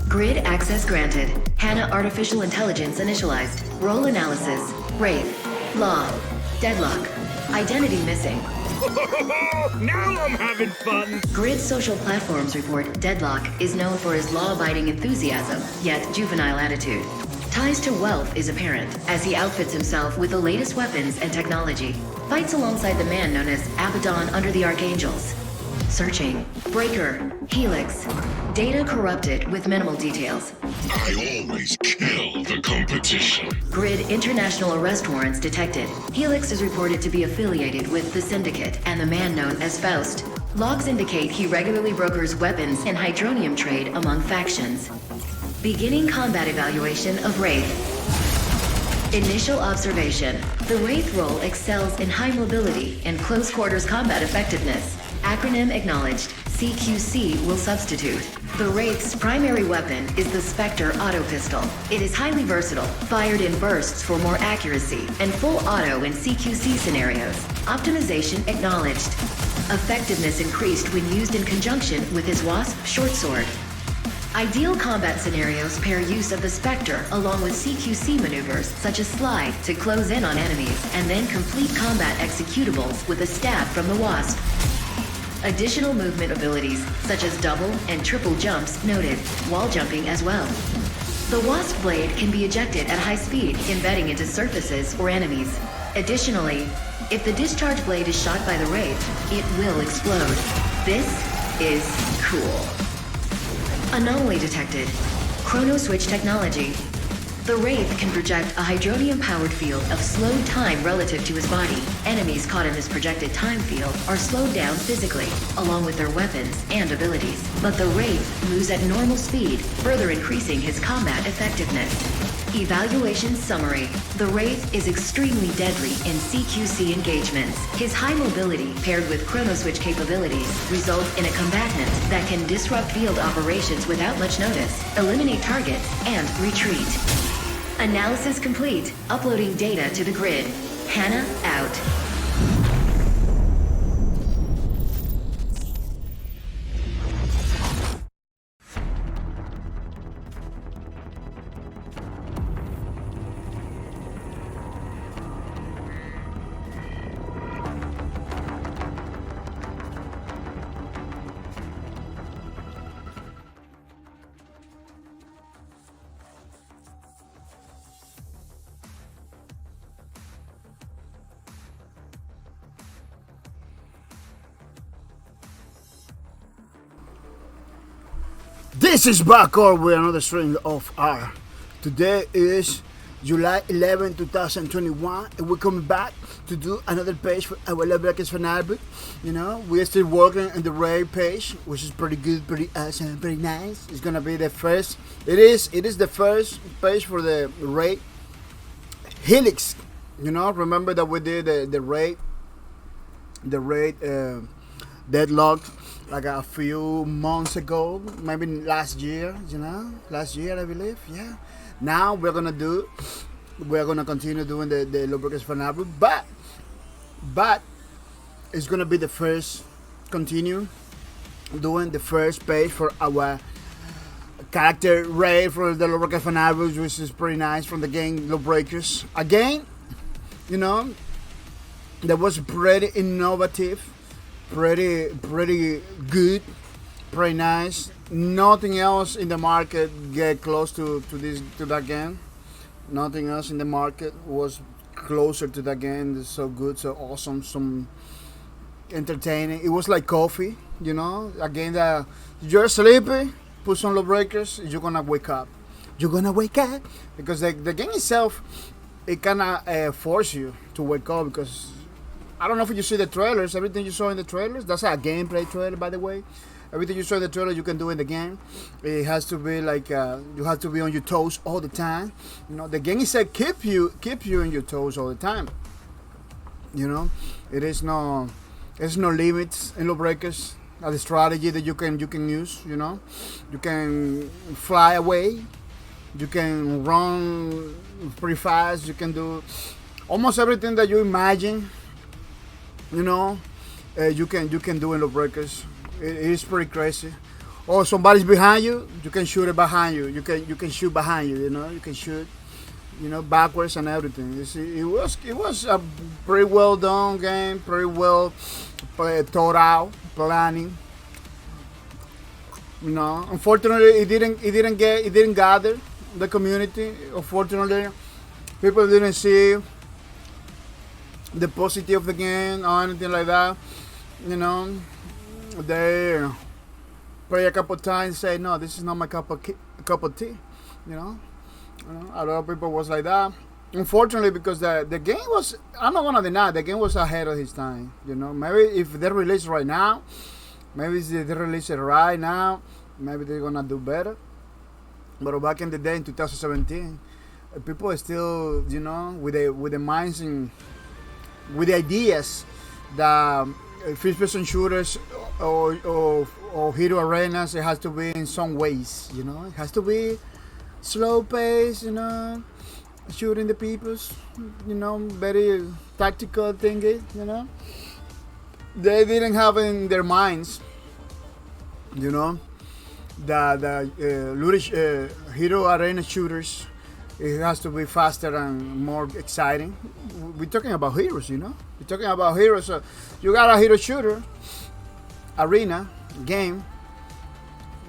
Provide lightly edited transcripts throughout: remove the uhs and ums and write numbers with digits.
Grid access granted. HANA artificial intelligence initialized. Role analysis. Wraith. Law. Deadlock. Identity missing. Now I'm having fun! Grid social platforms report Deadlock is known for his law-abiding enthusiasm, yet juvenile attitude. Ties to wealth is apparent, as he outfits himself with the latest weapons and technology. Fights alongside the man known as Abaddon under the Archangels. Searching. Breaker. Helix. Data corrupted with minimal details. I always kill the competition. Grid international arrest warrants detected. Helix is reported to be affiliated with the Syndicate and the man known as Faust. Logs indicate he regularly brokers weapons and hydronium trade among factions. Beginning combat evaluation of Wraith. Initial observation. The Wraith role excels in high mobility and close quarters combat effectiveness. Acronym acknowledged. CQC will substitute. The Wraith's primary weapon is the Spectre auto pistol. It is highly versatile, fired in bursts for more accuracy, and full auto in CQC scenarios. Optimization acknowledged. Effectiveness increased when used in conjunction with his Wasp short sword. Ideal combat scenarios pair use of the Spectre along with CQC maneuvers such as slide to close in on enemies and then complete combat executables with a stab from the Wasp. Additional movement abilities such as double and triple jumps noted, wall jumping as well. The Wasp blade can be ejected at high speed, embedding into surfaces or enemies. Additionally, if the discharge blade is shot by the Wraith, it will explode. This is cool. Anomaly detected. Chrono switch technology. The Wraith can project a hydronium-powered field of slowed time relative to his body. Enemies caught in this projected time field are slowed down physically, along with their weapons and abilities. But the Wraith moves at normal speed, further increasing his combat effectiveness. Evaluation summary. The Wraith is extremely deadly in CQC engagements. His high mobility, paired with chrono switch capabilities, result in a combatant that can disrupt field operations without much notice, eliminate targets, and retreat. Analysis complete. Uploading data to the grid. HANA out. This is bahcorp with another stream of R. Today is July 11, 2021, and we're coming back to do another page for our Leverage Fanarbit. You know, we're still working on the Raid page, which is pretty good, pretty awesome, pretty nice. It's gonna be the first. It is the first page for the Raid Helix. You know, remember that we did the Raid Deadlock like a few months ago, maybe last year, last year I believe, yeah. Now we're gonna continue doing the Lubricants for Nabu, but it's gonna be the first, continue doing the first page for our character Ray for the Lubricants for Nabu, which is pretty nice from the game Lawbreakers. Again, you know, that was pretty innovative. Pretty good, pretty nice. Nothing else in the market get close to that game. Nothing else in the market was closer to that game. It's so good, so awesome, some entertaining. It was like coffee, you know. A game that you're sleepy, put some Lawbreakers, you're gonna wake up. You're gonna wake up because the game itself, it kinda force you to wake up because. I don't know if you see the trailers. Everything you saw in the trailers, that's a gameplay trailer, by the way. Everything you saw in the trailer, you can do in the game. It has to be like you have to be on your toes all the time. You know, the game is said keep you on your toes all the time. You know, there's no limits in Lawbreakers. The strategy that you can use. You know, you can fly away. You can run pretty fast. You can do almost everything that you imagine. You know, you can do in Lawbreakers. It is pretty crazy. or somebody's behind you, you can shoot it behind you. You can shoot behind you. You know, you can shoot, backwards and everything. You see, it was a pretty well done game, pretty well thought out planning. Unfortunately, it didn't gather the community. Unfortunately, people didn't see the positive of the game or anything like that. They play a couple times, say, no, this is not my cup of tea. A lot of people was like that. Unfortunately, because the game was, I'm not gonna deny, the game was ahead of his time. Maybe if they release right now, maybe if they release it right now, maybe they're gonna do better. But back in the day, in 2017, people are still, with the minds and with the ideas that first-person shooters or hero arenas, it has to be in some ways. It has to be slow pace. Shooting the peoples. Very tactical thingy. They didn't have in their minds. The hero arena shooters, it has to be faster and more exciting. We're talking about heroes, We're talking about heroes. So you got a hero shooter arena game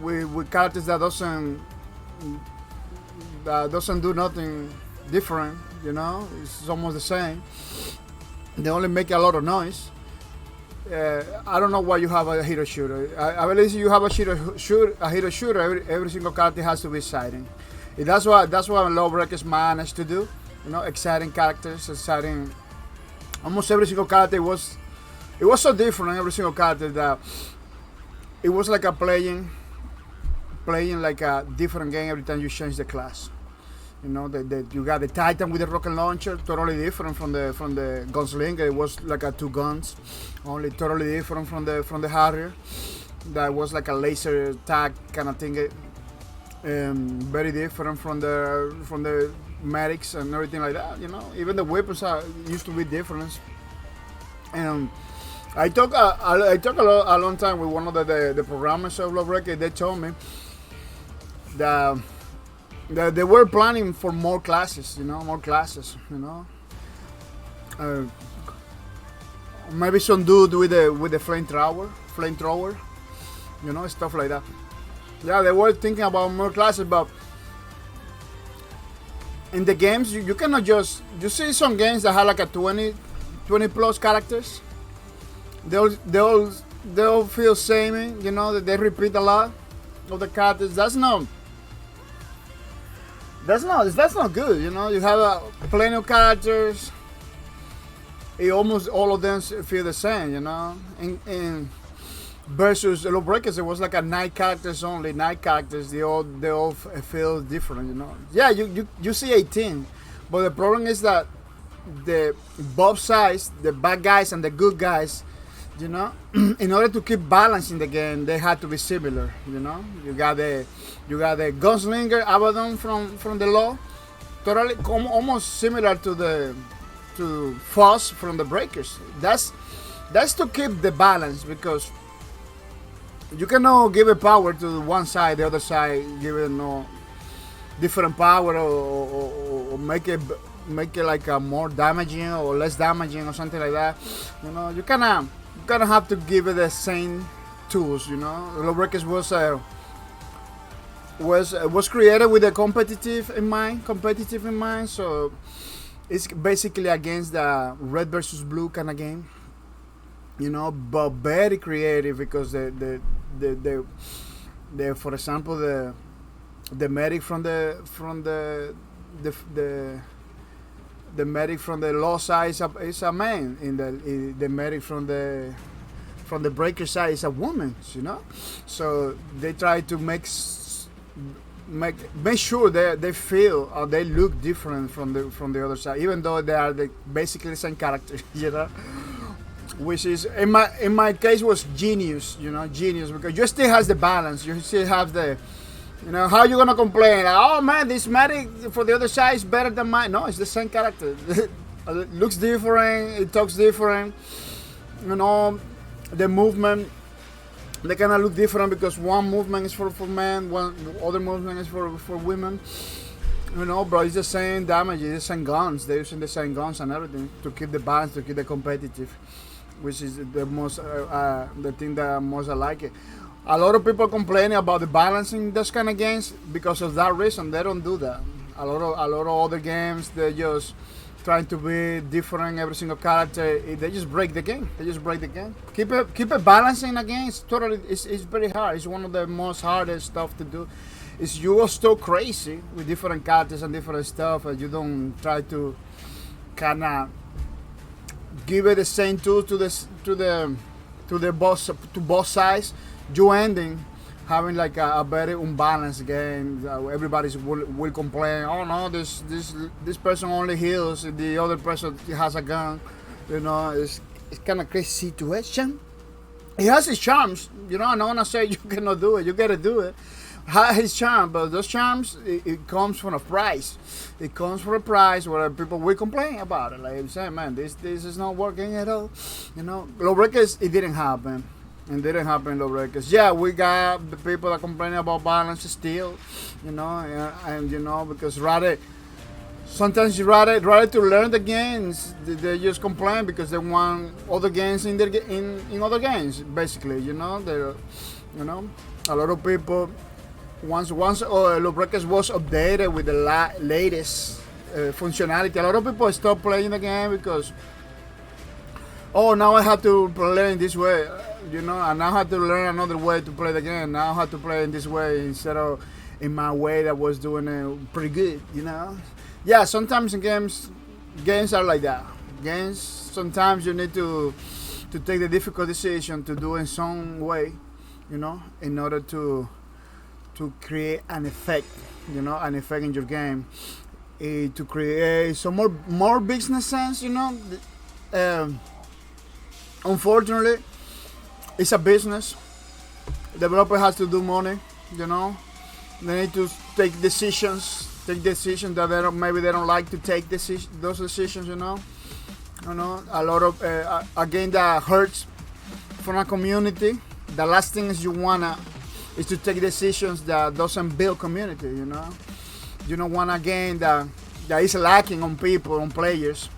with characters that doesn't do nothing different. It's almost the same. They only make a lot of noise. I don't know why you have a hero shooter. I believe you have a hero shooter. Every single character has to be exciting. That's what Lawbreakers managed to do. Exciting characters, exciting. Almost every single character it was so different. Every single character that it was like playing like a different game every time you change the class. You got the Titan with the rocket launcher, totally different from the Gunslinger. It was like two guns, only totally different from the Harrier. That was like a laser tag kind of thing. Very different from the medics and everything like that. Even the weapons used to be different. And I talked a long time with one of the programmers of Lawbreaker. They told me that they were planning for more classes. Maybe some dude with the flamethrower, stuff like that. Yeah, they were thinking about more classes, but in the games you cannot you see some games that have like a 20 plus characters. They all feel samey, that they repeat a lot of the characters. That's not good. You have plenty of characters. Almost all of them feel the same. In versus Lawbreakers, it was like 9 characters only. 9 characters. They all feel different. Yeah, you see 18, but the problem is that both sides, the bad guys and the good guys, in order to keep balance in the game, they had to be similar. You got the Gunslinger Abaddon from the Law, totally almost similar to Foss from the Breakers. That's to keep the balance, because you cannot give a power to one side, the other side give it no different power, or make it like a more damaging or less damaging or something like that. You kind of have to give it the same tools. Lawbreakers was created with a competitive in mind. So it's basically against the red versus blue kind of game. But very creative, because the for example the medic from the medic from the Law side is a man. The medic from the Breaker side is a woman. So they try to make sure they feel or they look different from the other side, even though they are basically the same character. Which is in my case was genius. Genius, because you still has the balance. You still have the. How you gonna complain? Oh man, this medic for the other side is better than mine. No, it's the same character. It looks different. It talks different. The movement they kind of look different because one movement is for men, one other movement is for women. You know, bro, it's the same damage, it's the same guns. They're using the same guns and everything to keep the balance, to keep the competitive, which is the most, the thing that most I like it. A lot of people complaining about the balancing those kind of games because of that reason. They don't do that. A lot of other games, they just trying to be different. Every single character, they just break the game. They just break the game. Keep it balancing again. It's very hard. It's one of the most hardest stuff to do. Is you go so crazy with different characters and different stuff, and you don't try to kind of give it the same tool to the both sides. You ending having like a very unbalanced game. Everybody will complain. Oh no, this person only heals. The other person has a gun. You know, it's kind of crazy situation. It has its charms. You know, I'm not gonna say you cannot do it. You gotta do it. His charm, but those charms, it comes from a price. It comes from a price where people will complain about it. Like I'm saying, man, this is not working at all. You know, Lawbreakers, it didn't happen. It didn't happen in Lawbreakers. Yeah, we got the people that complaining about balance still, you know, and you know, because sometimes you rather to learn the games, they just complain because they want other games in other games, basically, you know. You know, a lot of people. Once Lawbreakers was updated with the latest functionality, a lot of people stopped playing the game because, oh, now I have to play in this way, you know, and now I have to learn another way to play the game. Now I have to play in this way instead of in my way that was doing it pretty good, you know. Yeah, sometimes in games are like that. Games, sometimes you need to take the difficult decision to do in some way, you know, in order to create an effect, you know, an effect in your game, to create some more business sense, you know. Unfortunately, it's a business. Developer has to do money, you know. They need to take decisions that maybe they don't like to take those decisions, you know. You know, a lot of a game that hurts from a community. The last thing is is to take decisions that doesn't build community, you know. You don't want a game that is lacking on people, on players,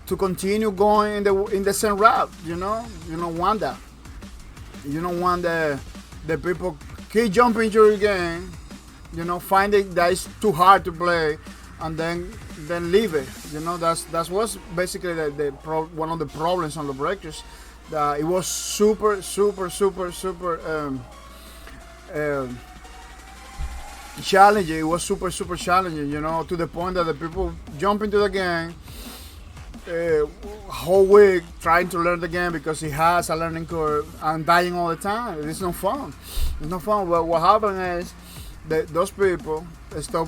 to continue going in the same route, you know. You don't want that. You don't want the people keep jumping into your game, you know, finding that it's too hard to play, and then leave it. You know, that's what's basically one of the problems on the Breakers. That it was super challenging. It was super challenging, you know, to the point that the people jump into the game whole week trying to learn the game because it has a learning curve and dying all the time. It's no fun. It's no fun. But what happened is that those people stop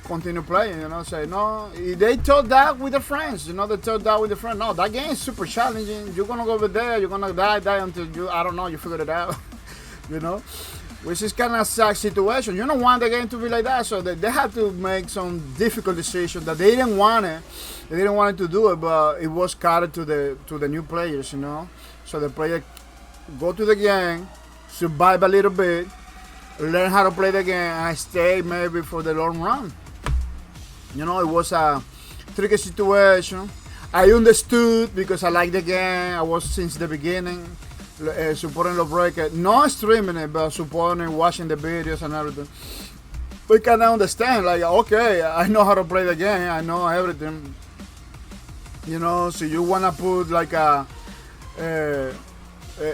continue playing, you know, say no. They thought that with the friends, you know, they thought that with the friends. No, that game is super challenging. You're gonna go over there, you're gonna die until you figure it out, you know. Which is kind of a sad situation. You don't want the game to be like that, so they have to make some difficult decisions that they didn't want it. They didn't want it to do it, but it was catered to the new players, you know. So the player go to the game, survive a little bit, learn how to play the game, and stay maybe for the long run. You know, it was a tricky situation. I understood because I like the game. I was since the beginning. Supporting Lawbreaker, not streaming it, but supporting, watching the videos and everything. We can understand, like, okay, I know how to play the game, I know everything. You know, so you wanna put like a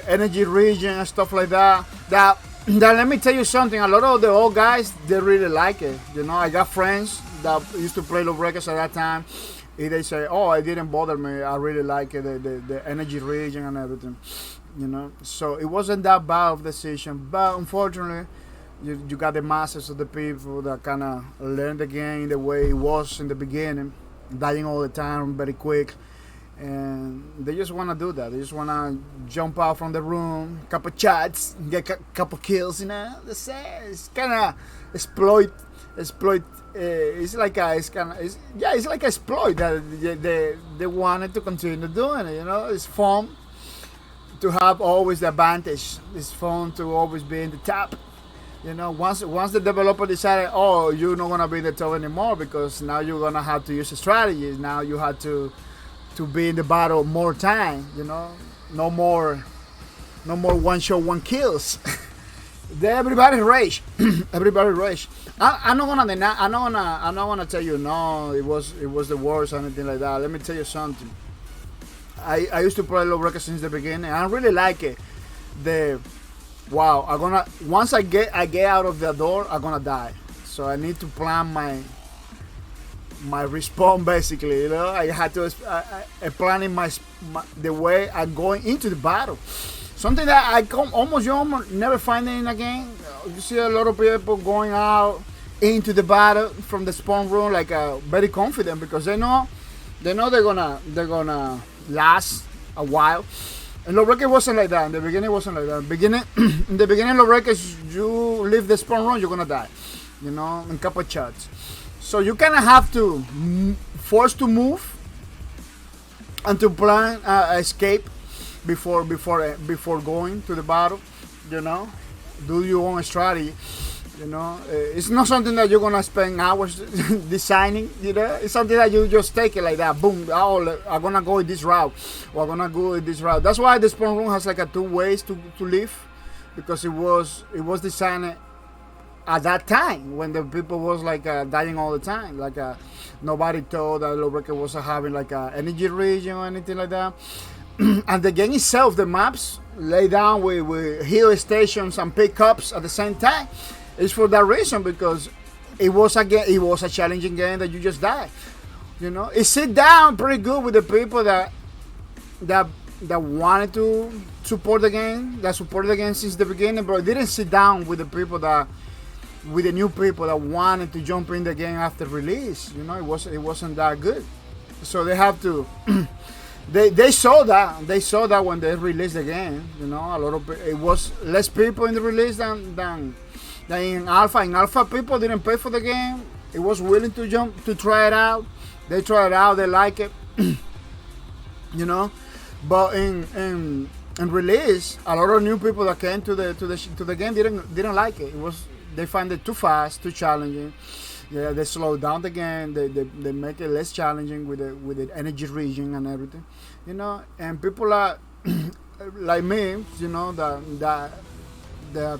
energy region and stuff like that. That let me tell you something. A lot of the old guys, they really like it. You know, I got friends that used to play Lawbreakers at that time. They say, "Oh, it didn't bother me. I really like it, the energy region and everything." You know, so it wasn't that bad of a decision, but unfortunately, you got the masses of the people that kind of learn the game the way it was in the beginning, dying all the time very quick, and they just want to do that. They just want to jump out from the room, couple chats, get a couple kills, you know. It's kind of exploit. It's like exploit that they wanted to continue doing it. You know, it's fun. to have always the advantage. It's fun to always be in the top. You know, once the developer decided, oh, you're not gonna be in the top anymore because now you're gonna have to use a strategy. Now you have to be in the battle more time. You know, no more one shot, one kills. Everybody rage. Everybody rage. I'm not gonna deny. I'm not gonna tell you no. It was the worst or anything like that. Let me tell you something. I used to play Lawbreaker since the beginning. I really like it. Once I get out of the door, I'm gonna die. So I need to plan my respawn basically. You know, I had to planning the way I'm going into the battle. Something that you almost never find it in a game. You see a lot of people going out into the battle from the spawn room like very confident because they know they're gonna last a while. And Lawbreaker wasn't like that. In the beginning, it wasn't like that. In the beginning, Lawbreaker, you leave the spawn room, you're gonna die. You know, in a couple of shots. So you kind of have to force to move and to plan escape before going to the battle. You know, do your own strategy. You know, it's not something that you're gonna spend hours designing. You know, it's something that you just take it like that. Boom! Oh, I'm gonna go this route, or I'm gonna go this route. That's why the spawn room has like two ways to live, because it was designed at that time when the people was like dying all the time. Like nobody thought that Lawbreaker was having like a energy region or anything like that. And the game itself, the maps lay down with heal stations and pickups at the same time. It's for that reason, because it was a challenging game that you just die. You know, it sit down pretty good with the people that wanted to support the game, that supported the game since the beginning, but it didn't sit down with the new people that wanted to jump in the game after release. You know, it wasn't that good. So they have to. They saw that when they released the game. You know, it was less people in the release than in alpha. In alpha, people didn't pay for the game. It was willing to try it out. They try it out. They like it. You know, but in release, a lot of new people that came to the game didn't like it. They find it too fast, too challenging. Yeah, they slow down the game. They make it less challenging with the energy region and everything. You know, and people are like me. You know that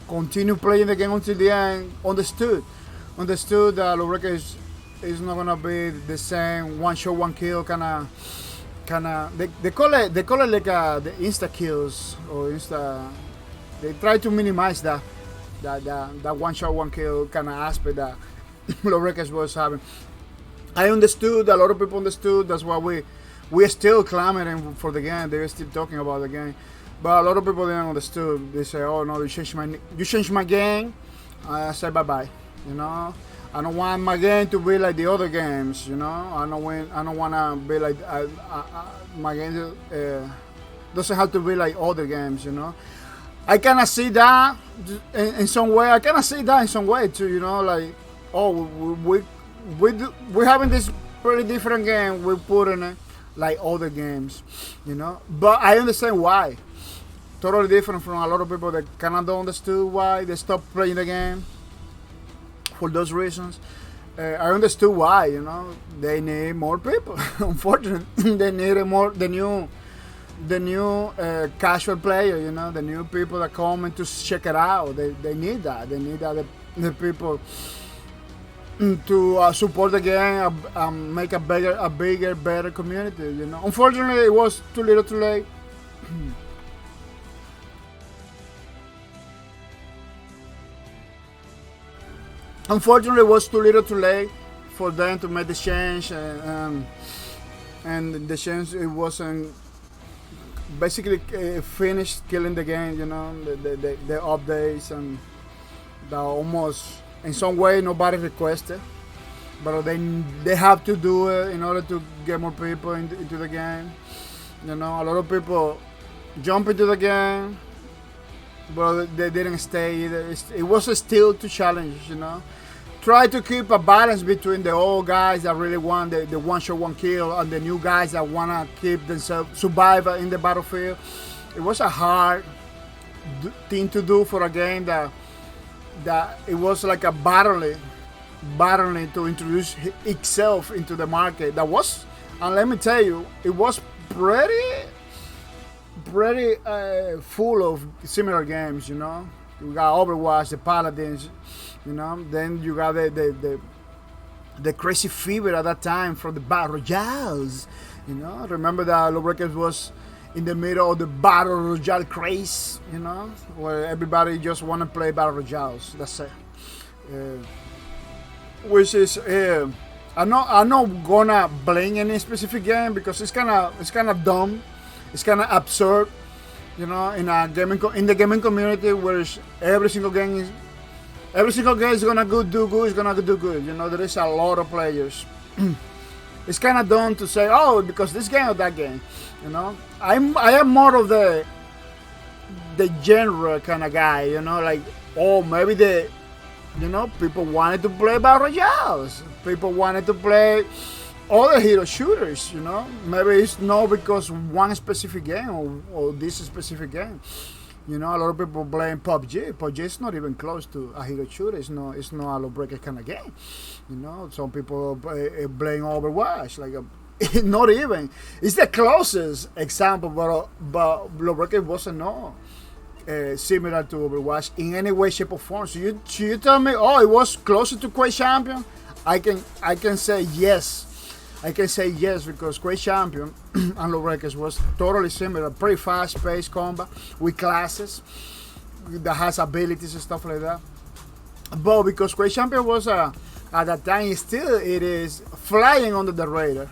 continue playing the game until the end. Understood that Lawbreaker is not gonna be the same one shot, one kill kind of. They call it like the insta kills or insta. They try to minimize that one shot, one kill kind of aspect that Lawbreaker was having. I understood. A lot of people understood. That's why we're still clamoring for the game. They're still talking about the game. But a lot of people didn't understood. They say, "Oh no, you changed my game." I say bye bye. You know, I don't want my game to be like the other games. You know, I don't wanna be like my game doesn't have to be like other games. You know, I kind of see that in some way. I kind of see that in some way too. You know, like we're having this pretty different game. We're putting it like other games. You know, but I understand why. Totally different from a lot of people that kind of don't understand why they stopped playing the game for those reasons. I understood why. You know, they need more people. Unfortunately, they needed more the new casual player. You know, the new people that come in to check it out. They need that. They need that the people to support the game, make a bigger, better community. You know, unfortunately, it was too little, too late. Unfortunately, it was too little, too late for them to make the change, and the change it wasn't basically finished killing the game. You know, the updates and the almost in some way nobody requested, but they have to do it in order to get more people into the game. You know, a lot of people jump into the game, but they didn't stay either. It was still too challenging, you know. Try to keep a balance between the old guys that really want the one shot, one kill, and the new guys that want to keep themselves survive in the battlefield. it was a hard thing to do for a game that it was like a battling to introduce itself into the market. That was, and let me tell you, it was pretty full of similar games. You know, you got Overwatch, the Paladins. You know, then you got the crazy fever at that time from the battle royales. You know, remember that Lawbreakers was in the middle of the battle royale craze. You know, where everybody just want to play battle royales. That's it. Which is, I'm not gonna blame any specific game because it's kind of dumb, it's kind of absurd. You know, in the gaming community, where every single game is gonna do good. It's gonna do good. You know, there is a lot of players. It's kind of dumb to say, oh, because this game or that game. You know, I am more of the genre kind of guy. You know, like, oh, maybe people wanted to play battle royales. People wanted to play other hero shooters. You know, maybe it's not because one specific game or this specific game. You know, a lot of people blame PUBG. PUBG is not even close to a hero shooter. It's not a Lawbreaker kind of game. You know, some people blame Overwatch. Like, not even. It's the closest example, but Lawbreaker wasn't similar to Overwatch in any way, shape, or form. So you tell me, oh, it was closer to Quake Champion? I can say yes. I can say yes because Quake Champion and Lawbreakers was totally similar. Pretty fast-paced combat with classes that has abilities and stuff like that. But because Quake Champion was at that time, it is flying under the radar.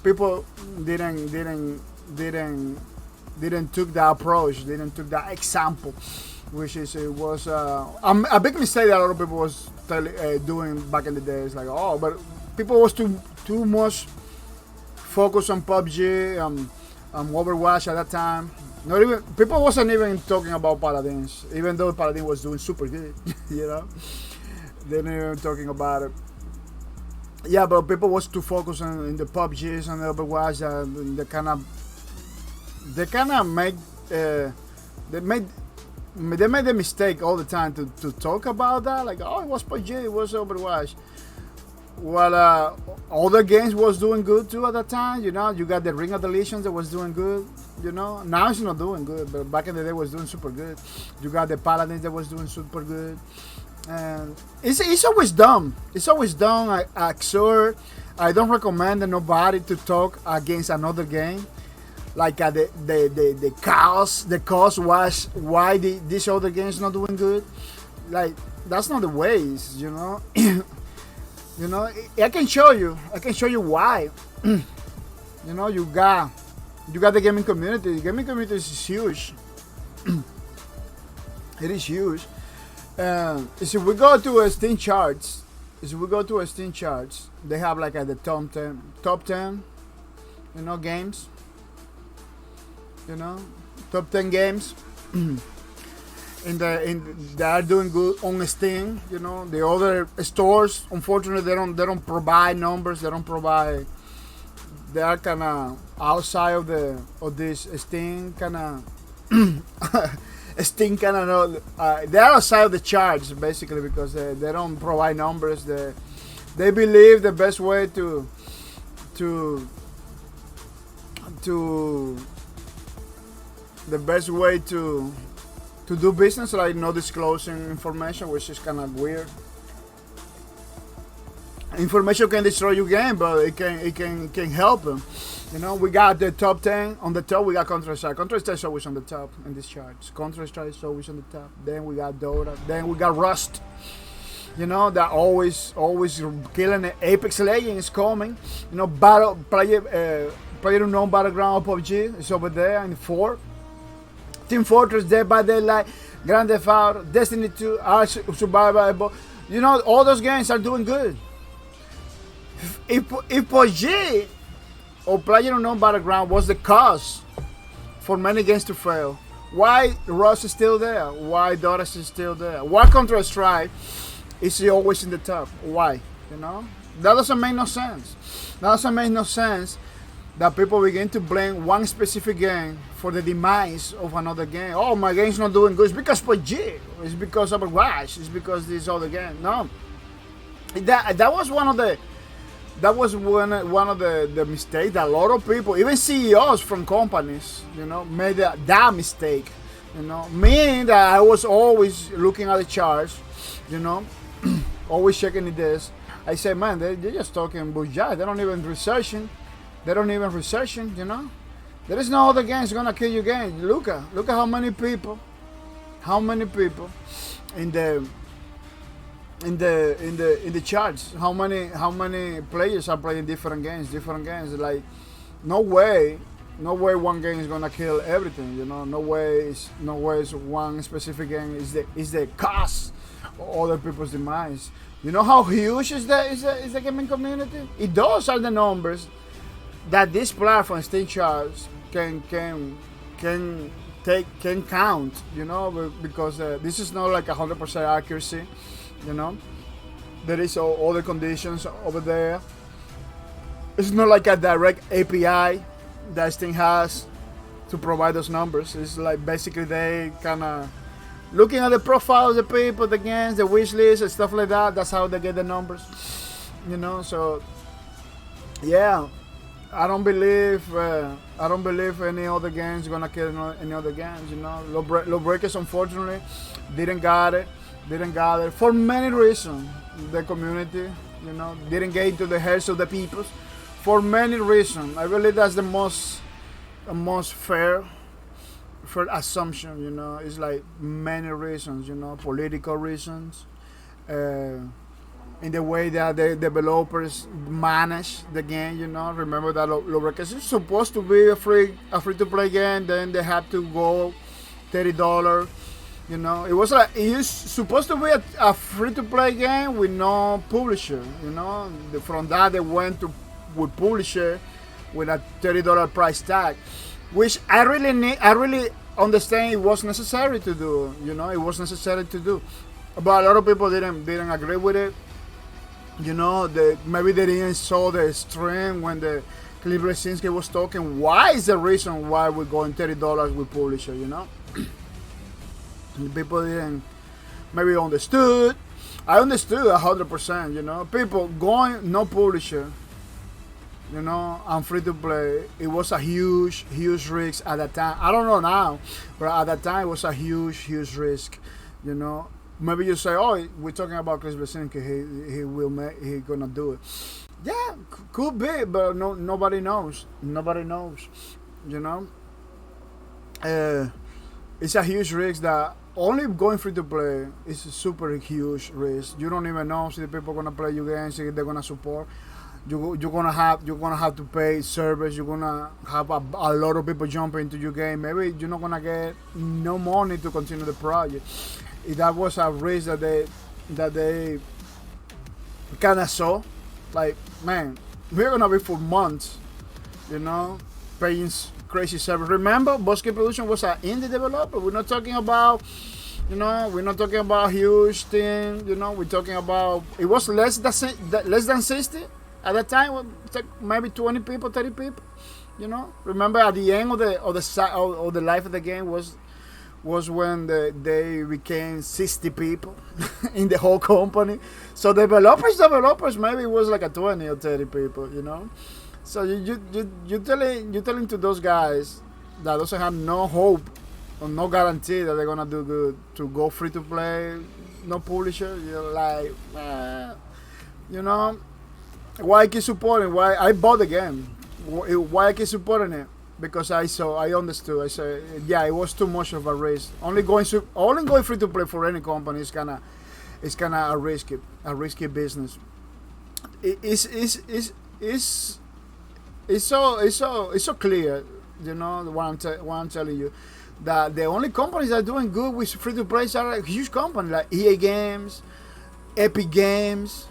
People didn't took that approach, didn't took that example, which is it was a big mistake that a lot of people was doing back in the days. Like, oh, but people was too much focused on PUBG and Overwatch at that time. Not even people wasn't even talking about Paladins, even though Paladin was doing super good. You know, they weren't even talking about it. Yeah, but people was too focused on the PUBGs and the Overwatch. They made the mistake all the time to talk about that. Like, oh, it was PUBG, it was Overwatch. Well, other games was doing good too at that time. You know, you got the Ring of the Legions that was doing good. You know, now it's not doing good, but back in the day was doing super good. You got the Paladins that was doing super good, and it's always dumb. It's always dumb, absurd. I don't recommend nobody to talk against another game. Like the cause was why this other game is not doing good. Like, that's not the ways, you know. You know, I can show you why. You know, you got the gaming community. The gaming community is huge. It is huge. If we go to Steam charts, they have like the top 10, you know, games. You know, top 10 games. They are doing good on Steam. You know, the other stores, unfortunately, they don't provide numbers. They are kind of outside of this Steam kind of Steam kind of they are outside of the charts basically because they don't provide numbers. They believe the best way to do business, like no disclosing information, which is kind of weird. Information can destroy your game, but it can help them. You know, we got the top 10 on the top. We got Counter-Strike. Counter-Strike is always on the top in these charts. Counter-Strike is always on the top. Then we got Dota. Then we got Rust. You know, that always killing it. Apex Legends is coming. You know, PlayerUnknown Battleground of PUBG is over there in 4. Team Fortress, Dead by Daylight, Grand Theft Auto, Destiny 2, Ark Survival. You know, all those games are doing good. If PUBG or PlayerUnknown Battleground was the cause for many games to fail, why Rust is still there? Why Dota is still there? Why Counter-Strike is always in the top? Why? You know, that doesn't make no sense. that people begin to blame one specific game for the demise of another game. Oh, my game's not doing good. It's because PUBG. It's because of Overwatch. It's because this other game. No, that was one of the the mistakes that a lot of people, even CEOs from companies, made that mistake. Me, that I was always looking at the charts, always checking this. I say, man, they're just talking bullshit. They don't even researching. There is no other games gonna kill you game. Look at how many people in the charts. How many players are playing different games. Like, no way one game is gonna kill everything. No way is one specific game is the cause of other people's demise. You know how huge is the gaming community? It those are the numbers that this platform, Steam charts, can count. Because this is not like 100% accuracy. There is all the conditions over there. It's not like a direct API that Steam has to provide those numbers. It's like basically they kind of looking at the profiles of the people, the games, the wish list, and stuff like that. That's how they get the numbers. So yeah, I don't believe any other games gonna kill any other games. Lawbreakers unfortunately didn't got it for many reasons. The community, didn't get into the heads of the people for many reasons. I believe that's the most fair assumption. It's like many reasons. Political reasons, in the way that the developers manage the game. Remember that Lawbreakers is supposed to be a free to play game. Then they have to go $30. It was supposed to be a free-to-play game with no publisher. From that they went with publisher with a $30 price tag, which I really understand it was necessary to do. It was necessary to do, but a lot of people didn't agree with it. Maybe they didn't saw the stream when the Cliff Lesinski was talking. Why is the reason why we're going $30 with publisher? People didn't maybe understood. I understood 100%. People going no publisher, and free to play. It was a huge risk at that time. I don't know now, but at that time it was a huge risk. Maybe you say, oh, we're talking about Chris Blesinski. He gonna do it. Yeah, could be, but nobody knows. It's a huge risk that only going free to play is a super huge risk. You don't even know if the people gonna play your games, if they're gonna support. You're gonna have to pay servers. You're gonna have a lot of people jumping into your game. Maybe you're not gonna get no money to continue the project. That was a risk that they kind of saw. Like, man, we're gonna be for months, paying crazy servers. Remember, Bosque Production was an indie developer. We're not talking about, huge thing. We're talking about, it was less than 60 at that time. It's like maybe 20 people, 30 people. Remember at the end of the life of the game was when they became 60 people in the whole company. So developers maybe it was like a 20 or 30 people. So you're telling to those guys that doesn't have no hope or no guarantee that they're gonna do good to go free to play, no publisher. You're like, why I keep supporting? Why I bought the game? Why I keep supporting it? Because I understood. I said, yeah, it was too much of a risk. Only going free to play for any company is kinda a risky business. It's so clear, what I'm telling you, that the only companies that are doing good with free to play are like huge companies like EA Games, Epic Games,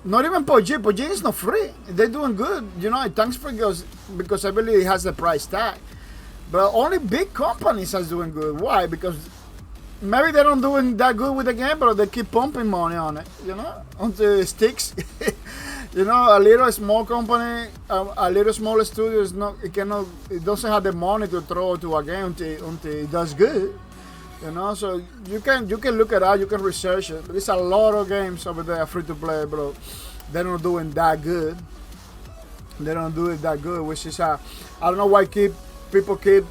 not even PUBG. PUBG is not free. They're doing good, thanks because I believe it has the price tag. But only big companies are doing good. Why? Because maybe they don't doing that good with the game, but they keep pumping money on it, until it sticks. You know, a little small company, a little small studio is not. It doesn't have the money to throw to a game until it does good. You know, so you can look it up, you can research it. But there's a lot of games over there free to play, bro. They're not doing that good. They don't do it that good, which is I don't know why people keep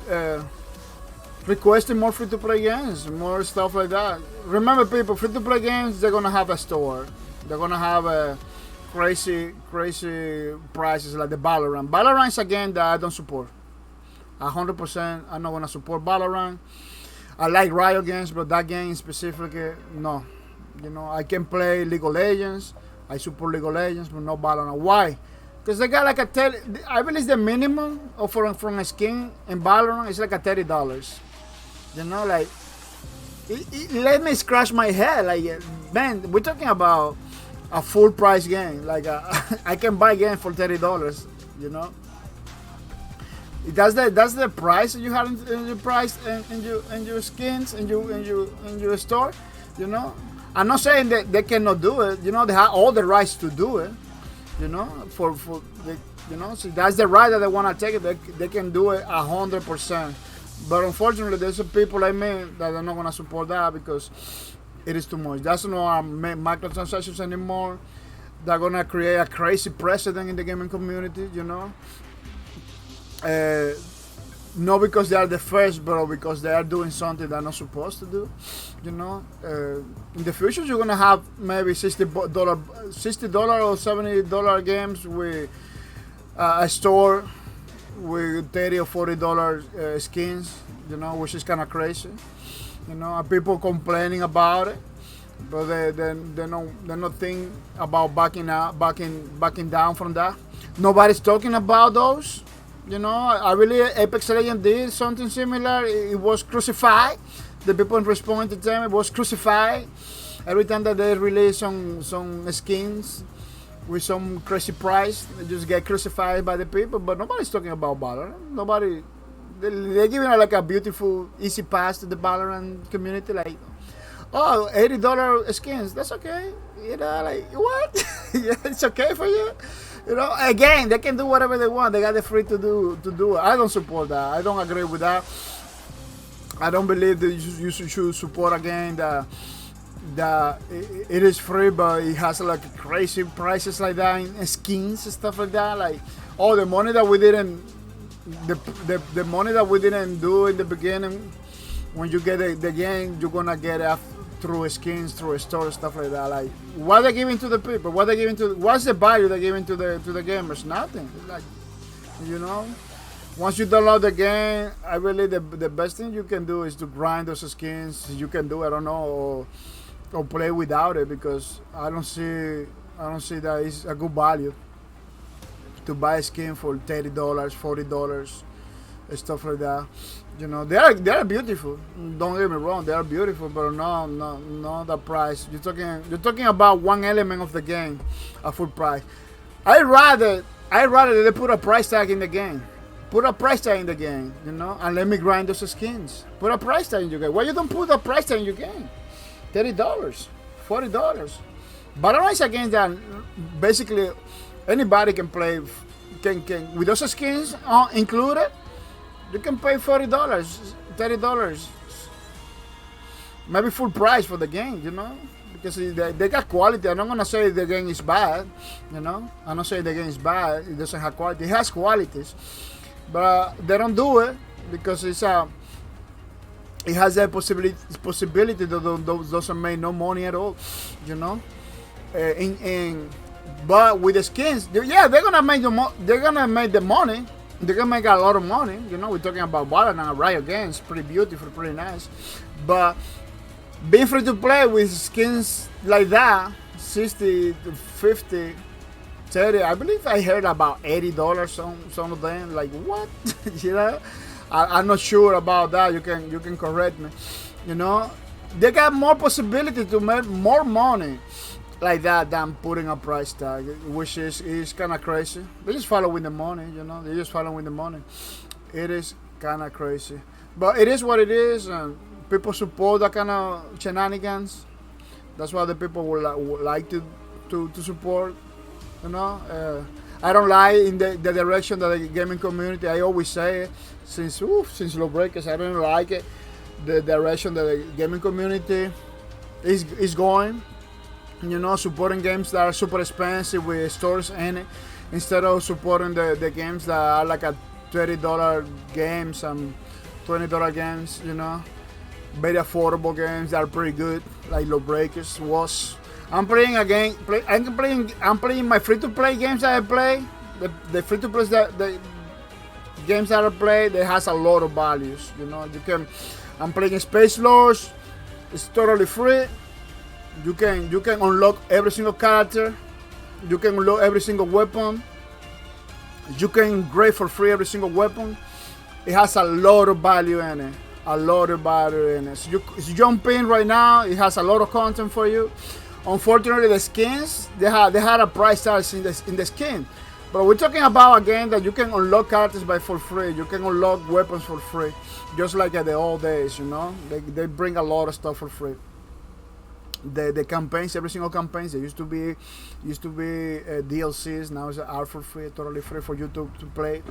requesting more free to play games, more stuff like that. Remember, people, free to play games, they're gonna have a store. They're gonna have a crazy prices like the Valorant. Valorant is a game that I don't support. 100%, I'm not gonna support Valorant. I like Riot games, but that game specifically, no. You know, I can play League of Legends. I support League of Legends, but no Valorant. Why? Because they got like I believe the minimum from a skin in Valorant is like a $30. You know, like it let me scratch my head. Like, man, we're talking about a full price game. Like I can buy game for $30. You know. That's the price you have in your price in your skins in your store. You know, I'm not saying that they cannot do it. You know, they have all the rights to do it. You know, so that's the right that they want to take it. They can do it 100%. But unfortunately, there's some people like me that are not going to support that because it is too much. That's not microtransactions anymore. They're going to create a crazy precedent in the gaming community. You know. Not because they are the first, but because they are doing something they're not supposed to do. You know, in the future you're gonna have maybe $60 or $70 games with a store with $30 or $40 skins. You know, which is kind of crazy. You know, and people complaining about it, but they not think about backing down from that. Nobody's talking about those. You know, I really Apex Legends did something similar. It was crucified. The people responding to them, it was crucified. Every time that they release some skins with some crazy price, they just get crucified by the people. But nobody's talking about Valorant. Nobody. They're giving like a beautiful, easy pass to the Valorant community. Like, oh, $80 skins. That's okay. You know, like what? Yeah, it's okay for you. You know, again, they can do whatever they want. They got the free to do it. I don't support that. I don't agree with that. I don't believe that you should support a game that it is free, but it has like crazy prices like that in skins and stuff like that. Like, oh, the money that we didn't do in the beginning. When you get the game, you're gonna get it through skins, through a store, stuff like that. Like, what they're giving to the people? What's the value they're giving to the gamers? Nothing. It's like, you know, once you download the game, I believe the best thing you can do is to grind those skins. You can do, I don't know, or play without it, because I don't see that it's a good value to buy a skin for $30, $40, stuff like that. You know, they are beautiful. Don't get me wrong, they are beautiful, but no the price. You're talking about one element of the game, a full price. I rather they put a price tag in the game. Put a price tag in the game, you know, and let me grind those skins. Put a price tag in your game. Why you don't put a price tag in your game? $30, $40. Valorant is a game that basically anybody can play. Can with those skins included. You can pay $40, $30, maybe full price for the game, you know, because they got quality. I'm not gonna say the game is bad, you know. I'm not saying the game is bad. It doesn't have quality. It has qualities, but they don't do it because it has that possibility that those doesn't make no money at all, you know. But with the skins, yeah, they're gonna make the money. They're gonna make a lot of money. You know, we're talking about Valorant and Riot games, pretty beautiful, pretty nice. But being free to play with skins like that, 60 to 50, 30, I believe I heard about $80 some of them. Like, what? You know, I'm not sure about that. You can correct me. You know, they got more possibility to make more money like that than putting a price tag, which is kind of crazy. They're just following the money, you know. They're just following the money. It is kind of crazy, but it is what it is, and people support that kind of shenanigans. That's what the people would like to support. You know, I don't like in the direction that the gaming community. I always say it, since Lawbreakers, I don't like it. The direction that the gaming community is going. You know, supporting games that are super expensive with stores in it, instead of supporting the games that are like a $30 games and $20 games. You know, very affordable games that are pretty good, like Lawbreakers was. I'm playing again. I'm playing my free-to-play games that I play. The free-to-play the games that I play, they has a lot of values. You know, you can. I'm playing Space Lords. It's totally free. You can unlock every single character. You can unlock every single weapon. You can grade for free every single weapon. It has a lot of value in it. A lot of value in it. So you jump in right now. It has a lot of content for you. Unfortunately, the skins they had a price tag in the skin. But we're talking about a game that you can unlock characters for free. You can unlock weapons for free, just like at the old days. You know, they bring a lot of stuff for free. The campaigns, every single campaigns, they used to be DLCs. Now it's are for free, totally free for you to play.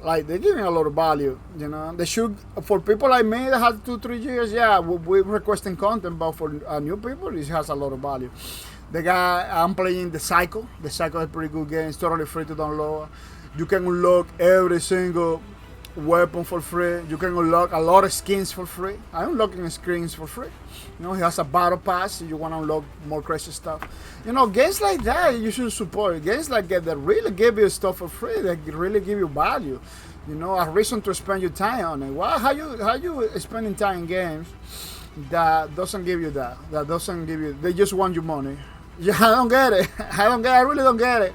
Like, they're giving a lot of value, you know. They should, for people like me that have 2-3 years, yeah, we're requesting content, but for new people, it has a lot of value. The guy, I'm playing The Cycle. The Cycle is a pretty good game. It's totally free to download. You can unlock every single weapon for free. You can unlock a lot of skins for free. I'm unlocking skins for free. You know, he has a battle pass if you want to unlock more crazy stuff. You know, games like that you should support. Games like that really give you stuff for free. That really give you value. You know, a reason to spend your time on it. Why? How you spending time in games that doesn't give you that? That doesn't give you. They just want your money. Yeah, I don't get it. I really don't get it.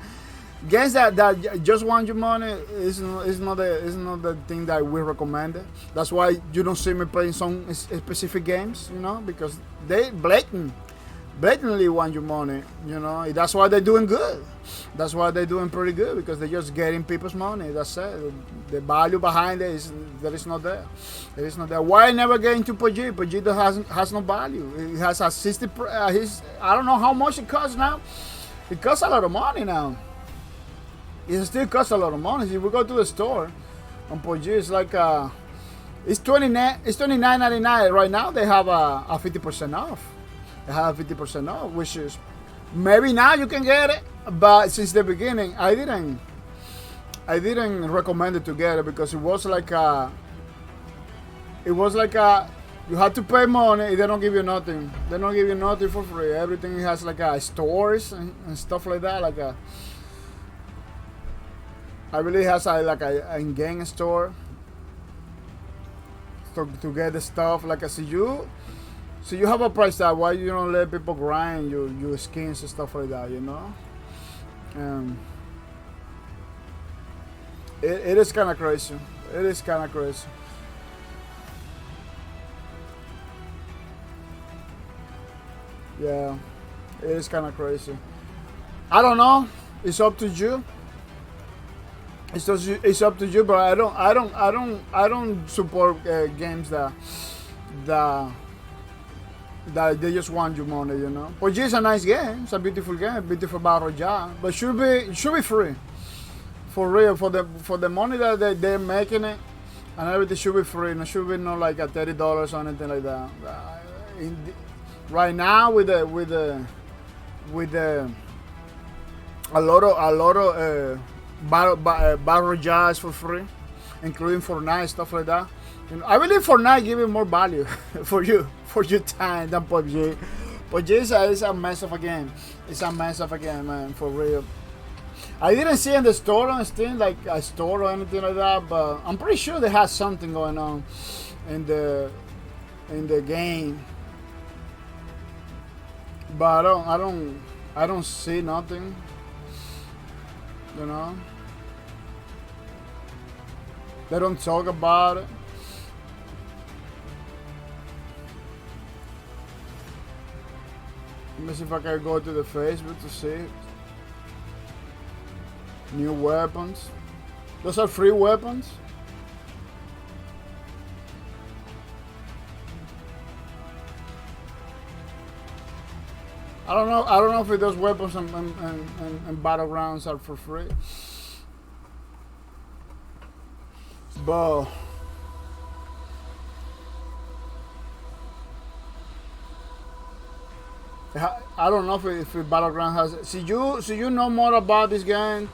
Games that just want your money is not the thing that we recommend. That's why you don't see me playing some specific games, you know, because they blatantly want your money, you know. That's why they're doing good. That's why they're doing pretty good, because they're just getting people's money. That's it. The value behind it is not there. It is not there. Why never get into PUBG? PUBG has no value. It has a 60. I don't know how much it costs now. It costs a lot of money now. It still costs a lot of money. If we go to the store on PUBG, it's like it's $29.99 right now. They have a 50% off. They have 50% off, which is maybe now you can get it, but since the beginning I didn't recommend it to get it, because it was like you had to pay money. They don't give you nothing. They don't give you nothing for free. Everything has like stores and stuff like that. Like I believe it has a in-game store to get the stuff. Like I see you have a price tag. Why you don't let people grind your skins and stuff like that? You know, it is kind of crazy. It is kind of crazy. Yeah, it is kind of crazy. I don't know. It's up to you. It's up to you, but I don't support games that they just want your money, you know. PUBG is a nice game. It's a beautiful game, beautiful battle royale, but should be free, for real, for the money that they're making it, and everything should be free. And it should be not like a $30 or anything like that. Right now with a lot of battle royales for free, including Fortnite, stuff like that. You know, I believe Fortnite giving more value for your time than PUBG. PUBG is a mess of a game. It's a mess of a game, man, for real. I didn't see in the store on Steam like a store or anything like that, but I'm pretty sure they have something going on in the game. But I don't see nothing. You know, they don't talk about it. Let me see if I can go to the Facebook to see it. New weapons. Those are free weapons. I don't know if those weapons and battlegrounds are for free. But I don't know if battleground has. See you know more about this game.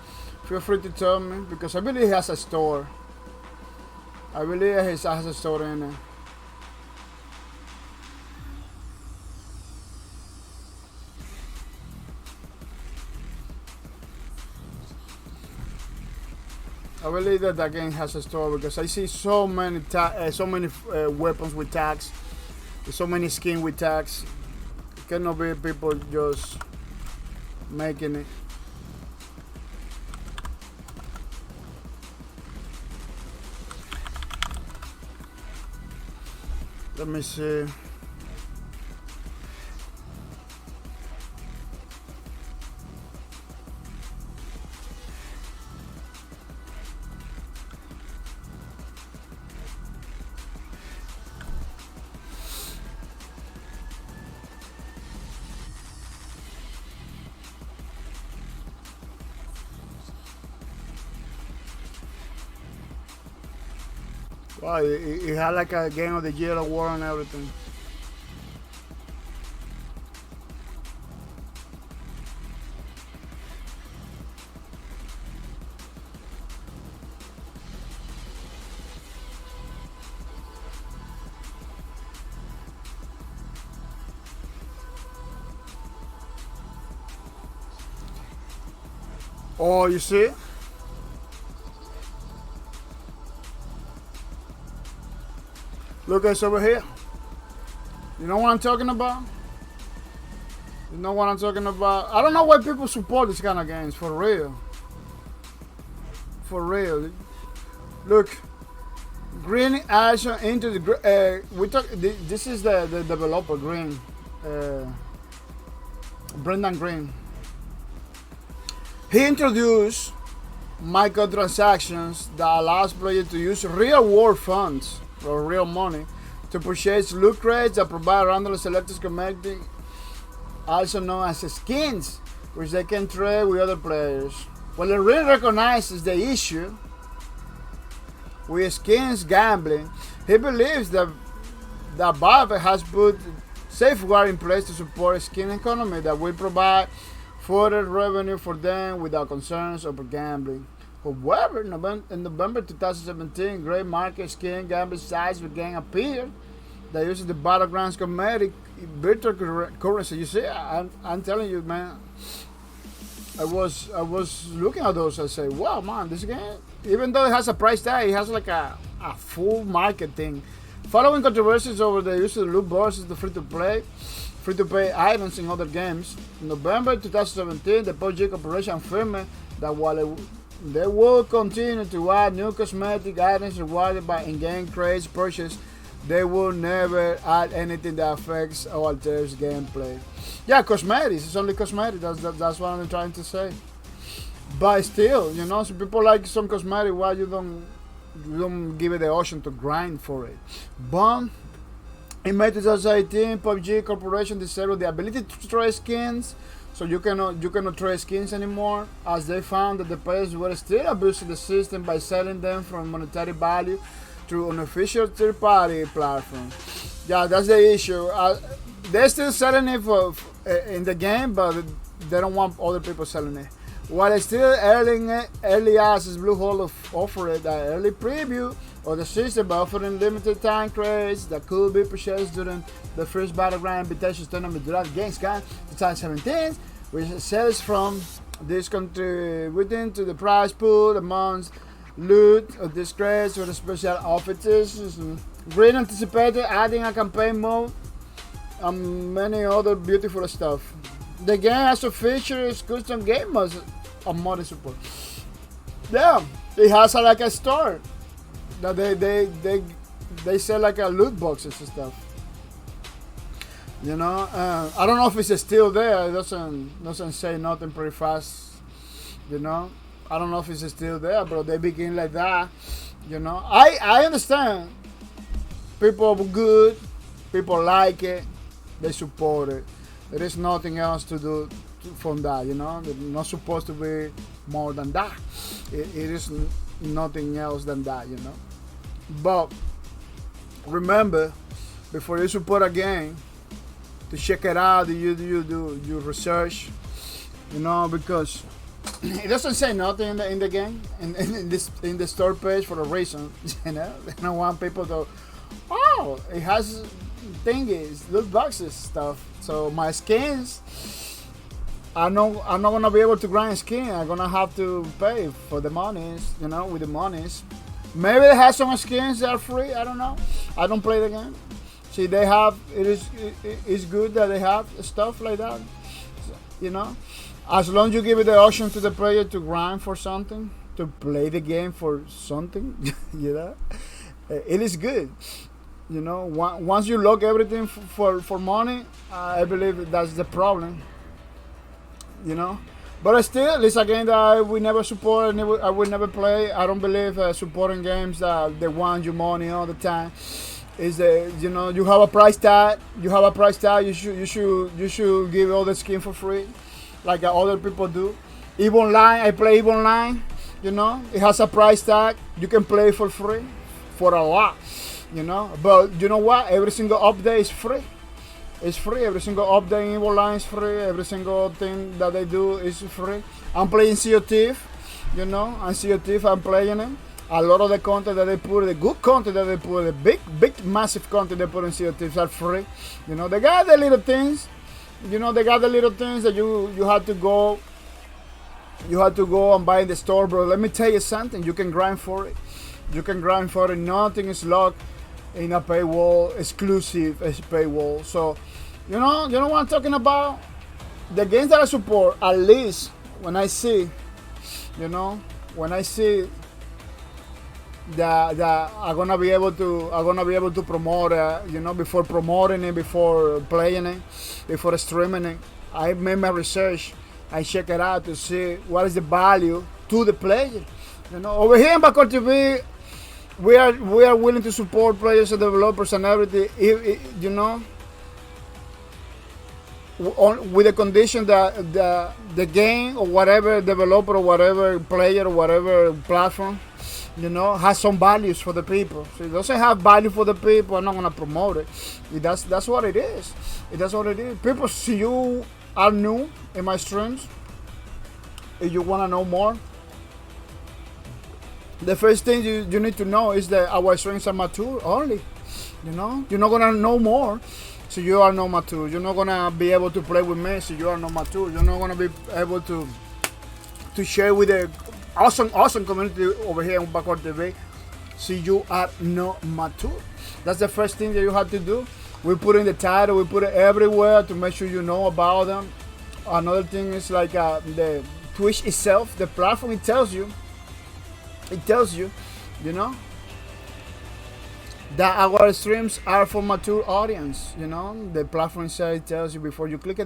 Feel free to tell me because I believe it has a store. I believe it has a store in it. I believe that game has a store because I see so many weapons with tags, so many skins with tags. It cannot be people just making it. Let me see. Wow, it had like a Game of the Year award and everything. Oh, you see? Look, guys, over here. You know what I'm talking about? You know what I'm talking about? I don't know why people support this kind of games, for real. For real. Look, Green action into the this is the developer Green, Brendan Green. He introduced microtransactions that allows players to use real world funds or real money to purchase loot crates that provide randomly selected cosmetic, also known as skins, which they can trade with other players. Well, it really recognizes the issue with skins gambling. He believes that Valve has put safeguards in place to support a skin economy that will provide further revenue for them without concerns over gambling. However, in November 2017, gray market skin gambling sites began appear that uses the battlegrounds cosmetic virtual currency. You see, I'm telling you, man. I was looking at those. I say, wow, man, this game, even though it has a price tag, it has like a full market thing. Following controversies over the use of loot boxes to free-to-pay items in other games, in November 2017, the PUBG Corporation affirmed that while they will continue to add new cosmetic items rewarded by in-game crates purchase, they will never add anything that affects or alters gameplay. Yeah, cosmetics. It's only cosmetic. That's what I'm trying to say. But still, you know, some people like some cosmetic. Why you don't give it the option to grind for it? But in May 2018, PUBG Corporation disabled the ability to trade skins. So you cannot trade skins anymore, as they found that the players were still abusing the system by selling them for monetary value through unofficial third-party platform. Yeah, that's the issue. They're still selling it in the game, but they don't want other people selling it. While it's still early access, Bluehole offered an early preview of the system by offering limited time crates that could be purchased during the first Battleground Invitations Tournament throughout Gamescom 2017, which sells from this contributing to the prize pool amongst loot of these crates with special offers. Green anticipated adding a campaign mode and many other beautiful stuff. The game also features custom game modes and mod support. Yeah, it has like a store that they sell like a loot boxes and stuff. You know, I don't know if it's still there. It doesn't say nothing pretty fast. You know, I don't know if it's still there, but they begin like that. You know, I understand. People are good. People like it. They support it. There is nothing else to do from that, you know. It's not supposed to be more than that. It is nothing else than that, you know. But remember, before you support a game, to check it out, you do your research, you know, because it doesn't say nothing in the game in the store page for a reason, you know. They don't want people to, oh, it has thingies, loot boxes, stuff. So my skins, I'm not gonna be able to grind skin. I'm gonna have to pay for the monies, you know, with the monies. Maybe they have some skins that are free. I don't know. I don't play the game. See, they have it's good that they have stuff like that, you know. As long as you give it the option to the player to grind for something, to play the game for something, you know, it is good. You know, once you lock everything for money, I believe that's the problem. You know, but still, it's a game that I will never support. I will never play. I don't believe supporting games that they want your money all the time. Is you know, you have a price tag. You have a price tag. You should give all the skin for free, like other people do. EVE Online, I play EVE Online. You know, it has a price tag. You can play for free, for a lot. You know, but you know what? Every single update is free. It's free. Every single update in EVE Online is free. Every single thing that they do is free. I'm playing Sea of Thieves. You know, and Sea of Thieves, I'm playing it. A lot of the content that they put, the good content that they put, the big, massive content they put in Sea of Thieves are free. You know, they got the little things. You know, they got the little things that you have to go. You have to go and buy in the store, bro. Let me tell you something. You can grind for it. You can grind for it. Nothing is locked in a paywall, exclusive paywall. So, you know what I'm talking about? The games that I support, at least when I see, you know, when I see that I'm gonna be able to promote it, you know, before promoting it, before playing it, before streaming it, I made my research. I check it out to see what is the value to the player. You know, over here in bahcorp TV, we are willing to support players and developers and everything, you know, with the condition that the game or whatever developer or whatever player or whatever platform, you know, has some values for the people. So it doesn't have value for the people, I'm not gonna promote it. That's what it is. That's what it is. People, see, you are new in my streams, if you wanna know more, the first thing you need to know is that our streams are mature only. You know, you're not gonna know more, so you are not mature. You're not gonna be able to play with me, so you are not mature. You're not gonna be able to share with the awesome community over here in bahcorp TV, so you are not mature. That's the first thing that you have to do. We put in the title, we put it everywhere to make sure you know about them. Another thing is like the Twitch itself, the platform, it tells you, you know, that our streams are for mature audience. You know, the platform says, it tells you before you click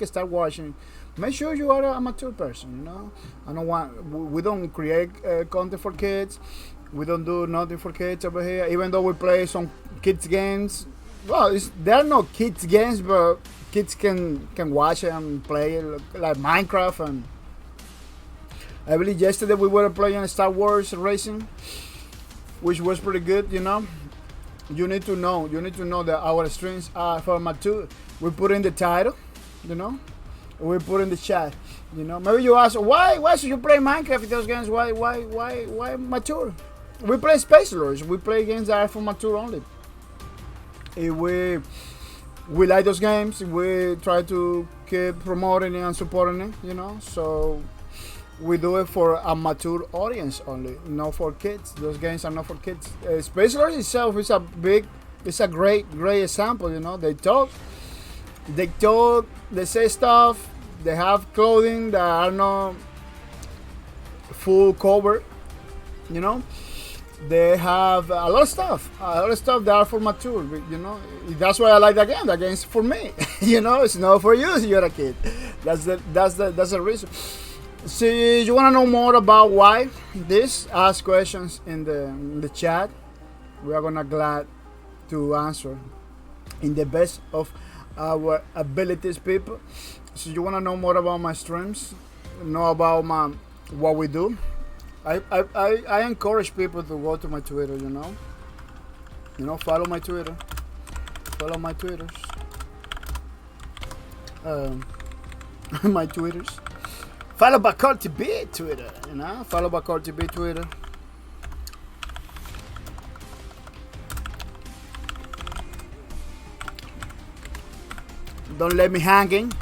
start watching, make sure you are a mature person. You know, we don't create content for kids. We don't do nothing for kids over here. Even though we play some kids games, well, there are no kids games, but kids can watch it and play it, like Minecraft. And I believe yesterday we were playing Star Wars Racing, which was pretty good. You know, you need to know that our streams are for mature. We put in the title, you know, we put in the chat. You know, maybe you ask why should you play Minecraft in those games? Why mature? We play Space Lords. We play games that are for mature only. If we like those games, we try to keep promoting it and supporting it. You know, so we do it for a mature audience only, not for kids. Those games are not for kids. Space Lords itself is a great example. You know, they talk, they say stuff, they have clothing that are not full cover. You know, they have a lot of stuff that are for mature. You know, that's why I like that game. That game is for me. You know, it's not for you if you're a kid. That's the reason. See, you want to know more about why this? Ask questions in the chat. We are gonna glad to answer in the best of our abilities, people. So you want to know more about my streams, know about my what we do. I encourage people to go to my Twitter. Follow my Twitter, follow my Twitters, my Twitters. Follow bahcorp TV Twitter. Follow bahcorp TV Twitter. Don't let me hanging.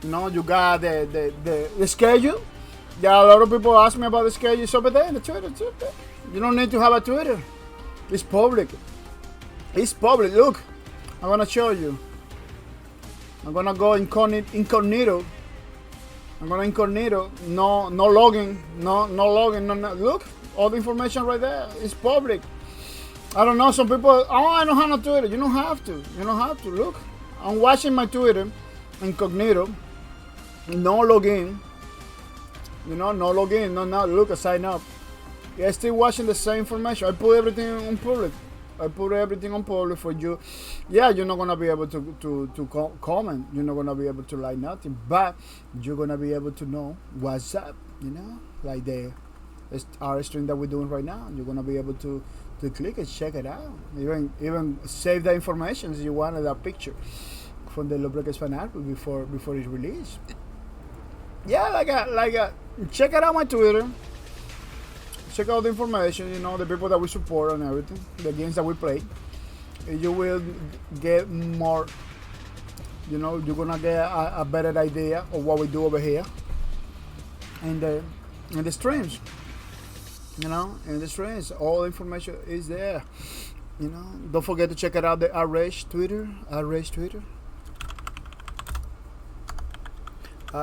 You got the schedule. Yeah, a lot of people ask me about the schedule. It's over there in the Twitter. It's over there. You don't need to have a Twitter. It's public. It's public. Look, I'm gonna show you. I'm gonna go incognito. I'm gonna incognito. No logging. No logging. No. Look, all the information right there. It's public. I don't know. Some people. Oh, I don't have no Twitter. You don't have to. You don't have to. Look, I'm watching my Twitter incognito. No login. No login. No. Look, I sign up. Yeah, still watching the same information. I put everything on public. I put everything on public for you. Yeah, you're not gonna be able to comment. You're not gonna be able to like nothing, but you're gonna be able to know what's up. Like our stream that we're doing right now. You're gonna be able to click and check it out. Even save the information if you wanted that picture from the Lawbreakers fan album before it's released. Yeah, check it out my Twitter. Check out the information, the people that we support and everything, the games that we play. You will get more, you're gonna get a better idea of what we do over here in the streams. In the streams, all information is there. Don't forget to check it out, the Rage Twitter.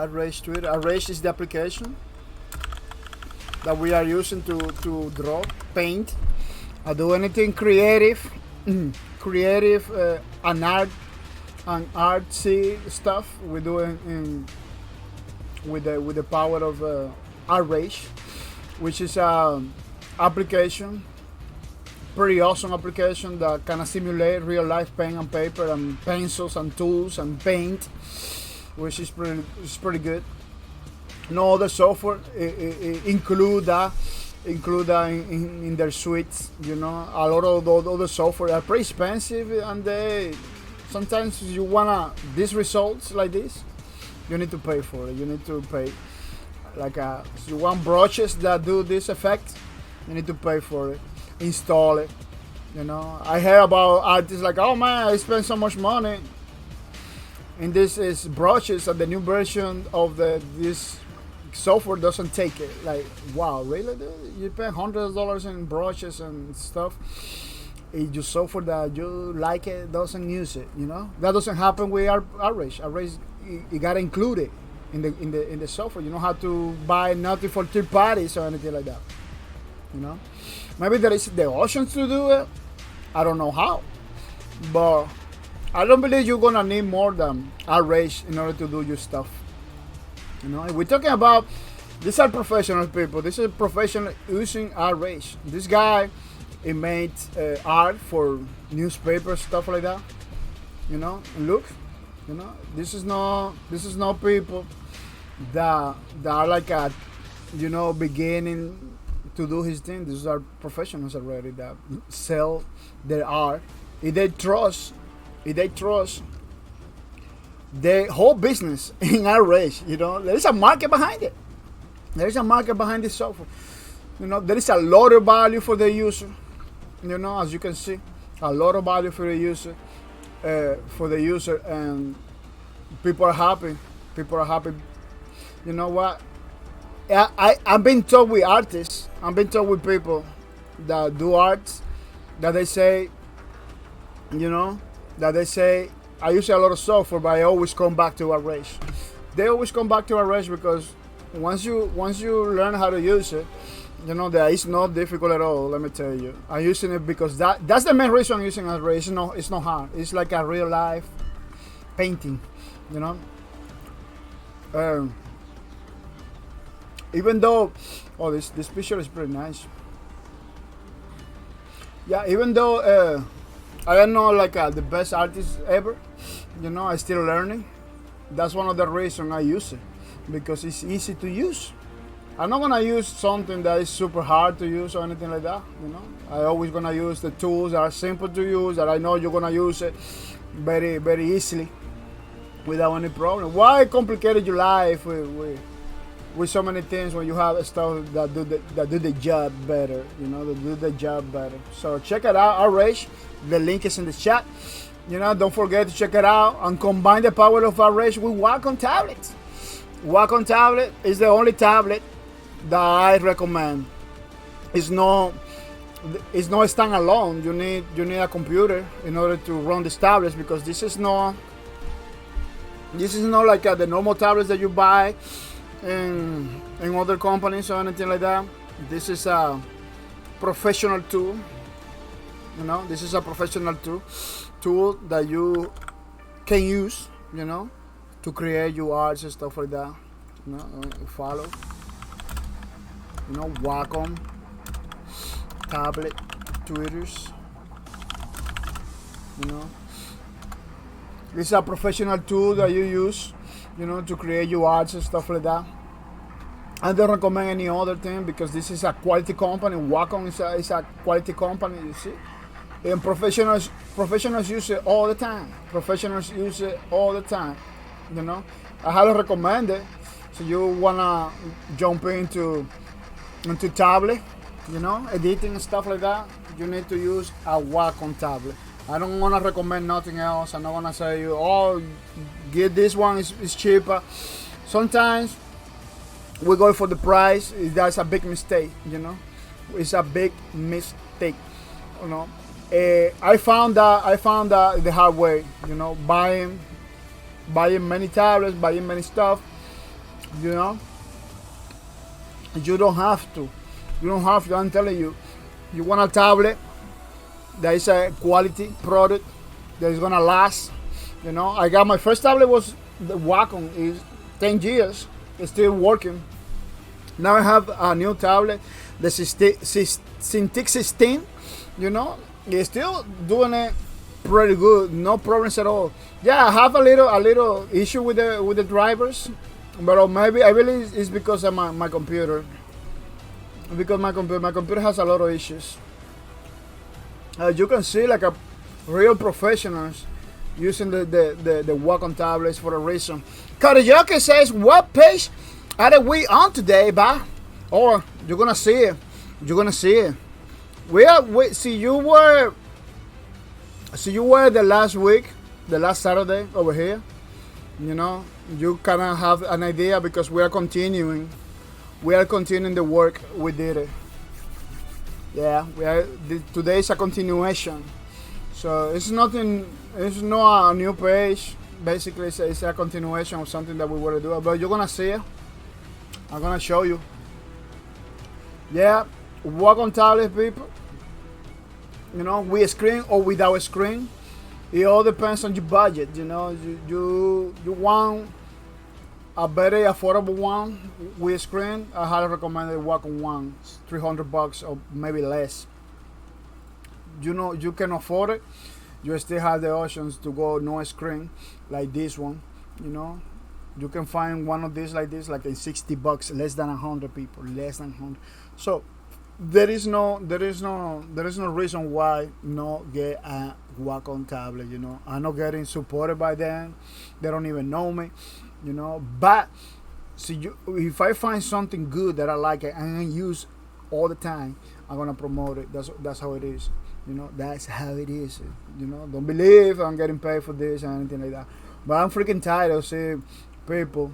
Rage is the application that we are using to draw, paint, do anything creative, and artsy stuff. We do with the power of Rage, which is an application, pretty awesome application that can simulate real life pen and paper and pencils and tools and paint, which is pretty good. No other software include that in their suites. A lot of the other software are pretty expensive, and sometimes you wanna these results like this, you need to pay for it. You need to pay. You want brushes that do this effect, you need to pay for it. Install it. I hear about artists like, oh man, I spent so much money. And this is brushes, and the new version of this software doesn't take it. Like, wow, really? You pay hundreds of dollars in brushes and stuff. It's your software that you like it doesn't use it. That doesn't happen with Rage. Rage, you gotta include it in the software. You don't have to buy nothing for third parties or anything like that. Maybe there is the options to do it. I don't know how, but I don't believe you're gonna need more than Rage in order to do your stuff. If we're talking about, these are professional people. This is professional using Rage. This guy, he made art for newspapers, stuff like that. And look, this is not people that are like beginning to do his thing. These are professionals already that sell their art. If they trust the whole business in Rage, there is a market behind it. There is a market behind this software. There is a lot of value for the user. As you can see, a lot of value for the user. And people are happy. You know what? I've been told with artists. I've been told with people that do arts that they say, I use a lot of software, but I always come back to Rage. They always come back to Rage because once you learn how to use it, that is not difficult at all. Let me tell you, I'm using it because that's the main reason I'm using Rage. It's not hard. It's like a real life painting. Even though, this picture is pretty nice. Yeah, even though I am not like the best artist ever. You know, I still learning. That's one of the reasons I use it, because it's easy to use. I'm not gonna use something that is super hard to use or anything like that. You know, I always gonna use the tools that are simple to use, that I know you're gonna use it very, very easily without any problem. Why complicate your life with so many things when you have stuff that do the job better? You know, that do the job better. So check it out, Outrage. The link is in the chat. You know, don't forget to check it out and combine the power of Outrage with Wacom tablets. Wacom tablet is the only tablet that I recommend. It's not standalone. You need a computer in order to run these tablets, because this is not like the normal tablets that you buy in other companies or anything like that. This is a professional tool. You know, this is a professional tool that you can use, you know, to create your arts and stuff like that. You know, follow. You know, Wacom tablet tweeters. You know, this is a professional tool that you use, you know, to create your arts and stuff like that. I don't recommend any other thing, because this is a quality company. Wacom is a quality company, you see. And professionals use it all the time. Professionals use it all the time. You know, I highly recommend it. So you wanna jump into tablet, you know, editing and stuff like that, you need to use a Wacom tablet. I don't wanna recommend nothing else. I'm not gonna say you, oh, get this one, is cheaper. Sometimes we go for the price. That's a big mistake, you know. It's a big mistake, you know. I found that the hard way, you know, buying many tablets, buying many stuff, you know. You don't have to. I'm telling you. You want a tablet that is a quality product that is gonna last. You know, I got my first tablet was the Wacom. Is 10 years. It's still working. Now I have a new tablet, the Cintiq 16. You know, it's still doing it pretty good. No problems at all. Yeah, I have a little issue with the drivers. But maybe I believe it's because of my computer. Because my computer has a lot of issues. You can see like a real professionals using the Wacom tablets for a reason. Karaoke says, what page are we on today, ba? Or you're gonna see it. You're gonna see it. You were the last week, the last Saturday over here. You know, you kind of have an idea, because we are continuing the work we did it. Yeah, today is a continuation, so it's not a new page. Basically, it's a continuation of something that we were doing, but you're gonna see it. I'm gonna show you. Yeah, Wacom tablet, people. You know, with screen or without a screen. It all depends on your budget. You know, you want a very affordable one with screen. I highly recommend the Wacom one. It's $300 or maybe less. You know, you can afford it. You still have the options to go no screen like this one. You know, you can find one of these like this, like in $60, less than 100 people, less than 100. So there is no reason why not get a Wacom tablet. You know, I'm not getting supported by them. They don't even know me. You know, but if I find something good that I like it and I use all the time, I'm gonna promote it. That's how it is. You know, that's how it is. You know, don't believe I'm getting paid for this or anything like that. But I'm freaking tired of seeing people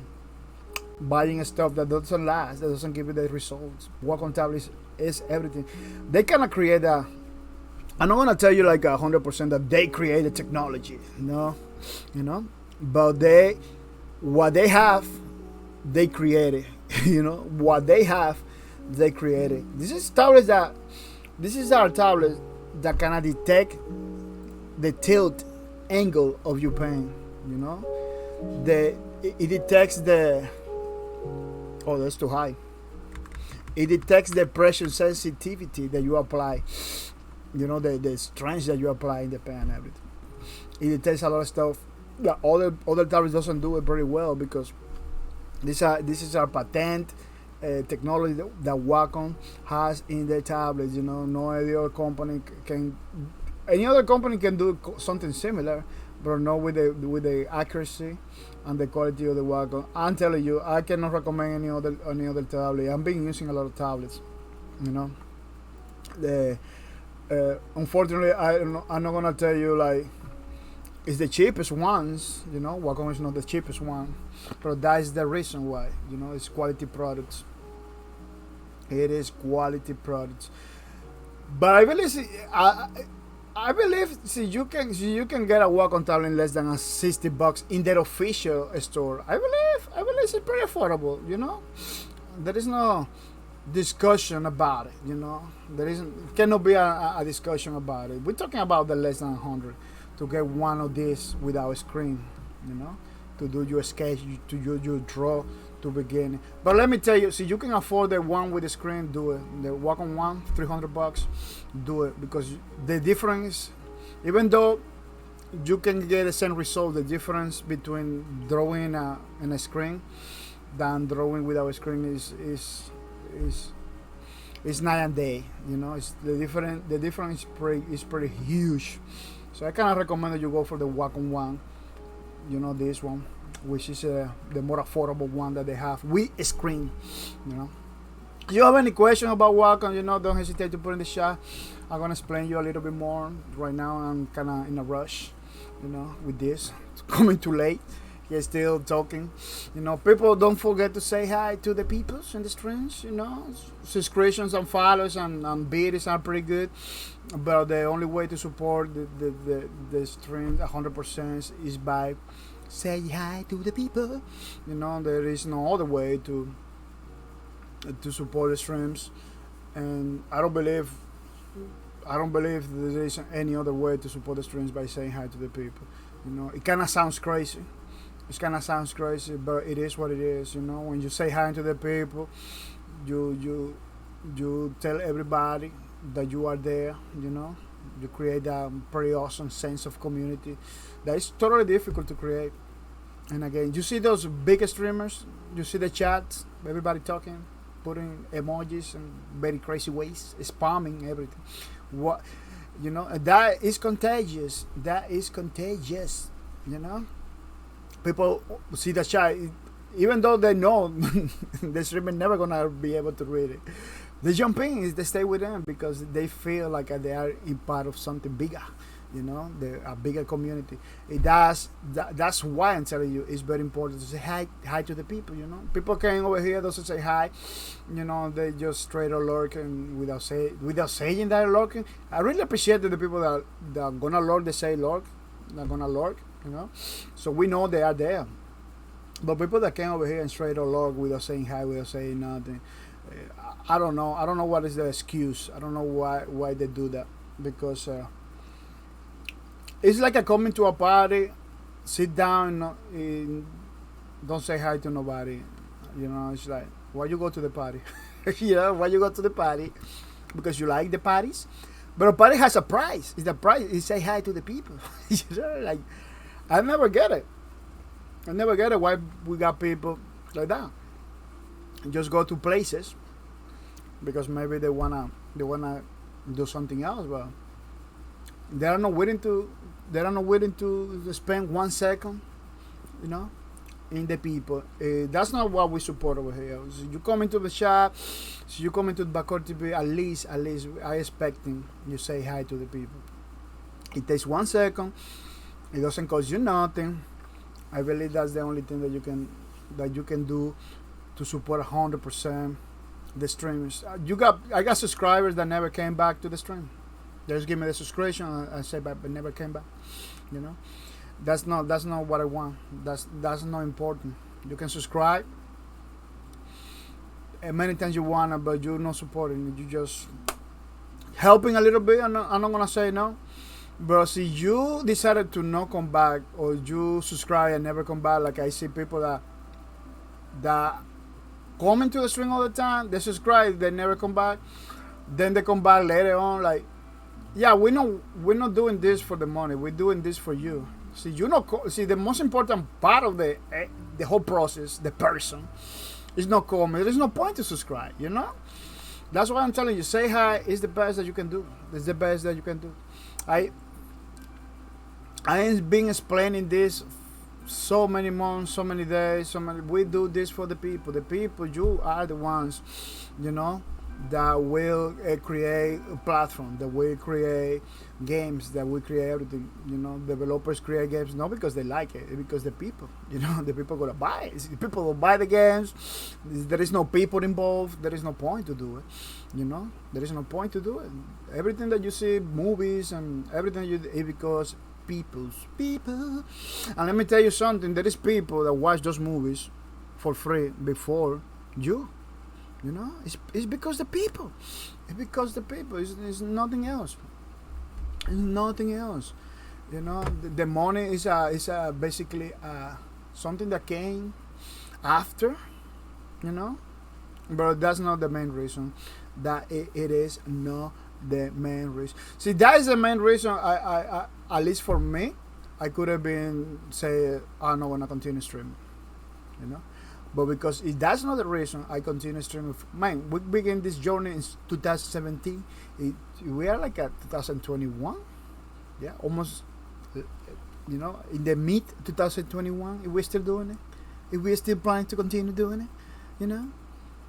buying stuff that doesn't last, that doesn't give you the results. Wacom tablets is everything. They kind of create a. I'm not gonna tell you like 100% that they created technology. You know, but what they have, they created. You know, what they have, they created. This is our tablet that can detect the tilt angle of your pen. You know, it detects the. Oh, that's too high. It detects the pressure sensitivity that you apply. the strength that you apply in the pen, everything. It detects a lot of stuff that other tablets doesn't do it very well, because this is our patent technology that Wacom has in their tablets. No any other company can do something similar, but not with the accuracy and the quality of the Wacom. I'm telling you, I cannot recommend any other tablet. I've been using a lot of tablets. The unfortunately, I'm not gonna tell you like it's the cheapest ones. Wacom is not the cheapest one, but that is the reason why. It's quality products. It is quality products. But I believe you can get a Wacom tablet in less than $60 in their official store. I believe it's pretty affordable. There is no discussion about it. Cannot be a discussion about it. We're talking about the less than 100 to get one of these without a screen. To do your sketch, to do your draw, to begin. But let me tell you, you can afford the one with the screen, do it. The Wacom one, $300, do it, because the difference, even though you can get the same result, the difference between drawing in a screen than drawing without a screen is night and day. It's the difference is pretty huge. So I cannot recommend that you go for the Wacom one. This one, which is the more affordable one that they have with a screen. If you have any question about Wacom, don't hesitate to put in the chat. I'm gonna explain you a little bit more. Right now I'm kinda in a rush, with this. It's coming too late. He's still talking. People don't forget to say hi to the peoples in the streams. Subscriptions and follows and biddies are pretty good, but the only way to support the stream 100% is by say hi to the people. There is no other way to support the streams, and I don't believe there is any other way to support the streams by saying hi to the people. It kind of sounds crazy. But it is what it is. When you say hi to the people, you tell everybody that you are there. You create a pretty awesome sense of community that is totally difficult to create. And again, you see those big streamers, you see the chats, everybody talking, putting emojis in very crazy ways, spamming everything. That is contagious. People see the chat, even though they know the streamer never gonna be able to read it. They jump in, they stay with them because they feel like they are in part of something bigger. They're a bigger community. That's why I'm telling you it's very important to say hi to the people. People came over here doesn't say hi. They just straight up lurking without saying that lurking. I really appreciate the people that are gonna lurk. They say lurk, they're gonna lurk. So we know they are there. But people that came over here and straight up lurk without saying hi, without saying nothing, I don't know. I don't know what is the excuse. I don't know why they do that, because it's like a coming to a party, sit down, and don't say hi to nobody. It's like, why you go to the party? Why you go to the party? Because you like the parties? But a party has a price. It's the price. You say hi to the people. Like, I never get it. Why we got people like that. Just go to places because maybe they wanna do something else, but they are not willing to spend 1 second, in the people. That's not what we support over here. So you come into the shop, you come into the bahcorp TV, at least I expecting you say hi to the people. It takes 1 second. It doesn't cost you nothing. I believe that's the only thing that you can do to support 100% the streams. I got subscribers that never came back to the stream. They just give me the subscription and say but never came back. That's not what I want. That's not important. You can subscribe many times you wanna, but you're not supporting. You just helping a little bit. I'm not gonna say no. But if you decided to not come back, or you subscribe and never come back, like I see people that come into the stream all the time, they subscribe, they never come back, then they come back later on, like yeah, we're not doing this for the money. We're doing this for you. See, see, the most important part of the whole process, the person, is not comment. There is no point to subscribe. That's why I'm telling you. Say hi is the best that you can do. It's the best that you can do. I ain't been explaining this so many months, so many days, so many. We do this for the people. The people, you are the ones, that will create a platform, that will create games, that will create everything. Developers create games not because they like it, it's because the people, the people gonna buy it. The people will buy the games. There is no people involved. There is no point to do it. There is no point to do it. Everything that you see, movies and everything, is because people. And let me tell you something. There is people that watch those movies for free before you. It's because the people. It's because the people. It's nothing else. It's nothing else. The money is basically something that came after. But that's not the main reason. That it is not the main reason. See, that is the main reason. I at least for me, I could have been say, I don't want to continue streaming. But because if that's not the reason, I continue streaming. Man, we began this journey in 2017. We are like at 2021. Yeah, almost, in the mid 2021. If we're still doing it, if we're still planning to continue doing it,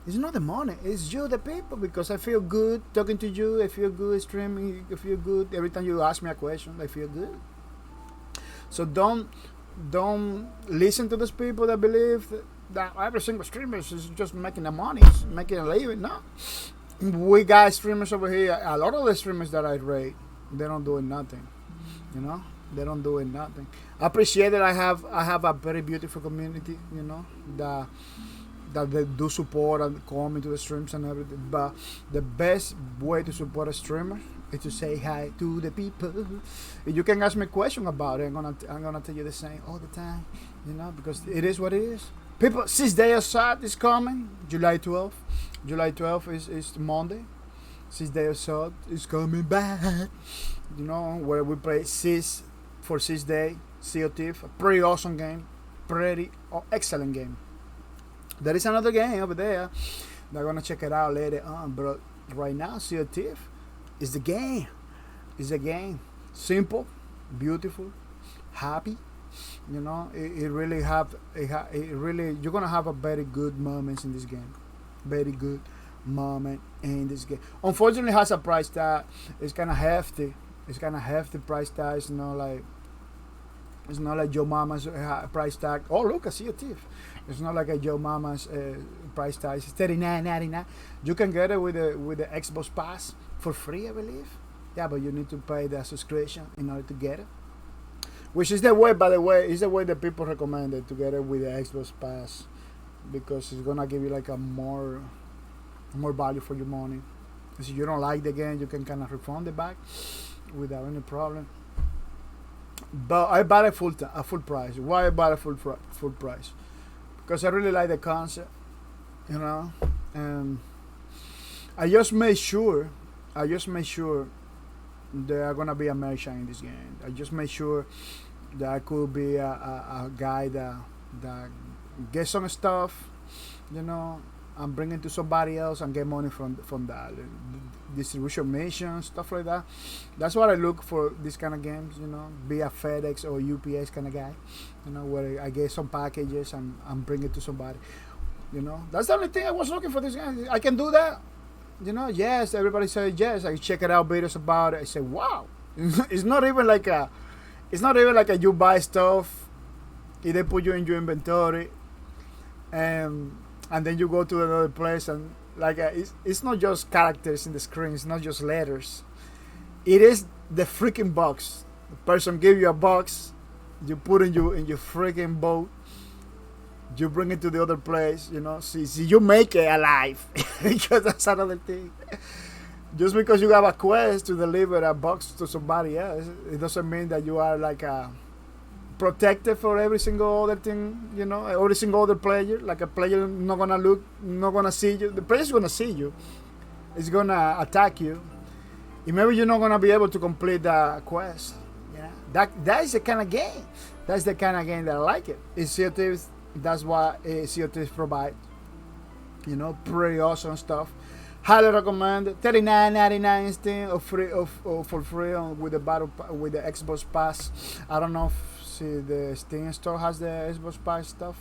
it's not the money. It's you, the people, because I feel good talking to you. I feel good streaming. I feel good every time you ask me a question. I feel good. So don't listen to those people that believe that every single streamer is just making the money, making a living. No, we got streamers over here. A lot of the streamers that I rate, they don't doing nothing. They don't doing nothing. I appreciate that I have a very beautiful community. That they do support and come into the streams and everything. But the best way to support a streamer is to say hi to the people. If you can ask me a question about it, I'm gonna tell you the same all the time. Because it is what it is. People, 6 Days of Sad is coming, July 12th. July 12th is Monday. 6 Days of Sad is coming back. Where we play 6 Days, Sea of Thieves, a pretty awesome game, excellent game. There is another game over there. They're gonna check it out later on, but right now, Sea of Thieves is the game. It's a game, simple, beautiful, happy. It really you're gonna have a very good moments in this game. Very good moment in this game. Unfortunately, it has a price tag. It's kind of hefty. It's kind of hefty price tag. It's not like Joe Mama's price tag. Oh, look, I see a thief. It's not like a Joe Mama's price tag. It's $39.99. You can get it with the Xbox Pass for free, I believe. Yeah, but you need to pay the subscription in order to get it. Which is the way, by the way, is the way that people recommend it, to get it with the Xbox Pass, because it's gonna give you like a more value for your money. If you don't like the game, you can kind of refund it back without any problem. But I bought it a full price. Why I bought it full price? Because I really like the concept, and I just made sure there are gonna be a merchant in this game. I just made sure that I could be a guy that gets some stuff, and bring it to somebody else and get money from that. Distribution missions, stuff like that. That's what I look for these kind of games, be a FedEx or UPS kind of guy, where I get some packages and bring it to somebody. That's the only thing I was looking for this game. I can do that. Yes, everybody says yes. I check it out, videos about it. I say, wow. It's not even like you buy stuff, they put you in your inventory, and then you go to another place, and it's not just characters in the screen. It's not just letters. It is the freaking box. The person give you a box, you put in your freaking boat. You bring it to the other place, see you make it alive. Because that's another thing. Just because you have a quest to deliver a box to somebody else, it doesn't mean that you are like protected for every single other thing, every single other player. Like a player not gonna see you. The player's gonna see you. It's gonna attack you. And maybe you're not gonna be able to complete the quest. Yeah, that is the kind of game. That's the kind of game that I like it. It's Sea of Thieves. That's what Sea of Thieves provide. You know, pretty awesome stuff. Highly recommend it. $39.99 Steam or for free with with the Xbox Pass. I don't know if the Steam store has the Xbox Pass stuff.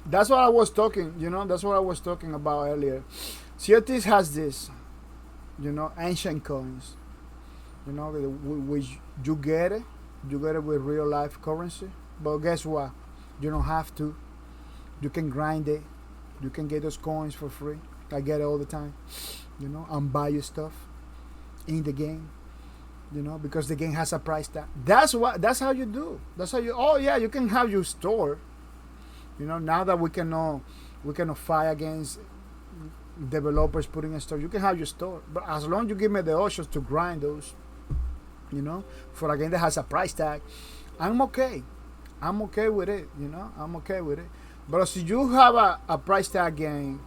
That's what I was talking. You know, that's what I was talking about earlier. Sea of Thieves has this. You know, ancient coins. You know, which you get it. You get it with real life currency. But guess what? You don't have to. You can grind it. You can get those coins for free. I get it all the time. You know, and buy your stuff in the game. You know, because the game has a price tag. That's how you do. That's how you. Oh yeah, you can have your store. You know, now that we cannot fight against developers putting a store, you can have your store. But as long as you give me the options to grind those, you know, for a game that has a price tag, I'm okay. I'm okay with it. You know, I'm okay with it. But if you have a price tag game,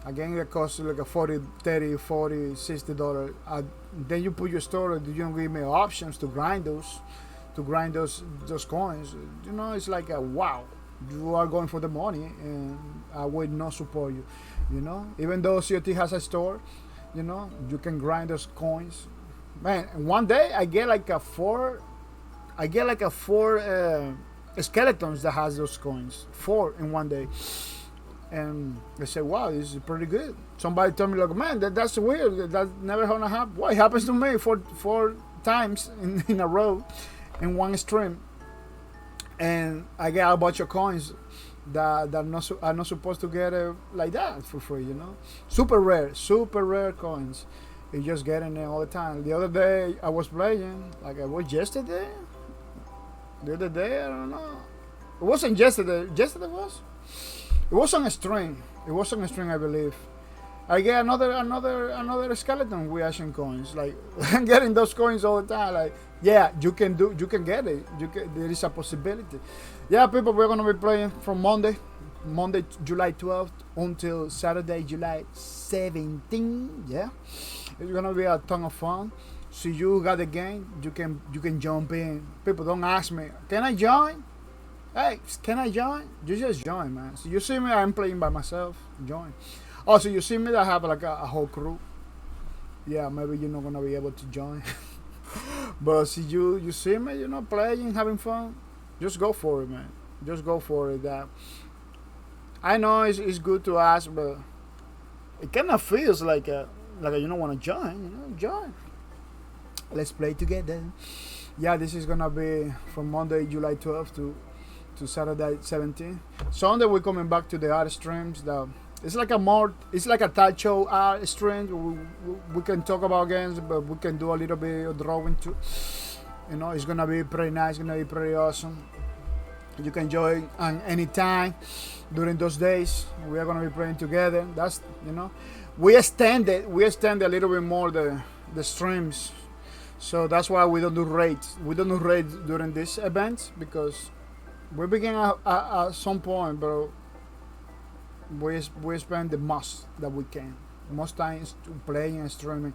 a game that costs like a $40, $30, $40, $60, then you put your store, you don't give me options to grind those coins. You know, it's like a wow. You are going for the money, and I would not support you. You know, even though COT has a store, you know, you can grind those coins. Man, one day I get like a four skeletons that has those coins. 4 in one day. And I said, wow, this is pretty good. Somebody told me, like, man, that's weird. That's never gonna happen. Well, it happens to me four times in a row in one stream. And I get a bunch of coins that are not supposed to get like that for free, you know. Super rare coins. You just getting it all the time. The other day I was playing, like I was yesterday. The other day, I don't know. It wasn't yesterday. Yesterday was? It was on a string. It was on a string, I believe. I get another skeleton with Asian coins. Like I'm getting those coins all the time. Like, yeah, you can get it. There is a possibility. Yeah, people, we're gonna be playing from Monday July 12th until Saturday July 17th. Yeah, it's gonna be a ton of fun. So you got the game, you can jump in. People, don't ask me, can I join? Hey, can I join? You just join, man. So you see me, I'm playing by myself. Join. Also, you see me, I have like a whole crew. Yeah, maybe you're not gonna be able to join. But see you see me, you know, playing, having fun. Just go for it, man. Just go for it. That I know it's good to ask, but it kind of feels like you don't want to join. You know, join. Let's play together. Yeah, this is gonna be from Monday, July 12th to Saturday 17th. Sunday we're coming back to the art streams. It's like a talk show art stream. We can talk about games, but we can do a little bit of drawing too. You know, it's gonna be pretty nice. It's gonna be pretty awesome. You can join any time during those days. We are gonna be playing together. That's, you know, we extended a little bit more the streams. So that's why we don't do raids. We don't do raids during these events because we begin at some point, bro. We spend the most that we can, most times playing and streaming.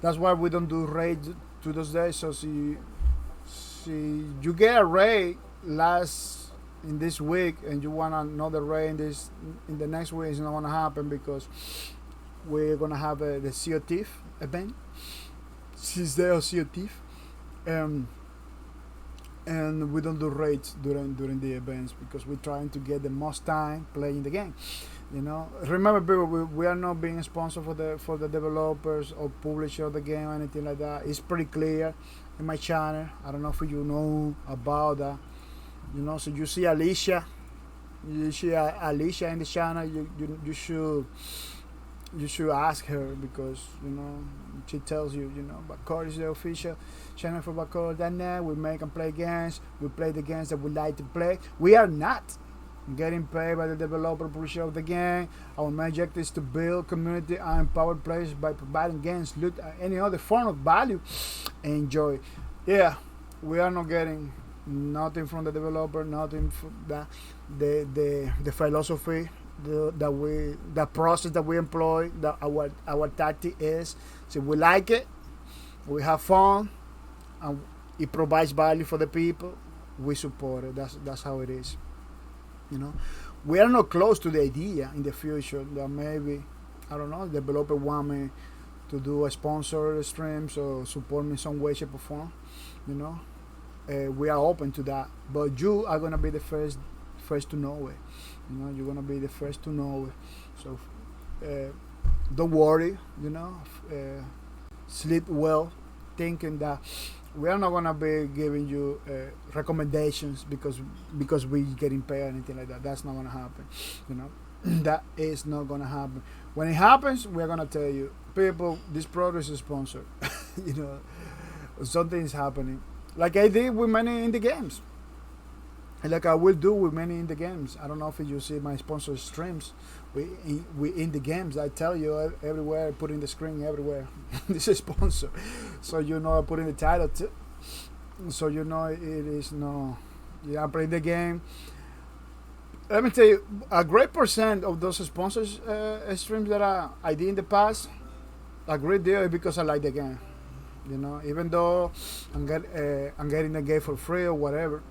That's why we don't do raids to those days. So see you get a raid in this week and you want another raid in the next week, it's not gonna happen because we're gonna have the Sea of Thieves event. 6 days of Sea of Thieves. And we don't do raids during the events because we're trying to get the most time playing the game. You know, remember, people, we are not being sponsored for the developers or publisher of the game or anything like that. It's pretty clear in my channel. I don't know if you know about that. You know, so you see Alicia in the channel. You should ask her because, you know, she tells you, you know, bahcorp is the official channel for bahcorp.net. We make and play games. We play the games that we like to play. We are not getting paid by the developer publisher of the game. Our main objective is to build community and empower players by providing games, loot, any other form of value, and enjoy. Yeah, we are not getting nothing from the developer, nothing from the philosophy. The process that we employ, our tactic is, so we like it, We have fun, and it provides value for the people. We support it. That's how it is. You know, we are not close to the idea in the future that maybe, I don't know, developer want me to do a sponsor streams or support me in some way, shape, or form. You know, we are open to that. But you are gonna be the first to know it. You know, you're gonna be the first to know it. So don't worry. You know, sleep well, thinking that we are not gonna be giving you recommendations because we getting paid or anything like that. That's not gonna happen. You know, that is not gonna happen. When it happens, we're gonna tell you, people, this product is sponsored. You know, something is happening. Like I did with many indie games. Like I will do with many indie games. I don't know if you see my sponsor streams. We indie games. I tell you everywhere, putting the screen everywhere. This is sponsor, so you know I put in the title too. So you know it is no. Yeah, I played the game. Let me tell you, a great percent of those sponsors streams that I did in the past, a great deal is because I like the game. You know, even though I'm getting the game for free or whatever,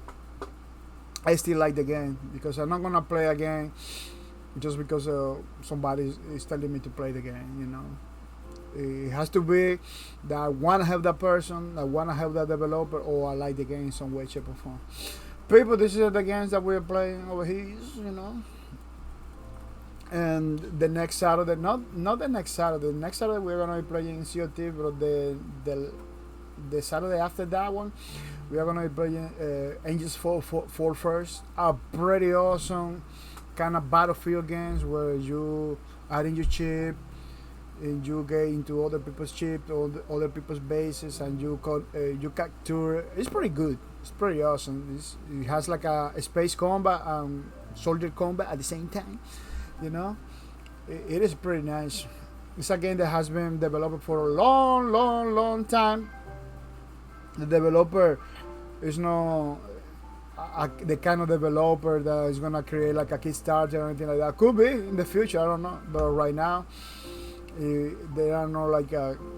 I still like the game because I'm not gonna play a game just because somebody is telling me to play the game. You know, it has to be that I wanna help that person, I wanna help that developer, or I like the game in some way, shape, or form. People, this is the games that we're playing over here. You know, and the next Saturday, not the next Saturday. The next Saturday we're gonna be playing COT, but the Saturday after that one, we are gonna be playing Angels Fall First. A pretty awesome kind of battlefield games where you add in your chip and you get into other people's chips, other people's bases, and you capture. It's pretty good. It's pretty awesome. It has like a space combat and soldier combat at the same time. You know, it is pretty nice. It's a game that has been developed for a long time. The developer is no the kind of developer that is gonna create like a Kickstarter or anything like that. Could be in the future, I don't know. But right now, they are not like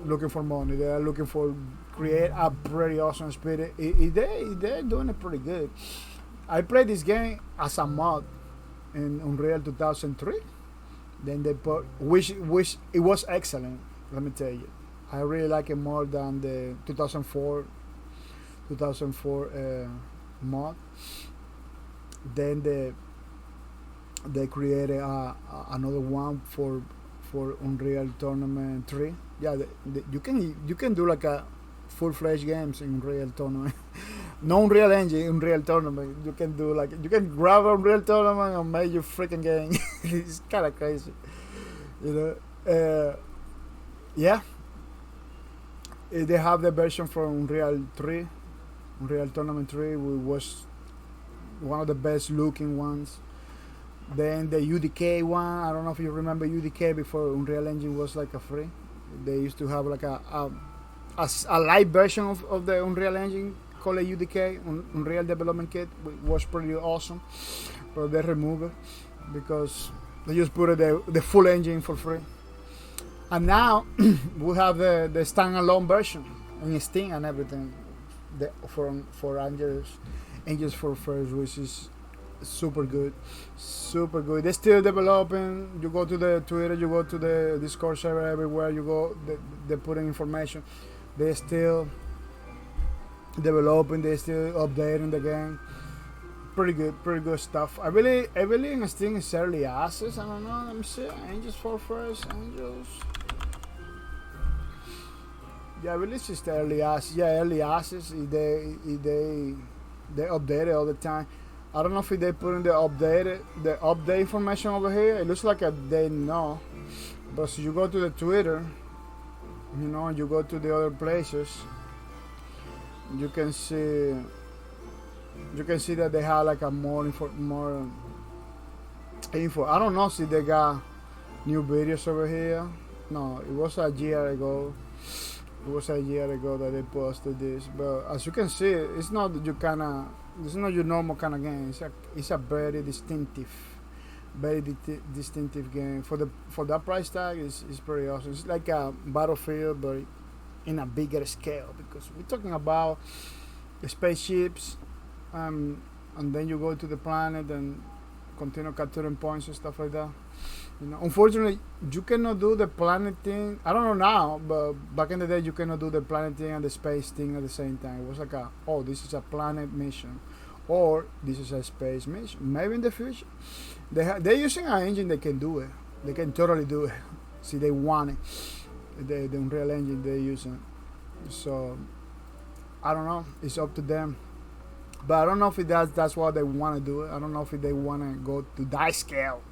looking for money. They are looking for create a pretty awesome spirit. They're doing it pretty good. I played this game as a mod in Unreal 2003. Then they put which it was excellent. Let me tell you, I really like it more than the 2004 mod. Then they created another one for Unreal Tournament 3. Yeah, you can do like a full-fledged games in Unreal Tournament. No Unreal Engine, Unreal Tournament. You can do like you can grab Unreal Tournament and make your freaking game. It's kind of crazy, you know. Yeah. They have the version from Unreal 3, Unreal Tournament 3, which was one of the best looking ones. Then the UDK one, I don't know if you remember UDK before Unreal Engine was like a free. They used to have like a live version of the Unreal Engine called a UDK, Unreal Development Kit, which was pretty awesome. But they removed it because they just put the full engine for free. And now we have the standalone version in Steam and everything for Angels for First, which is super good. They're still developing. You go to the Twitter, you go to the Discord server, everywhere you go, they put in information. They're still developing, they're still updating the game. Pretty good stuff. I believe in Steam is early access. I don't know. Let me see. Angels for First. Angels. Yeah, I believe it's just early access. Yeah, early access. They update it all the time. I don't know if they put in the update information over here. It looks like they know. But so you go to the Twitter, you know, you go to the other places, you can see that they have like a more info. I don't know if they got new videos over here. No, it was a year ago. That they posted this. But as you can see, it's not your normal kind of game. It's a very distinctive game. For that price tag, it's pretty awesome. It's like a Battlefield, but in a bigger scale, because we're talking about spaceships, and then you go to the planet and continue capturing points and stuff like that. Unfortunately, you cannot do the planet thing. I don't know now, but back in the day, you cannot do the planet thing and the space thing at the same time. It was like this is a planet mission, or this is a space mission. Maybe in the future, they're using an engine that can do it. They can totally do it. See, they want it. The Unreal Engine they're using. So I don't know. It's up to them. But I don't know if that's what they want to do. I don't know if they want to go to that scale.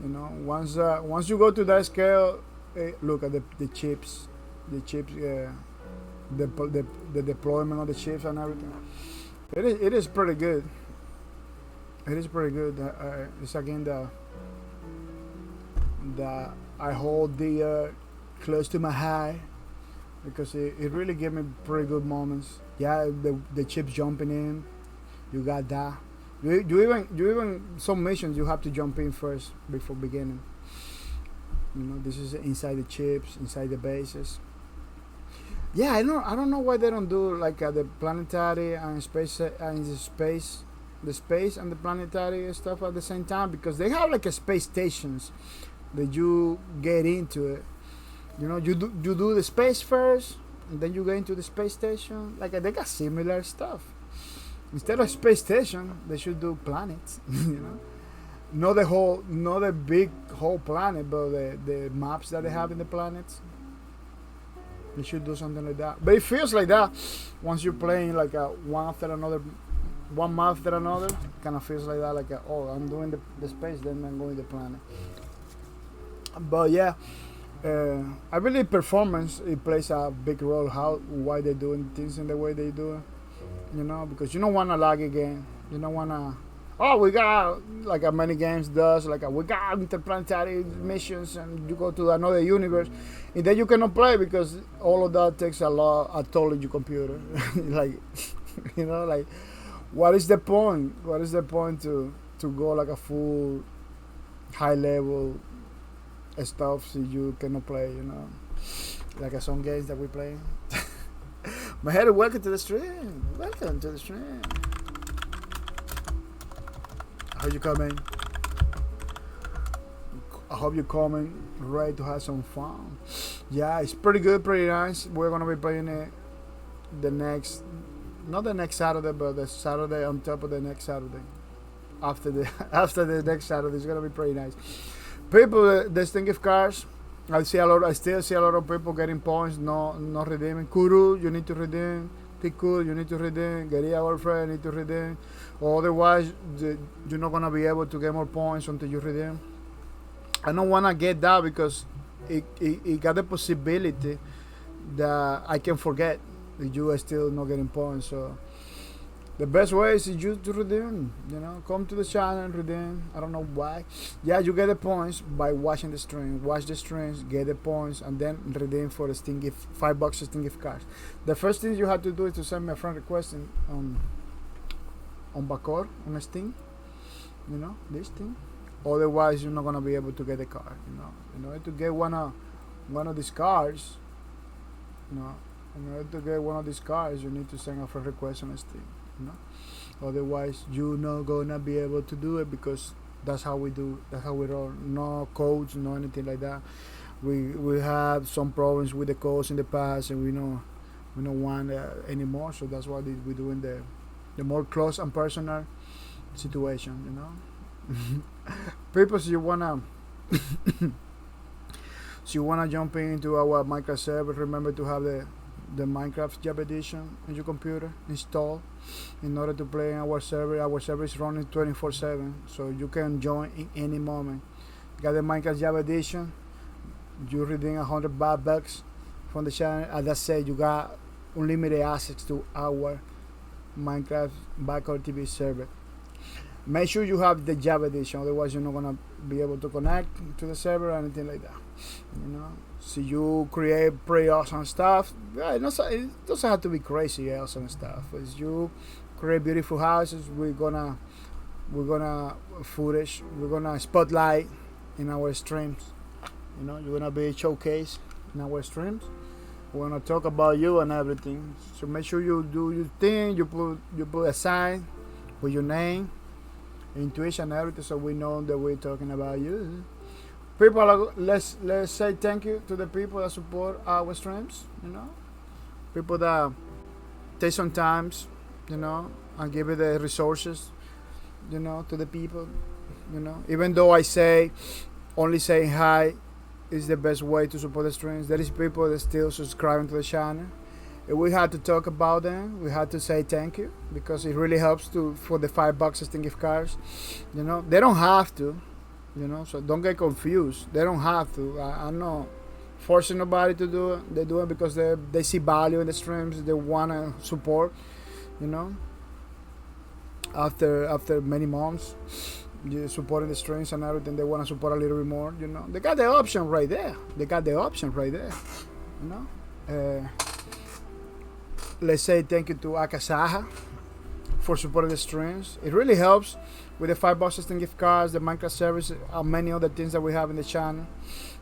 Once you go to that scale, look at the chips, the deployment of the chips and everything. It is pretty good. It is pretty good. It's again that I hold the close to my heart, because it really gave me pretty good moments. Yeah, the chips jumping in, you got that. You even some missions you have to jump in first before beginning. This is inside the chips, inside the bases. Yeah, I don't know why they don't do like the planetary and space and the space and the planetary stuff at the same time, because they have like a space stations that you get into it. You do the space first, and then you go into the space station. Like they got similar stuff. Instead of space station, they should do planets. Not the big whole planet, but the maps that they have in the planets. They should do something like that. But it feels like that once you're playing like one after another, one map after another. Kind of feels like that. Like I'm doing the space, then I'm going to the planet. But yeah. I believe performance it plays a big role. Why they're doing things in the way they do it, because you don't want to lag a game. You don't want to. We got like many games does like we got interplanetary missions, and you go to another universe, and then you cannot play because all of that takes a toll on your computer. Like, like what is the point? What is the point to go like a full high level stuff so you cannot play, like some games that we play. Mahero, welcome to the stream. Welcome to the stream. How you coming? I hope you're coming ready to have some fun. Yeah, it's pretty good, pretty nice. We're gonna be playing it not the next Saturday, but the Saturday on top of the next Saturday. After the next Saturday, it's gonna be pretty nice. People, they think of cars. I still see a lot of people getting points, not redeeming. Kuru, you need to redeem. Tiku, you need to redeem. Guerrilla Warfare, you need to redeem. Or otherwise, you're not gonna be able to get more points until you redeem. I don't wanna get that because it got the possibility that I can forget that you are still not getting points. So the best way is you to redeem, come to the channel and redeem. I don't know why. Yeah, you get the points by watching the stream. Watch the streams, get the points, and then redeem for the Steam gift, $5 Steam gift cards. The first thing you have to do is to send me a friend request on bahcorp on Steam. This thing. Otherwise, you're not gonna be able to get the card. In order to get one of these cards, in order to get one of these cards, you need to send a friend request on Steam. Otherwise you're not gonna be able to do it, because that's how we do, that's how we roll. No codes, no anything like that. We have some problems with the codes in the past, and we don't want anymore. So that's why we're doing the more close and personal situation. People, so you wanna jump into our Minecraft server, remember to have the Minecraft Java Edition in your computer installed in order to play in our server. Our server is running 24/7, so you can join in any moment. You got the Minecraft Java Edition, you redeem $100 from the channel. As I said, you got unlimited access to our Minecraft bahcorp TV server. Make sure you have the Java Edition, otherwise you're not gonna be able to connect to the server or anything like that. So you create pretty awesome stuff. Yeah, it doesn't have to be crazy awesome stuff. As you create beautiful houses, we're gonna footage, we're gonna spotlight in our streams. You're gonna be showcased in our streams. We wanna talk about you and everything. So make sure you do your thing. You put a sign with your name, intuition, and everything, so we know that we're talking about you. People, let's say thank you to the people that support our streams. People that take some times, and give it the resources, to the people. Even though I say only saying hi is the best way to support the streams, there is people that still subscribing to the channel. If we had to talk about them, we had to say thank you, because it really helps for the $5 System gift cards. They don't have to, so don't get confused. They don't have to. I'm not forcing nobody to do it. They do it because they see value in the streams. They want to support, after many months supporting the streams and everything, they want to support a little bit more. They got the option right there. Let's say thank you to Akasaha for supporting the streams. It really helps with the $5 System gift cards, the Minecraft service, and many other things that we have in the channel.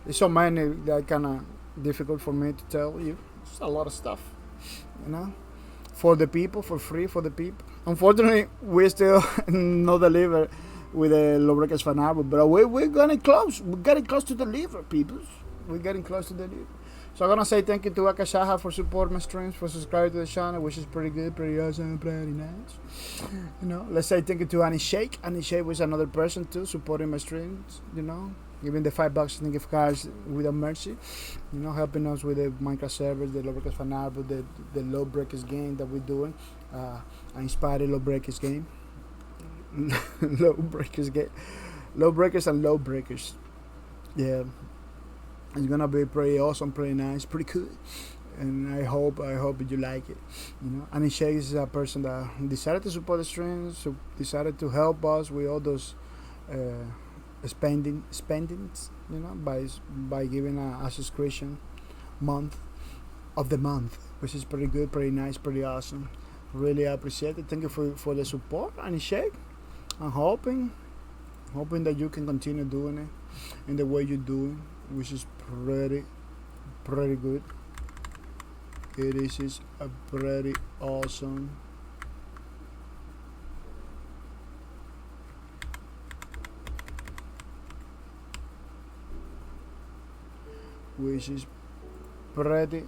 There's so many that kind of difficult for me to tell you. It's a lot of stuff, for the people, for free for the people. Unfortunately, we still not deliver with the Lawbreakers fan album, but we're getting close. We're getting close to deliver, people. We're getting close to deliver. So I'm gonna say thank you to Akashaha for supporting my streams, for subscribing to the channel, which is pretty good, pretty awesome, pretty nice. Let's say thank you to Annie Shake. Annie Shake was another person too, supporting my streams. Giving the $5 and gift cards without mercy. Helping us with the Minecraft servers, the Lawbreakers fan album, the Lawbreakers game that we're doing. Inspired Lawbreakers game. Lawbreakers game. Lawbreakers and Lawbreakers. Yeah. It's gonna be pretty awesome, pretty nice, pretty cool, and I hope you like it. Annie Shake is a person that decided to support the streams, so decided to help us with all those spendings, by giving a subscription of the month, which is pretty good, pretty nice, pretty awesome. Really appreciate it. Thank you for the support, Annie Shake. I'm hoping that you can continue doing it in the way you're doing, which is pretty good. It is a pretty awesome. Which is pretty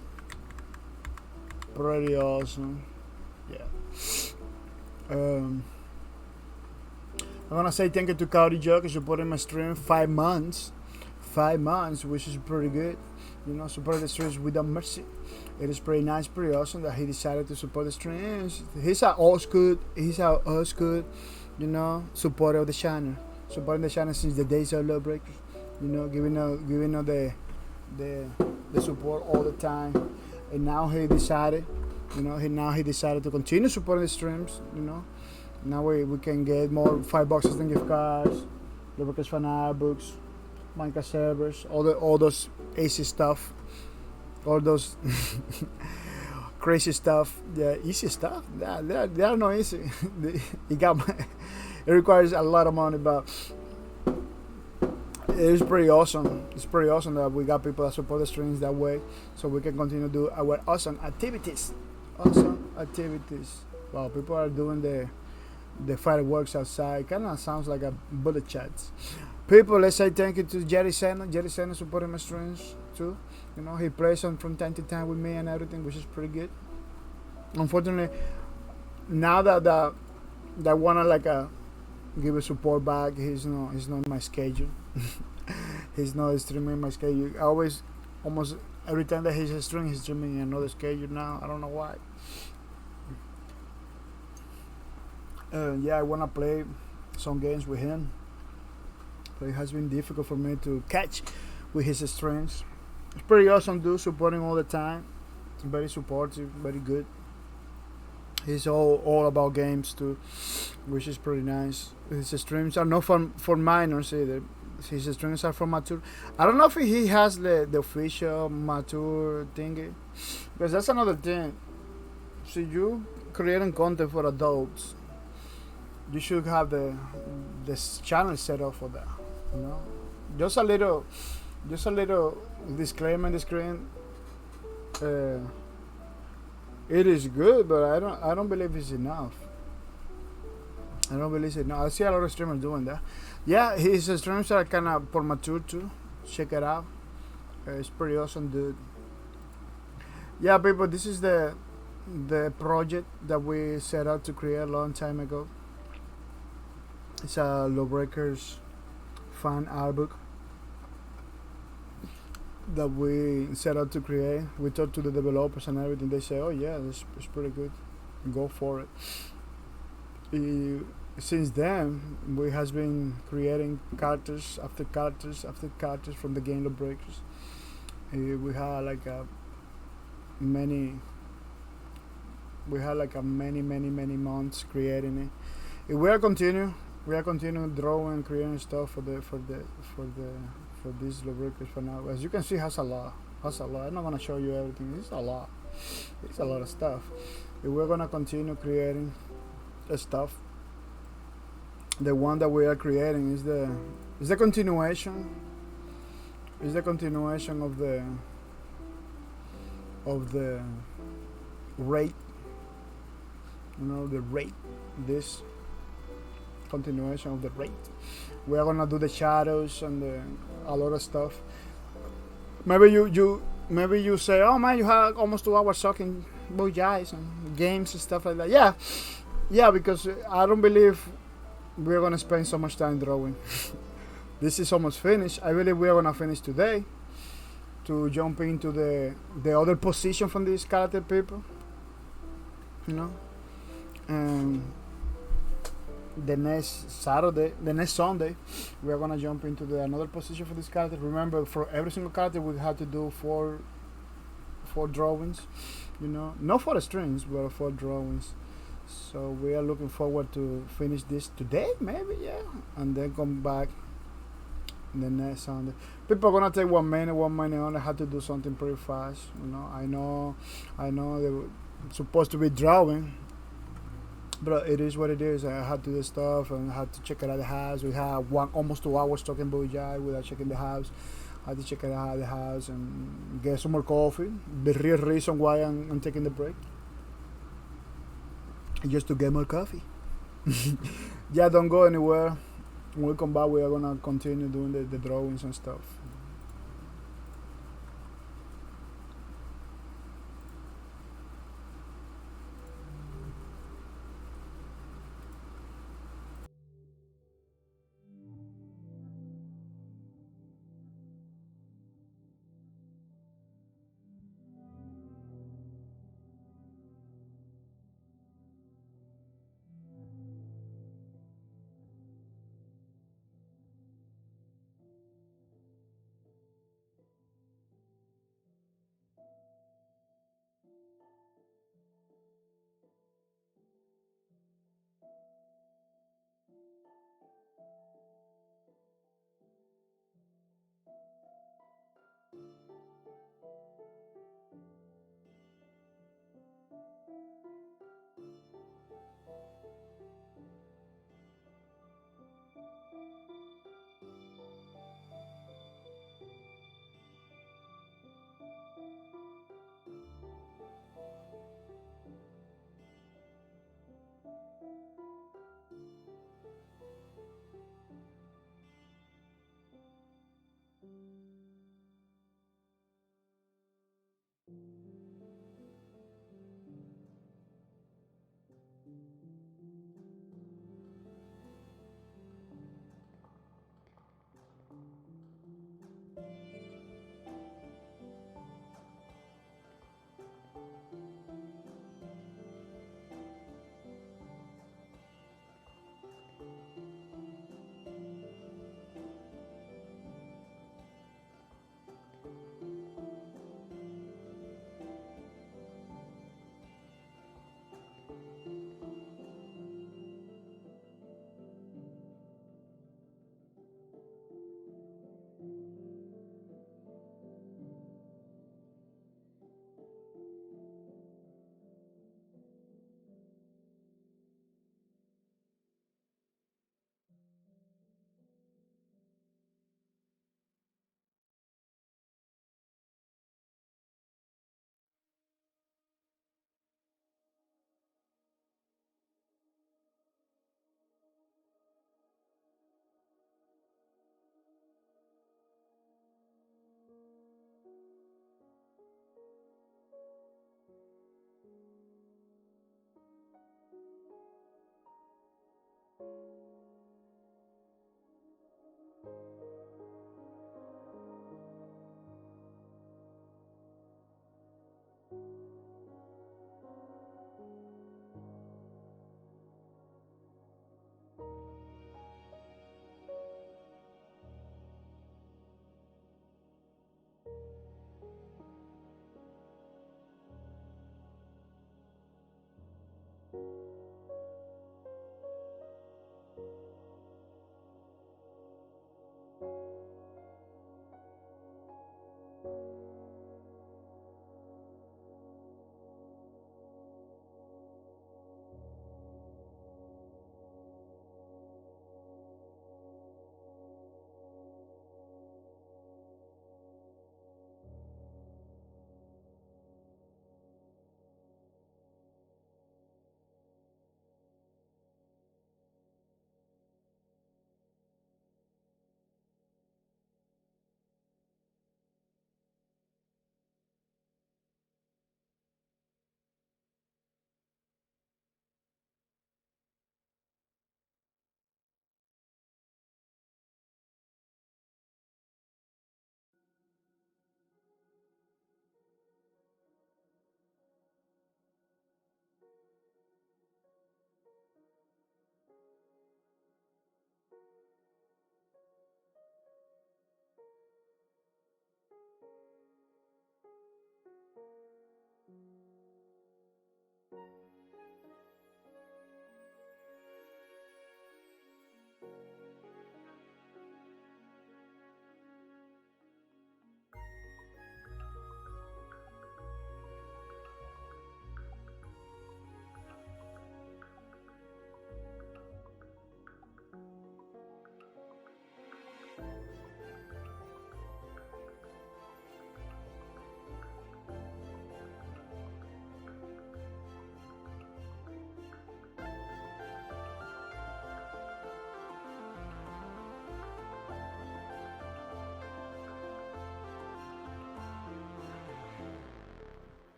awesome. Yeah. I'm gonna say thank you to Cody Joe for supporting my stream 5 months. 5 months, which is pretty good. Support the streams without mercy. It is pretty nice, pretty awesome that he decided to support the streams. He's a old school, supporter of the channel. Supporting the channel since the days of Lawbreakers. Giving out the support all the time. And now he decided, he decided to continue supporting the streams. Now we can get more $5 and gift cards, Lawbreakers fan art books, Minecraft servers, all those easy stuff, all those crazy stuff, the easy stuff. They are not easy. It requires a lot of money, but it's pretty awesome. It's pretty awesome that we got people that support the streams that way, so we can continue to do our awesome activities. Wow, people are doing the fireworks outside. Kind of sounds like a bullet chats. People, let's say thank you to Jerry Senna. Jerry Senna supporting my streams too. He plays from time to time with me and everything, which is pretty good. Unfortunately, now that I wanna give a support back, he's not in my schedule. He's not streaming my schedule. Almost every time that he's streaming in another schedule now. I don't know why. I wanna play some games with him. But it has been difficult for me to catch with his streams. It's pretty awesome dude, supporting all the time. Very supportive, very good. He's all about games too, which is pretty nice. His streams are not for minors either. His streams are for mature. I don't know if he has the official mature thingy, because that's another thing. So you creating content for adults, you should have this channel set up for that. Just a little disclaimer on the screen. Uh, it is good, but I don't believe it's enough. I don't believe it. No, I see a lot of streamers doing that. Yeah, his streams are kind of for mature too. Check it out. It's pretty awesome, dude. Yeah, people, this is the project that we set out to create a long time ago. It's a Lawbreakers fan art book that we set out to create. We talked to the developers and everything. They say, "Oh yeah, it's pretty good. Go for it." Since then, we has been creating characters after characters after characters from the game Lawbreakers. We had like a many. We had like a many months creating it. We are continue. We are continuing drawing, creating stuff for these Lawbreakers for now. As you can see, has a lot. I'm not gonna show you everything. It's a lot. It's a lot of stuff. We're gonna continue creating stuff. The one that we are creating is the continuation. Is the continuation of the rate. You know, the rate. This continuation of the rate. We are gonna do the shadows and a lot of stuff. Maybe you say, oh man, you have almost 2 hours talking about guys and games and stuff like that. Yeah, because I don't believe we're gonna spend so much time drawing. This is almost finished. I believe we're gonna finish today to jump into the other position from these character people. You know, and the next Sunday, we are gonna jump into another position for this character. Remember, for every single character, we had to do four drawings. You know, not for the strings, but 4 drawings. So we are looking forward to finish this today, maybe, yeah, and then come back the next Sunday. People are gonna take 1 minute on. I had to do something pretty fast. You know, I know they were supposed to be drawing. But it is what it is. I had to do stuff and I had to check out the house. We had almost 2 hours talking about Jai without checking the house. I had to check out the house and get some more coffee. The real reason why I'm taking the break. Just to get more coffee. Yeah, don't go anywhere. When we come back, we are going to continue doing the drawings and stuff.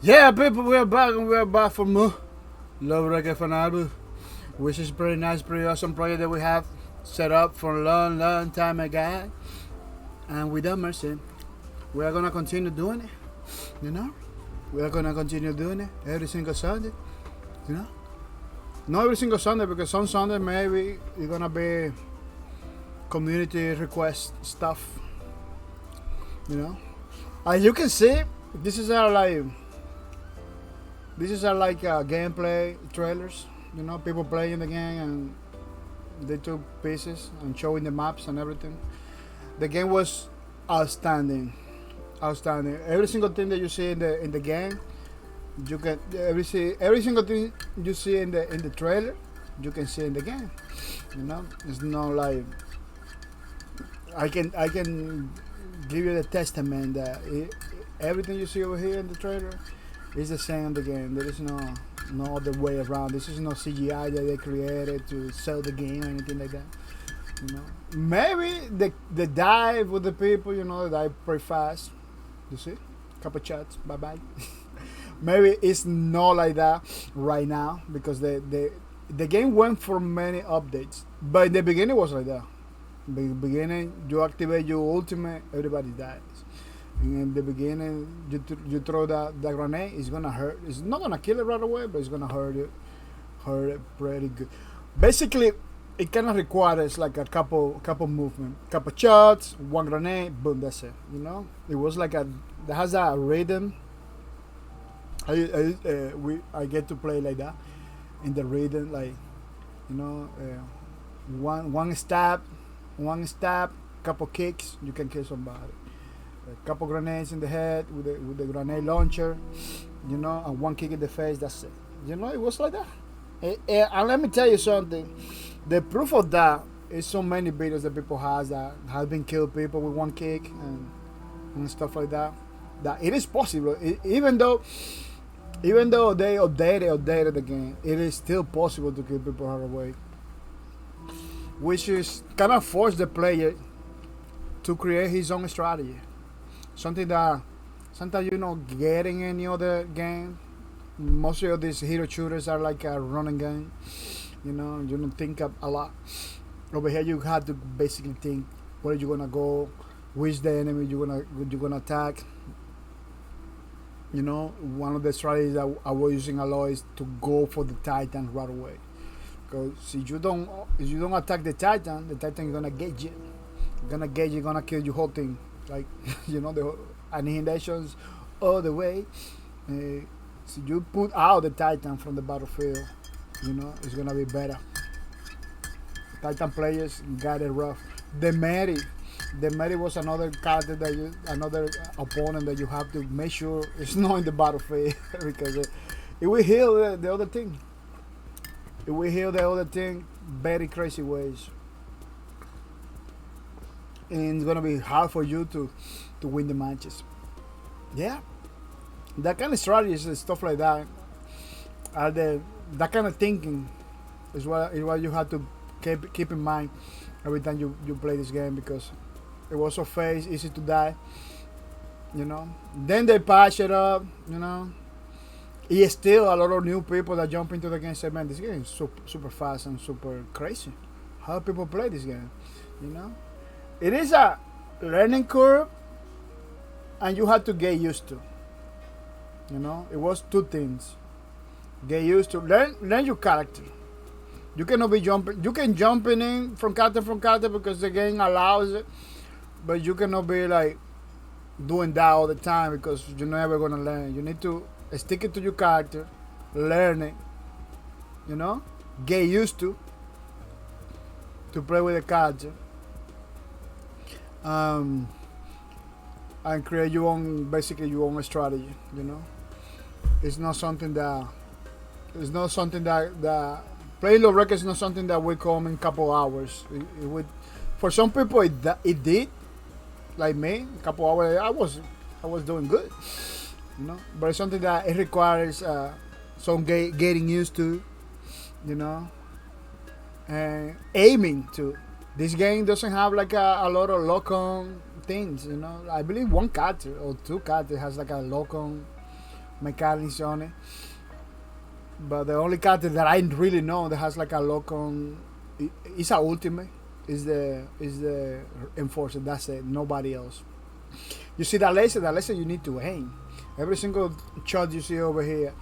Yeah, people, we are back and we are back for more Love Record Fanalbu, which is pretty nice, pretty awesome project that we have set up for a long, long time ago. And without mercy, we are gonna continue doing it. You know, we are gonna continue doing it every single Sunday. You know, not every single Sunday because some Sunday maybe it's gonna be community request stuff. You know, as you can see, this is our gameplay trailers. You know, people playing the game and they took pieces and showing the maps and everything. The game was outstanding. Every single thing that you see in the game, you can every single thing you see in the trailer, you can see in the game. You know, it's not like I can give you the testament that everything you see over here in the trailer is the same in the game. There is no other way around. This is no CGI that they created to sell the game or anything like that. You know, maybe the dive with the people, you know, they dive pretty fast. You see, couple shots, bye bye. Maybe it's not like that right now because the game went for many updates, but in the beginning it was like that. In the beginning, you activate your ultimate, everybody dies. In the beginning, you throw the grenade, it's gonna hurt. It's not gonna kill it right away, but it's gonna hurt it pretty good. Basically, it kind of requires like a couple movement, couple shots, one grenade, boom, that's it. You know, it was like that has a rhythm. I get to play like that in the rhythm, like, you know, one stab, couple kicks, you can kill somebody. A couple grenades in the head with the grenade launcher, you know, and one kick in the face. That's it. You know, it was like that. And let me tell you something. The proof of that is so many videos that people has that have been killed people with one kick and stuff like that. That it is possible. Even though they updated the game, it is still possible to kill people right away. Which is kind of force the player to create his own strategy. Something that sometimes you know getting any other game. Most of these hero shooters are like a running game. You know, you don't think up a lot. Over here, you have to basically think where you gonna go, which the enemy you gonna attack. You know, one of the strategies that I was using a lot is to go for the Titan right away. Because if you don't attack the Titan is gonna get you. Gonna kill your whole thing. Like, you know, the annihilations all the way. So you put out the Titan from the battlefield, you know, it's gonna be better. Titan players got it rough. The Mary was another character another opponent that you have to make sure it's not in the battlefield because it will heal the other thing. It will heal the other thing very crazy ways. And it's gonna be hard for you to win the matches. Yeah, that kind of strategies and stuff like that that kind of thinking is what you have to keep in mind every time you play this game because it was so fast, easy to die. You know, then they patch it up. You know, it's still a lot of new people that jump into the game and say, "Man, this game is super fast and super crazy. How people play this game?" You know. It is a learning curve and you have to get used to. You know, it was two things. Get used to learn your character. You cannot be jumping. You can jump in from character because the game allows it, but you cannot be like doing that all the time because you're never gonna learn. You need to stick it to your character, learn it. You know, get used to play with the character. And create your own strategy. You know, it's not something that playing low records is not something that will come in a couple hours. It would, for some people it did, like me, a couple hours, I was doing good, you know. But it's something that it requires some getting used to, you know, and aiming to. This game doesn't have like a lot of lock-on things, you know. I believe one character or two characters has like a lock-on mechanics on it. But the only character that I really know that has like a lock-on is a ultimate. Is the enforcer. That's it. Nobody else. You see that laser? That laser you need to aim. Every single shot you see over here,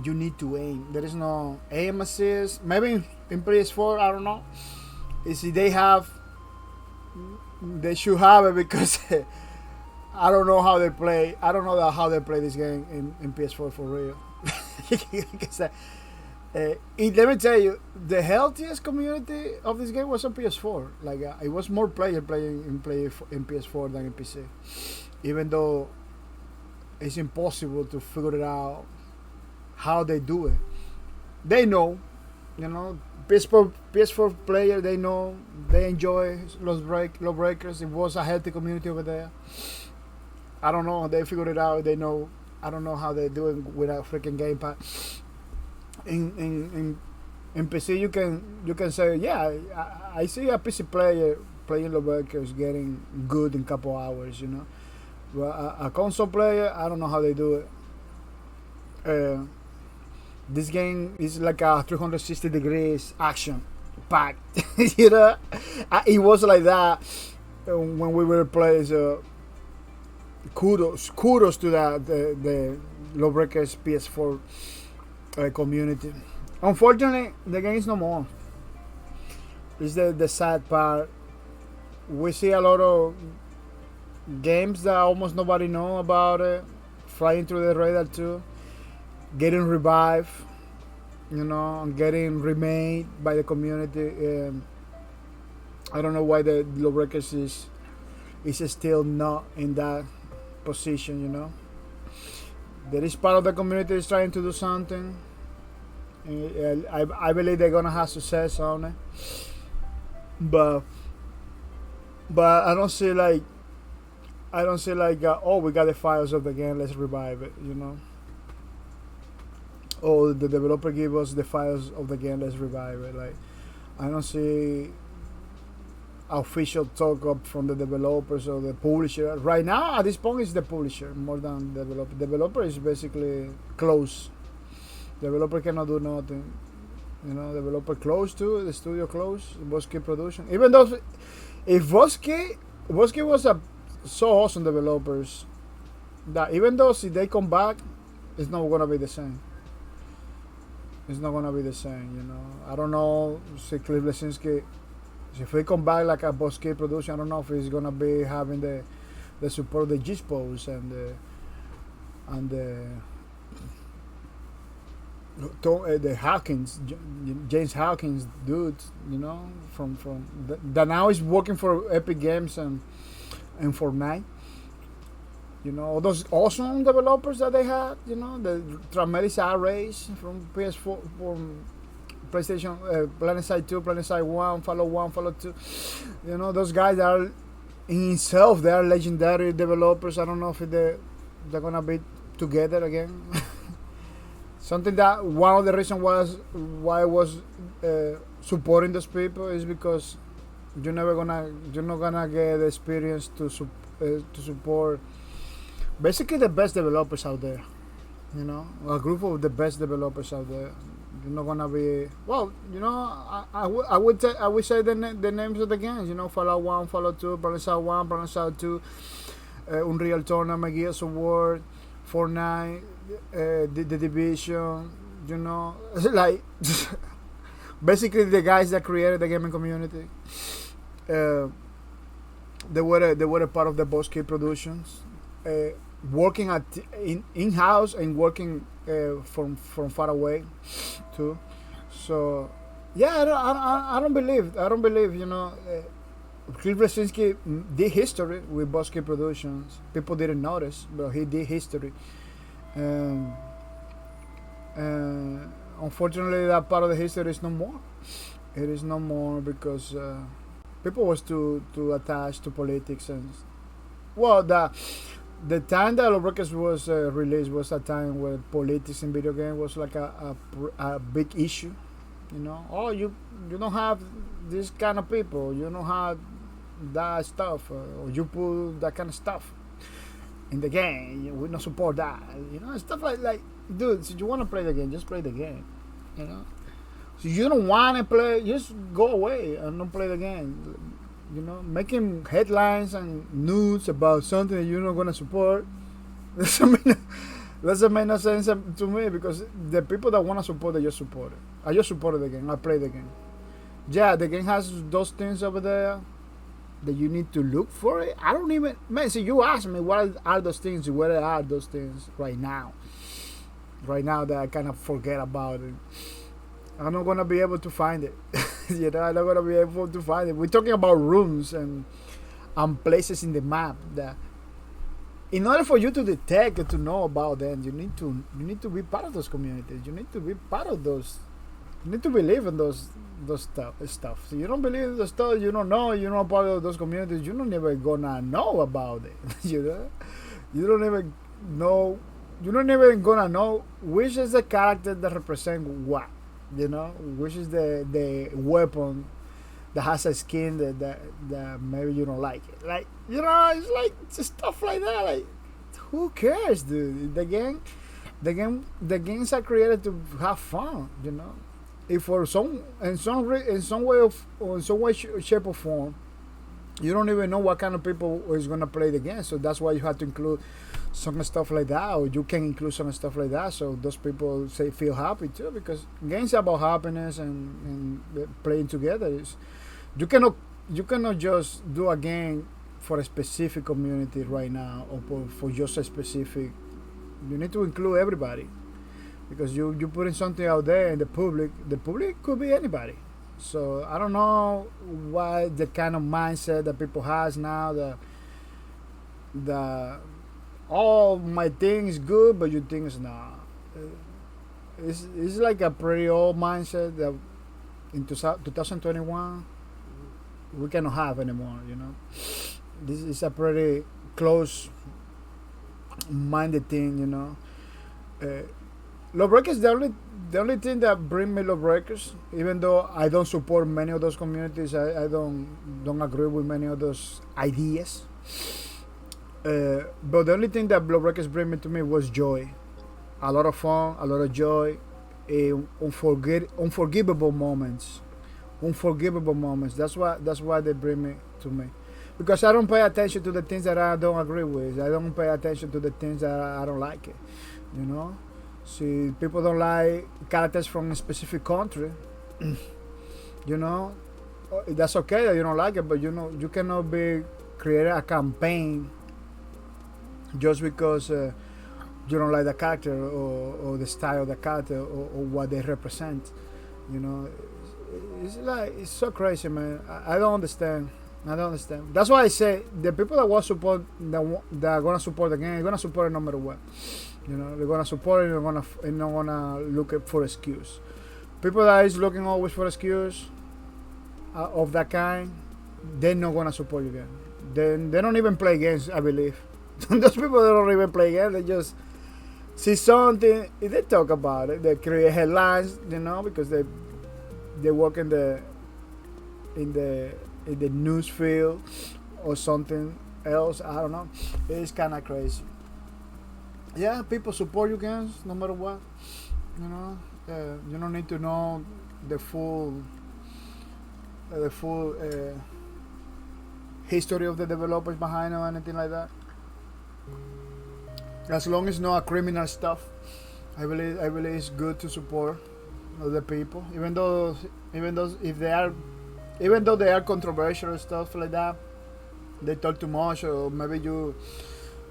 you need to aim. There is no aim assist. Maybe in PS4, I don't know. You see, they should have it because I don't know how they play. I don't know how they play this game in PS4 for real. Let me tell you, the healthiest community of this game was on PS4. Like it was more players playing in PS4 than in PC. Even though it's impossible to figure it out how they do it. They know, you know, PS4 player. They know, they enjoy Low Breakers. It was a healthy community over there. I don't know. They figured it out. They know. I don't know how they do it with a freaking gamepad. In PC you can say, yeah, I see a PC player playing Low Breakers getting good in a couple hours, you know. But a console player, I don't know how they do it. This game is like a 360 degrees action packed. You know, it was like that when we were playing. So kudos to that the Low Breakers PS4 community. Unfortunately, the game is no more. It's the sad part. We see a lot of games that almost nobody know about it, flying through the radar too, getting revived, you know, and getting remade by the community. I don't know why the Low Breakers is still not in that position, you know. There is part of the community is trying to do something. I believe they're gonna have success on it, but I don't see like oh, we got the files of the game, let's revive it, you know. Or the developer give us the files of the game, let's revive it. Like, I don't see official talk up from the developers or the publisher. Right now, at this point, it's the publisher more than the developer. Developer is basically closed. Developer cannot do nothing. You know, developer closed too. The studio closed. Bosque Production. Even though, if Bosque was a so awesome developers that even though if they come back, it's not gonna be the same. It's not gonna be the same. You know, I don't know. See, Cliff Lesinski. If we come back like a Bosque Production, I don't know if he's gonna be having the support of the GeForce and the Hawkins, James Hawkins dude, you know, from that now is working for Epic Games and Fortnite. You know, all those awesome developers that they had, you know, the Tramelis Arrays from PS4, from PlayStation, PlanetSide 2, PlanetSide 1, Fallout 2. You know, those guys are in itself, they are legendary developers. I don't know if they're gonna be together again. Something that one of the reasons was why I was supporting those people is because you're not gonna get the experience to support basically the best developers out there. You know, a group of the best developers out there. You're not gonna be well. You know, I would say the names of the games. You know, Fallout 1, Fallout 2, PlanetSide 1, PlanetSide 2, Unreal Tournament, Gears of War, Fortnite, the Division. You know, like basically the guys that created the gaming community. They were a part of the Bosque Productions, working in house and working from far away too. So yeah, I don't believe you know. Cliff Lesinski did history with Bosque Productions. People didn't notice, but he did history. Unfortunately, that part of the history is no more. It is no more because people was too attached to politics Well, the time that Lawbreakers was released was a time where politics in video game was like a big issue. You know, oh, you don't have this kind of people, you don't have that stuff, or you put that kind of stuff in the game. We don't support that. You know, stuff like dude, if you want to play the game, just play the game. You know, so you don't want to play, just go away and don't play the game. You know, making headlines and news about something that you're not gonna support doesn't make no sense to me, because the people that wanna support, they just support it. I just supported the game. I play the game. Yeah, the game has those things over there that you need to look for it. I don't even, man. See, you ask me what are those things? Where are those things right now? Right now that I kind of forget about it. I'm not gonna be able to find it. You know, I'm not gonna be able to find it. We're talking about rooms and places in the map that, in order for you to detect and to know about them, you need to be part of those communities. You need to be part of those. You need to believe in those stuff. So you don't believe in the stuff, you don't know. You're not part of those communities. You're not even gonna know about it. You know, you don't even know. You're not even gonna know which is the character that represents what. You know, which is the weapon that has a skin that maybe you don't like it. Like, you know, it's like just stuff like that. Like, who cares, dude? The games are created to have fun. You know, if for some way, shape or form, you don't even know what kind of people is gonna play the game. So that's why you have to include some stuff like that, or you can include some stuff like that, so those people feel happy too. Because games are about happiness and playing together. You cannot just do a game for a specific community right now, or for just a specific. You need to include everybody, because you putting something out there in the public. The public could be anybody. So I don't know why the kind of mindset that people has now, the all my thing is good, but your thing is not. It's like a pretty old mindset that in 2021 we cannot have anymore. You know, this is a pretty close-minded thing. You know, Lawbreakers, the only thing that bring me Lawbreakers, even though I don't support many of those communities, I don't agree with many of those ideas. But the only thing that Lawbreakers bring me to me was joy, a lot of fun, a lot of joy, unforgivable moments. That's why they bring me to me, because I don't pay attention to the things that I don't agree with. I don't pay attention to the things that I don't like it. You know, see, people don't like characters from a specific country. You know, that's okay that you don't like it, but you know, you cannot be create a campaign just because you don't like the character or the style of the character or what they represent. You know, it's so crazy, man. I don't understand. That's why I say the people that want support, that are gonna support the game, they're gonna support it no matter what. You know, they're gonna support it. They're not gonna look for excuse. People that is looking always for excuse of that kind, they're not gonna support you again. They don't even play games, I believe. Those people that don't even play games, they just see something, they talk about it, they create headlines, you know, because they work in the news field or something else. I don't know. It's kind of crazy. Yeah, people support you games no matter what. You know, you don't need to know the full history of the developers behind them or anything like that. As long as not criminal stuff, I believe it's good to support other people, even though if they are controversial and stuff like that, they talk too much, or maybe you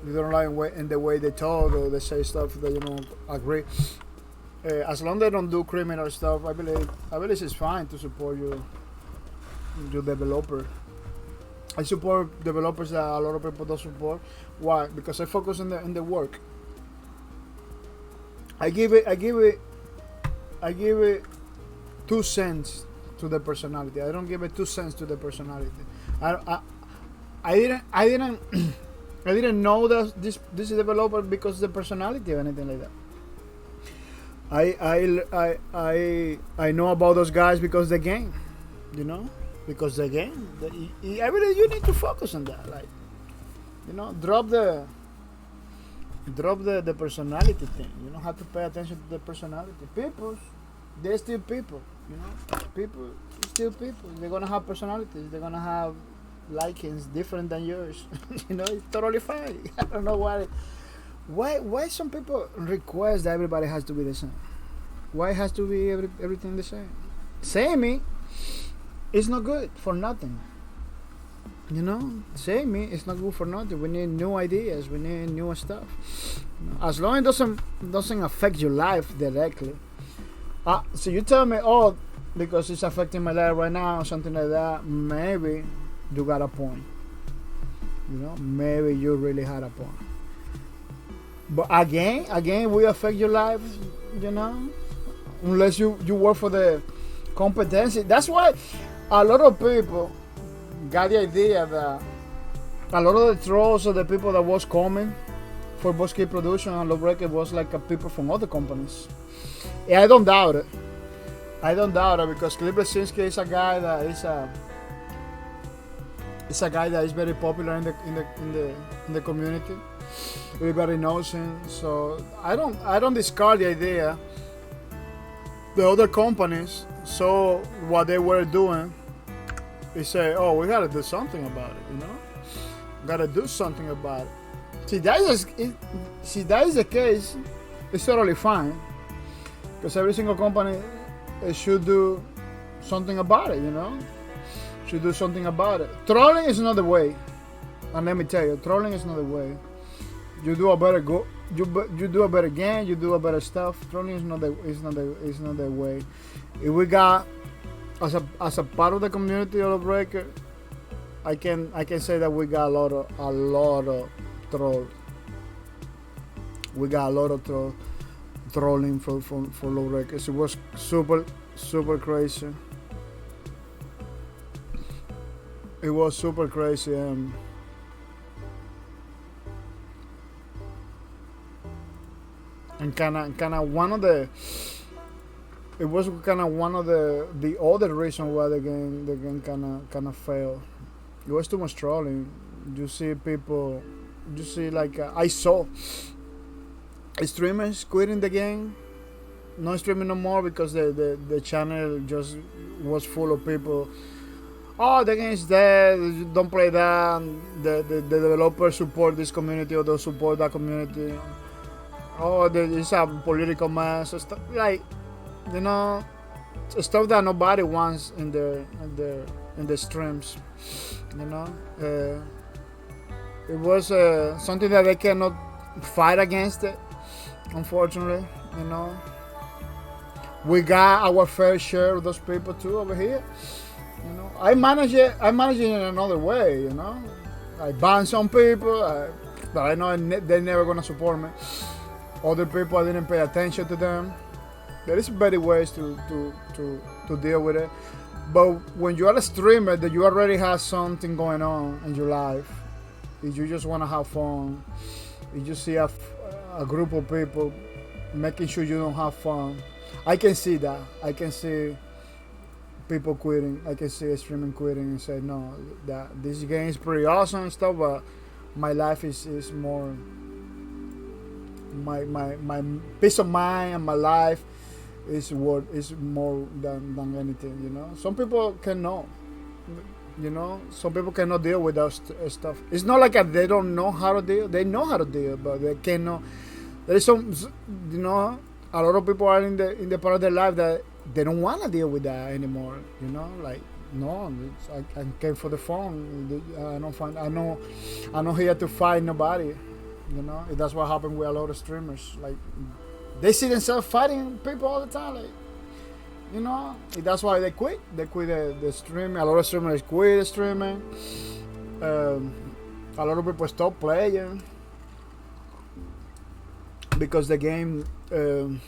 don't like in the way they talk, or they say stuff that you don't agree. As long as they don't do criminal stuff, I believe it's fine to support your developer. I support developers that a lot of people don't support. Why? Because I focus in the work. I give it 2 cents to the personality. I don't give it 2 cents to the personality. I didn't I didn't know that this developer because of the personality or anything like that. I know about those guys because the game, you know, because the game. I really you need to focus on that, like, you know, drop the personality thing. You don't have to pay attention to the personality. People, they're still people, you know. People, still people. They're gonna have personalities. They're gonna have likings different than yours. You know, it's totally fine. I don't know why some people request that everybody has to be the same. Why it has to be everything the same? Samey is not good for nothing. You know, samey is not good for nothing. We need new ideas. We need new stuff. You know, as long as it doesn't affect your life directly. So you tell me, oh, because it's affecting my life right now or something like that. Maybe you got a point. You know, maybe you really had a point. But again, will affect your life. You know, unless you work for the competency. That's why a lot of people got the idea that a lot of the trolls of the people that was coming for Boss Kid Production and Lawbreaker was like people from other companies. Yeah, I don't doubt it. Because Cliff Lesinski is a guy that is very popular in the community. Everybody knows him, so I don't discard the idea. The other companies saw what they were doing. They say, "Oh, we gotta do something about it," you know. Gotta do something about it. See, that is the case, it's totally fine. Because every single company should do something about it, you know. Should do something about it. Trolling is not the way. And let me tell you, trolling is not the way. You do a better you do a better game. You do a better stuff. Trolling is not the way. If we got as a part of the community of the breaker, I can say that we got a lot of troll. We got a lot of trolling for Lawbreakers. It was super crazy. It was super crazy. And kind of one of the. It was kind of one of the other reasons why the game kind of failed. It was too much trolling. You see people. You see I saw streamers quitting the game. No streaming no more because the channel just was full of people. Oh, the game is dead. Don't play that. The developers support this community or don't support that community. Oh, it's a political mess. Stuff like, you know, stuff that nobody wants in the streams. You know, it was something that they cannot fight against it. Unfortunately, you know, we got our fair share of those people too over here. You know, I manage it in another way. You know, I ban some people, but I know they're never gonna support me. Other people, I didn't pay attention to them. There is better ways to deal with it. But when you are a streamer, that you already have something going on in your life, if you just want to have fun, if you see a group of people making sure you don't have fun, I can see that. I can see people quitting. I can see a streaming quitting and say, no, that this game is pretty awesome and stuff, but my life is more. My peace of mind and my life is more than anything, you know. Some people cannot, you know. Some people cannot deal with that stuff. It's not like they don't know how to deal. They know how to deal, but they cannot. There is some, you know, a lot of people are in the part of their life that they don't want to deal with that anymore, you know. Like, no, I came for the fun. I'm not here to fight nobody. You know, that's what happened with a lot of streamers. Like, they see themselves fighting people all the time. Like, you know, that's why they quit. They quit the streaming. A lot of streamers quit streaming. A lot of people stop playing because the game, in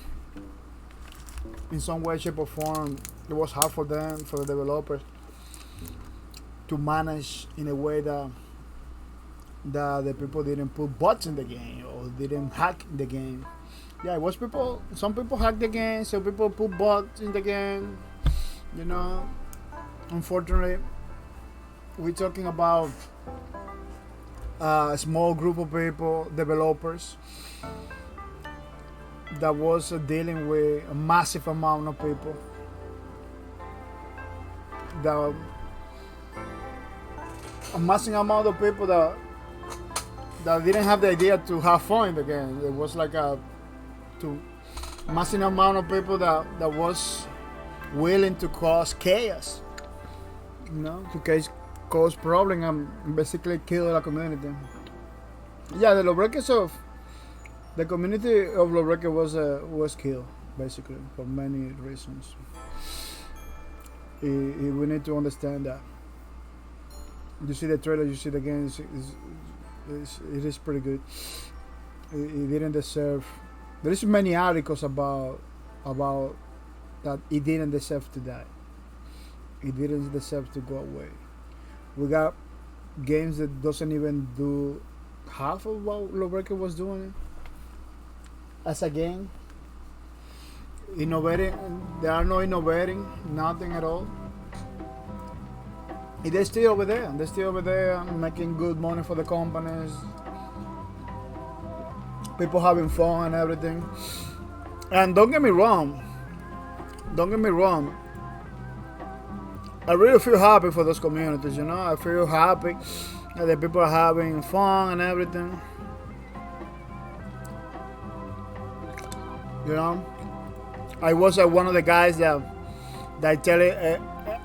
some way, shape, or form, it was hard for them, for the developers, to manage in a way that that the people didn't put bots in the game or didn't hack the game. Yeah, it was people. Some people hacked the game. Some people put bots in the game. You know, unfortunately, we're talking about a small group of people, developers, that was dealing with a massive amount of people. A massive amount of people that didn't have the idea to have fun in the game. It was like a massive amount of people that was willing to cause chaos, you know, to cause problem and basically kill the community. Yeah, the community of Lawbreaker was killed basically for many reasons. We need to understand that. You see the trailer, you see the game. It is pretty good. It didn't deserve. There is many articles about that it didn't deserve to die. It didn't deserve to go away. We got games that doesn't even do half of what Lawbreaker was doing as a game. Innovating, there are no innovating, nothing at all. They're still over there. They're still over there making good money for the companies. People having fun and everything. And don't get me wrong. I really feel happy for those communities, you know. I feel happy that the people are having fun and everything. You know, I was one of the guys that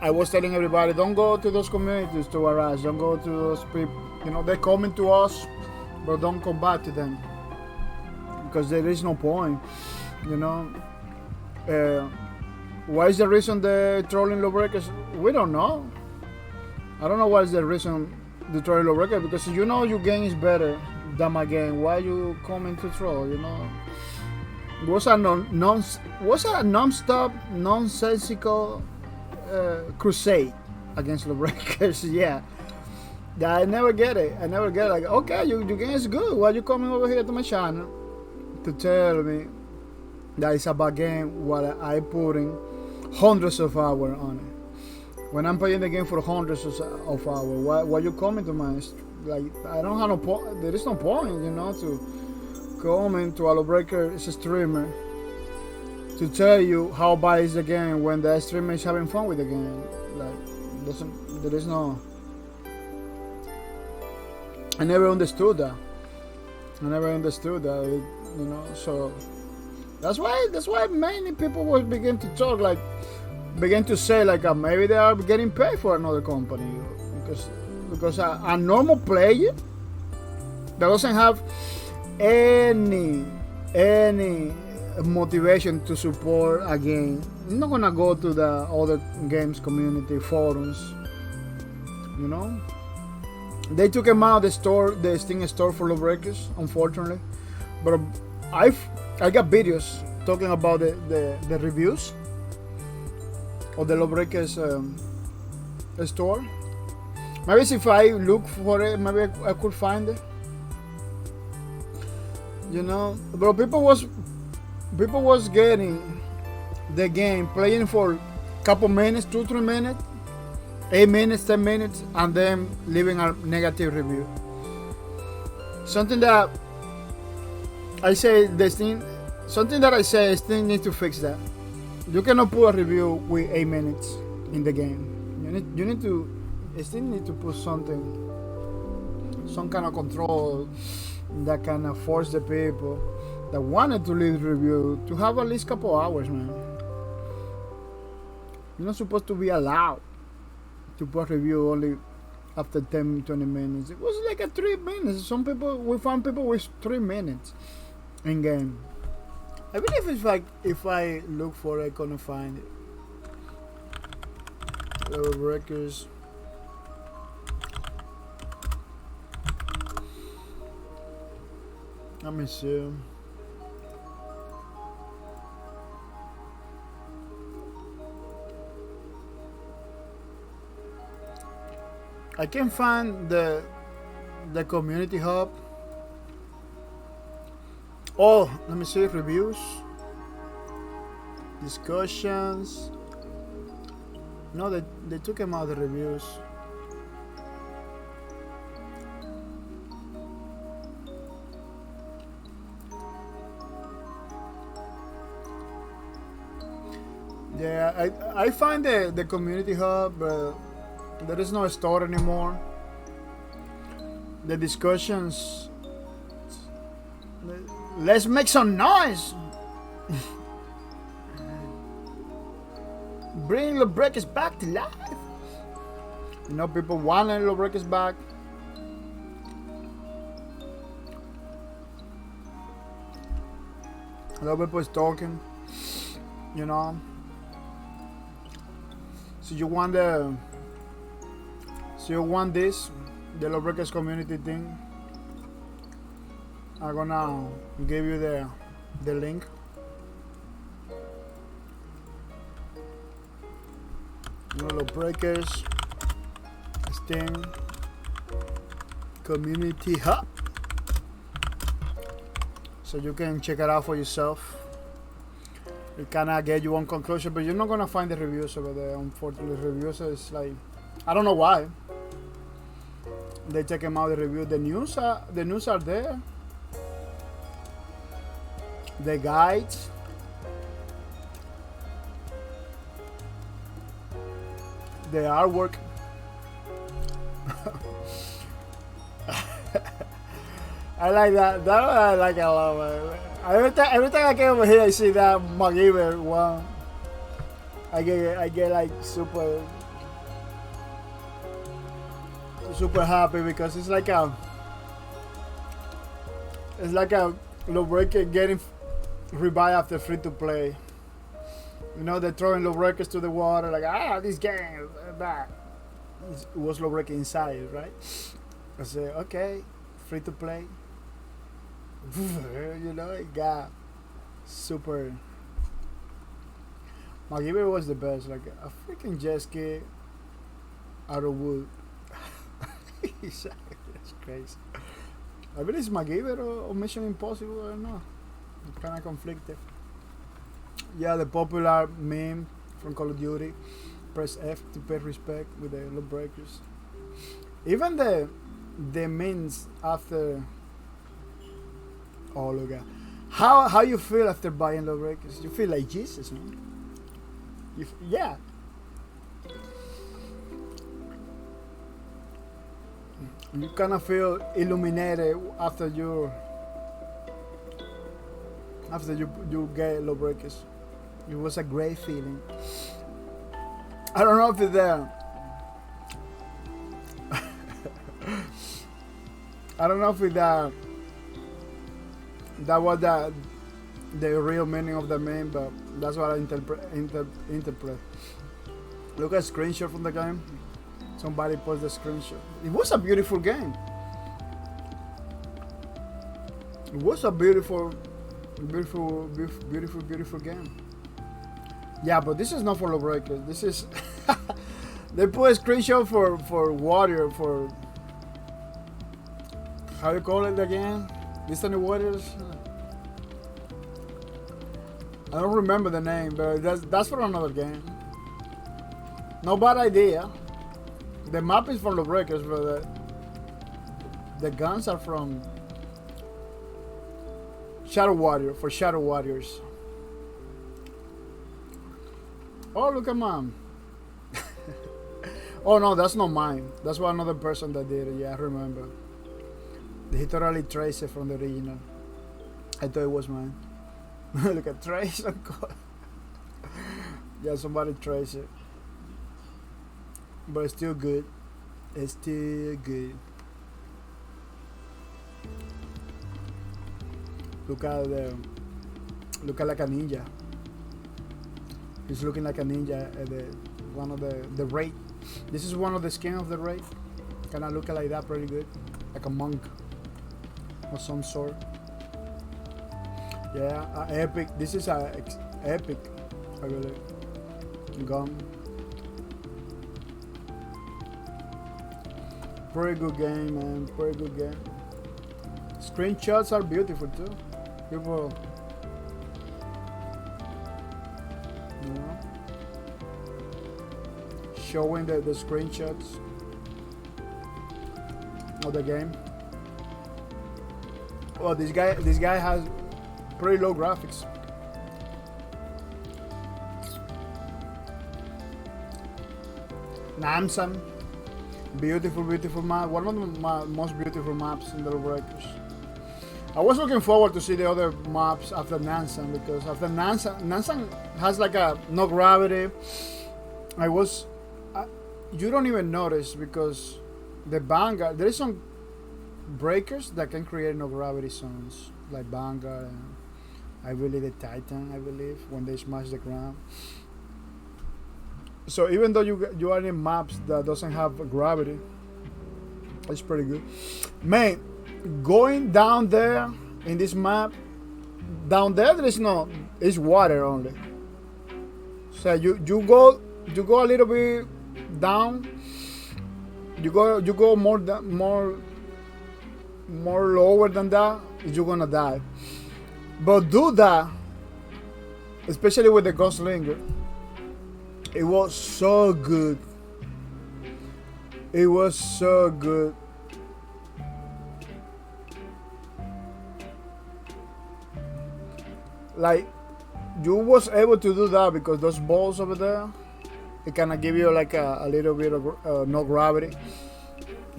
I was telling everybody, don't go to those communities to harass. Don't go to those people. You know, they're coming to us, but don't come back to them because there is no point. You know, what is the reason they're trolling Lawbreakers? We don't know. I don't know what is the reason they're trolling Lawbreakers, because you know your game is better than my game. Why you coming to troll? You know, was a non-stop, nonsensical crusade against Lawbreakers. Yeah, I never get it. Like, okay, your game is good. Why you coming over here to my channel to tell me that it's a bad game while I putting hundreds of hours on it? When I'm playing the game for hundreds of hours, why you coming to my, like, I don't have no point. There is no point, you know, to come into a Lawbreaker streamer to tell you how bad is the game when the streamer is having fun with the game. Like, there is no. I never understood that. You know. So that's why many people will begin to talk, like, begin to say, like, maybe they are getting paid for another company, because a normal player that doesn't have any motivation to support a game, I'm not gonna go to the other games community forums. You know, they took him out of the Steam store for Lawbreakers, unfortunately. But I got videos talking about the reviews of the Lawbreakers store. Maybe if I look for it, maybe I could find it. You know, but people was getting the game, playing for a couple minutes, 2-3 minutes, 8 minutes, 10 minutes, and then leaving a negative review. Something that I say, Steam needs to fix that. You cannot put a review with 8 minutes in the game. You need to. Steam need to put some kind of control that can force the people that wanted to leave review to have at least a couple hours, man. You're not supposed to be allowed to put a review only after 10-20 minutes. It was like a 3 minutes. We found people with 3 minutes in game. I believe if I look for it, I couldn't find it. Records. Let me see. I can find the the community hub. Oh, let me see reviews, discussions. No, they took him out the reviews. Yeah, I find the community hub, there is no store anymore. The discussions, let's make some noise. Bring Lawbreakers back to life. You know, people want Lawbreakers back. A lot of people is talking, you know. So you want this, the Lawbreakers community thing. I'm gonna give you the link. Lawbreakers Steam Community Hub, so you can check it out for yourself. It kinda get you one conclusion, but you're not gonna find the reviews over there. Unfortunately, reviews is like, I don't know why they take them out. The review, the news are there. The guides. The artwork. I like that. That I like a lot. Every time I come over here, I see that MacGyver one. I get like super happy because it's like a Lawbreaker getting revived after free to play. You know, they're throwing Lawbreakers to the water, like, this game, that. It was Lawbreaker inside, right? I said, okay, free to play. You know, it got super. MacGyver was the best, like a freaking jet ski out of wood. That's crazy. I believe it's MacGyver or Mission Impossible, I don't know. I'm kind of conflicted. Yeah, the popular meme from Call of Duty. Press F to pay respect with the Lawbreakers. Even the memes after. Oh, look at how you feel after buying Lawbreakers. You feel like Jesus, man. Yeah. You kind of feel illuminated after you get Lawbreakers. It was a great feeling. I don't know if it's there. I don't know if it that was the real meaning of the meme, but that's what I interpret. Look at a screenshot from the game. Somebody posted the screenshot. It was a beautiful game. It was a beautiful game. Yeah, but this is not for Lawbreakers. This is they put a screenshot for Warrior, for how you call it again? Destiny Warriors. I don't remember the name, but that's for another game. No bad idea. The map is from Lawbreakers, but the guns are from Shadow Warrior, for Shadow Warriors. Oh, look at mine. Oh no, that's not mine. That's what another person that did it. Yeah, I remember. He totally traced it from the original. I thought it was mine. Look at trace. Yeah, somebody traced it. But it's still good. It's still good. Look at like a ninja. He's looking like a ninja at one of the raid. This is one of the skin of the raid. Kinda look like that, pretty good. Like a monk of some sort. Yeah, epic. This is a epic, I believe. Gun. Pretty good game, man. Pretty good game. Screenshots are beautiful too. People, you know, showing the screenshots of the game. Well, this guy has pretty low graphics. Namsan, beautiful map. One of the most beautiful maps in the Lawbreakers. I was looking forward to see the other maps after Nansan, because after Nansan has like a no gravity. You don't even notice, because the Vanguard, there is some breakers that can create no gravity zones, like Vanguard and I believe the Titan, when they smash the ground. So even though you are in maps that doesn't have gravity, it's pretty good. Man, going down there in this map, down there it's water only. So you go a little bit down, you go more lower than that, you're gonna die. But do that, especially with the Ghostlinger. It was so good. It was so good. Like, you was able to do that because those balls over there, it kind of give you like a little bit of no gravity,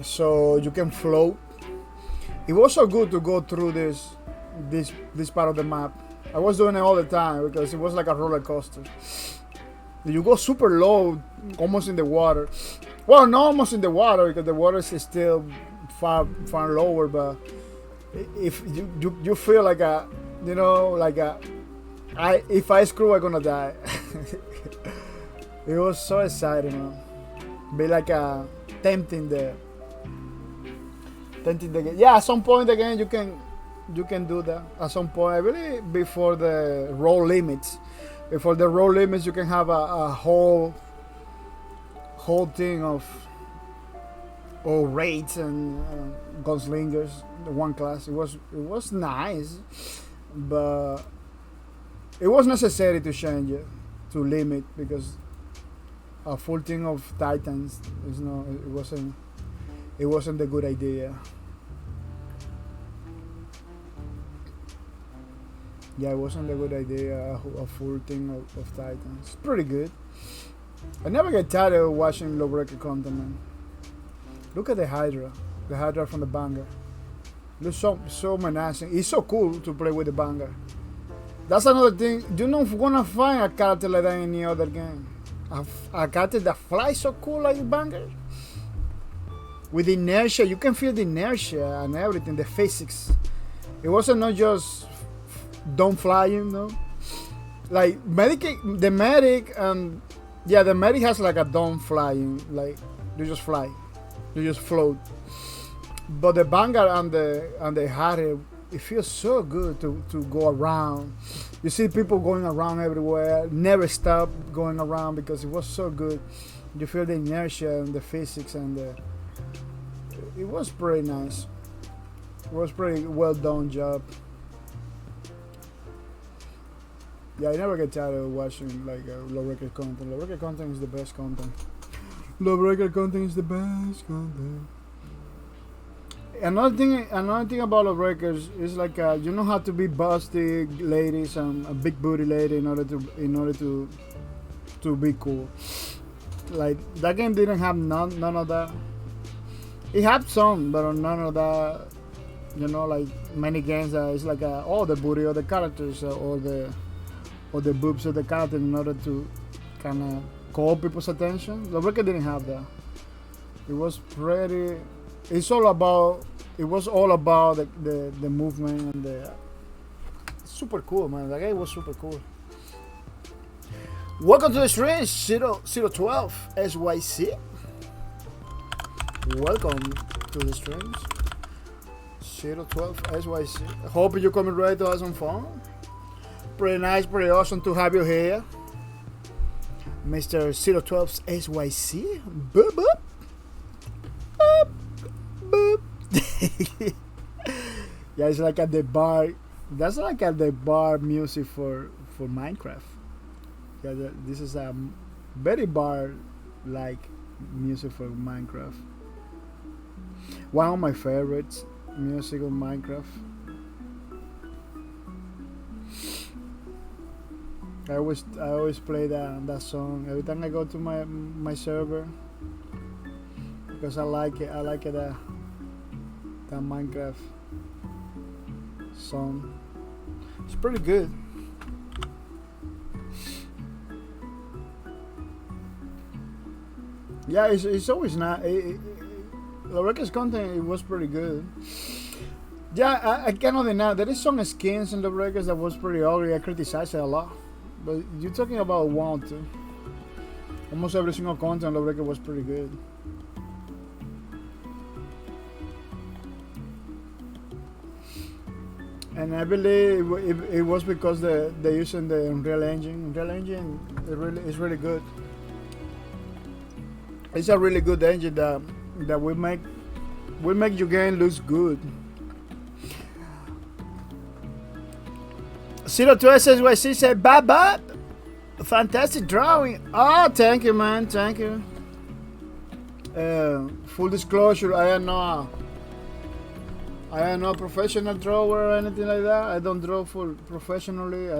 so you can float. It was so good to go through this part of the map. I was doing it all the time because it was like a roller coaster. You go super low, almost in the water. Well, not almost in the water, because the water is still far lower. But if you feel like if I screw, I'm gonna die. It was so exciting, man. Be like tempting the game. Yeah, at some point again you can do that. At some point, I believe before the roll limits. Before the roll limits, you can have a whole thing of raids and gunslingers. The one class. It was nice, but it was necessary to change it, to limit, because a full team of Titans it wasn't a good idea. Yeah, it wasn't a good idea, a full team of Titans. Pretty good. I never get tired of watching Lawbreaker content, man. Look at the Hydra from the Vanguard. Looks so menacing. It's so cool to play with the Vanguard. That's another thing. You're not gonna find a character like that in any other game. A character that flies so cool like the Vanguard. With inertia, you can feel the inertia and everything, the physics. It wasn't not just don't fly, you know. Like the medic has like a don't flying, like you just fly, you just float. But the Vanguard and the Harry, it feels so good to go around. You see people going around everywhere, never stop going around because it was so good. You feel the inertia and the physics it was pretty nice. It was pretty well done job. Yeah, I never get tired of watching like Lawbreaker content. Lawbreaker content is the best content. Lawbreaker content is the best content. Another thing about Lawbreakers is like you don't have to be busty ladies and a big booty lady in order to be cool. Like that game didn't have none of that. It had some, but none of that. You know, like many games it's like the booty of the characters or the boobs of the character in order to kind of call people's attention. Lawbreaker didn't have that. It was all about the movement and the super cool, man. That game was super cool. Welcome to the stream, 012 SYC. Welcome to the streams, 012 SYC. Hope you're coming ready to have some fun. Pretty nice, pretty awesome to have you here, Mr. 012 SYC. Boop, boop. Boop. Yeah, it's like at the bar. That's like at the bar music for Minecraft. Yeah, this is a very bar like music for Minecraft. One of my favorites music of Minecraft. I always play that song every time I go to my server because I like it. I like it that Minecraft song. It's pretty good. Yeah, it's always not. Loreca's content, it was pretty good. Yeah, I cannot deny there is some skins in the records that was pretty ugly. I criticized it a lot, but you're talking about one or two. Almost every single content on the record was pretty good. And I believe it was because they're using the Unreal Engine. Unreal Engine is really good. It's a really good engine that will make your game looks good. 02 SSYC said, Bob, fantastic drawing. Oh, thank you, man. Thank you. Full disclosure, I am not a professional drawer or anything like that. I don't draw professionally.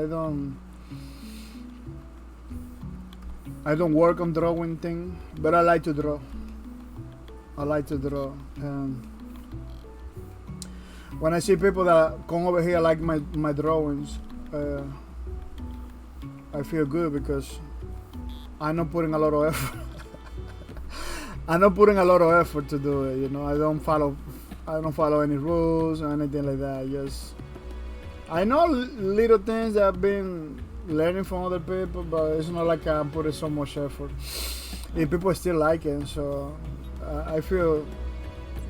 I don't work on drawing thing, but I like to draw. When I see people that come over here like my drawings, I feel good because I'm not putting a lot of effort. I'm not putting a lot of effort to do it. You know, I don't follow any rules or anything like that. I know little things that I've been learning from other people, but it's not like I'm putting so much effort. And people still like it, so I feel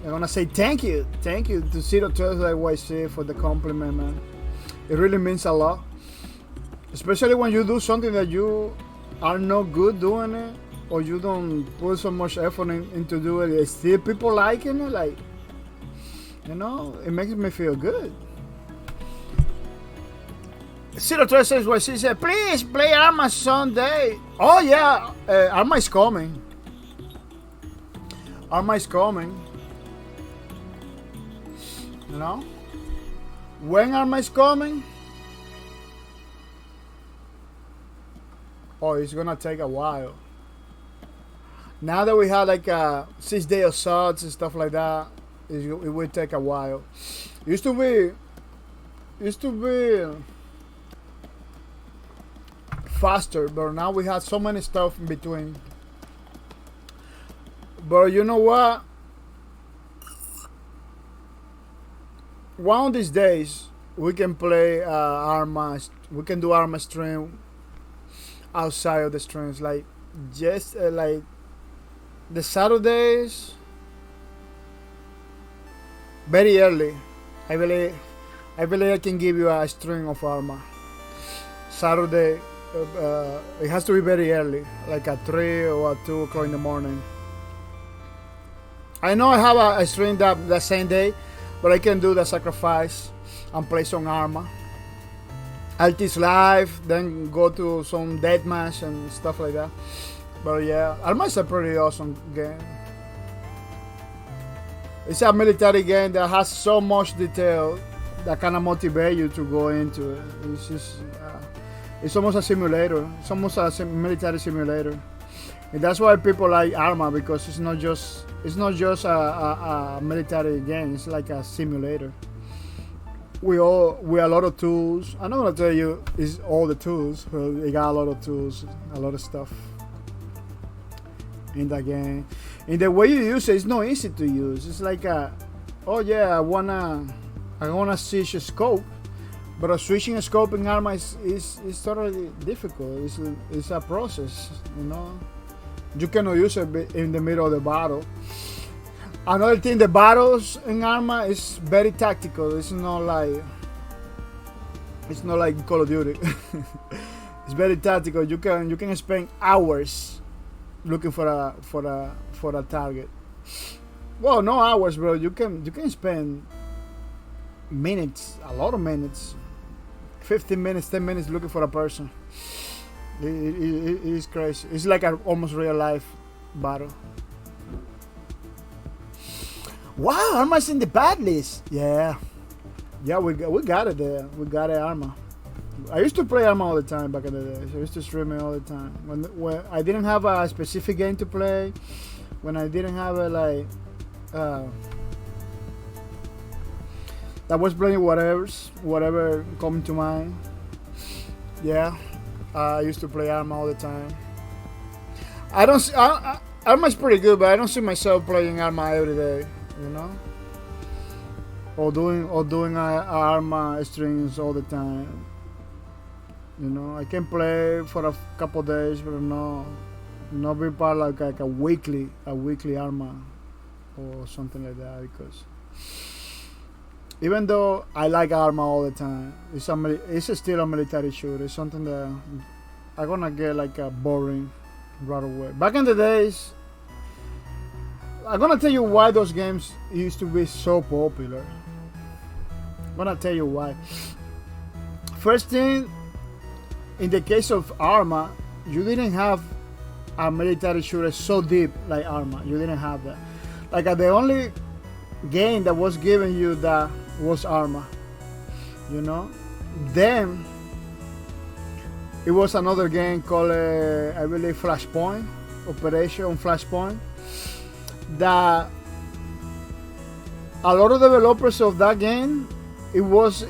I want to say thank you to 02 YC for the compliment, man. It really means a lot, especially when you do something that you are not good doing it, or you don't put so much effort into doing it. Still people liking it, like, you know, it makes me feel good. 03 says what she said, please play Arma Sunday. Oh yeah, Arma is coming. You know? When Arma is coming? Oh, it's gonna take a while. Now that we have like 6 day assaults and stuff like that, it will take a while. Used to be faster, but now we have so many stuff in between. But you know what? One of these days we can play Arma. We can do Arma stream outside of the streams, like just like the Saturdays, very early. I believe I can give you a stream of Arma. Saturday, it has to be very early, like at 3 or at 2 o'clock in the morning. I know I have a stream that same day, but I can do the sacrifice and play some Arma. Altis Live, then go to some deathmatch and stuff like that. But yeah, Arma is a pretty awesome game. It's a military game that has so much detail that kind of motivate you to go into it. It's just, it's almost a simulator. It's almost a military simulator, and that's why people like Arma, because it's not just a military game. It's like a simulator. We a lot of tools. I'm not gonna tell you it's all the tools, but we got a lot of tools, a lot of stuff in the game. And the way you use it, it's not easy to use. It's like oh yeah, I wanna switch a scope, but switching a scope in Arma is totally difficult. It's a process, you know. You cannot use it in the middle of the battle. Another thing, the battles in Arma is very tactical. It's not like Call of Duty. It's very tactical. You can spend hours looking for a target. Well, no hours, bro. You can spend minutes, a lot of minutes, 15 minutes, 10 minutes looking for a person. It is crazy. It's like an almost real life battle. Wow, Arma's in the bad list. Yeah, we got it there. We got it, Arma. I used to play Arma all the time back in the days. I used to stream it all the time. When I didn't have a specific game to play, when I didn't have a like, I was playing whatever come to mind. Yeah, I used to play Arma all the time. I don't. Arma's pretty good, but I don't see myself playing Arma every day. You know, or doing Arma streams all the time. You know, I can play for a couple days, but not be part like a weekly Arma or something like that. Because even though I like Arma all the time, it's still a military shooter. It's something that I'm gonna get like a boring right away. Back in the days, I'm gonna tell you why those games used to be so popular. I'm gonna tell you why. First thing, in the case of Arma, you didn't have a military shooter so deep like Arma. You didn't have that. Like the only game that was giving you that was Arma. You know. Then it was another game called I believe Flashpoint, Operation Flashpoint. That a lot of developers of that game, it was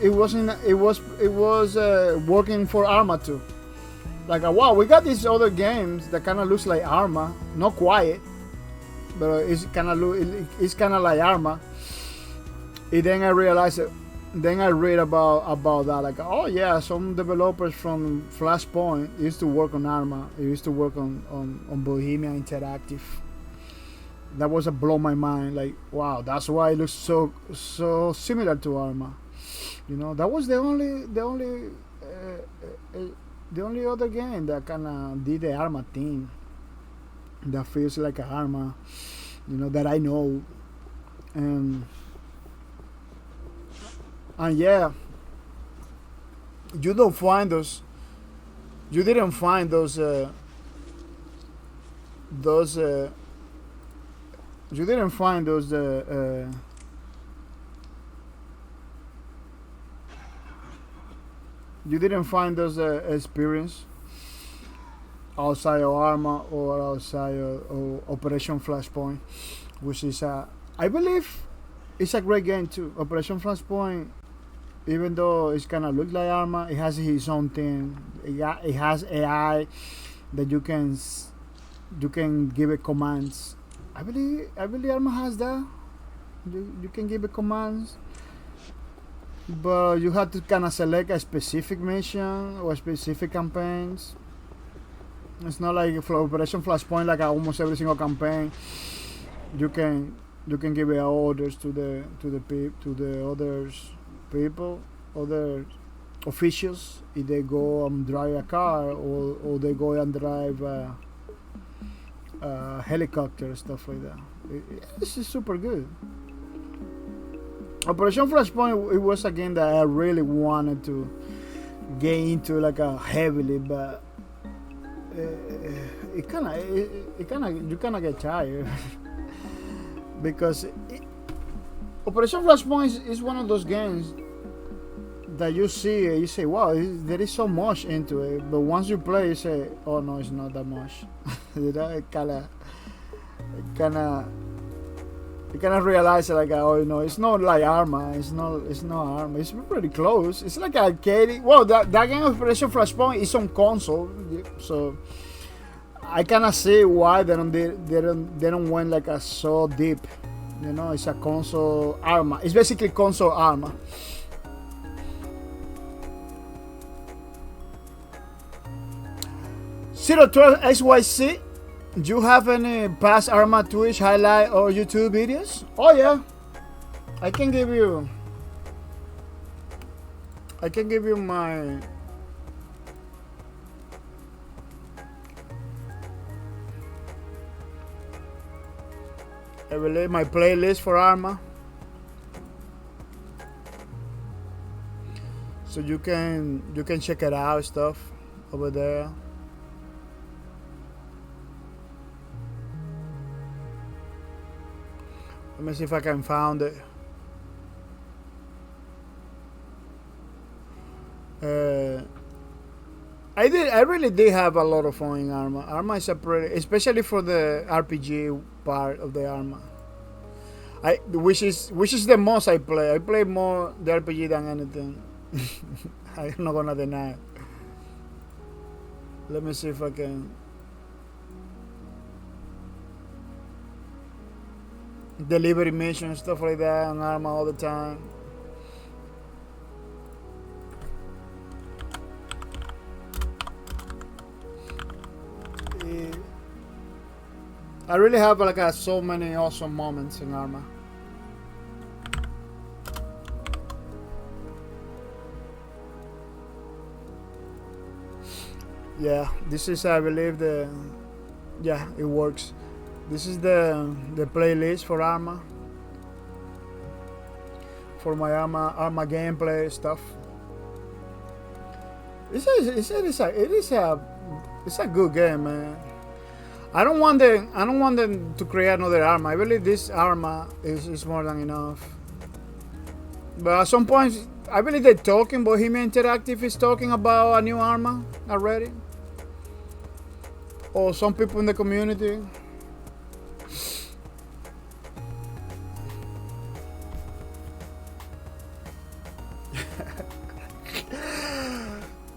working for Arma too. Like wow, we got these other games that kind of looks like Arma, not quite, but it's kind of like Arma. And then I realized it. Then I read about that. Like oh yeah, some developers from Flashpoint used to work on Arma. They used to work on Bohemia Interactive. That was a blow my mind. Like wow, that's why it looks so similar to Arma. You know, that was the only other game that kind of did the Arma thing. That feels like a Arma, you know, that I know. And yeah, you didn't find those. You didn't find those experience outside of Arma or outside of Operation Flashpoint, which is I believe it's a great game too. Operation Flashpoint, even though it's kind of look like Arma, it has its own thing. It has AI that you can give it commands. I believe Arma has that. You can give it commands, but you have to kind of select a specific mission or specific campaigns. It's not like for Operation Flashpoint, like almost every single campaign, you can give it orders to the other officials, if they go and drive a car or they go and drive a helicopter, stuff like that. This is super good. Operation Flashpoint, it was a game that I really wanted to get into like a heavily, but you kind of get tired because Operation Flashpoint is one of those games that you see, you say, wow, there is so much into it, but once you play, you say, oh no, it's not that much. You know, it kind of realize like, oh no, it's not like Arma. It's not Arma. It's pretty close. It's like arcade. Well, that game of Operation Flashpoint is on console, so I kind of see why they don't went like a so deep. You know, it's a console Arma. It's basically console Arma. $012 XYC. Do you have any past Arma Twitch highlight or YouTube videos? Oh yeah, I can give you my I believe my playlist for Arma. So you can check it out stuff over there. Let me see if I can find it. I really did have a lot of fun in Arma. Arma is a pretty, especially for the RPG part of the Arma. Which is the most I play. I play more the RPG than anything. I'm not gonna deny it. Let me see if I can. Delivery missions, stuff like that on Arma all the time. I really have like so many awesome moments in Arma. Yeah, this is I believe yeah, it works. This is the playlist for Arma. For my Arma gameplay stuff. It's a good game, man. I don't want them to create another Arma. I believe this Arma is more than enough. But at some point, I believe they're talking. Bohemia Interactive is talking about a new Arma already, or some people in the community.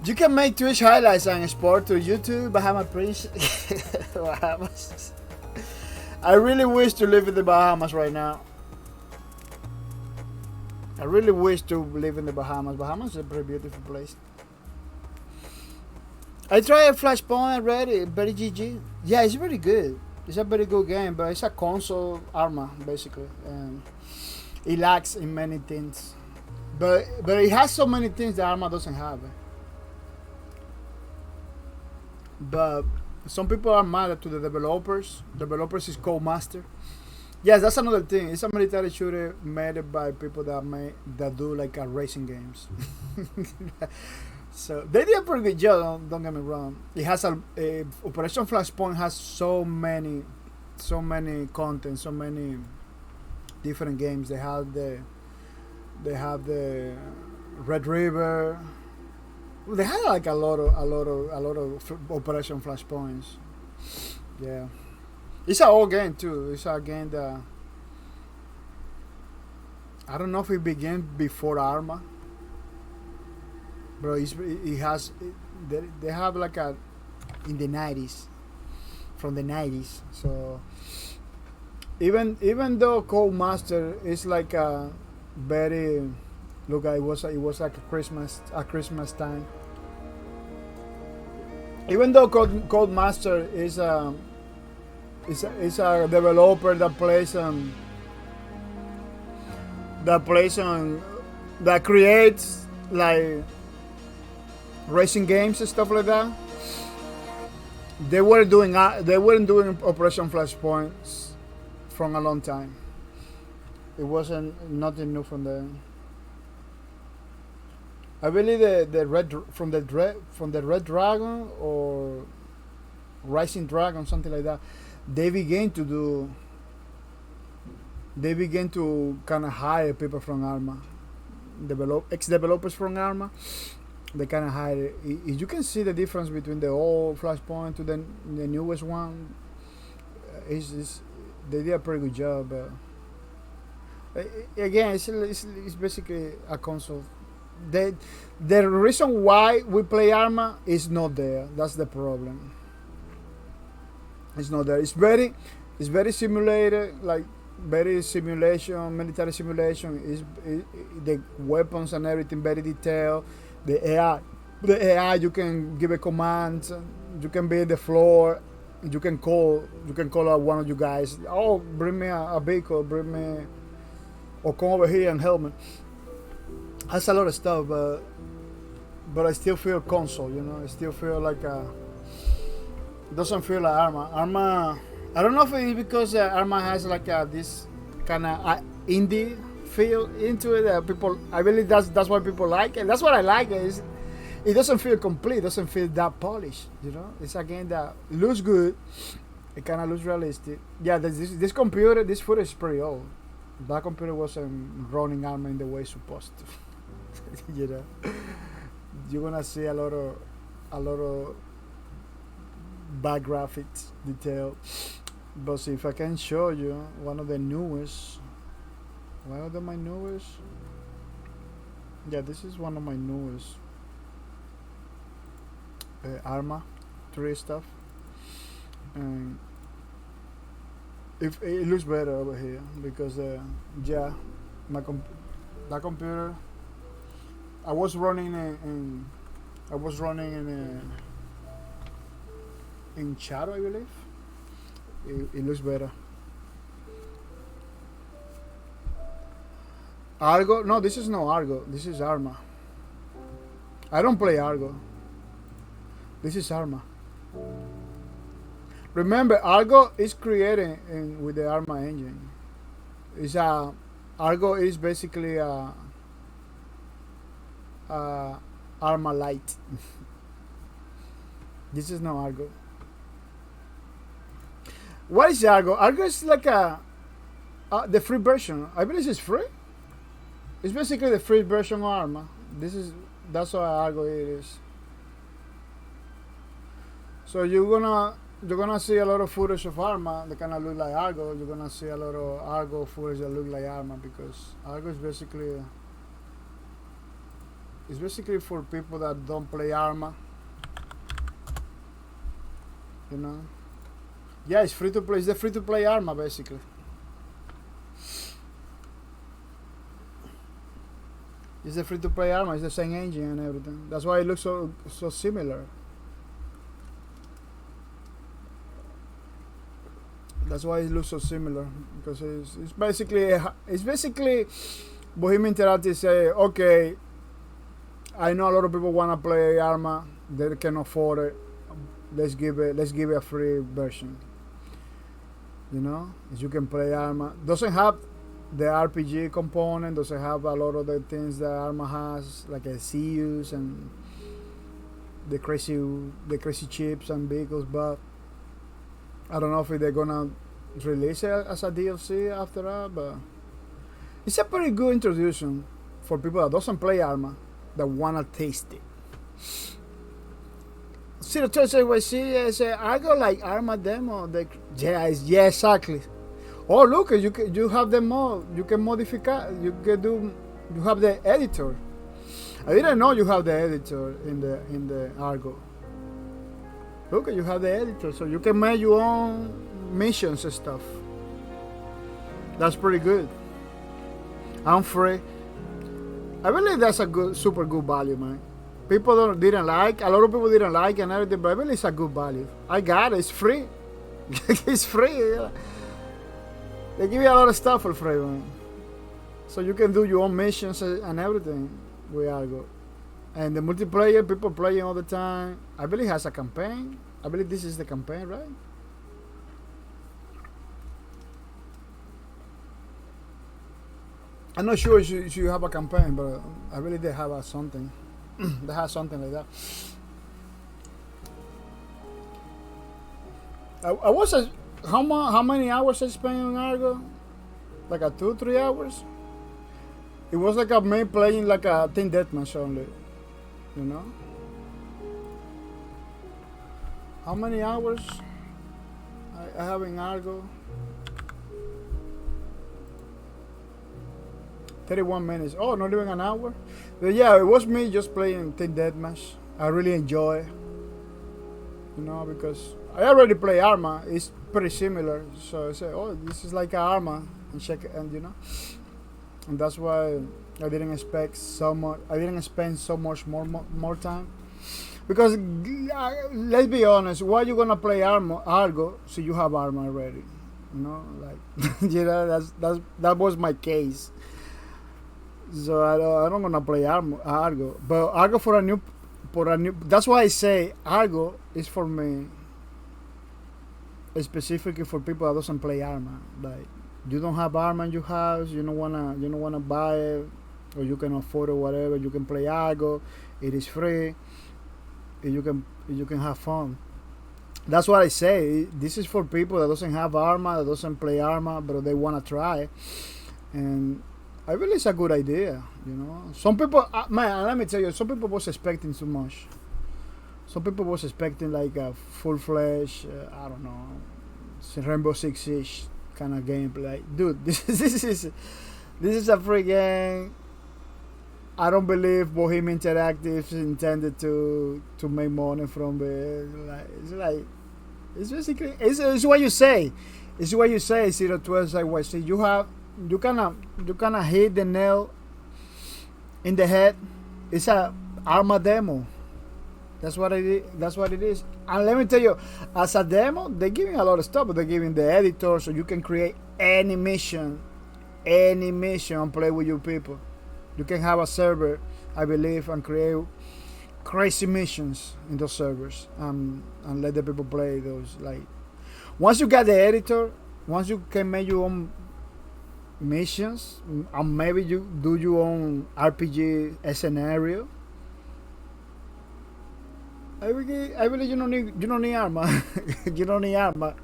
You can make Twitch highlights and export to YouTube, Bahama Prince. Bahamas. I really wish to live in the Bahamas right now. I really wish to live in the Bahamas. Bahamas is a very beautiful place. I tried Flashpoint already, very GG. Yeah, it's very good. It's a very good game, but it's a console Arma basically, and it lacks in many things. But it has so many things that Arma doesn't have. But some people are mad to the developers. Developers is Codemaster. Yes, that's another thing. It's a military shooter made by people that do like racing games. So they did a pretty good job. Don't get me wrong. It has Operation Flashpoint has so many content, so many different games. They have the Red River. They had like a lot of Operation Flashpoints. Yeah, it's an old game too. It's a game that I don't know if it began before Arma, bro. They have like in the 90s, from the 90s. So even though Codemaster is like a very look, it was like a Christmas time. Even though Codemaster is a developer that creates like racing games and stuff like that, they weren't doing Operation Flashpoints from a long time. It wasn't nothing new from them. I believe the Red Dragon or Rising Dragon, something like that. They began to kind of hire people from Arma, ex-developers from Arma. They kind of hire. You can see the difference between the old Flashpoint to the newest one. They did a pretty good job. Again, it's basically a console. The reason why we play Arma is not there. That's the problem. It's not there. It's very simulated, like very simulation, military simulation. The weapons and everything very detailed. The AI, you can give a command. You can be in the floor. You can call out one of you guys. Oh, bring me a vehicle. Bring me, or come over here and help me. Has a lot of stuff, but I still feel console, I still feel like it doesn't feel like Arma. I don't know if it's because Arma has like this kind of indie feel into it. People, I believe that's why people like it. That's what I like. Is it doesn't feel complete. It doesn't feel that polished. You know, it's a game that looks good. It kind of looks realistic. Yeah, this computer, this footage is pretty old. That computer wasn't running Arma in the way it's supposed to. You know, you're gonna see a lot of bad graphics detail. But see if I can show you one of my newest. Yeah, this is one of my newest Arma 3 stuff, and if it looks better over here because yeah, that computer I was running in Shadow, I believe. It looks better. Argo? No, this is no Argo. This is Arma. I don't play Argo. This is Arma. Remember, Argo is created with the Arma engine. Argo is basically Arma Light. This is no Argo. What is Argo? Argo is like the free version. I believe it's free. It's basically the free version of Arma. That's what Argo it is. So you're gonna see a lot of footage of Arma that kind of look like Argo. You're gonna see a lot of Argo footage that look like Arma because Argo is basically for people that don't play Arma. You know. Yeah, it's free to play. It's the free to play Arma basically. It's the free to play Arma. It's the same engine and everything. That's why it looks so similar. That's why it looks so similar because it's basically Bohemian Interactive say, okay, I know a lot of people want to play Arma, they can afford it. Let's give it a free version. You know, you can play Arma. Doesn't have the RPG component. Doesn't have a lot of the things that Arma has, like a CUs and the crazy chips and vehicles. But I don't know if they're gonna release it as a DLC after that. But it's a pretty good introduction for people that doesn't play Arma that wanna taste it. See the church I say I got like Arma demo. Yeah, exactly. Oh look, you have them all. You can modify. You have the editor. I didn't know you have the editor in the Argo. Look, you have the editor, so you can make your own missions and stuff. That's pretty good. I'm free. I believe that's a super good value, man. People didn't like. A lot of people didn't like and everything, but I believe it's a good value. I got it. It's free. It's free. They give you a lot of stuff for free, man. So you can do your own missions and everything with Argo. And the multiplayer, people playing all the time. I believe it has a campaign. I believe this is the campaign, right? I'm not sure if you have a campaign, but I believe they have something. They have something like that. I was how many hours I spent on Argo? Like 2-3 hours. It was like me playing like a Team Deathmatch only. You know? How many hours I have in Argo? 31 minutes. Oh, not even an hour. But yeah, it was me just playing Team Deathmatch. I really enjoy it. You know, because I already play Arma. It's pretty similar. So I say, oh, this is like Arma, and check it, and you know, and that's why I didn't expect so much. I didn't spend so much more time. Because let's be honest, why you gonna play Argo so you have Arma already? You know, like you know, that was my case. So I don't gonna play Argo, but Argo for a new. That's why I say Argo is for me. specifically for people that doesn't play Arma. Like you don't have Arma in your house, you don't wanna buy it, or you can afford it, whatever. You can play Argo. It is free. And you can have fun. That's what I say. This is for people that doesn't have Arma, that doesn't play Arma, but they wanna try. And I believe it's a good idea. Some people, man. Let me tell you, some people was expecting too much. Some people was expecting like a full-fledged, I don't know, Rainbow Six Siege kind of gameplay. Like, dude, this is a free game. I don't believe Bohemian Interactive is intended to make money from it. It's basically it's what you say. It's what you say. 012 YC. You kind of hit the nail in the head. It's a Arma demo. That's what it is. And let me tell you, as a demo, they're giving a lot of stuff, but they're giving the editor so you can create any mission, and play with your people. You can have a server, I believe, and create crazy missions in those servers, and let the people play those. Like, once you got the editor, once you can make your own missions, and maybe you do your own RPG scenario. I believe you don't need Arma. You don't need Arma,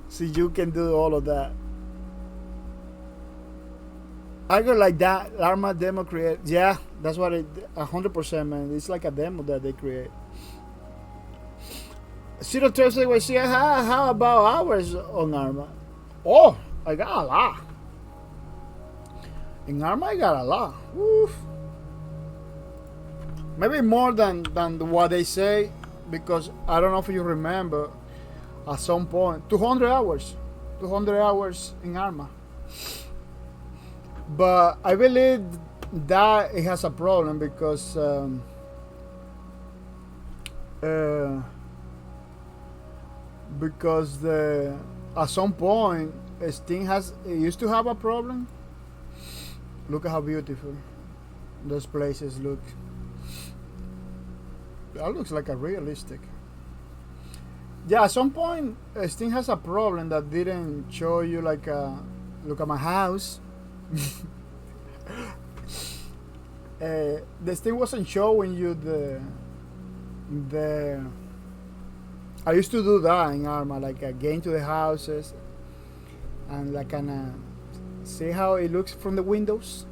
so you can do all of that. I go like that Arma demo create. Yeah, that's what it. 100%, man. It's like a demo that they create. 013 was see how about hours on Arma? Oh, I got a lot. In Arma, I got a lot. Woof. Maybe more than what they say, because I don't know if you remember, at some point, 200 hours in Arma. But I believe that it has a problem because at some point Steam used to have a problem. Look at how beautiful those places look. That looks like a realistic. Yeah, at some point Steam has a problem that didn't show you like look at my house. The Steam wasn't showing you the I used to do that in Arma, like get into the houses and like kinda see how it looks from the windows.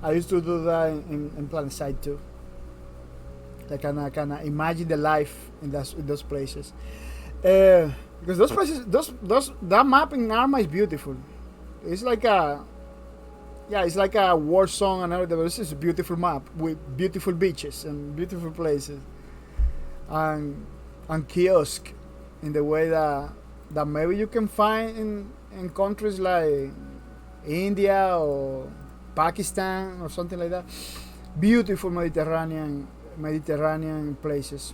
I used to do that in Planet Side too. Like kinda imagine the life in those places. Because those places, that map in Arma is beautiful. It's like it's like a war song and everything. But this is a beautiful map with beautiful beaches and beautiful places, and kiosk in the way that maybe you can find in countries like India or Pakistan or something like that. Beautiful Mediterranean places.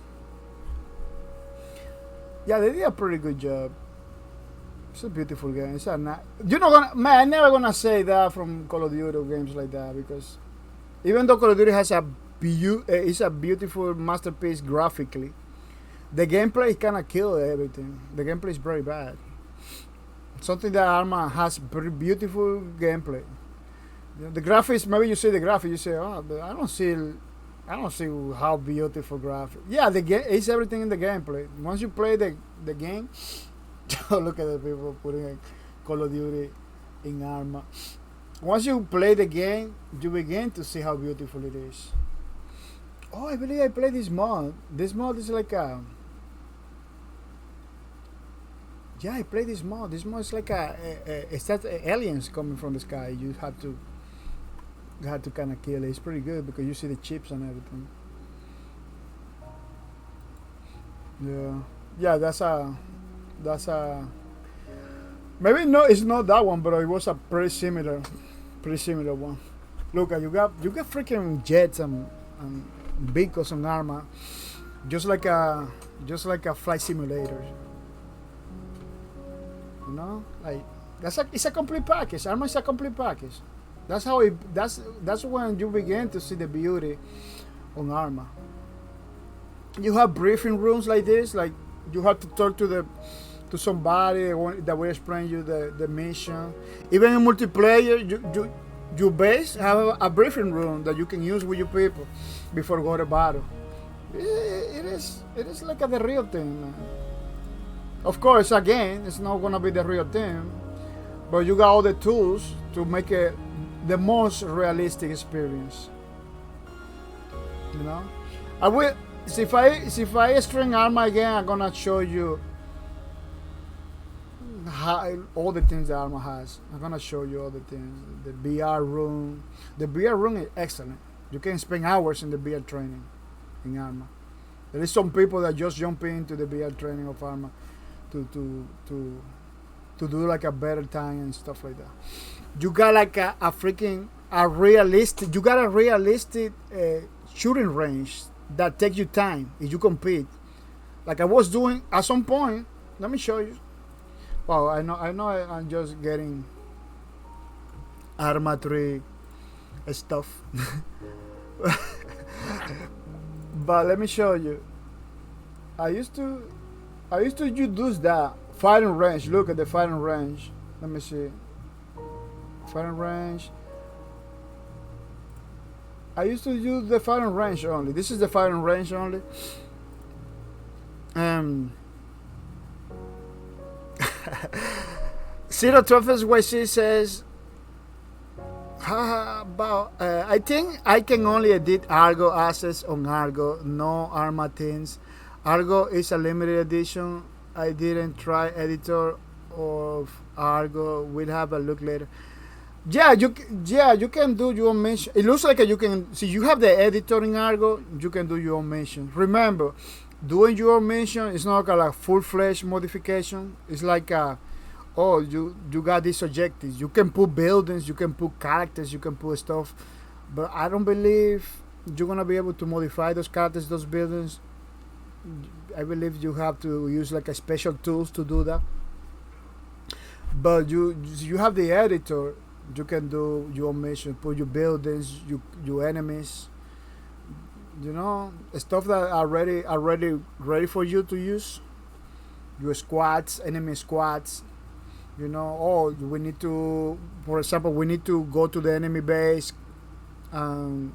Yeah, they did a pretty good job. It's a beautiful game. It's I'm never gonna say that from Call of Duty or games like that, because even though Call of Duty has it's a beautiful masterpiece graphically, the gameplay kind of killed everything. The gameplay is very bad. Something that Arma has very beautiful gameplay. The graphics, maybe you see the graphics, you say, oh, but I don't see how beautiful graphics. Yeah, it's everything in the gameplay. Once you play the game, look at the people putting a Call of Duty in Arma. Once you play the game, you begin to see how beautiful it is. Oh, I believe I played this mod. This mod is like a... Yeah, I played this mod. This mod is like it's that aliens coming from the sky. You have to kind of kill it. It's pretty good because you see the chips and everything. Yeah, that's a maybe no, it's not that one, but it was a pretty similar one. Look, you got freaking jets and vehicles on Arma, just like a flight simulator. You know, like it's a complete package. Arma is a complete package. That's how that's when you begin to see the beauty on Arma. You have briefing rooms like this, like you have to talk to somebody that will explain you the mission. Even in multiplayer, you base have a briefing room that you can use with your people before go to battle. It is like the real thing, man. Of course, again, it's not gonna be the real thing, but you got all the tools to make it the most realistic experience. You know, I will. If I string Arma again, I'm gonna show you how, all the things that Arma has. I'm gonna show you all the things. The BR room. The BR room is excellent. You can spend hours in the BR training in Arma. There is some people that just jump into the BR training of Arma to do like a better time and stuff like that. You got like a realistic. You got a realistic shooting range that takes you time if you compete. Like I was doing at some point. Let me show you. Well, I know I'm just getting Arma 3 stuff. But let me show you. I used to use that firing range. Look at the firing range. Let me see. Firing range. I used to use the firing range only. This is the firing range only. Zero Trophies YC says, I think I can only edit Argo assets on Argo, no Arma things. Argo is a limited edition. I didn't try editor of Argo. We'll have a look later. Yeah, you can do your own mission. It looks like you can see you have the editor in Argo. You can do your own mission. Remember, doing your own mission is not like a full-fledged modification. It's like you got these objectives. You can put buildings, you can put characters, you can put stuff, but I don't believe you're gonna be able to modify those characters, those buildings. I believe you have to use like a special tools to do that. But you have the editor. You can do your mission, put your buildings, your enemies, you know, stuff that are ready for you to use. Your squads, enemy squads, you know. Oh, we need to, for example, we need to go to the enemy base and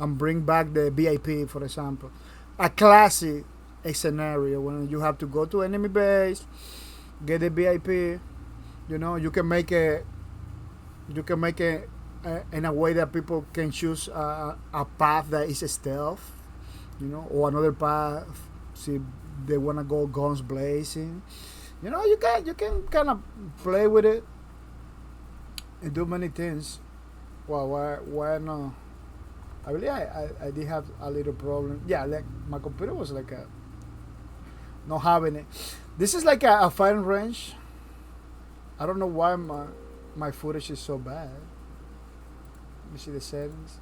bring back the VIP, for example. A classic scenario when you have to go to enemy base, get the VIP. You know, you can make it in a way that people can choose a path that is stealth, you know, or another path. See, they wanna go guns blazing. You know, you can kind of play with it and do many things. Well, why not? I believe I did have a little problem. Yeah, like my computer was like not having it. This is like a firing range. I don't know why my footage is so bad. Let me see the settings.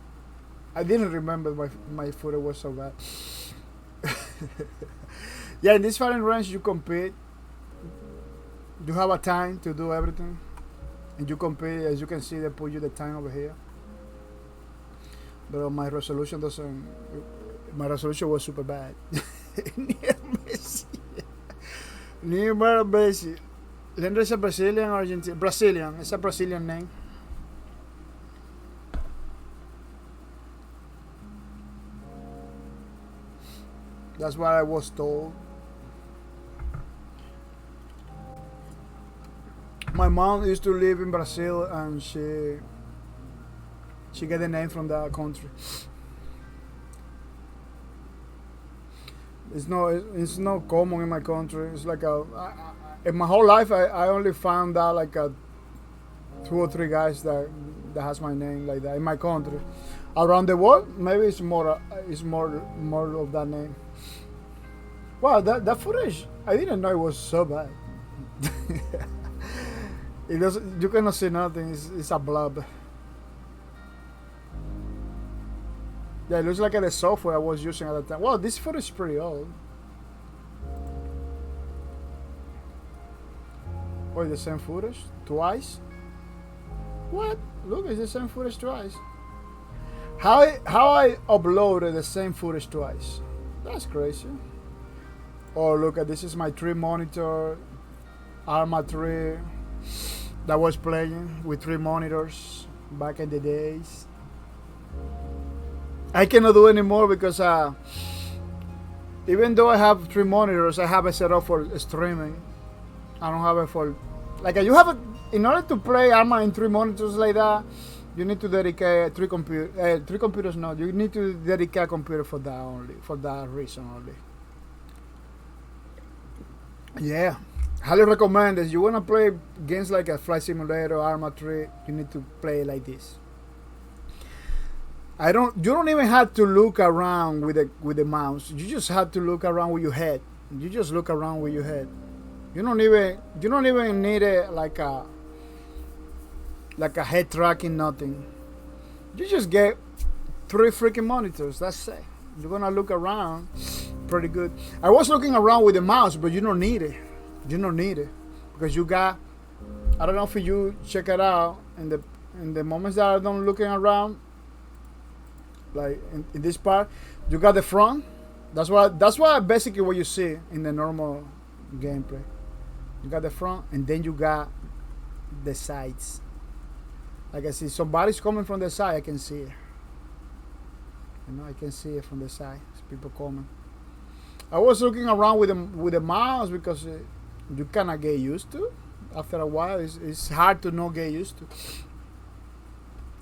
I didn't remember my footage was so bad. Yeah, in this firing range you compete. You have a time to do everything, and you compete. As you can see, they put you the time over here. But my resolution doesn't. My resolution was super bad. Near Messi. Leandro is a Brazilian or Argentine? Brazilian. It's a Brazilian name. That's what I was told. My mom used to live in Brazil, and she got the name from that country. It's not common in my country. It's like in my whole life I only found out like 2 or 3 guys that has my name like that in my country. Around the world, maybe it's more of that name. Wow, that footage, I didn't know it was so bad. You cannot see nothing. It's a blob. Yeah, it looks like the software I was using at the time. Well, this footage is pretty old. Wait, the same footage? Twice? What? Look, it's the same footage twice. How I uploaded the same footage twice? That's crazy. Oh, look at this is my 3 monitor Arma 3 that was playing with 3 monitors back in the days. I cannot do anymore because even though I have 3 monitors, I have it set up for streaming. I don't have it for like you have it in order to play Arma in 3 monitors like that. You need to dedicate 3 computers. No, you need to dedicate a computer for that only, for that reason only. Yeah, highly recommend this. You wanna play games like a Flight Simulator, Arma 3. You need to play like this. You don't even have to look around with the mouse. You just have to look around with your head. You just look around with your head. You don't even need it like a head tracking, nothing. You just get 3 freaking monitors. That's it. You're gonna look around pretty good. I was looking around with the mouse, but you don't need it. You don't need it because you got. I don't know if you check it out in the moments that I'm looking around. Like in this part, you got the front. That's why basically what you see in the normal gameplay. You got the front, and then you got the sides. Like I see somebody's coming from the side, I can see it. I can see it from the side. It's people coming. I was looking around with the mouse because you cannot get used to. After a while, it's hard to not get used to.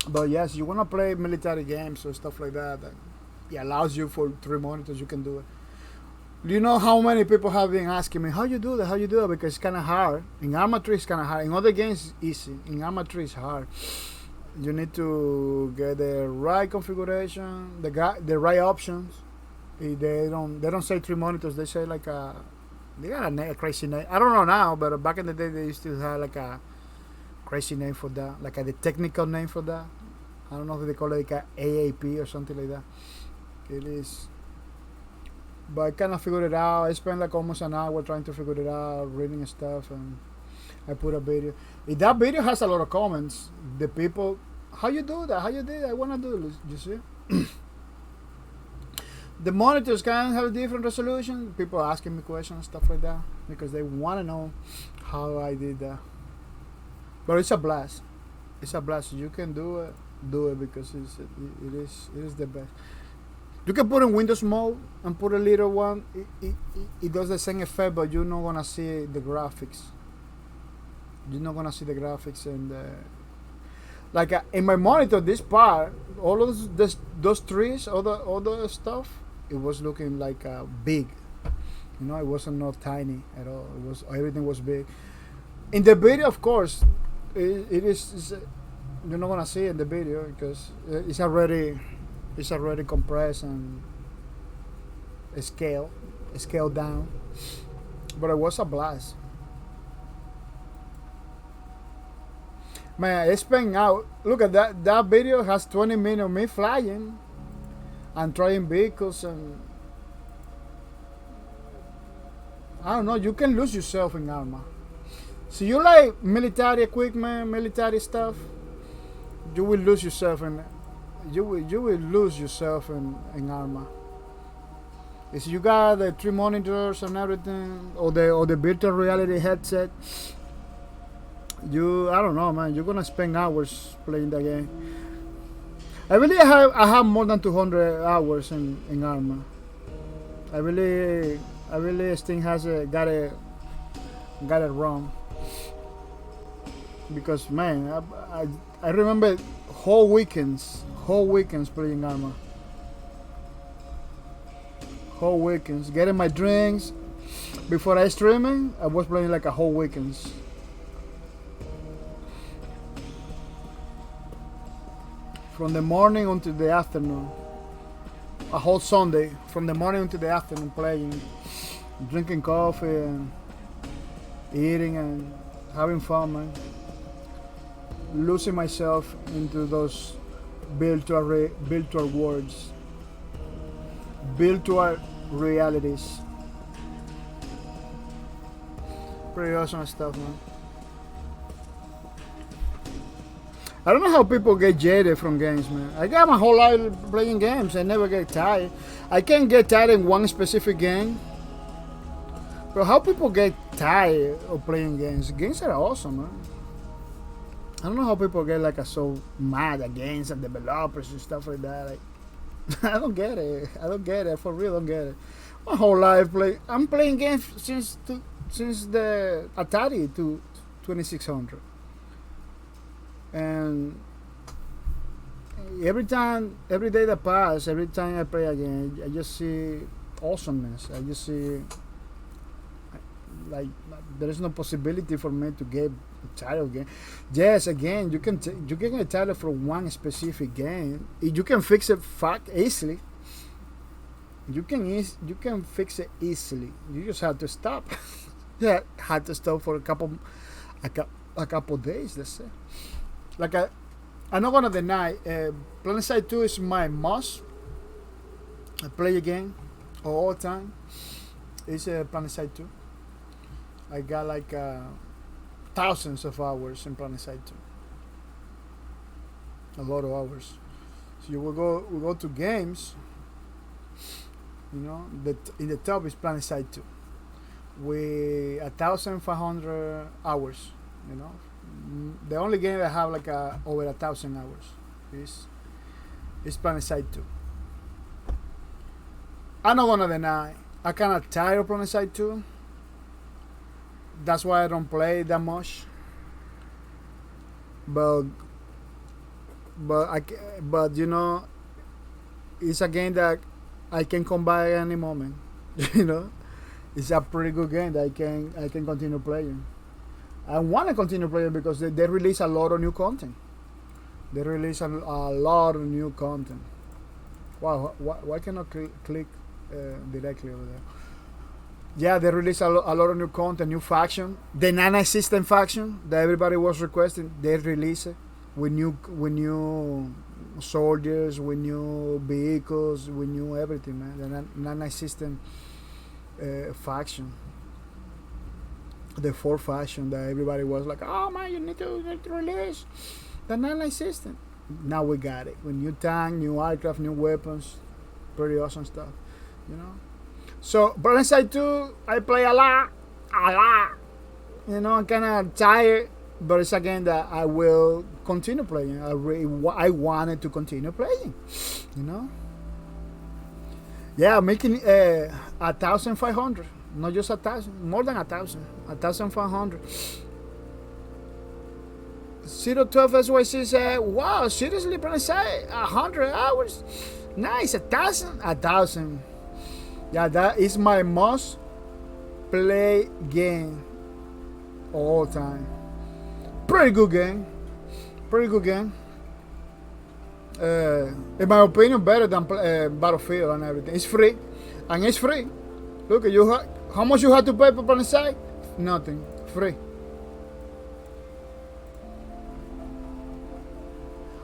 But yes, you want to play military games or stuff like that. It allows you for 3 monitors. You can do it. Do you know how many people have been asking me how you do that? How you do it? Because it's kind of hard. In Arma 3, it's kind of hard. In other games, it's easy. In Arma 3, it's hard. You need to get the right configuration, the right options. They don't say 3 monitors. They say they got a crazy name. I don't know now, but back in the day, they used to have like a crazy name for that, like the technical name for that. I don't know if they call it like a AAP or something like that. It is. But I kind of figured it out. I spent like almost an hour trying to figure it out, reading stuff, and I put a video. If that video has a lot of comments, the people, how you do that? How you did? I want to do it. You see? The monitors can have a different resolution. People asking me questions, stuff like that, because they want to know how I did that. But it's a blast. It's a blast. You can do it because it is the best. You can put in Windows mode and put a little one. It does the same effect, but you're not gonna see the graphics. You're not gonna see the graphics and like in my monitor. This part, all of those trees, all the stuff, it was looking like big. It wasn't not tiny at all. Everything was big. In the video, of course, it is. You're not gonna see it in the video because it's already compressed and scaled down. But it was a blast. Man, it's paying out. Look at that. That video has 20 minutes of me flying and trying vehicles, and I don't know. You can lose yourself in Arma. So you like military equipment, military stuff. You will lose yourself in. You will lose yourself in Arma. If you got the 3 monitors and everything, or the virtual reality headset, I don't know, man. You're gonna spend hours playing the game. I have more than 200 hours in Arma. I really this thing got it wrong. Because man, I remember whole weekends playing Arma. Whole weekends, getting my drinks before I streaming. I was playing like a whole weekends. From the morning until the afternoon. A whole Sunday, from the morning until the afternoon, playing, drinking coffee and eating and having fun, man. Losing myself into those virtual worlds, virtual realities. Pretty awesome stuff, man. I don't know how people get jaded from games, man. I got my whole life playing games. I never get tired. I can't get tired in one specific game. But how people get tired of playing games? Games are awesome, man. I don't know how people get like so mad at games and developers and stuff like that. Like, I don't get it. I don't get it. For real, don't get it. My whole life I'm playing games since the Atari to 2600, and every day that passes, every time I play again, I just see awesomeness. I just see like there is no possibility for me to get tired of game. Yes, again, you can get tired from one specific game. You can fix it easily. You can fix it easily. You just have to stop. Yeah, had to stop for a couple days. Let's say. Like I'm not gonna deny. PlanetSide 2 is my must. I play a game all the time. It's PlanetSide 2. I got like thousands of hours in PlanetSide 2. A lot of hours. So we go to games. You know, in the top is PlanetSide 2. With 1,500 hours. You know, the only game that have like over 1,000 hours is PlanetSide 2. I'm not gonna deny. I kind of tired of PlanetSide 2. That's why I don't play that much. But you know, it's a game that I can come back at any moment. You know, it's a pretty good game that I can continue playing. I want to continue playing because they release a lot of new content. They release a lot of new content. Wow, why cannot click directly over there? Yeah, they released a lot of new content, new faction. The Nana System faction that everybody was requesting, they released it with new soldiers, with new vehicles, with new everything, man. The Nana System faction, the fourth faction that everybody was like, oh man, you need to release the Nana System. Now we got it with new tank, new aircraft, new weapons, pretty awesome stuff, you know. So, PlanetSide 2, I play a lot. You know, I'm kind of tired, but it's a game that I will continue playing. I wanted to continue playing, you know. Yeah, making 1,500, not just 1,000, more than 1,000, 1,500. 012 SYC said, wow, seriously, PlanetSide, 100 hours? Nice, 1,000. Yeah, that is my must play game all time. Pretty good game. In my opinion, better than Battlefield and everything. It's free, and it's free. Look, how much you have to pay for PlanetSide? Nothing, free.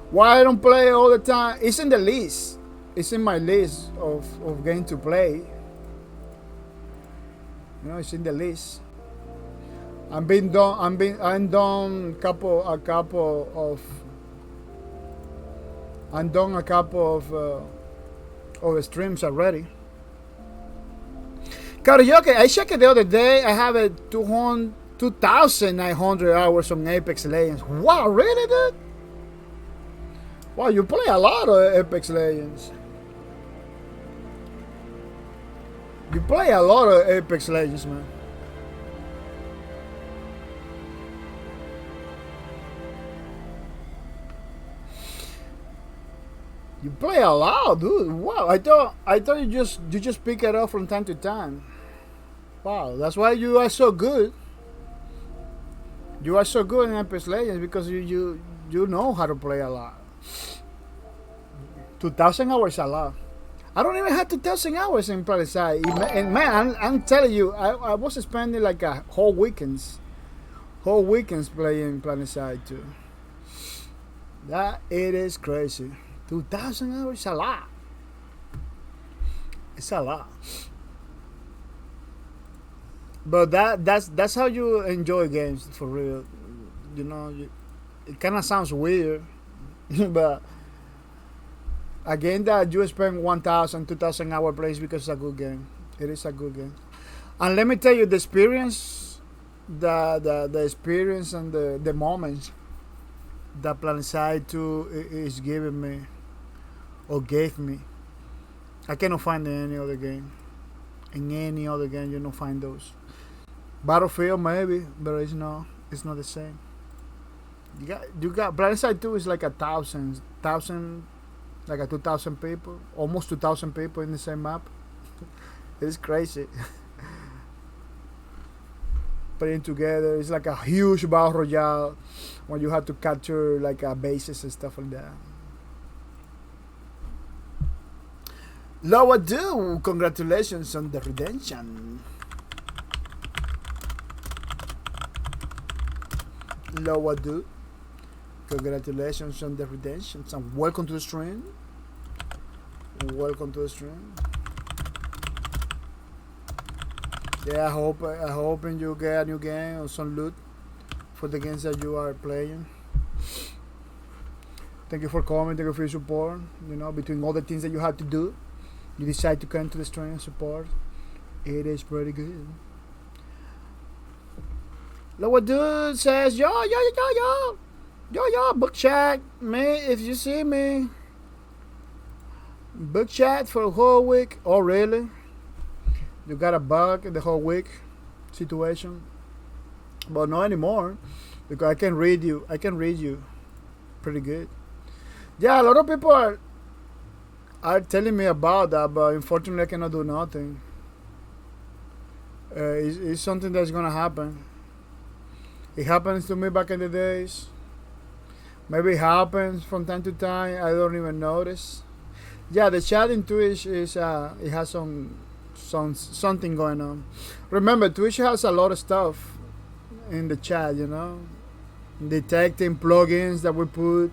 Why I don't play all the time? It's in the list. It's in my list of games to play. You know, it's in the list. I'm done a couple of streams already. Karaoke, I checked it the other day. I have 2,900 hours on Apex Legends. Wow, really, dude? Wow, you play a lot of Apex Legends. You play a lot of Apex Legends, man. You play a lot, dude. Wow, I thought you just pick it up from time to time. Wow, that's why you are so good. You are so good in Apex Legends because you know how to play a lot. 2,000 hours a lot. I don't even have 2,000 hours in PlanetSide. And man, I'm telling you, I was spending like a whole weekends playing PlanetSide too. That it is crazy. 2,000 hours is a lot. It's a lot. But that's how you enjoy games for real. You know, it kind of sounds weird, but a game that you spend 1,000, 2,000 hours plays because it's a good game. It is a good game. And let me tell you, the experience, the experience and the moments that PlanetSide 2 is giving me or gave me, I cannot find in any other game. In any other game, you don't find those. Battlefield maybe, but it's not the same. You got PlanetSide 2 is like 1,000, like 2,000 people, almost 2,000 people in the same map. It's crazy. Putting together, it's like a huge battle royale when you have to capture like bases and stuff like that. Lower do, congratulations on the redemption. Lower do, congratulations on the redemption. And welcome to the stream. Welcome to the stream. Yeah, I hope you get a new game or some loot for the games that you are playing. Thank you for coming. Thank you for your support. You know, between all the things that you have to do, you decide to come to the stream and support. It is pretty good. Lower dude says, yo, book chat, me, if you see me. Book chat for a whole week. Oh, really? You got a bug in the whole week situation? But not anymore, because I can read you. Pretty good. Yeah, a lot of people are telling me about that, but unfortunately I cannot do nothing. It's something that's gonna happen. It happens to me back in the days. Maybe it happens from time to time. I don't even notice. Yeah, the chat in Twitch is it has something going on. Remember, Twitch has a lot of stuff in the chat, you know, detecting plugins that we put.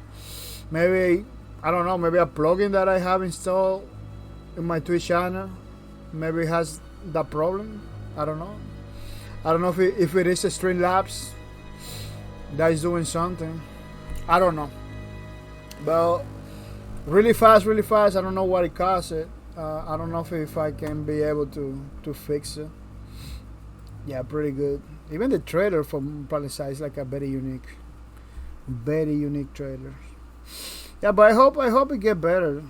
Maybe, I don't know, maybe a plugin that I have installed in my Twitch channel, maybe it has that problem. I don't know. I don't know if it is a Streamlabs that is doing something. I don't know. But really fast, I don't know what it caused it. I don't know if I can be able to fix it. Yeah, pretty good. Even the trailer from PlanetSide is like a very unique trailer. Yeah, but I hope it get better.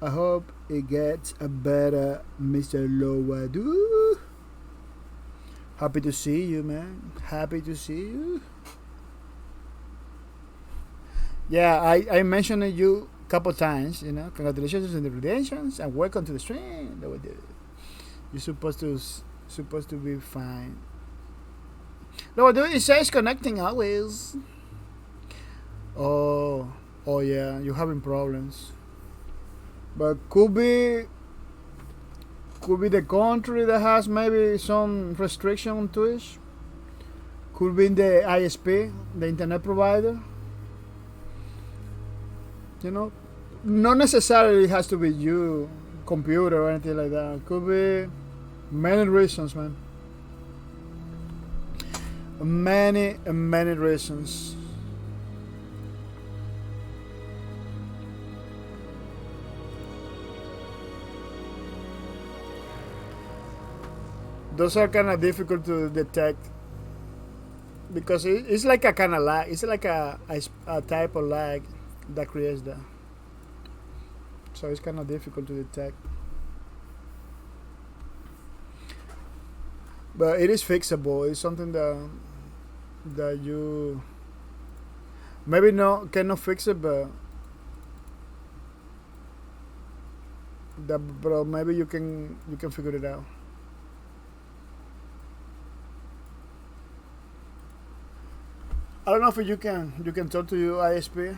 I hope it gets a better, Mr. Lowadu. Happy to see you, man. Happy to see you. Yeah, I mentioned you a couple times, you know. Congratulations on the redemptions and welcome to the stream. You're supposed to be fine. No, it says connecting always. Oh yeah, you're having problems. But could be the country that has maybe some restriction on Twitch. Could be the ISP, the internet provider. You know, not necessarily has to be you, computer or anything like that. Could be many reasons, man. Many reasons. Those are kind of difficult to detect because it's like a kind of lag. It's like a type of lag that creates that. So it's kind of difficult to detect. But it is fixable. It's something that you maybe cannot fix it, but maybe you can figure it out. I don't know if you can talk to your ISP.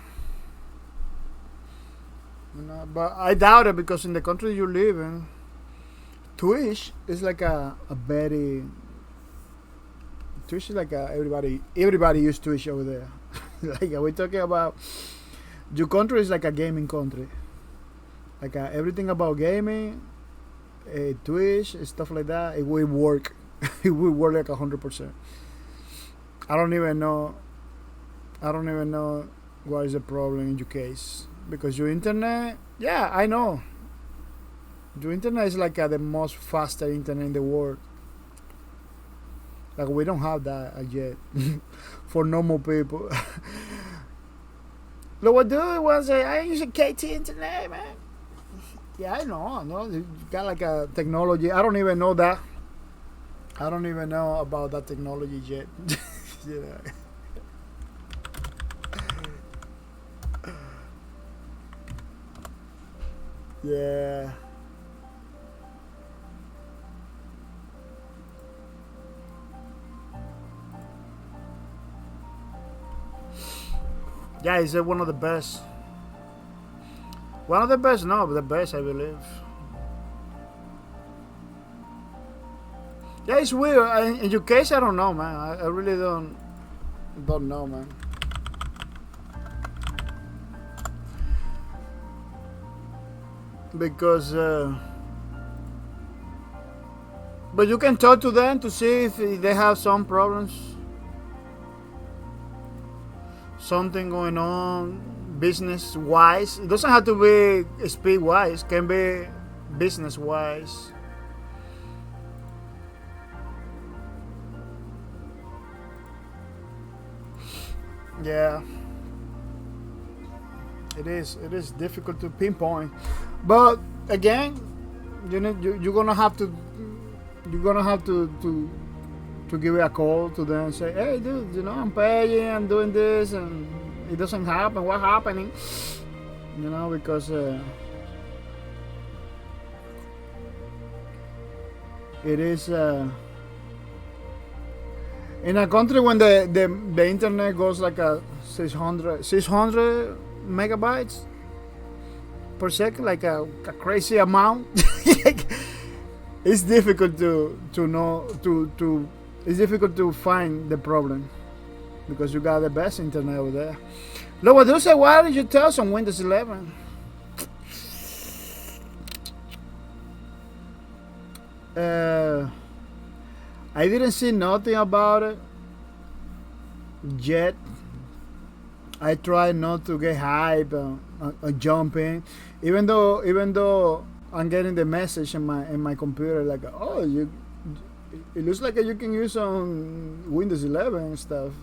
You know, but I doubt it because in the country you live in, Twitch is like Twitch is like everybody use Twitch over there. Like we're talking about, your country is like a gaming country. Like everything about gaming, Twitch, stuff like that, it will work. It will work like 100%. I don't even know what is the problem in your case. Because your internet, yeah, I know. Your internet is like the most faster internet in the world. Like we don't have that yet for normal people. Look, what do it was I use a KT internet, man. Yeah, I know. You got like a technology. I don't even know that. I don't even know about that technology yet. You know. Yeah. Yeah, he's one of the best. One of the best, no, but the best, I believe. Yeah, it's weird. In your case, I don't know, man. I really don't know, man. Because, but you can talk to them to see if they have some problems, something going on, business wise. It doesn't have to be speed wise. It can be business wise. Yeah, it is. It is difficult to pinpoint, but again, you're gonna have to give it a call to them and say, hey, dude, I'm paying, I'm doing this, and it doesn't happen. What's happening? Because it is. In a country when the internet goes like a 600 megabytes per second, like a crazy amount, it's difficult to know it's difficult to find the problem because you got the best internet over there. Look, what do you say? Why did you tell us on Windows 11? I didn't see nothing about it yet. I try not to get hype or jump in, even though I'm getting the message in my computer like, oh, it looks like you can use on Windows 11 and stuff,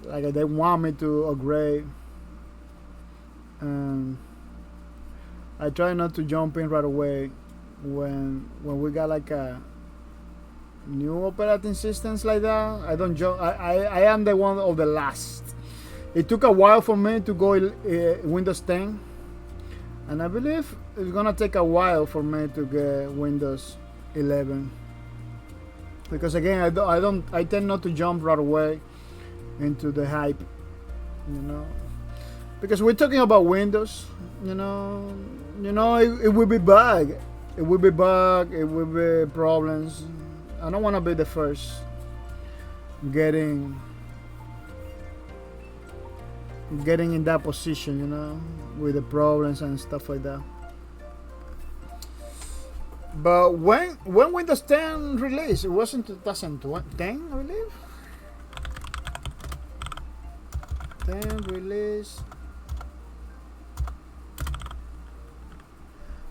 like they want me to upgrade. I try not to jump in right away when we got like a new operating systems like that. I don't jump. I am the one of the last. It took a while for me to go Windows 10, and I believe it's gonna take a while for me to get Windows 11. Because again, I tend not to jump right away into the hype, because we're talking about Windows, it will be bug, it will be problems. I don't want to be the first getting in that position, with the problems and stuff like that. But when Windows 10 released, it was in 2010, I believe. 10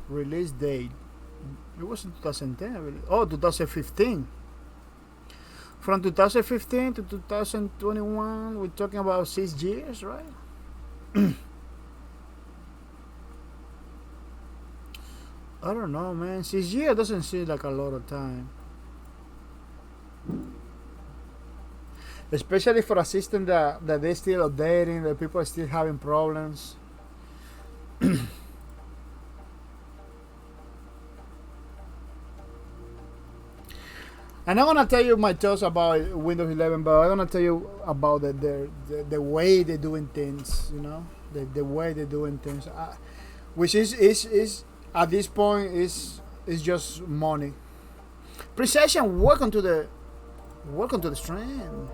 release date. It was in 2010, I believe. Oh, 2015. From 2015 to 2021, we're talking about 6 years, right? I don't know, man. 6 years doesn't seem like a lot of time. Especially for a system that they're still updating, that people are still having problems. And I'm gonna tell you my thoughts about Windows 11, but I'm gonna tell you about the way they're doing things, the way they're doing things, which is at this point is just money. Precision, welcome to the stream.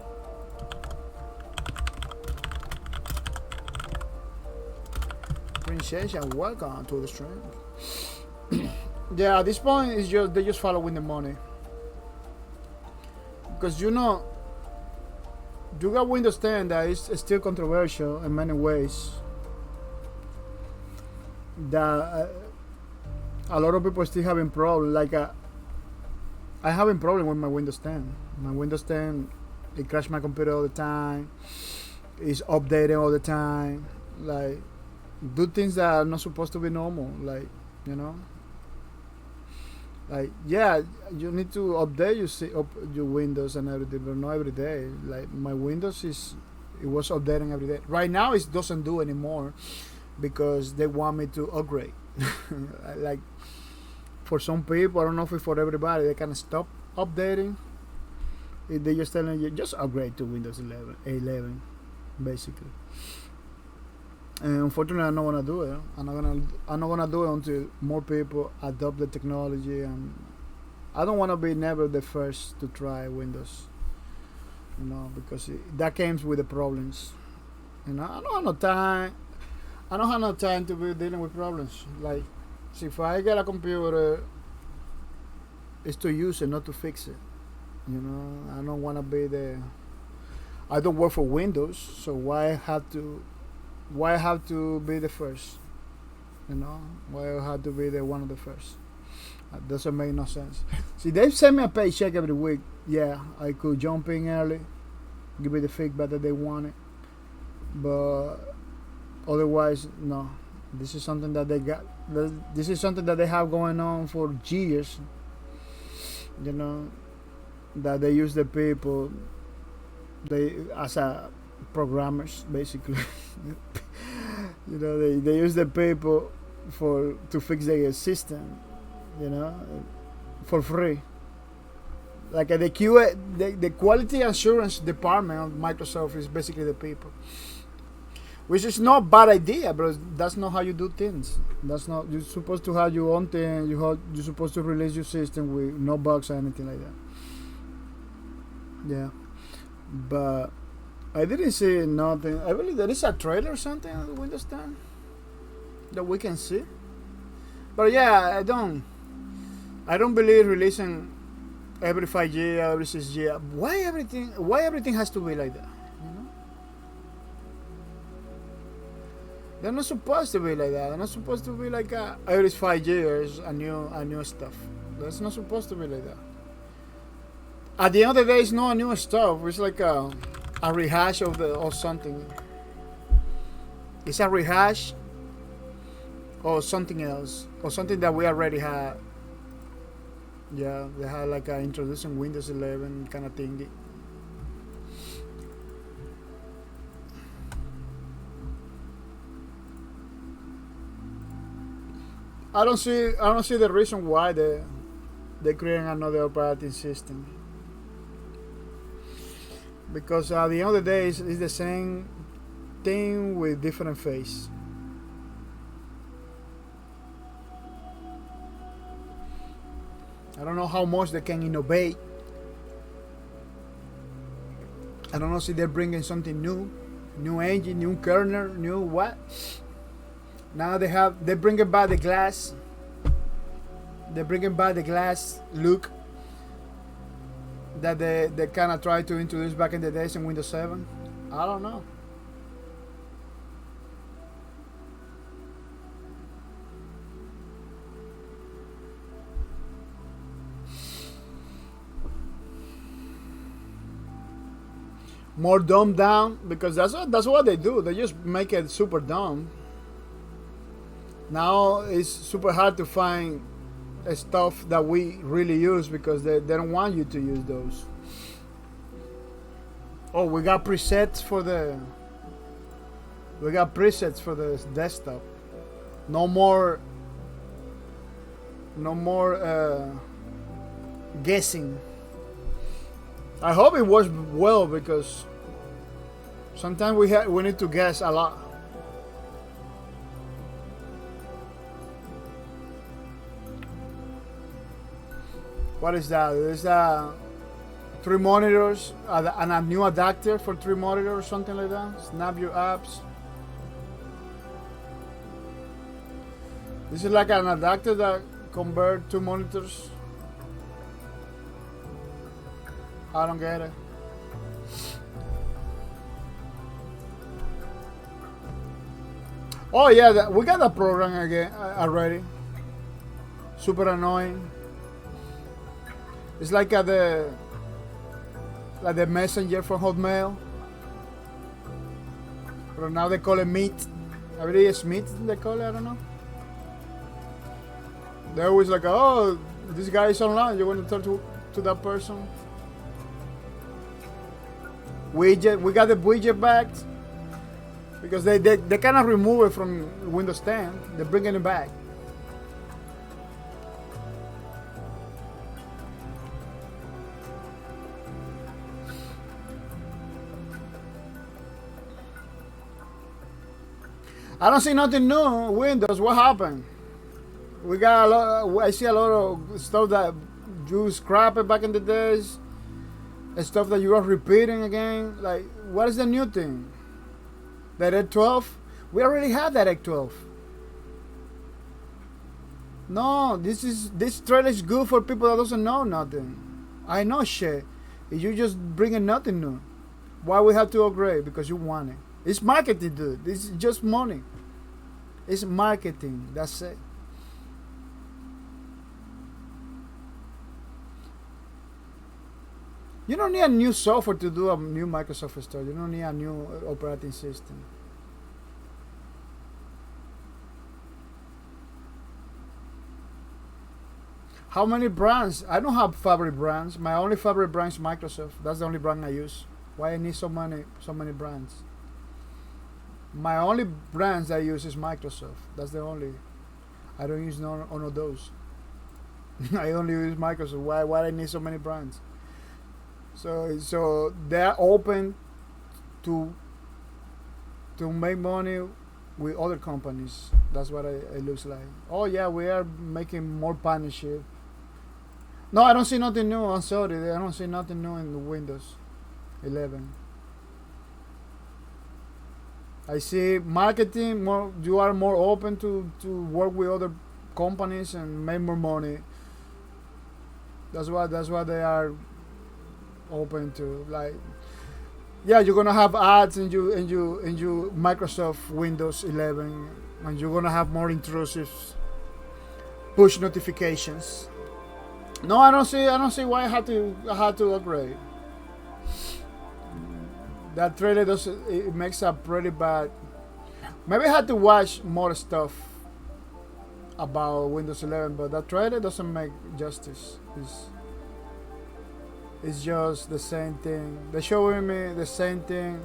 Precision, welcome to the stream. Yeah, at this point they're just following the money. Because you got Windows 10 that is still controversial in many ways. That a lot of people still having problems. Like I having problem with my Windows 10. My Windows 10, it crashed my computer all the time. It's updating all the time. Like, do things that are not supposed to be normal. Like, you know. Like, yeah, you need to update your Windows and everything, but not every day. Like, my Windows it was updating every day. Right now, it doesn't do anymore because they want me to upgrade. Like, for some people, I don't know if it's for everybody, they can stop updating. They just telling you just upgrade to Windows 11, basically. And unfortunately, I'm not gonna do it. I'm not gonna do it until more people adopt the technology. And I don't want to be never the first to try Windows, you know, because that comes with the problems. You know, I don't have no time. I don't have no time to be dealing with problems. Like, see, if I get a computer, it's to use it, not to fix it. You know, I don't want to be I don't work for Windows, so why I have to be the first? You know, why I have to be one of the first? That doesn't make no sense. See, they send me a paycheck every week. Yeah, I could jump in early, give me the feedback that they wanted, but otherwise, no. This is something that they got. This is something that they have going on for years. You know, that they use the people as a programmers, basically. You know, they use the people to fix their system, you know, for free. Like the quality assurance department of Microsoft is basically the people, which is not a bad idea, but that's not how you do things. That's not, you're supposed to have your own thing. You're supposed to release your system with no bugs or anything like that. Yeah, but I didn't see nothing. I believe there is a trailer or something on the Windows 10 that we can see. But yeah, I don't believe releasing every 5G, every 6G. Why everything has to be like that? You know? They're not supposed to be like that. They're not supposed to be like every 5 years a new stuff. That's not supposed to be like that. At the end of the day, it's not a new stuff. It's like a rehash of something. It's a rehash or something else, or something that we already had. Yeah, they had like introducing Windows 11 kind of thing. I don't see the reason why they're creating another operating system. Because at the end of the day, it's the same thing with different face. I don't know how much they can innovate. I don't know if they're bringing something new engine, new kernel, new what. Now they're bringing back the glass. They're bringing back the glass look that they kind of tried to introduce back in the days in Windows 7. I don't know. More dumbed down, because that's what they do. They just make it super dumb. Now it's super hard to find stuff that we really use because they don't want you to use those. Oh, we got presets for the desktop. No more guessing. I hope it works well, because sometimes we need to guess a lot. What is that? Is that 3 monitors and a new adapter for 3 monitors or something like that? Snap your apps. This is like an adapter that converts 2 monitors. I don't get it. Oh yeah, we got that program again already. Super annoying. It's like like the Messenger from Hotmail. But now they call it Meet. I believe it's Meet they call it, I don't know. They're always like, oh, this guy is online, you want to talk to that person? We got the widget back because they cannot remove it from Windows 10. They're bringing it back. I don't see nothing new. Windows, what happened? We got a lot. I see a lot of stuff that you scrapped back in the days, and stuff that you are repeating again. Like, what is the new thing? That 12? We already have that 12. No, this trailer is good for people that doesn't know nothing. I know shit. You just bringing nothing new. Why we have to upgrade? Because you want it. It's marketing, dude. This is just money. It's marketing. That's it. You don't need a new software to do a new Microsoft Store. You don't need a new operating system. How many brands? I don't have favorite brands. My only favorite brand is Microsoft. That's the only brand I use. Why I need so many brands? My only brands I use is Microsoft. That's the only. I don't use none of those. I only use Microsoft. Why I need so many brands? So they're open to make money with other companies. That's what it looks like. Oh yeah, we are making more partnership. No, I don't see nothing new. I'm sorry, I don't see nothing new in the Windows 11. I see marketing more. You are more open to work with other companies and make more money. That's what they are open to. Like, yeah, you're gonna have ads in you Microsoft Windows 11, and you're gonna have more intrusive push notifications. No, I don't see why I had to upgrade. That trailer it makes a pretty bad. Maybe I had to watch more stuff about Windows 11, but that trailer doesn't make justice. It's just the same thing. They're showing me the same thing.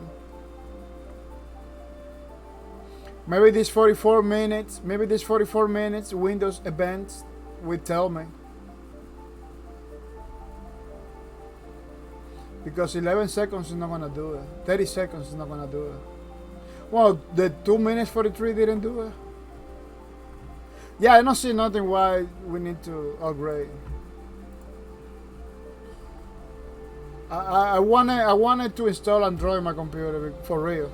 Maybe these 44 minutes Windows events will tell me. Because 11 seconds is not gonna do it. 30 seconds is not gonna do it. Well, the 2 minutes 43 didn't do it. Yeah, I don't see nothing why we need to upgrade. I wanted to install Android on my computer for real.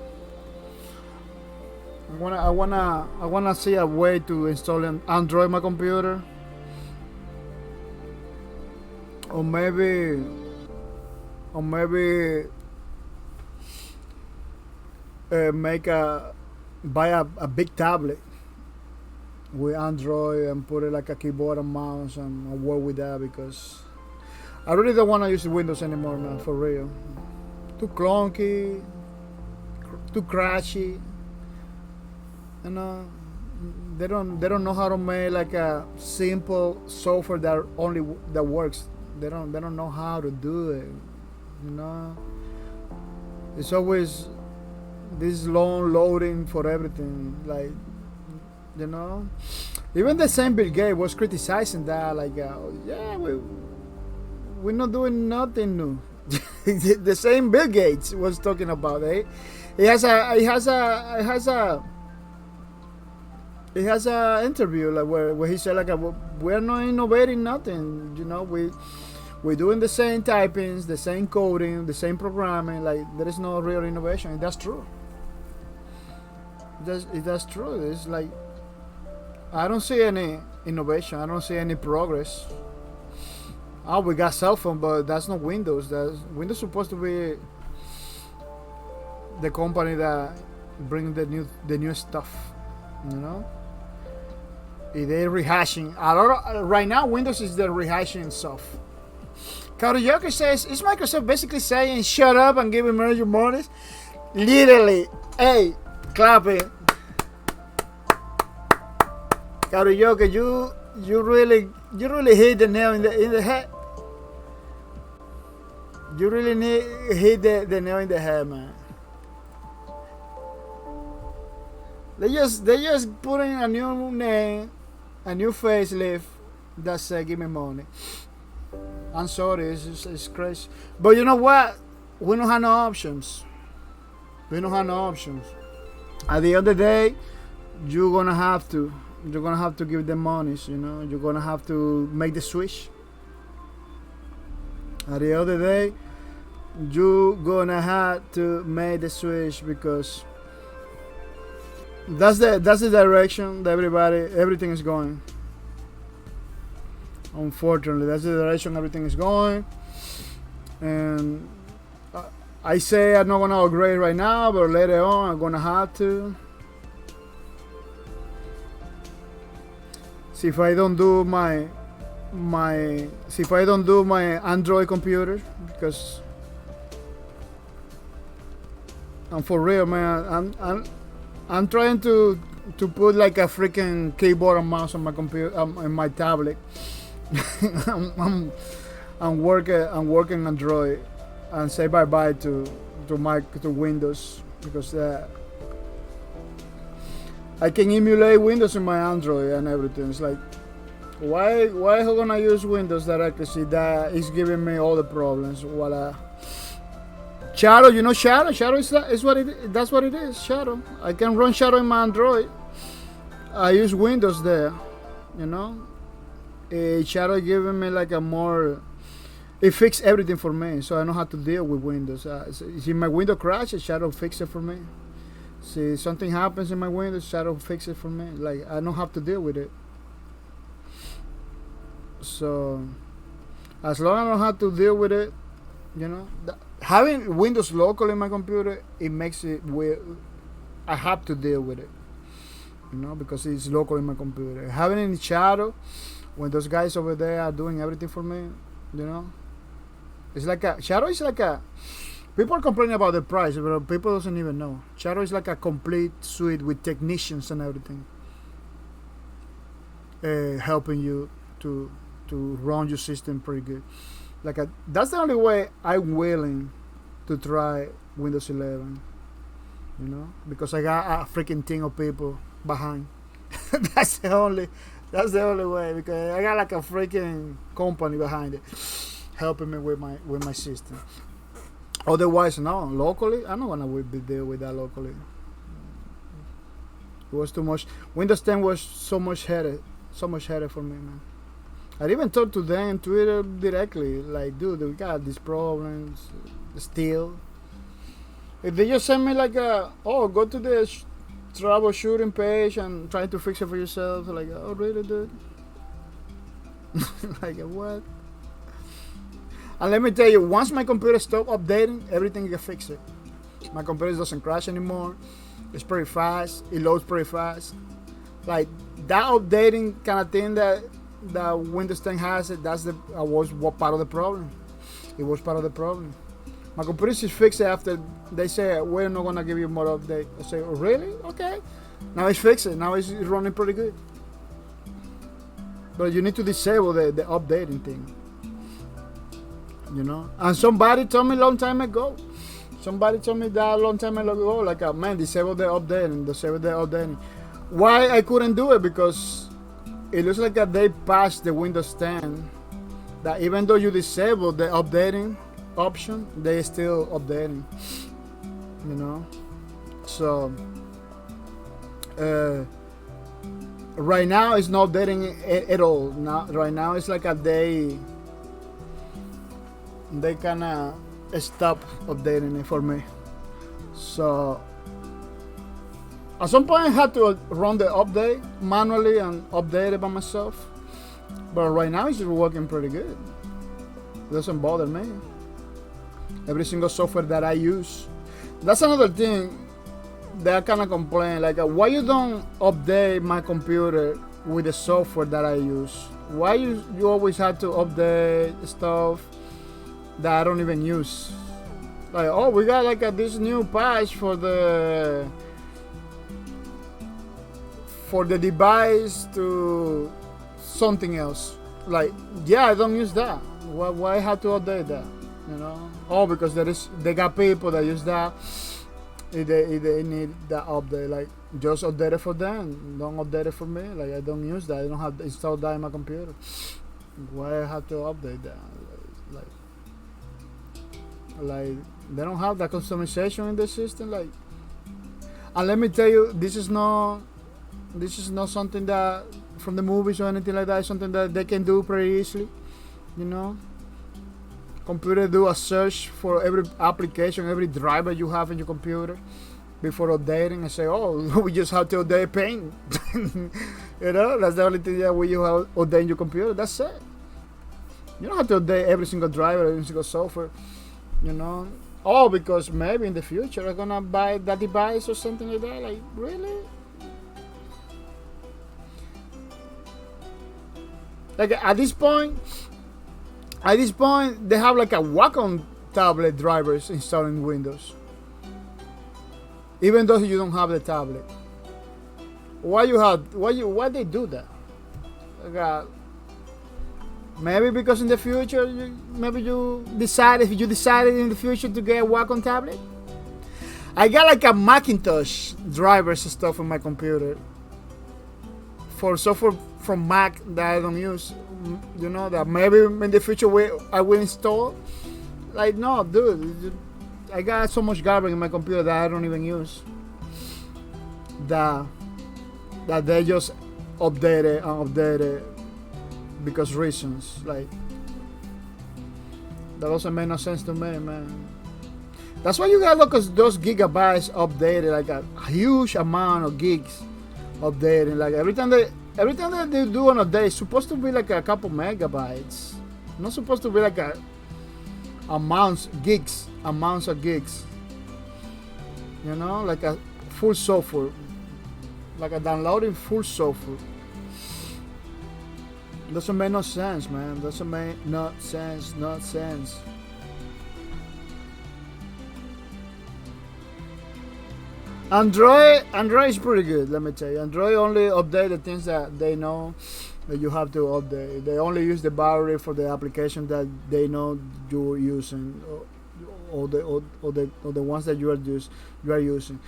I wanna see a way to install an Android on my computer, or maybe buy a big tablet with Android and put it like a keyboard and mouse and work with that, because I really don't want to use Windows anymore, man, for real. Too clunky, too crashy. You know, they don't know how to make like a simple software that works. They don't know how to do it. You know, it's always this long loading for everything. Like, you know, even the same Bill Gates was criticizing that. Like, yeah, we're not doing nothing new. The same Bill Gates was talking about it. He has a interview like where he said like we're not innovating nothing. You know, we're doing the same typings, the same coding, the same programming. Like, there is no real innovation. And that's true. That's true. It's like I don't see any innovation. I don't see any progress. Oh, we got cell phone, but that's not Windows. Windows supposed to be the company that bring the new stuff. You know, they're rehashing a lot. Right now, Windows is the rehashing stuff. Karaoke says, is Microsoft basically saying shut up and give me your monies? Literally, hey, clap it. Karaoke, you really hit the nail in the head. You really hit the nail in the head, man. They just put in a new name, a new facelift that say give me money. I'm sorry, it's crazy. But you know what? We don't have no options. We don't have no options. At the end of the day, you're gonna have to give them monies. You know, you're gonna have to make the switch. At the end of the day, you're gonna have to make the switch because that's the direction that everything is going. Unfortunately, that's the direction everything is going. And I say I'm not gonna upgrade right now, but later on I'm gonna have to. See if I don't do my Android computer, because I'm for real, man. I'm trying to put like a freaking keyboard and mouse on my computer, on my tablet. I'm working Android and say bye bye to Windows, because I can emulate Windows in my Android and everything. It's like, why am I gonna use Windows directly? See, that is giving me all the problems. Voila. Shadow, you know Shadow? Shadow is what it. That's what it is. Shadow. I can run Shadow in my Android. I use Windows there. You know. Shadow giving me like a more. It fixed everything for me, so I don't have to deal with Windows. See, my window crashes, Shadow fix it for me. See, something happens in my Windows, Shadow fix it for me. Like, I don't have to deal with it. So, as long as I don't have to deal with it, you know, having Windows local in my computer, it makes it where I have to deal with it, you know, because it's local in my computer. Having it in Shadow, when those guys over there are doing everything for me, you know, it's like Shadow is like people are complaining about the price, but people doesn't even know. Shadow is like a complete suite with technicians and everything, helping you to run your system pretty good. That's the only way I'm willing to try Windows 11, you know, because I got a freaking team of people behind. that's the only way, because I got like a freaking company behind it, helping me with my system. Otherwise, no, locally, I'm not gonna deal with that locally. It was too much. Windows 10 was so much headache for me, man. I even talked to them on Twitter directly, like, dude, we got these problems still. If they just send me like go to the troubleshooting page and try to fix it for yourself, like, oh really, dude? Like, what? And let me tell you, once my computer stops updating, everything gets fixed. My computer doesn't crash anymore. It's pretty fast. It loads pretty fast. Like, that updating kind of thing that Windows 10 has, was part of the problem. It was part of the problem. My computer is fixed after they say, we're not going to give you more update. I say, oh, really? Okay. Now it's fixed. Now it's running pretty good. But you need to disable the updating thing. You know? And somebody told me a long time ago. Like, man, disable the updating. Why I couldn't do it? Because it looks like they passed the Windows 10, that even though you disable the updating option, they still updating, you know. So right now it's not updating at all. Right now it's like they kind of stop updating it for me. So at some point I had to run the update manually and update it by myself. But right now it's just working pretty good. It doesn't bother me. Every single software that I use. That's another thing that I kind of complain. Like, why you don't update my computer with the software that I use? Why you always have to update stuff? that I don't even use. Like, oh, we got like this new patch for the device to something else. Like, yeah, I don't use that. Why I have to update that? You know? Oh, because they got people that use that. If they need that update, like, just update it for them. Don't update it for me. Like, I don't use that. I don't have to install that in my computer. Why I have to update that? Like they don't have that customization in the system. Like, and let me tell you, this is not something that from the movies or anything like that. It's something that they can do pretty easily. You know, computer do a search for every application, every driver you have in your computer before updating, and say, oh, we just have to update Paint. You know, that's the only thing that we have update your computer. That's it. You don't have to update every single driver, every single software. You know, oh, because maybe in the future I'm gonna buy that device or something like that. Like, really? Like, at this point, they have like a Wacom tablet drivers installed in Windows, even though you don't have the tablet. Why they do that? Like, maybe because in the future, if you decided in the future to get a Wacom tablet. I got like a Macintosh drivers and stuff on my computer for software from Mac that I don't use. You know, that maybe in the future I will install. Like, no, dude, I got so much garbage in my computer that I don't even use. That they just update it because reasons. Like, that doesn't make no sense to me, man. That's why you got those gigabytes updated, like a huge amount of gigs updating. Like, every time they do on a day, it's supposed to be like a couple megabytes. Not supposed to be like amounts of gigs. You know, like a full software, like a downloading full software. Doesn't make no sense, man. Doesn't make no sense. Android is pretty good, let me tell you. Android only update the things that they know that you have to update. They only use the battery for the application that they know you're using, or the ones that you are using.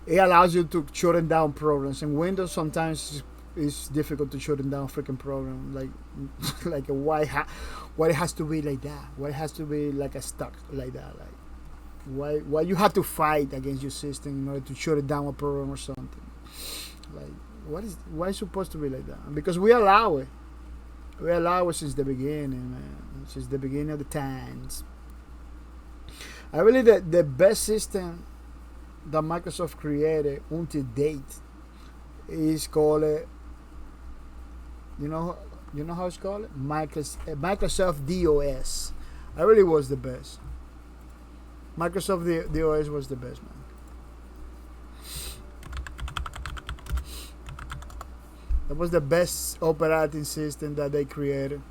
It allows you to shut down programs. In Windows, sometimes it's difficult to shut down freaking program. Like why it has to be like that? Why it has to be like a stuck like that? Like, why you have to fight against your system in order to shut down a program or something? Like, why is it supposed to be like that? Because we allow it. We allow it since the beginning, man. Since the beginning of the times. I believe that the best system that Microsoft created until date is called, you know how it's called? Microsoft DOS. I really was the best. Microsoft DOS was the best, man. That was the best operating system that they created.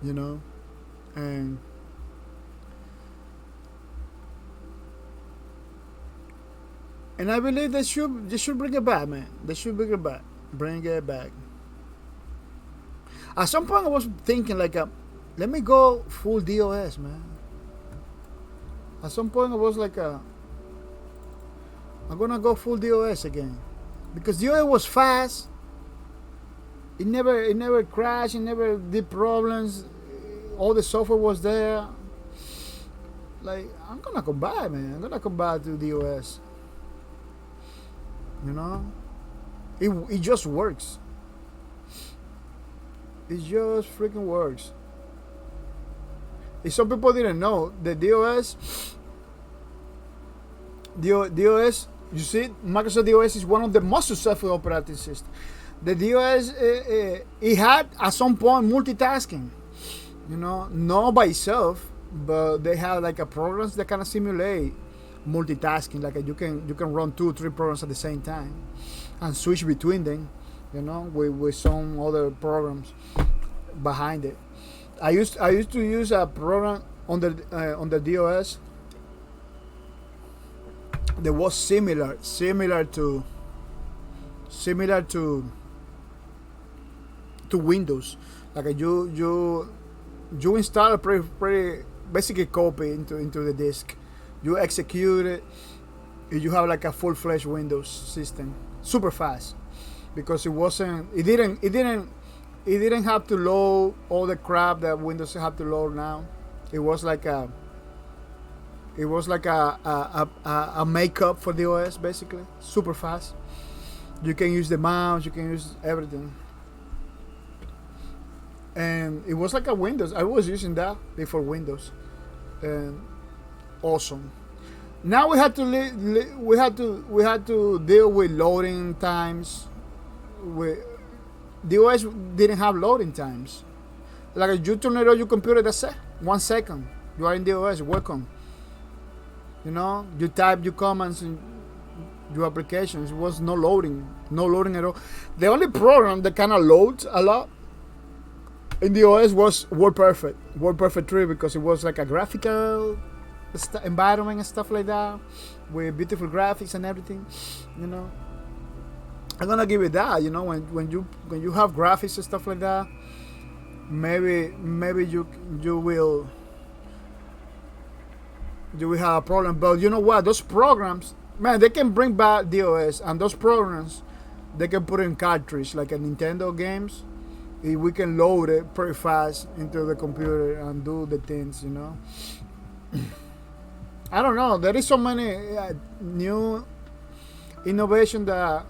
You know, and I believe they should bring it back, man. They should bring it back. Bring it back. At some point, I was thinking like, let me go full DOS, man. At some point, I was like, I'm gonna go full DOS again, because DOS was fast. It never crashed. It never did problems. All the software was there. Like, I'm gonna come back, man. I'm gonna come back to DOS. You know, it just works. It just freaking works. If some people didn't know, the DOS, you see, Microsoft DOS is one of the most successful operating systems. The DOS, it had at some point multitasking. You know, not by itself, but they have like a programs that kind of simulate multitasking. Like you can run 2-3 programs at the same time and switch between them. You know, with some other programs behind it. I used to use a program on the DOS that was similar to Windows. Like you install a pretty basically copy into the disk. You execute it, and you have like a full-fledged Windows system, super fast, because it didn't have to load all the crap that Windows have to load now. It was like a makeup for the OS, basically, super fast. You can use the mouse, you can use everything, and it was like a Windows. I was using that before Windows, and awesome. Now we had to deal with loading times. The OS didn't have loading times. Like if you turn it on your computer, that's it. 1 second, you are in the OS. Welcome. You know, you type your commands in your applications. It was no loading at all. The only program that kind of loads a lot in the OS was WordPerfect 3, because it was like a graphical environment and stuff like that, with beautiful graphics and everything. You know, I'm gonna give it that. You know, when you have graphics and stuff like that, maybe you will have a problem. But you know what? Those programs, man, they can bring back DOS, and those programs they can put in cartridge like a Nintendo games. We can load it pretty fast into the computer and do the things. You know. I don't know. There is so many new innovation that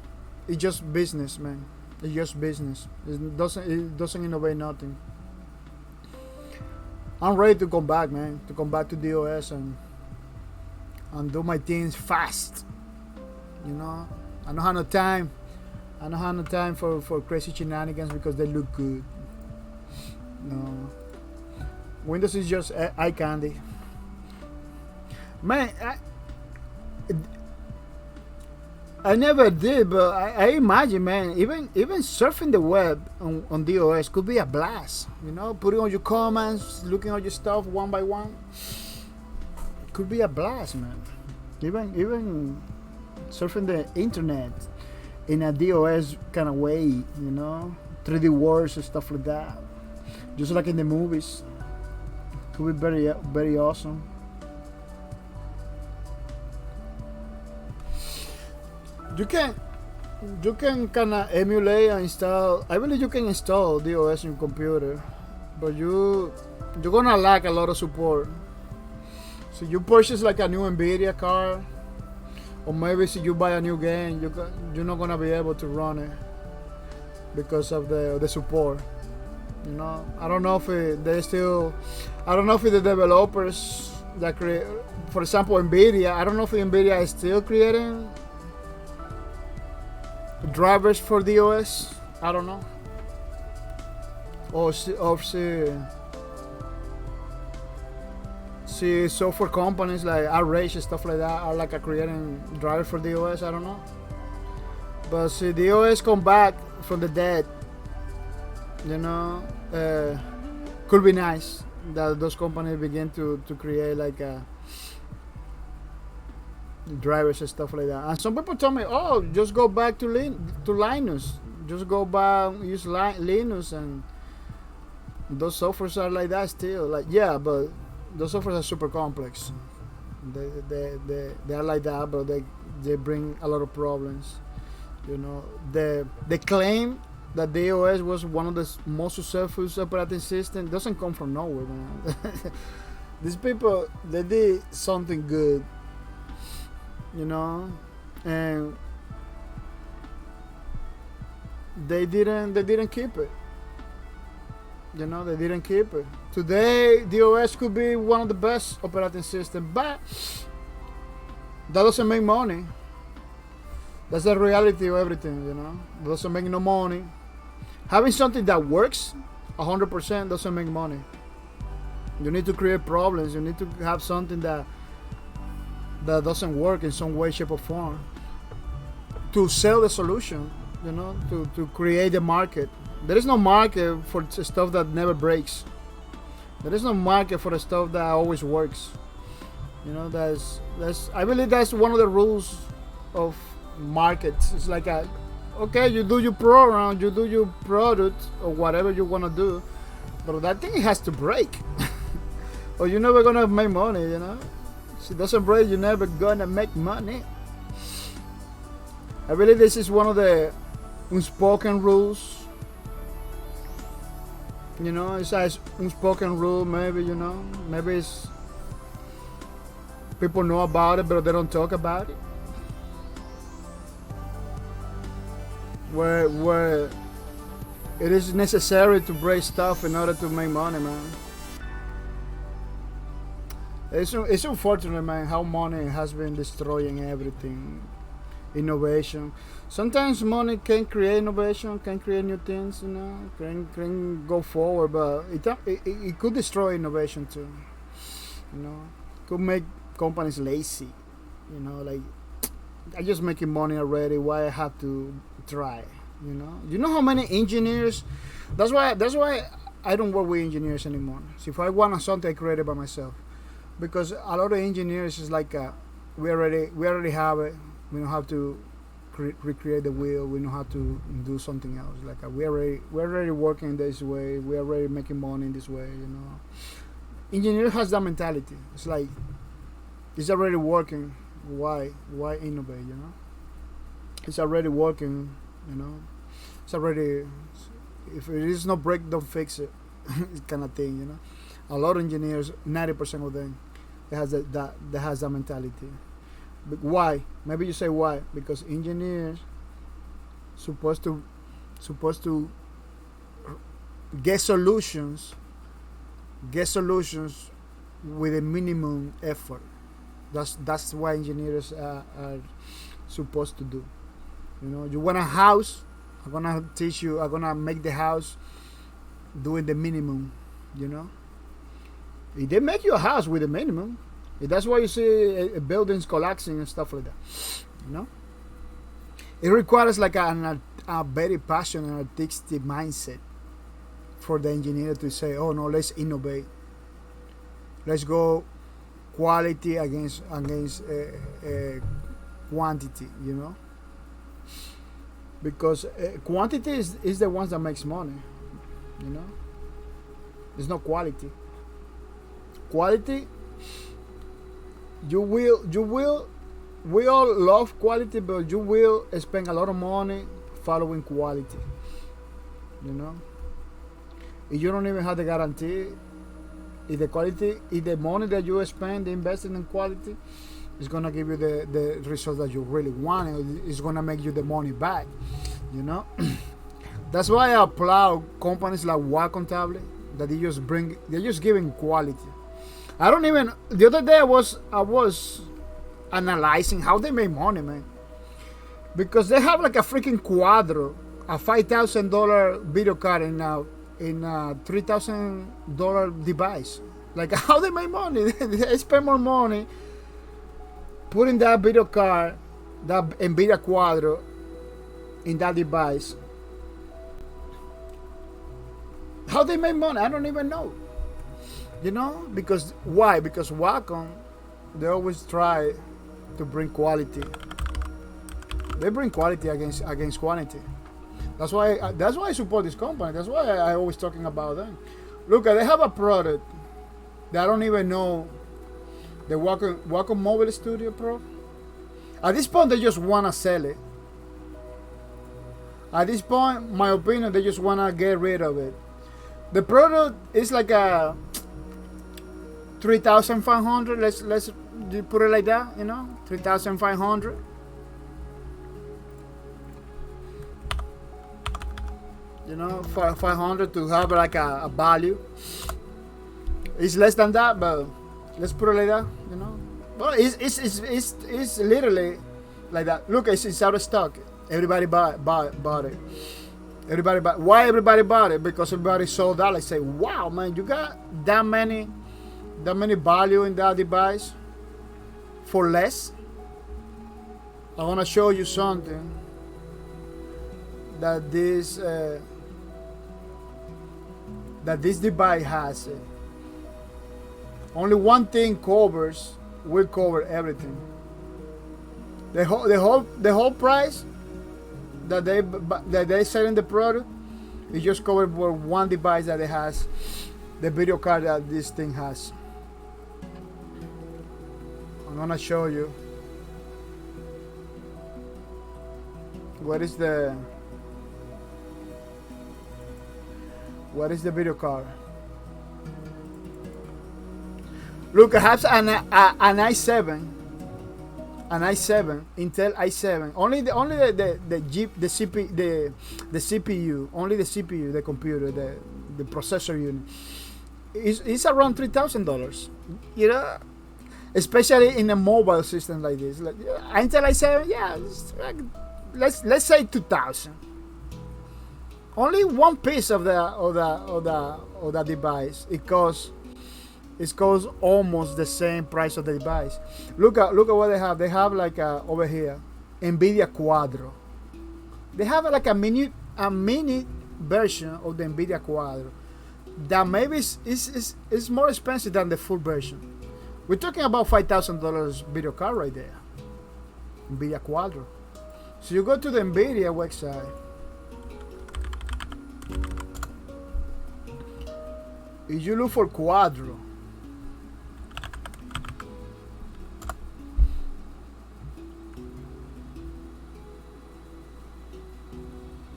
it's just business, man. It's just business. It doesn't innovate nothing. I'm ready to come back, man. To come back to DOS and do my things fast. You know, I don't have no time. I don't have no time for crazy shenanigans because they look good. No, Windows is just eye candy. Man, I never did, but I imagine, man, even surfing the web on DOS could be a blast. You know, putting on your commands, looking at your stuff one by one, could be a blast, man. Even surfing the internet in a DOS kind of way, you know, 3D worlds and stuff like that, just like in the movies, could be very, very awesome. You can kind of emulate and install. I believe you can install DOS in your computer, but you're gonna lack a lot of support. So you purchase like a new NVIDIA card, or maybe if you buy a new game, you're not gonna be able to run it because of the support. You know, I don't know if the developers that create, for example, NVIDIA. I don't know if NVIDIA is still creating drivers for DOS. I don't know. Or see software companies like Arrange and stuff like that are like creating drivers for DOS. I don't know. But see, DOS come back from the dead. You know, could be nice that those companies begin to create like drivers and stuff like that. And some people tell me, oh, just go back to Linux. Just go back, use Linux, and those softwares are like that still. Like, yeah, but those softwares are super complex. They are like that, but they bring a lot of problems. You know, the claim that the OS was one of the most successful operating systems doesn't come from nowhere, man. These people, they did something good, you know, and they didn't keep it. You know, they didn't keep it. Today, the OS could be one of the best operating systems, but that doesn't make money. That's the reality of everything, you know. It doesn't make no money. Having something that works 100% doesn't make money. You need to create problems. You need to have something that doesn't work in some way, shape, or form to sell the solution, you know, to create the market. There is no market for stuff that never breaks. There is no market for the stuff that always works. You know, that's I believe that's one of the rules of markets. It's like okay, you do your program, you do your product or whatever you want to do, but that thing has to break, or you're never gonna make money. You know, if it doesn't break, you're never gonna make money. I believe this is one of the unspoken rules. You know, it's an unspoken rule. Maybe maybe it's people know about it, but they don't talk about it. Where it is necessary to break stuff in order to make money, man. It's unfortunate, man, how money has been destroying everything. Innovation. Sometimes money can create innovation, can create new things, you know, can go forward, but it could destroy innovation too. You know, could make companies lazy. You know, like I just making money already. Why I have to try? You know how many engineers? That's why I don't work with engineers anymore. So if I want something, I create it by myself, because a lot of engineers is like we already have it. We know how to recreate the wheel. We know how to do something else. Like we're already working this way. We're already making money in this way. You know, engineer has that mentality. It's like it's already working. Why innovate? You know, it's already working. You know, it's already. If it is no break, don't fix it. Kind of thing. You know, a lot of engineers, 90% of them, they has that mentality. But why? Maybe you say why? Because engineers supposed to get solutions with a minimum effort. That's what engineers are supposed to do. You know, you want a house, I'm gonna teach you. I'm gonna make the house doing the minimum. You know, if they make you a house with a minimum. That's why you see buildings collapsing and stuff like that. You know, it requires like a very passionate, artistic mindset for the engineer to say, "Oh no, let's innovate. Let's go quality against quantity." You know, because quantity is the ones that makes money. You know, it's not quality. Quality. We all love quality, but you will spend a lot of money following quality. You know, if you don't even have the guarantee, if the money that you spend investing in quality is gonna give you the result that you really want, it's gonna make you the money back. You know, that's why I applaud companies like Wacom that they're just giving quality. I don't even. The other day I was analyzing how they make money, man. Because they have like a freaking Quadro, a $5,000 video card in a $3,000 device. Like how they make money? They spend more money putting that video card, that NVIDIA Quadro, in that device. How they make money? I don't even know. You know, because why? Because Wacom, they always try to bring quality. They bring quality against quantity. That's why I support this company. That's why I always talking about them. Look, they have a product that I don't even know. The Wacom Mobile Studio Pro. At this point, they just wanna sell it. At this point, my opinion, they just wanna get rid of it. The product is like a 3,500. Let's put it like that. You know, 3,500. You know, 500 to have like a value. It's less than that, but let's put it like that. You know, well, it's literally like that. Look, it's out of stock. Everybody bought it. Why everybody bought it? Because everybody sold out. Like say, wow, man, you got that many value in that device for less. I want to show you something that this device has. Only one thing will cover everything. The whole price that they sell in the product is just covered for one device that it has, the video card that this thing has. I'm gonna show you what is the video card. Look, I have an i7, Intel i7. Only the CPU, only the CPU, the computer, the processor unit. It's around $3,000. You know, especially in a mobile system like this. Like Intel i7, yeah, like, let's say 2,000. Only one piece of the device. It costs almost the same price of the device. Look at what they have. They have like over here, NVIDIA Quadro. They have like a mini version of the NVIDIA Quadro that maybe is more expensive than the full version. We're talking about $5,000 video card right there. NVIDIA Quadro. So you go to the NVIDIA website. If you look for Quadro,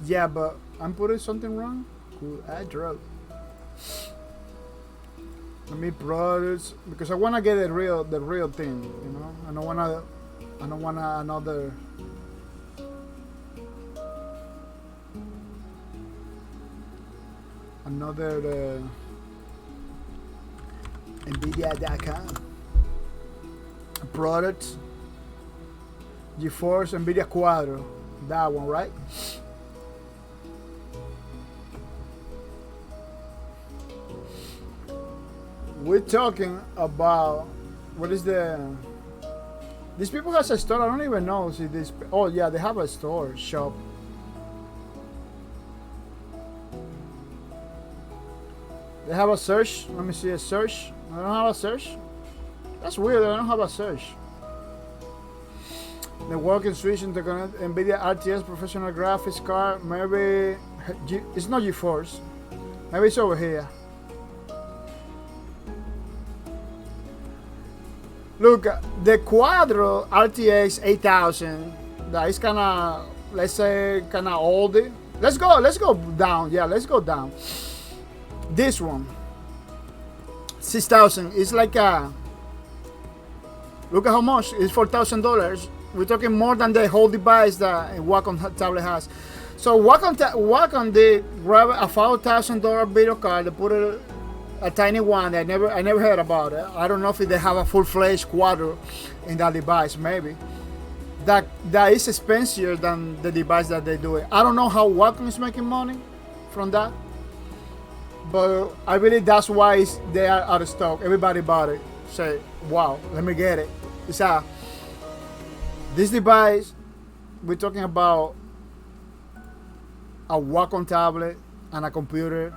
yeah, but I'm putting something wrong. Cool, I drove. Let me products because I wanna get the real thing. You know, I don't wanna another. NVIDIA.com products, GeForce NVIDIA Quadro, that one, right? We're talking about what is these people has a store. I don't even know see this. Oh yeah, they have a store shop. They have a search. Let me see a search. I don't have a search. That's weird. I don't have a search. The working switch into NVIDIA RTS professional graphics card. Maybe it's not GeForce. Maybe it's over here. Look, the Quadro RTX 8000. That is kind of, let's say, kind of oldie. Let's go down. Yeah, let's go down. This one, 6,000. It's like a. Look at how much. It's $4,000. We're talking more than the whole device that a Wacom tablet has. So Wacom did grab a $4,000 video card. They put a tiny one that I never heard about it. I don't know if they have a full-fledged Quadro in that device. Maybe that is expensive than the device that they do it. I don't know how Wacom is making money from that. But I believe that's why they are out of stock. Everybody bought it. Say, wow, let me get it. It's this device, we're talking about a Wacom tablet and a computer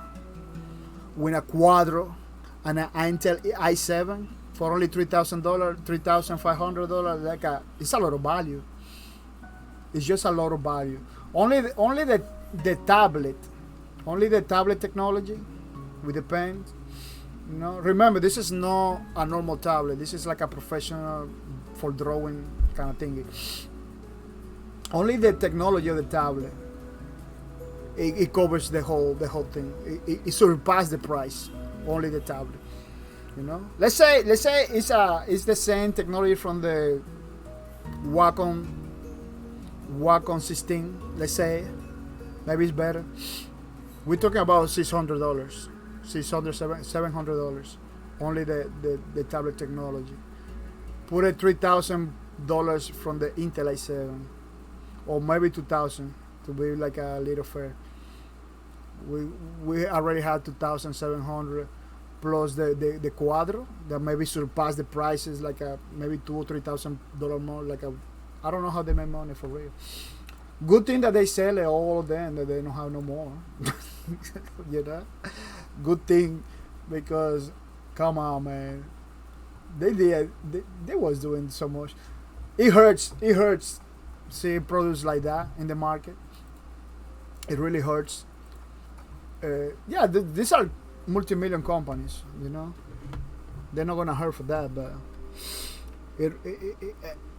with a Quadro and an Intel i7 for only $3,000, $3,500. It's a lot of value. It's just a lot of value. Only the tablet, only the tablet technology with the pen. You know, remember this is not a normal tablet. This is like a professional for drawing kind of thing. Only the technology of the tablet. It covers the whole thing. It surpasses the price. Only the tablet. You know. Let's say it's the same technology from the Wacom 16. Let's say maybe it's better. We're talking about $600, $700. Only the tablet technology. Put it $3,000 from the Intel i7, or maybe $2,000 to be like a little fair. We already had $2,700 plus the Quadro that maybe surpassed the prices like maybe $2,000 or $3,000 more. I don't know how they make money for real. Good thing that they sell it, all of them, that they don't have no more. You know? Good thing, because come on, man. They was doing so much. It hurts see products like that in the market. It really hurts. Yeah, these are multi-million companies, you know. They're not gonna hurt for that, but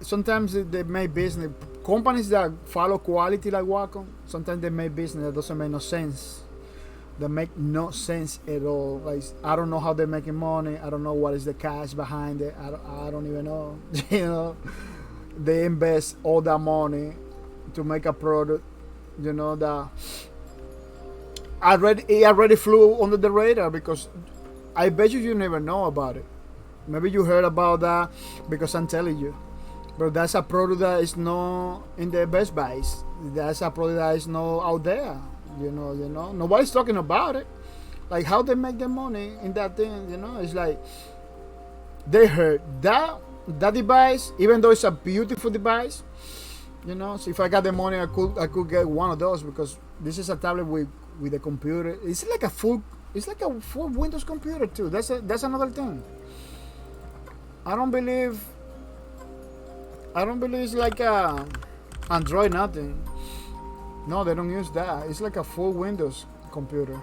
sometimes they make business. Companies that follow quality like Wacom, sometimes they make business that doesn't make no sense. That make no sense at all. Like, I don't know how they're making money. I don't know what is the cash behind it. I don't even know. You know, they invest all that money to make a product. You know that it already flew under the radar because I bet you never know about it. Maybe you heard about that because I'm telling you. But that's a product that is not in the Best Buys. That's a product that is not out there. You know. Nobody's talking about it. Like how they make their money in that thing. You know, it's like they heard that device, even though it's a beautiful device. You know, so if I got the money, I could get one of those because this is a tablet with a computer. It's like a full Windows computer too. That's another thing. I don't believe it's like a Android nothing. No, they don't use that. It's like a full Windows computer.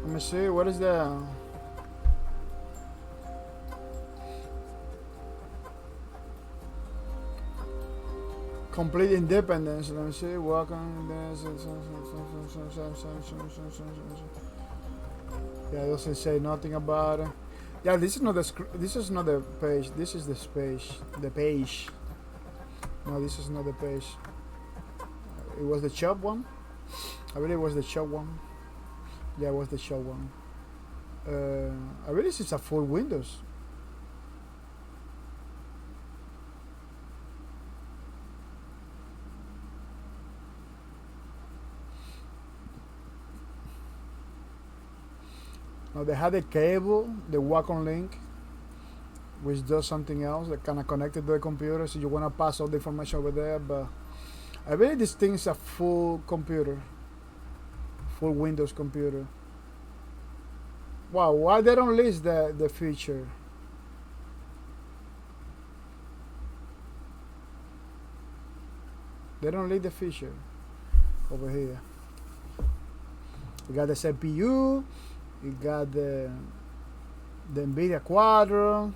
Let me see. What is the complete independence? Let me see. Welcome. Yeah, it doesn't say nothing about it. Yeah, this is not the page. This is the page. The page. No, this is not the page. It was the shop one. I believe it was the shop one. Yeah, it was the shop one. I believe this is a full Windows. Now they had a cable, the Wacom link, which does something else that kind of connected to the computer. So you want to pass all the information over there. But I believe this thing is a full computer, full Windows computer. Wow, why they don't list the feature? They don't list the feature over here. We got the CPU. You got the NVIDIA Quadro,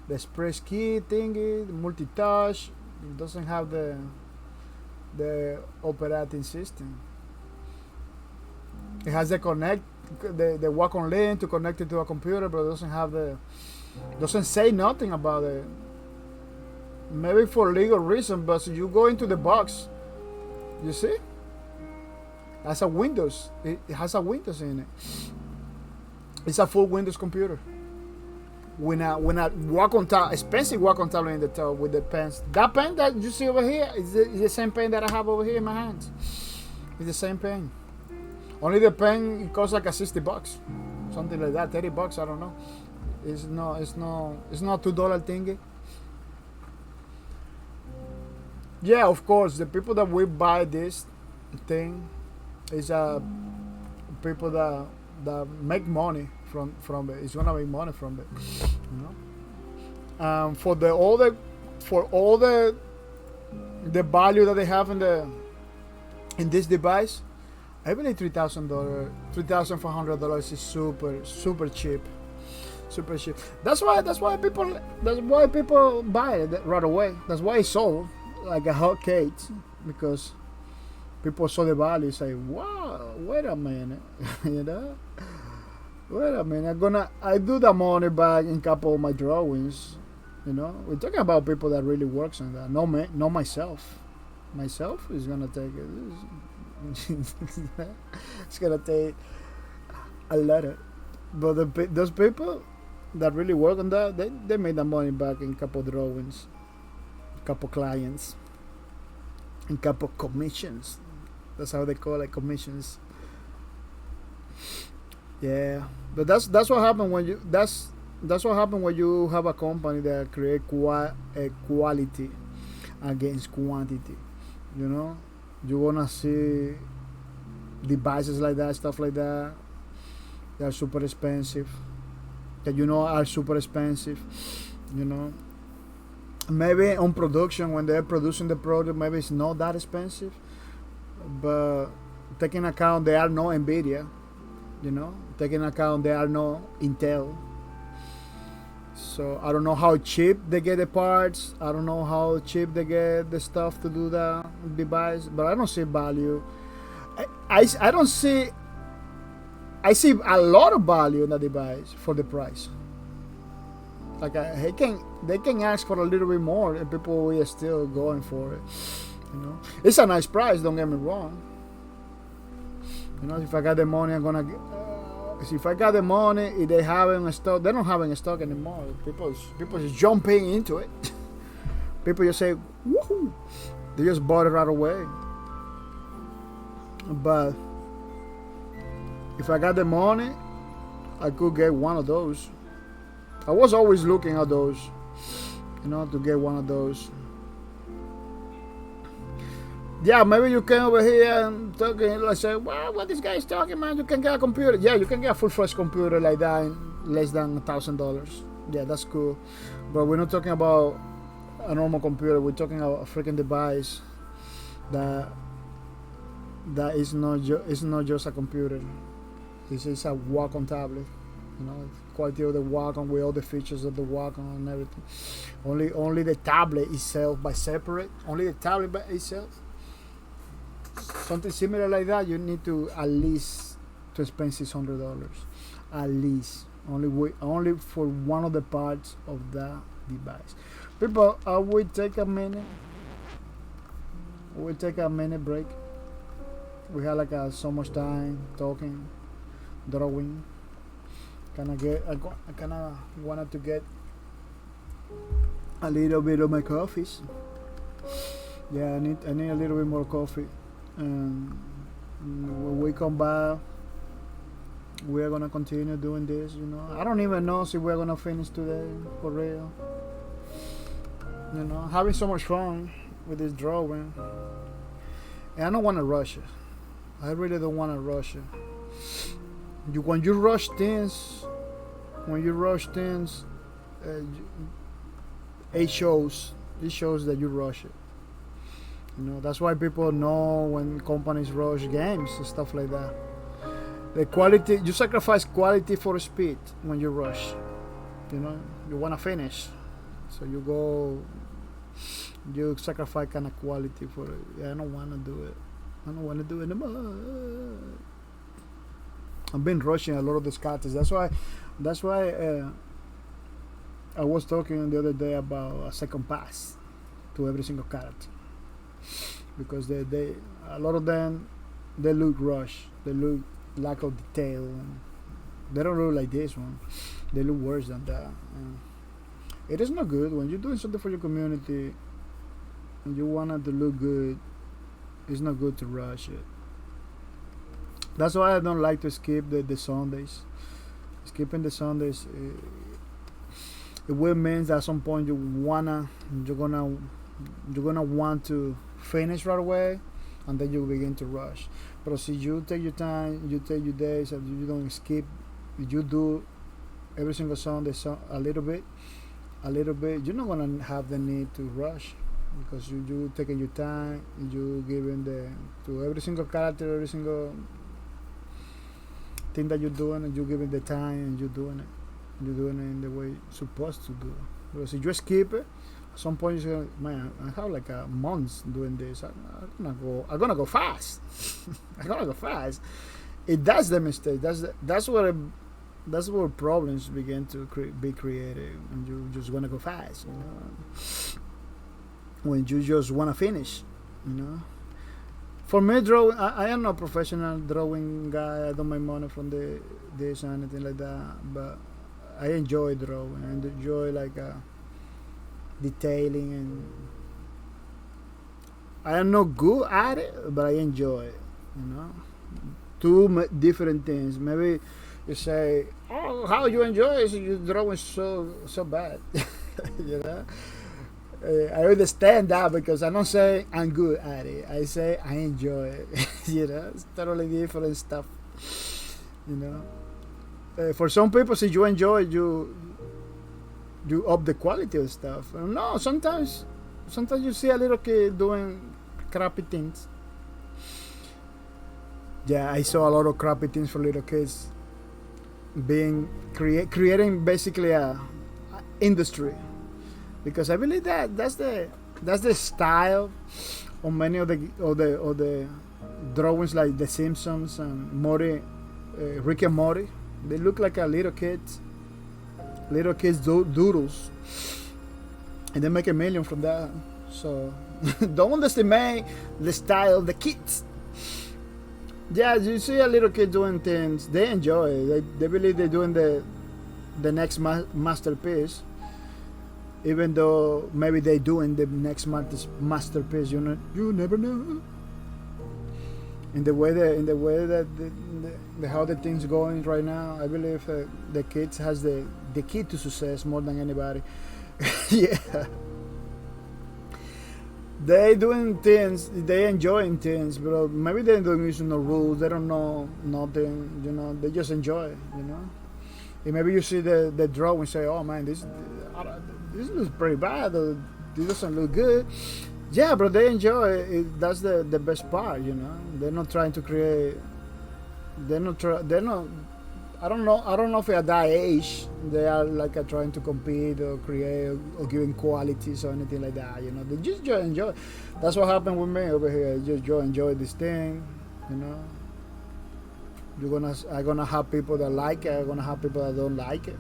the Express Key thingy, the multi-touch. It doesn't have the operating system. It has the Wacom link to connect it to a computer, but it doesn't say nothing about it. Maybe for legal reason, but you go into the box, you see? Has a Windows. It has a Windows in it. It's a full Windows computer. When I Wacom tablet, expensive Wacom tablet in the top with the pens. That pen that you see over here is the same pen that I have over here in my hands. It's the same pen. Only the pen it costs like a $60, something like that, $30. I don't know. It's not $2 thingy. Yeah, of course, the people that will buy this thing is people that make money from it. It's gonna make money from it, you know. For all the value that they have in this device, I believe $3,400 is super cheap, super cheap. That's why people buy it right away. That's why it's sold like a hot cake, because people saw the value, say, wow, wait a minute, you know, wait a minute, I do the money back in a couple of my drawings, you know. We're talking about people that really works on that. No, not myself. Myself is gonna take it. It's gonna take a letter, but those people that really work on that, they made the money back in a couple of drawings, a couple clients, and couple commissions. That's how they call it, commissions. Yeah, but that's what happened when you that's what happened when you have a company that create quality against quantity. You know, you wanna see devices like that, stuff like that. They are super expensive. That you know are super expensive. You know, maybe on production when they're producing the product, maybe it's not that expensive. But taking account there are no Nvidia. You know, taking account there are no Intel. So I don't know how cheap they get the parts. I don't know how cheap they get the stuff to do the device. But I don't see value. I don't see. I see a lot of value in the device for the price. Like they can ask for a little bit more, and people are still going for it. You know, it's a nice price. Don't get me wrong. You know, if I got the money, I'm gonna. If I got the money, if they have it in stock, they don't have it in stock anymore. People just jumping into it. People just say, "Woohoo!" They just bought it right away. But if I got the money, I could get one of those. I was always looking at those, you know, to get one of those. Yeah, maybe you came over here and talking, like say, well, what this guy is talking, man, you can get a computer. Yeah, you can get a full-fledged computer like that in less than $1,000. Yeah, that's cool. But we're not talking about a normal computer. We're talking about a freaking device that is not just a computer. This is a Wacom tablet. You know, quality of the Wacom with all the features of the Wacom and everything. Only the tablet itself by separate. Only the tablet by itself. Something similar like that, you need to at least to spend $600. At least only for one of the parts of the device. People, we take a minute. We'll take a minute break. We had like so much time talking, drawing. I kind of wanted to get a little bit of my coffees. Yeah, I need a little bit more coffee. And when we come back, we're gonna continue doing this. You know, I don't even know if we're gonna finish today for real. You know, having so much fun with this drawing, and I don't want to rush it. I really don't want to rush it. When you rush things, it shows that you rush it. You know, that's why people know when companies rush games and stuff like that. The quality, you sacrifice quality for speed when you rush. You know, you want to finish, so you sacrifice kind of quality for it. Yeah, I don't want to do it. I don't want to do it anymore. I've been rushing a lot of these characters. That's why I was talking the other day about a second pass to every single character, because they a lot of them, they look rushed. They look lack of detail. They don't look like this one. They look worse than that. It is not good when you're doing something for your community and you want it to look good. It's not good to rush it. That's why I don't like to skip the Sundays. Skipping the Sundays, it will mean that at some point you're gonna want to finish right away, and then you begin to rush. But if you take your time, you take your days, and you don't skip, you do every single Sunday a little bit, you're not gonna have the need to rush, because you taking your time, you giving to every single character, every single thing that you're doing, and you're giving the time, and you're doing it in the way you're supposed to do it. Because if you skip it, at some point you say, man, I have like a month doing this. I'm gonna go fast. I'm gonna go fast. That's the mistake. That's where problems begin to be created, and you just wanna go fast. You know, when you just wanna finish. You know. For me, drawing, I am not a professional drawing guy. I don't make money from this or anything like that. But I enjoy drawing. I enjoy like detailing, and I am not good at it, but I enjoy it. You know, two different things. Maybe you say, "Oh, how you enjoy it? Your drawing so bad." You know. I understand that, because I don't say I'm good at it. I say I enjoy it. You know, it's totally different stuff. You know, For some people, if you enjoy, you up the quality of stuff. No, sometimes you see a little kid doing crappy things. Yeah, I saw a lot of crappy things for little kids being creating basically a industry, because I believe that's the style on many of the drawings, like The Simpsons and Morty, Rick and Morty. They look like a little kids doodles, and they make a million from that. So don't underestimate the style of the kids. Yeah, you see a little kid doing things, they enjoy it. They believe they're doing the next masterpiece, even though maybe they're doing the next masterpiece. You never know. In the way that how the things going right now, I believe the kids has the key to success more than anybody. Yeah. They doing things, they enjoying things, but maybe they don't use no rules. They don't know nothing. They just enjoy. And maybe you see the drawing and say, "Oh man, this looks pretty bad. Or, this doesn't look good." Yeah, but they enjoy it. That's the best part. They're not trying to create. They're not. They're not. I don't know. I don't know if at that age they are like trying to compete or create or giving qualities or anything like that. They just enjoy. That's what happened with me over here. I just enjoy this thing. I'm gonna have people that like it. I'm gonna have people that don't like it.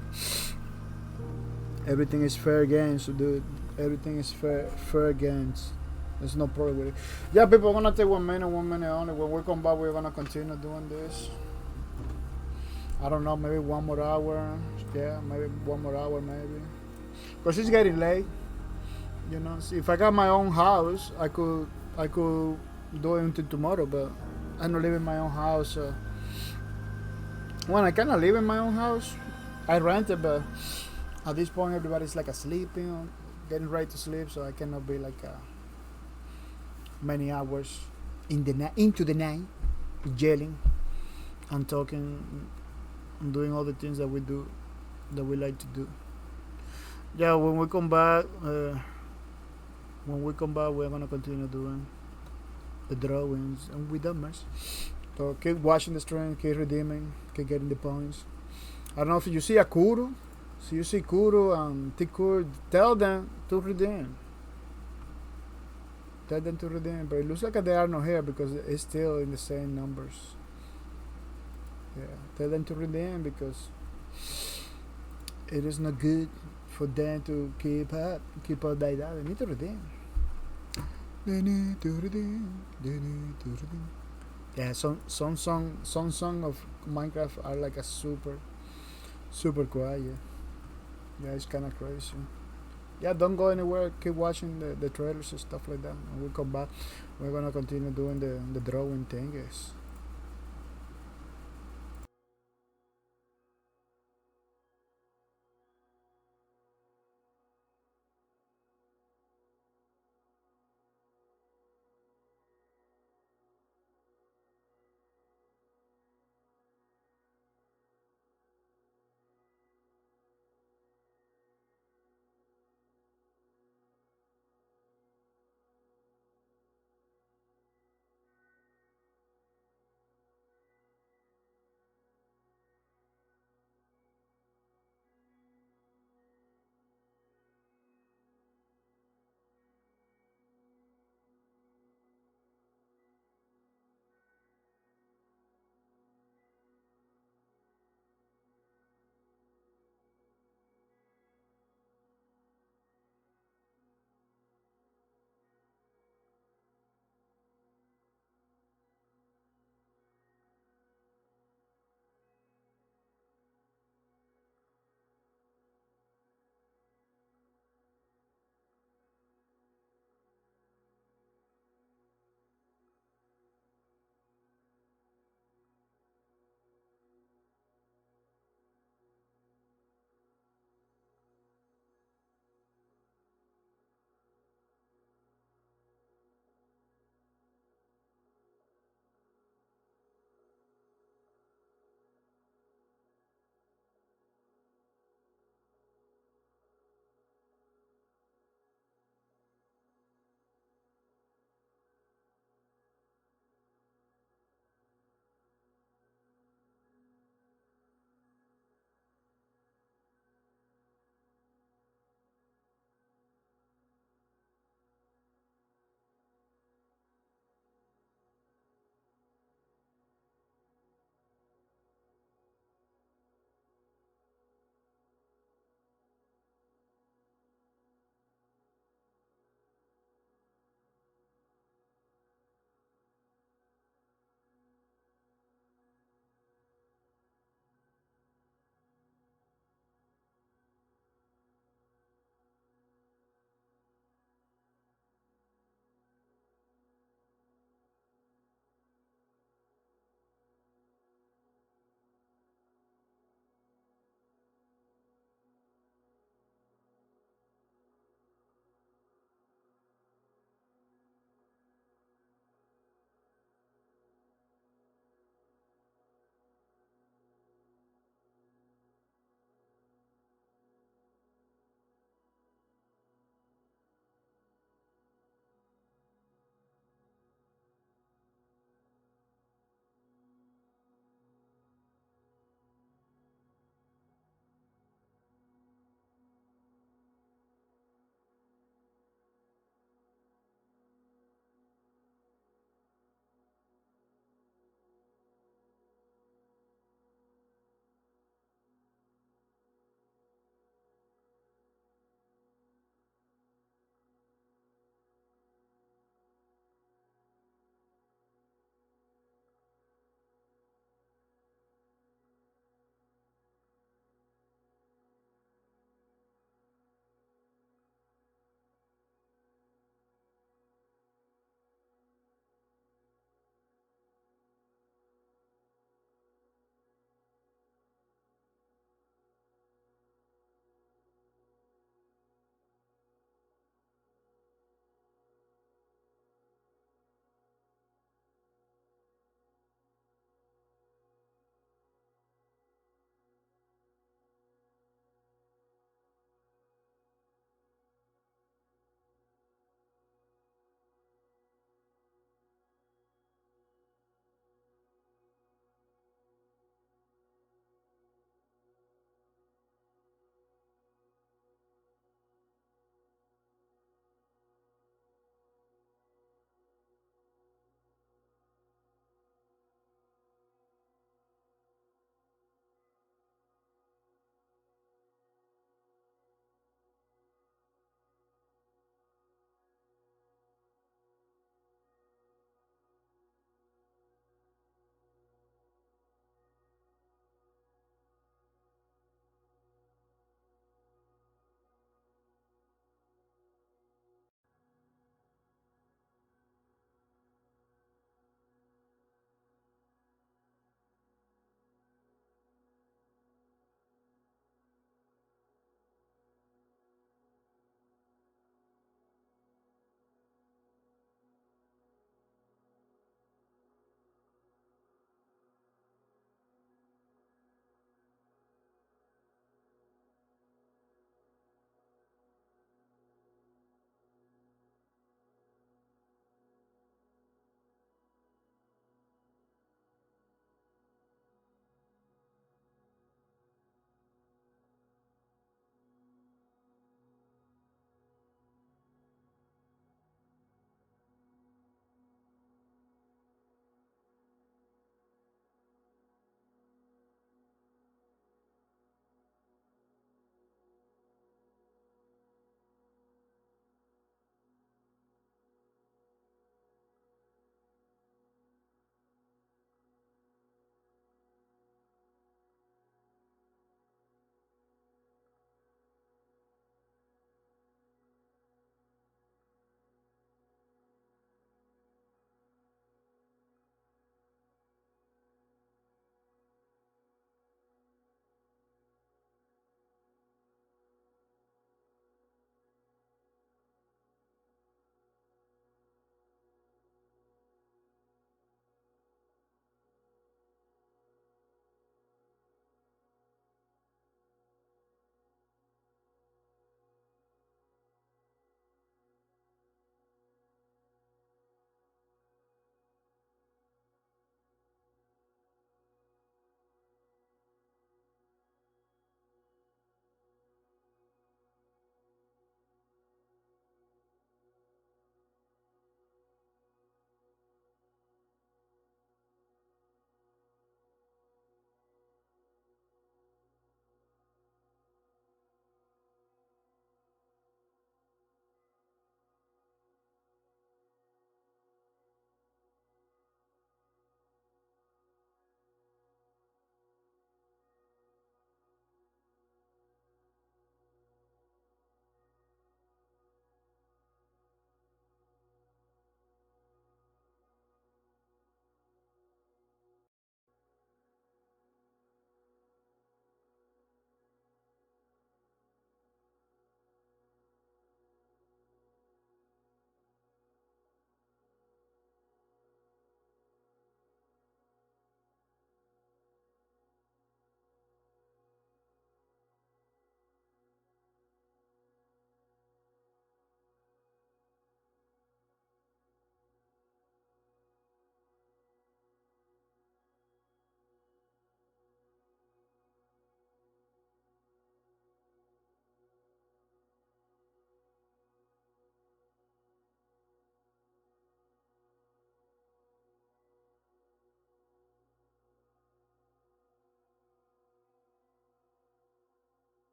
Everything is fair games, dude. Everything is fair games. There's no problem with it. Yeah, people, we're gonna take 1 minute only. When we come back, we're gonna continue doing this. I don't know, maybe 1 more hour. Yeah, maybe 1 more hour, maybe. Because it's getting late. See, if I got my own house, I could do it until tomorrow, but I don't live in my own house. So. Well, I kind of live in my own house. I rent it, but at this point, everybody's like sleeping, getting ready to sleep, so I cannot be like many hours into the night, yelling and talking and doing all the things that we do, that we like to do. Yeah, when we come back, we're gonna continue doing the drawings and with numbers. So keep watching the stream, keep redeeming, keep getting the points. I don't know if you see a Kuru. So you see Kuru and Tikur, tell them to redeem. Tell them to redeem, but it looks like they are not here because it's still in the same numbers. Yeah, tell them to redeem because it is not good for them to keep up like that. They need to redeem. They need to redeem. They need to redeem. Yeah, some song of Minecraft are like a super quiet. Yeah, it's kind of crazy. Yeah, don't go anywhere. Keep watching the trailers and stuff like that. And we'll come back. We're gonna continue doing the drawing thing. Yes.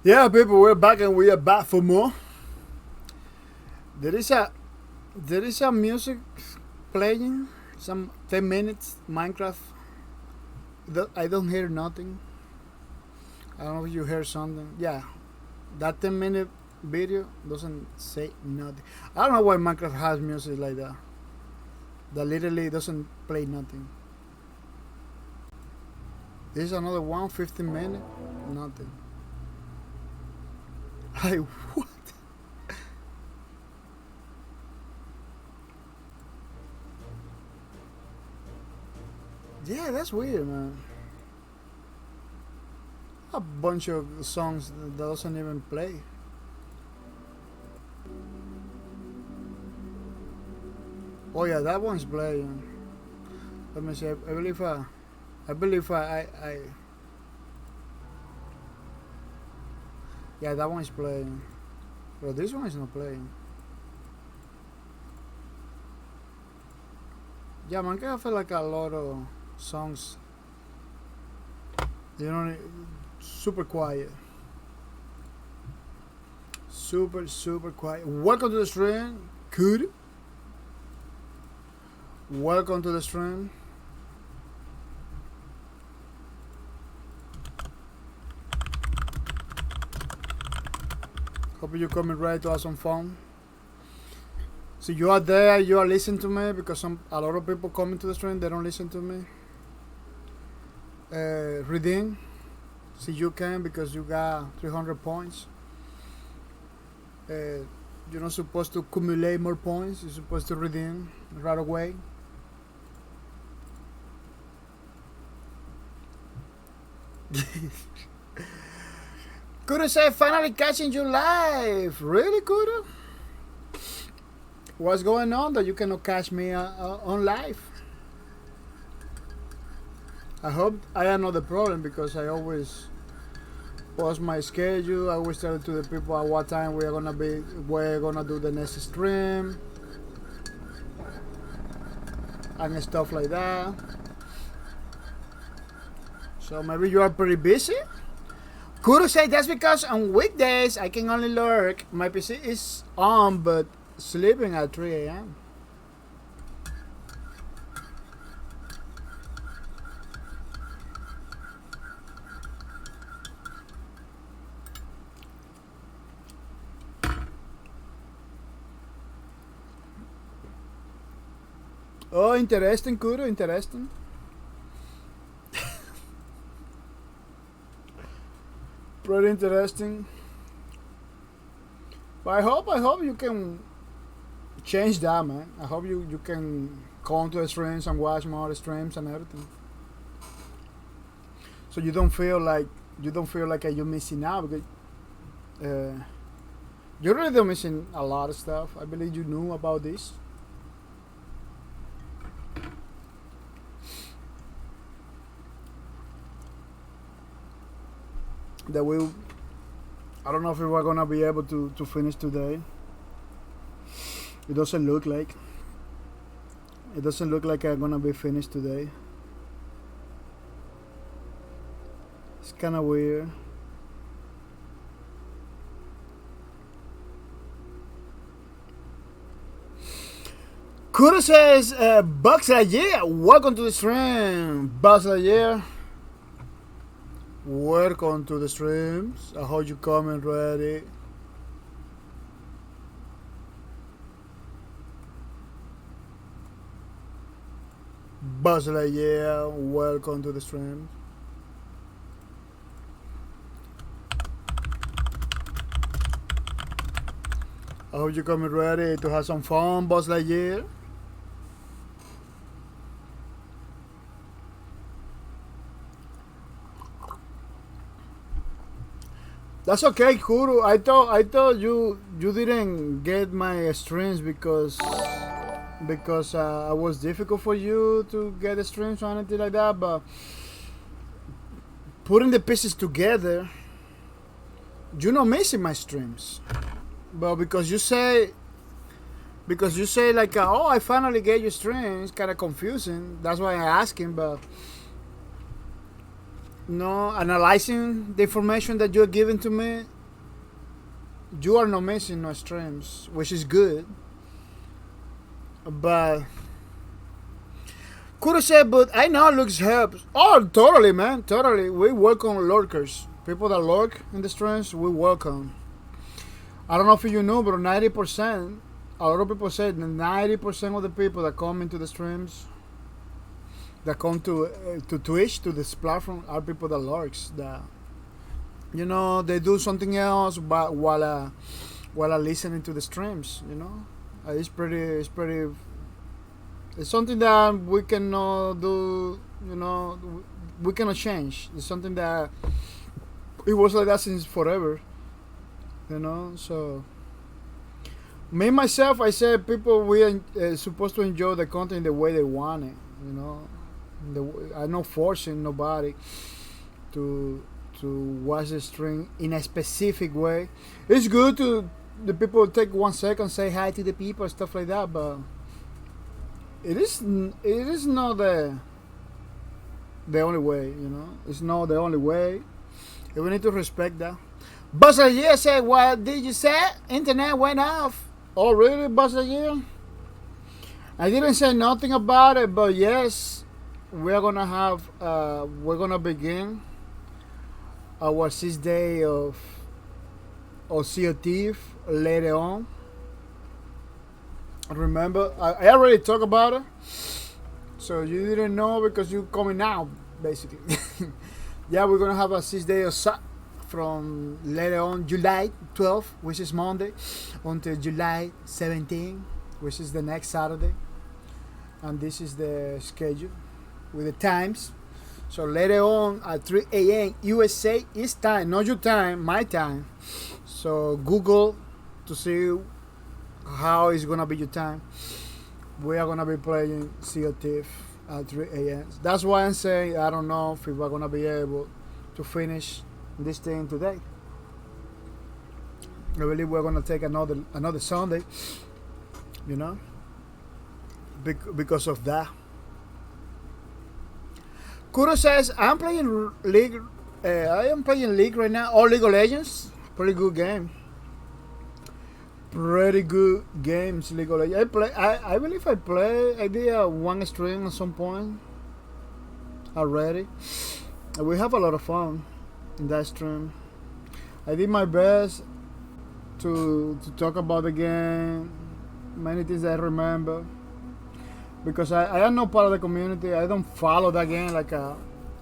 Yeah, people, we're back and we are back for more. There is a music playing, some 10 minutes Minecraft. I don't hear nothing. I don't know if you hear something. Yeah, that 10-minute video doesn't say nothing. I don't know why Minecraft has music like that. That literally doesn't play nothing. This is another 1 15 minute, nothing. Like what? Yeah, that's weird, man. A bunch of songs that doesn't even play. Oh yeah, that one's playing. Let me see. I believe I. Yeah, that one is playing. But this one is not playing. Yeah, man, I feel like a lot of songs. You know, super quiet. Super quiet. Welcome to the stream. Good. Welcome to the stream. Hope you're coming ready to have some fun. So you are there, you are listening to me because a lot of people coming to the stream, they don't listen to me. Redeem. See, you can because you got 300 points. You're not supposed to accumulate more points. You're supposed to redeem right away. Kudo say finally catching you live. Really, Kudo? What's going on that you cannot catch me on live? I hope I am not the problem because I always post my schedule. I always tell to the people at what time we're gonna do the next stream and stuff like that. So maybe you are pretty busy. Kudo say that's because on weekdays I can only lurk. My PC is on but sleeping at 3 a.m. Oh, interesting, Kudo, interesting. Pretty interesting. But I hope you can change that, man. I hope you can come to the streams and watch more streams and everything. So you don't feel like you're missing out because you're really missing a lot of stuff. I believe you knew about this. That I don't know if we were gonna be able to finish today. It doesn't look like I'm gonna be finished today. It's kinda weird. Kudo says Bucks Lightyear, welcome to the stream. Bucks Lightyear. Welcome to the streams. I hope you coming ready. Buzz Lightyear, welcome to the stream. I hope you coming ready to have some fun, Buzz Lightyear. That's okay, Kuru. I thought you didn't get my streams because it was difficult for you to get the streams or anything like that. But putting the pieces together, you're not missing my streams. But because you say like, oh, I finally get your streams, kind of confusing. That's why I ask him. But analyzing the information that you're giving to me, you are not missing no streams, which is good. But could have said, but I know looks helps. Oh, totally, man, totally. We welcome lurkers, people that lurk in the streams. We welcome. I don't know if you know, but 90%. A lot of people say 90% of the people that come into the streams, that come to Twitch, to this platform, are people that lurks. That they do something else, but while listening to the streams. It's pretty. It's something that we cannot do. We cannot change. It's something that it was like that since forever. So me myself, I said people we supposed to enjoy the content the way they want it. I'm not forcing nobody to watch the stream in a specific way. It's good to the people take 1 second, say hi to the people, stuff like that, but it is not the only way. It's not the only way. And we need to respect that. Buzzer Year said, "What did you say? Internet went off." Oh, really, Buzzer Year? I didn't say nothing about it, but yes, we're gonna begin our 6th day of Sea of Thieves later on. Remember, I already talked about it, so you didn't know because you're coming now, basically. Yeah, we're gonna have a 6 day of from later on July 12th, which is Monday, until July 17th, which is the next Saturday. And this is the schedule with the times. So later on at 3 a.m. USA is time, not your time, my time. So Google to see how it's gonna be your time. We are gonna be playing Sea of Thieves at 3 a.m. That's why I'm saying I don't know if we're gonna be able to finish this thing today. I believe we're gonna take another Sunday, because of that. Kuro says I'm playing League. I am playing League right now. Or League of Legends. Pretty good game. Pretty good games, League of Legends. I believe I did one stream at some point already. We have a lot of fun in that stream. I did my best to talk about the game, many things I remember, because I am not part of the community. I don't follow that game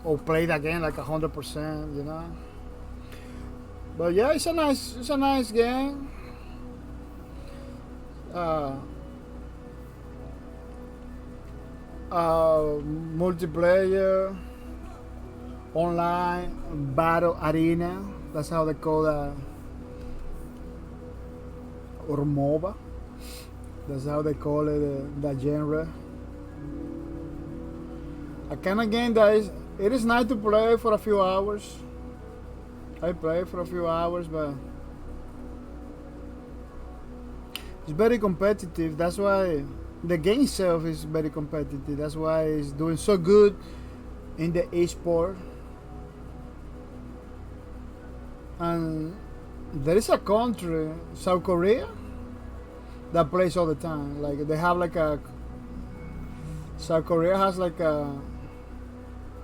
or play that game 100%, But yeah, it's a nice game. Multiplayer, online, battle arena. That's how they call that, or MOBA. That's how they call it, that genre. A kind of game that it is nice to play for a few hours. I play for a few hours, but it's very competitive. That's why the game itself is very competitive. That's why it's doing so good in the esport. And there is a country, South Korea, that plays all the time. Like they have South Korea has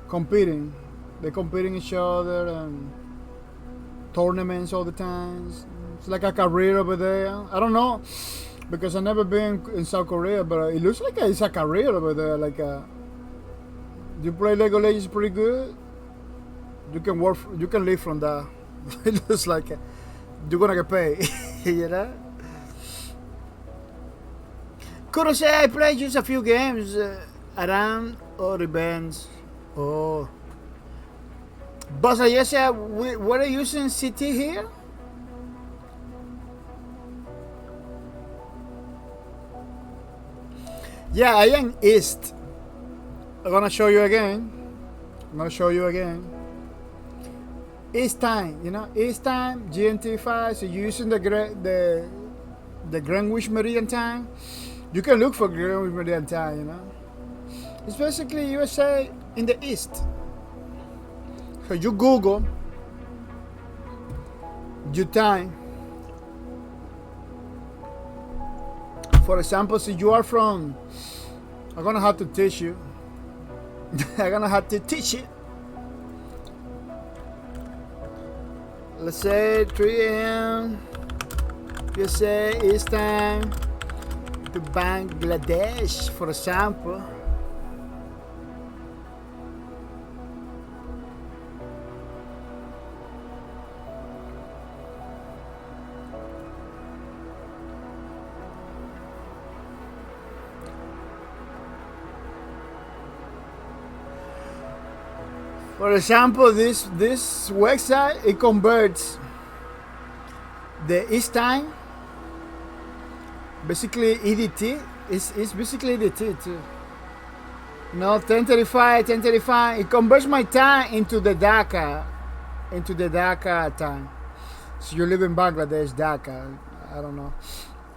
competing. They competing each other and tournaments all the time. It's like a career over there. I don't know because I've never been in South Korea, but it looks like it's a career over there. You play League of Legends pretty good. You can live from that. It looks like you're gonna get paid. Could I say I played just a few games around or events. Oh, but I just said we're using CT here. Yeah, I am East. I'm gonna show you again. East time, East time, GMT5. So you're using the Greenwich Meridian time. You can look for Greenwich Meridian time, It's basically USA in the East. So you Google, you time. For example, if you are from, I'm gonna have to teach you. I'm gonna have to teach you. Let's say 3 a.m. You say it's time to Bangladesh, for example. For example, this website, it converts the East time, basically EDT. It's basically EDT too. You know, 10:35. It converts my time into the Dhaka time. So you live in Bangladesh, Dhaka. I don't know.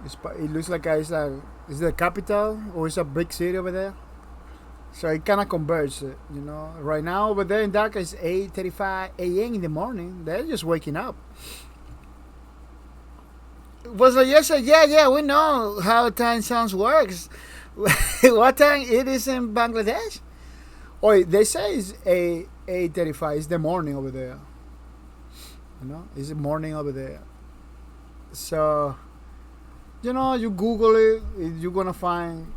It looks like it's the capital, or it's a big city over there. So it kind of converts it, you know. Right now over there in Dhaka it's 8:35 a.m. in the morning. They're just waking up. It was like, yes, yeah, we know how time zones works. What time it is in Bangladesh? Oh, they say it's 8:35. It's the morning over there. You know, it's the morning over there. So, you know, you Google it, you're gonna find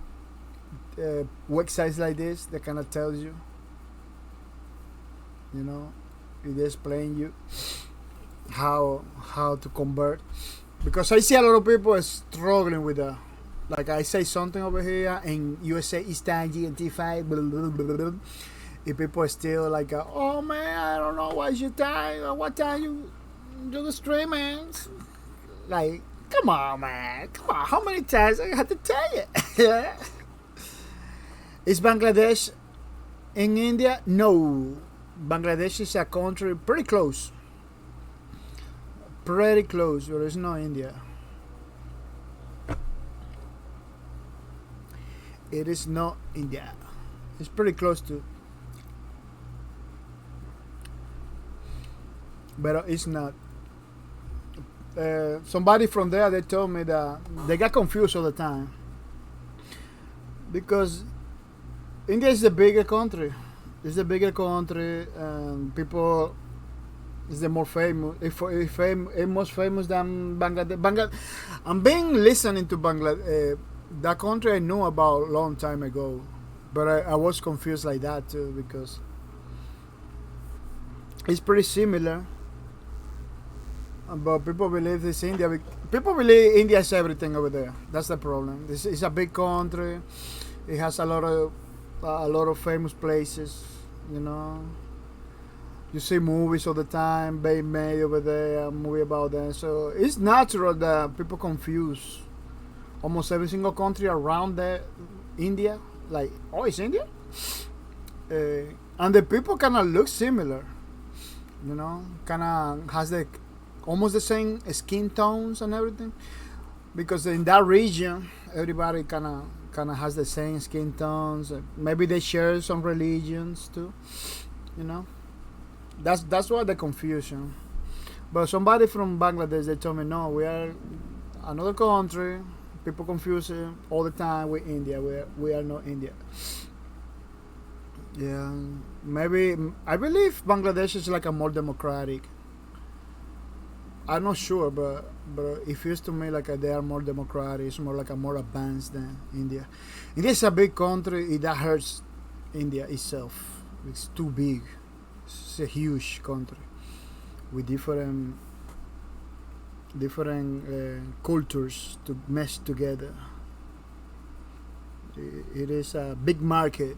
websites like this that kind of tells you, you know, it explains you how to convert, because I see a lot of people struggling with that. Like I say something over here in USA East Time GMT5, blah, blah, blah, blah. If people are still like, oh man, I don't know what's your time, what time you do the stream, man. Like, come on, man, come on, how many times I have to tell you? Is Bangladesh in India? No. Bangladesh is a country pretty close. Pretty close, but it's not India. It is not India. It's pretty close to. But it's not. Somebody from there, they told me that they got confused all the time. Because India is a bigger country. It's a bigger country, and people is the more famous. It's most famous than Bangladesh. I'm being listening to Bangladesh. That country I knew about a long time ago, but I was confused like that too, because it's pretty similar. But people believe it's India. People believe India is everything over there. That's the problem. It's a big country. It has a lot of famous places, you know. You see movies all the time, Bay made over there, a movie about them. So it's natural that people confuse almost every single country around there, India. Like, oh, it's India? And the people kind of look similar, you know. Kind of has almost the same skin tones and everything. Because in that region, everybody kind of has the same skin tones. Maybe they share some religions too, you know. That's why the confusion. But somebody from Bangladesh, they told me, no, we are another country. People confuse it all the time with India. We are not India. Yeah, maybe I believe Bangladesh is like a more democratic. I'm not sure, but it feels to me like they are more democratic. It's more like a more advanced than India. India is a big country. That hurts India itself. It's too big. It's a huge country with different cultures to mesh together. It is a big market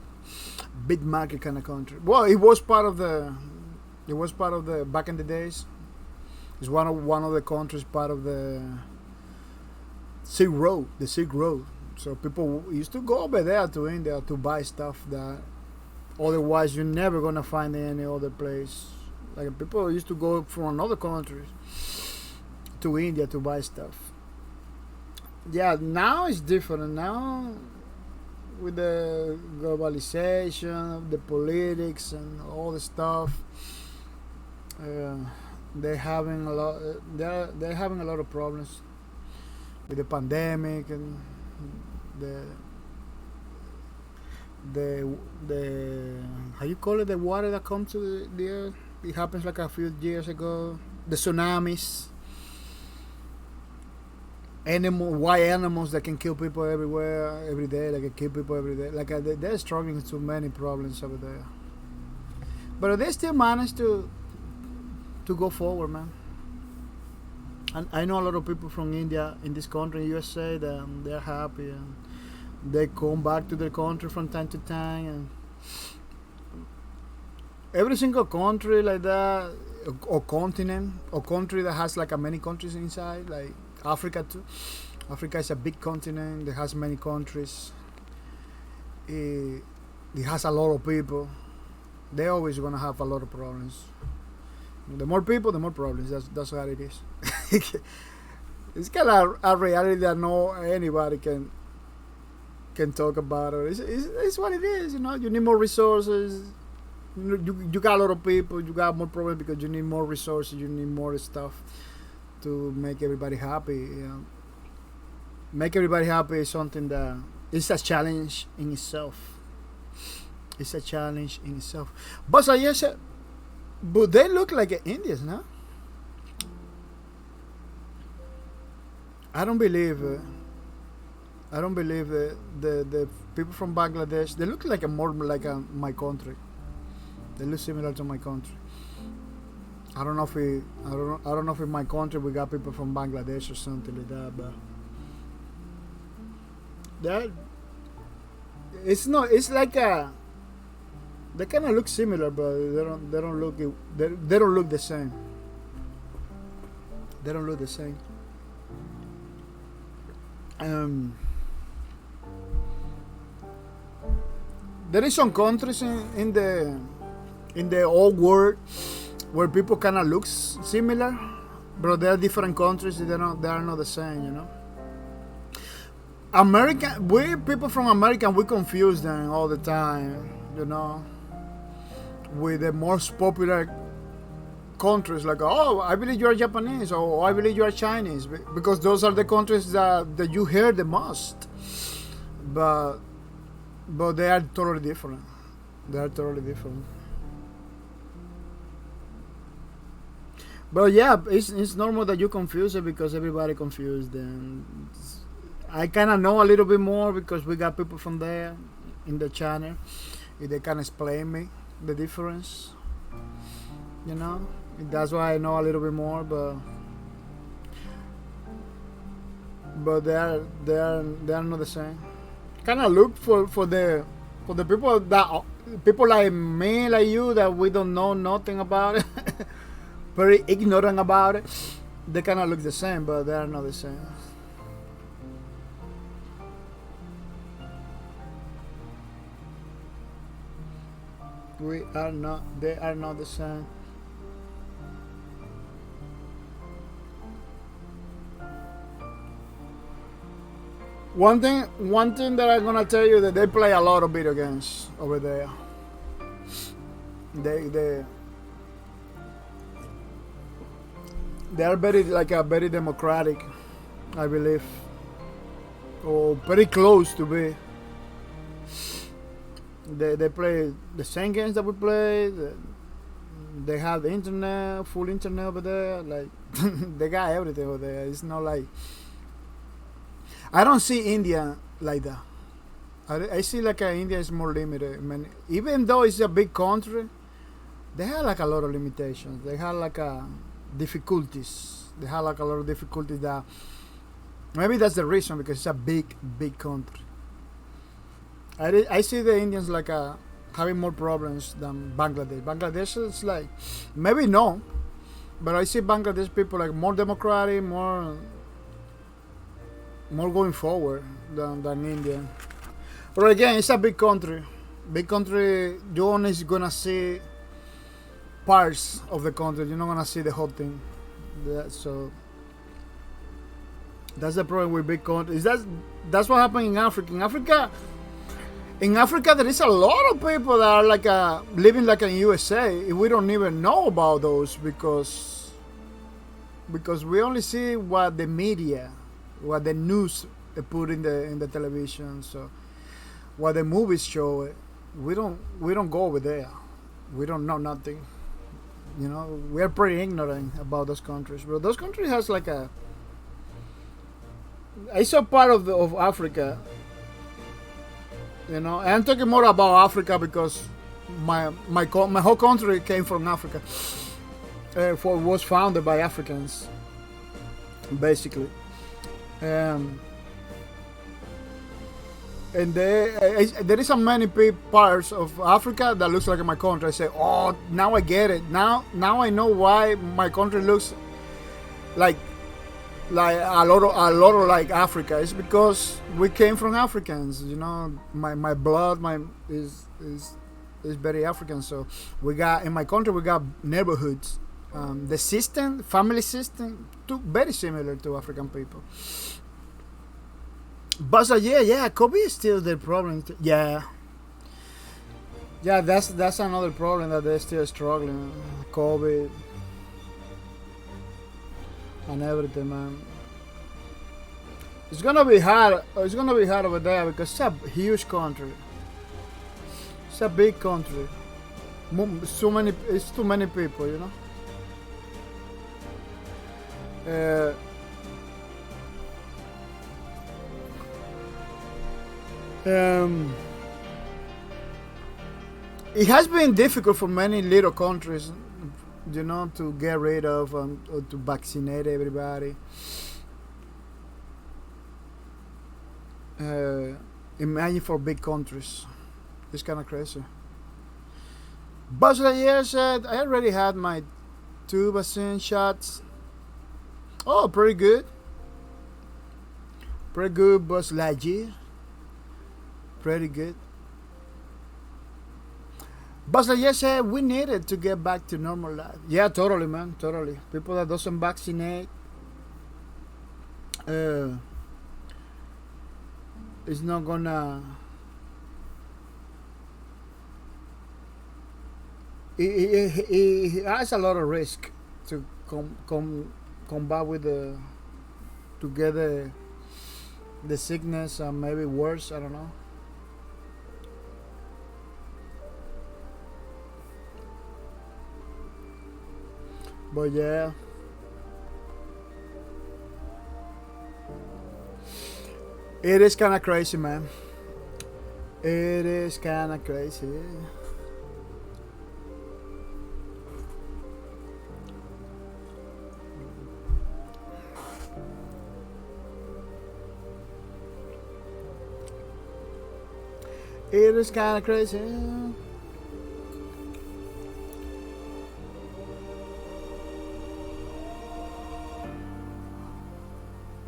kind of country. Well, it was part of the back in the days. It's one of the countries part of the Silk Road. So people used to go over there to India to buy stuff that otherwise you're never gonna find in any other place. Like people used to go from another countries to India to buy stuff. Yeah, now it's different. Now with the globalization, the politics, and all the stuff, Uh, they're having a lot. They're having a lot of problems with the pandemic and the the how you call it, the water that comes to the earth. It happens like a few years ago. The tsunamis, wild animals that can kill people everywhere, every day. Like can kill people every day. Like they're struggling with too many problems over there. But they still manage to go forward, man. And I know a lot of people from India in this country, USA, that they're happy and they come back to their country from time to time. And every single country like that, or continent, or country that has like a many countries inside, like Africa too. Africa is a big continent that has many countries. It has a lot of people. They're always gonna have a lot of problems. The more people, the more problems. That's what it is. It's kind of a reality that no anybody can talk about it. It's what it is. You know, you need more resources. You got a lot of people. You got more problems because you need more resources. You need more stuff to make everybody happy. You know, make everybody happy is something that is a challenge in itself. It's a challenge in itself. But yes, but they look like Indians, no? I don't believe the people from Bangladesh. They look like more like my country. They look similar to my country. I don't know if in my country we got people from Bangladesh or something like that, but that it's not. It's like a. They kind of look similar, but they don't look the same. They don't look the same. There is some countries in the old world where people kind of looks similar, but they are different countries. They are not the same, you know. We people from America, we confuse them all the time, you know, with the most popular countries, like, oh, I believe you are Japanese, or I believe you are Chinese, because those are the countries that you hear the most. But they are totally different. They are totally different. But yeah, it's normal that you confuse it because everybody confused. And I kind of know a little bit more because we got people from there in the channel. If they can explain me the difference, you know, that's why I know a little bit more. But they are not the same. Kind of look for the people like me, like you, that we don't know nothing about it, very ignorant about it. They kind of look the same, but they are not the same. They are not the same. One thing that I'm gonna tell you, that they play a lot of video games over there. They are very democratic, I believe, or very close to be. They play the same games that we play. They have the internet, full internet over there. Like they got everything over there. It's not like, I don't see India like that. I see like India is more limited. I mean, even though it's a big country, they have like a lot of limitations. They have like difficulties. They have like a lot of difficulties that maybe that's the reason, because it's a big country. I see the Indians like having more problems than Bangladesh. Bangladesh is like, maybe no, but I see Bangladesh people like more democratic, more going forward than India. But again, it's a big country. Big country, you're only gonna see parts of the country. You're not gonna see the whole thing. So that's the problem with big countries. That's what happened in Africa. In Africa, In Africa, there is a lot of people that are like living like in USA. We don't even know about those because we only see what the media, what the news they put in the television. So what the movies show, we don't go over there. We don't know nothing. You know, we are pretty ignorant about those countries. But those countries has like a. It's a part of Africa. You know, and I'm talking more about Africa because my whole country came from Africa. Was founded by Africans, basically. And there is so many parts of Africa that looks like my country. I say, oh, now I get it. Now I know why my country looks like a lot of like Africa. It's because we came from Africans. You know, my blood is very African. So we got in my country we got neighborhoods. The system, family system, very similar to African people. But yeah, Kobe is still the problem. Yeah, that's another problem that they're still struggling. COVID and everything, man. It's gonna be hard. It's gonna be hard over there because it's a huge country. It's a big country. It's too many people, you know. It has been difficult for many little countries, you know, to get rid of or to vaccinate everybody. Imagine for big countries, it's kind of crazy. Buzz Lightyear said, "I already had my 2 vaccine shots. Oh, pretty good. Pretty good, Buzz Lightyear. Pretty good." Buzz Lightyear said we needed to get back to normal life. Yeah, totally, man, totally. People that doesn't vaccinate, it's not gonna. It has a lot of risk to come back with to get the sickness and maybe worse. I don't know. But yeah, it is kind of crazy, man. It is kind of crazy. It is kind of crazy.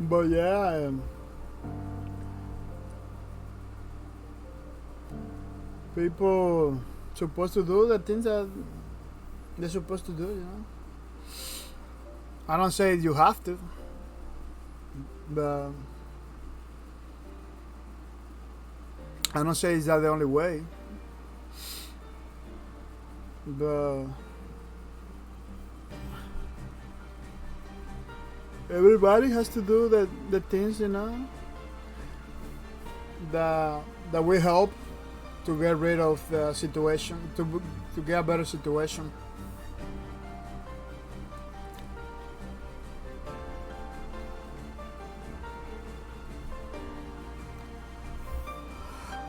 But yeah, people supposed to do the things that they're supposed to do, you know. I don't say you have to, but I don't say is that the only way. But everybody has to do the things, you know, that will help to get rid of the situation, to get a better situation.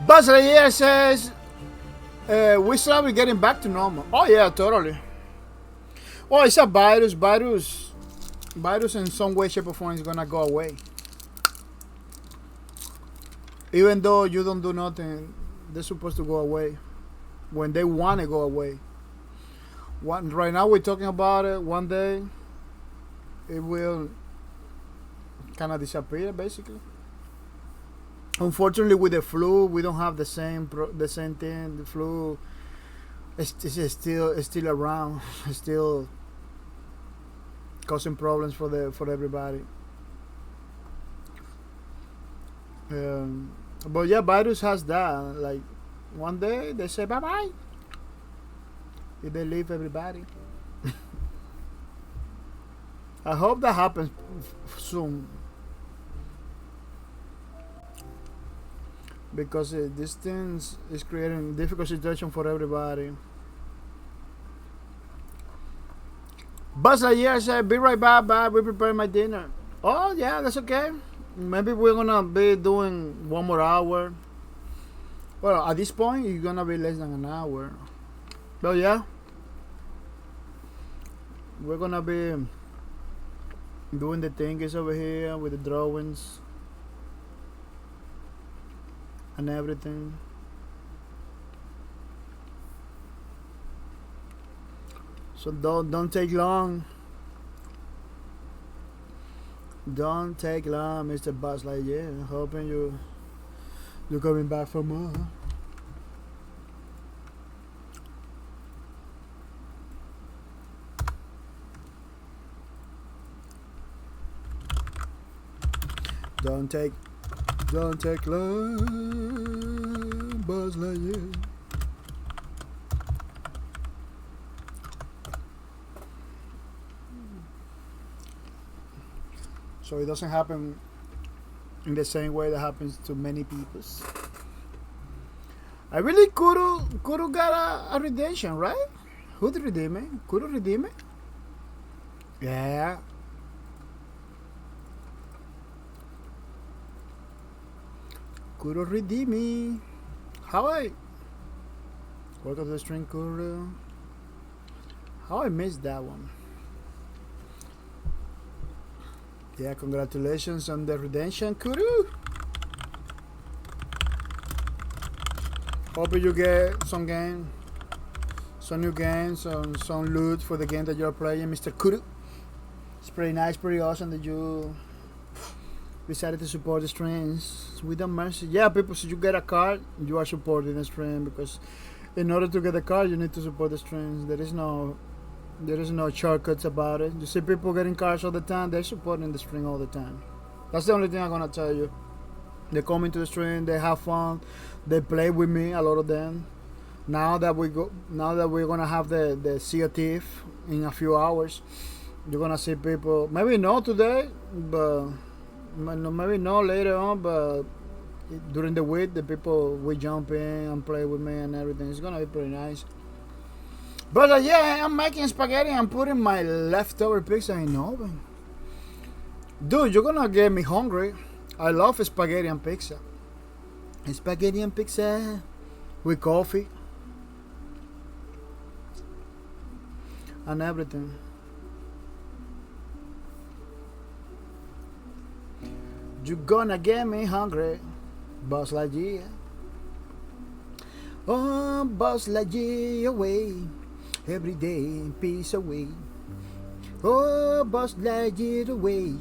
Buzz Lightyear says we started getting back to normal. Oh yeah, totally. Well, it's a virus. Virus in some way, shape, or form is gonna go away. Even though you don't do nothing, they're supposed to go away when they want to go away. Right now we're talking about it. One day it will kind of disappear, basically. Unfortunately, with the flu, we don't have the same thing. The flu is still around. It's still causing problems for everybody. But yeah, virus has that. Like one day they say bye bye. If they leave everybody. I hope that happens soon. Because this thing is creating difficult situation for everybody. Buzz Lightyear said, "Be right back, bye. We prepare my dinner." Oh yeah, that's okay. Maybe we're gonna be doing 1 more hour. Well, at this point, it's gonna be less than an hour. But yeah, we're gonna be doing the things over here with the drawings and everything. So don't take long. Don't take long, Mr. Buzz Lightyear. Hoping you're coming back for more. Don't take long, Buzz Lightyear. So it doesn't happen in the same way that happens to many people. I really could got a redemption, right? Who did redeem it? Could redeem it? Yeah. Could redeem me. How I welcome to the stream, Kuro. How I missed that one. Yeah, congratulations on the redemption, Kuru. Hope you get some new games, some loot for the game that you're playing, Mr. Kuru. It's pretty nice, pretty awesome that you decided to support the streams with the mercy. Yeah, people, so you get a card, you are supporting the stream, because in order to get a card, you need to support the streams. There is no shortcuts about it. You see people getting cards all the time. They're supporting the stream all the time. That's the only thing I'm gonna tell you. They come into the stream. They have fun. They play with me. A lot of them. Now that we're gonna have the Sea of Thieves in a few hours, you're gonna see people. Maybe not today, but maybe not later on. But during the week, the people will jump in and play with me and everything. It's gonna be pretty nice. But yeah, I'm making spaghetti and putting my leftover pizza in the oven. Dude, you're gonna get me hungry. I love spaghetti and pizza. Spaghetti and pizza with coffee and everything. You're gonna get me hungry, Buzz Lightyear. Oh, Buzz Lightyear away. Every day, peace away. Oh, Buzz Lightyear away.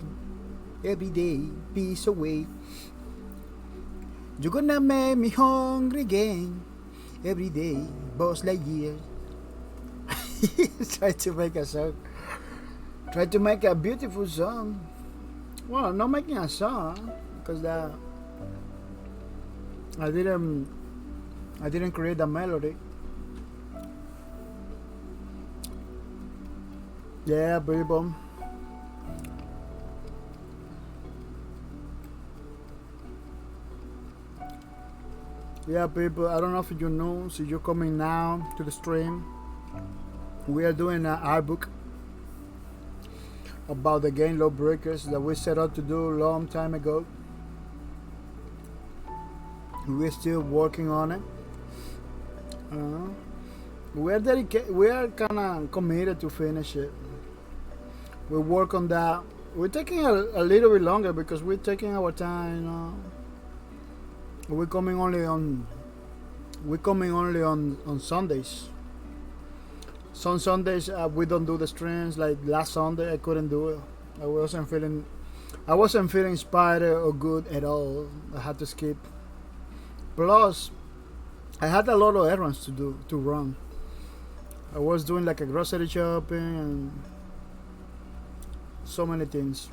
Every day, peace away. You're gonna make me hungry again. Every day, Buzz Lightyear. Try to make a song. Try to make a beautiful song. Well, I'm not making a song because that I didn't create the melody. Yeah, people. Yeah, people. I don't know if you know, so you're coming now to the stream. We are doing an art book about the game Lawbreakers that we set out to do a long time ago. We're still working on it. We are kind of committed to finish it. We work on that. We're taking a little bit longer because we're taking our time. We're coming only on Sundays. Some Sundays we don't do the streams. Like last Sunday, I couldn't do it. I wasn't feeling inspired or good at all. I had to skip. Plus, I had a lot of errands to run. I was doing like a grocery shopping and so many things.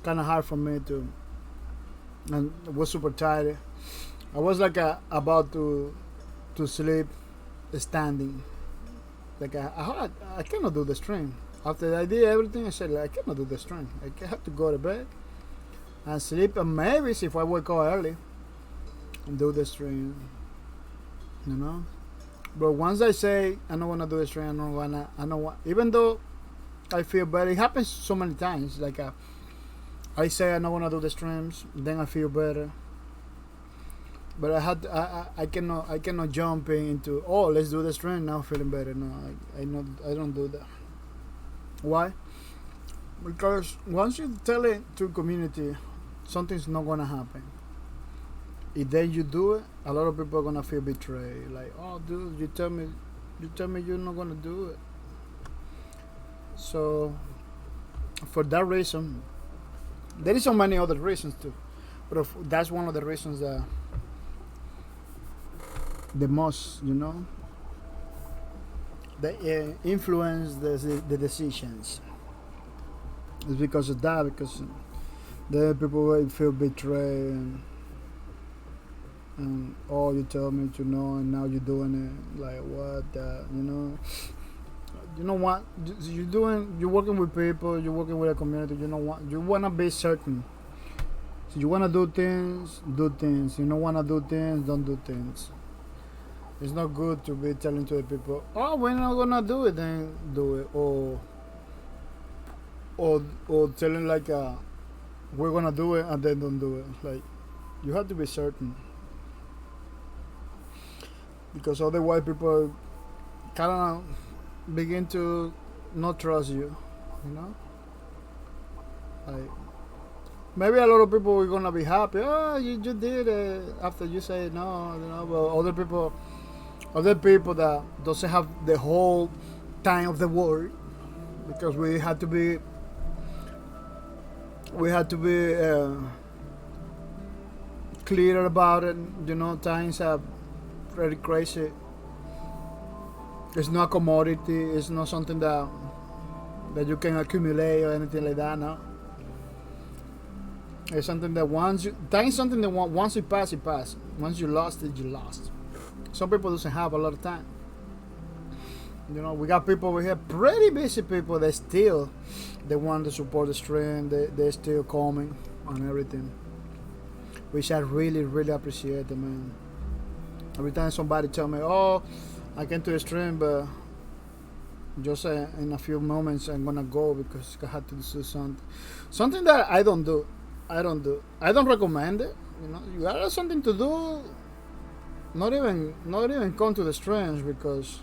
Kind of hard for me to and I was super tired. I was like about to sleep standing. Like I cannot do the stream. After I did everything, I said like, I cannot do the stream. I have to go to bed and sleep, and maybe if I wake up early and do the stream, you know. But once I say I don't wanna do the stream, I don't want. Even though I feel better, it happens so many times. Like I say I don't wanna do the streams, then I feel better. But I cannot jump into, oh, let's do the stream now feeling better. No, I don't do that. Why? Because once you tell it to community, something's not gonna happen. If then you do it, a lot of people are gonna feel betrayed. Like, oh, dude, you tell me you're not gonna do it. So, for that reason, there is so many other reasons too, but that's one of the reasons that the most, you know, that influence the decisions. It's because of that, because the people will feel betrayed and oh, you tell me to know and now you're doing it. Like what? You know what? You're working with people. You're working with a community. You wanna be certain. So you wanna do things. You don't wanna do things. Don't do things. It's not good to be telling to the people, oh, we're not gonna do it, then do it, or telling like we're gonna do it and then don't do it. Like, you have to be certain, because otherwise people kind of begin to not trust you, you know. Like, maybe a lot of people are gonna be happy, oh, you did it after you say no, you know. But other people that doesn't have the whole time of the world, because we had to be clear about it. You know, times are very crazy. It's not a commodity. It's not something that you can accumulate or anything like that. No, it's something that once it pass, it pass. Once you lost it, you lost. Some people doesn't have a lot of time. You know, we got people over here, pretty busy people. They want to support the stream. They're still coming on everything, which I really, really appreciate, man. Every time somebody tell me, "Oh, I came to the stream, but just in a few moments I'm gonna go because I had to do something that I don't do. I don't recommend it. You know, you got something to do. Not even come to the streams, because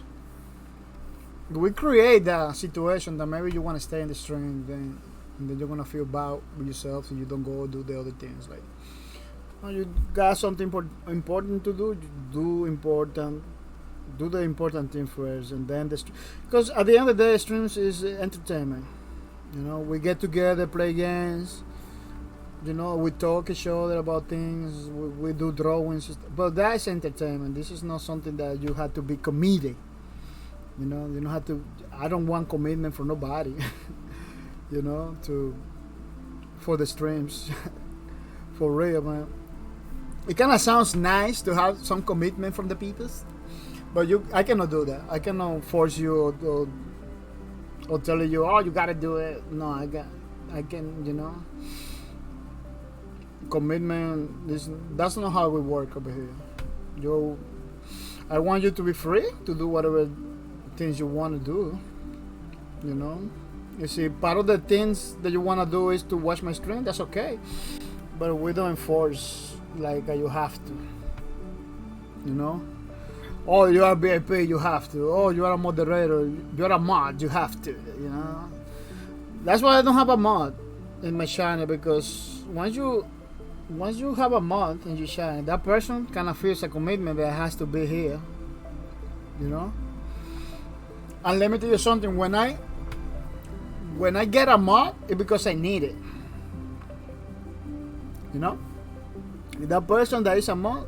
we create that situation that maybe you want to stay in the stream, and then you're gonna feel bad with yourself and you don't go do the other things. Like, oh, you got something important to do, do the important thing first, and then because at the end of the day, streams is entertainment. You know, we get together, play games. You know, we talk each other about things. We do drawings, but that's entertainment. This is not something that you have to be committed. You know, you don't have to. I don't want commitment from nobody. You know, for the streams, for real, man. It kind of sounds nice to have some commitment from the people, but I cannot do that. I cannot force you or tell you, oh, you gotta do it. No, I can, you know. Commitment, that's not how we work over here. I want you to be free to do whatever things you want to do. You know, you see, part of the things that you want to do is to watch my stream. That's okay, but we don't enforce like you have to. You know, oh, you are VIP, you have to. Oh, you are a moderator, you are a mod, you have to. You know, that's why I don't have a mod in my channel, because once you have a mod in your channel, that person kind of feels a commitment that has to be here. You know? And let me tell you something, when I get a mod, it's because I need it. You know? If that person that is a mod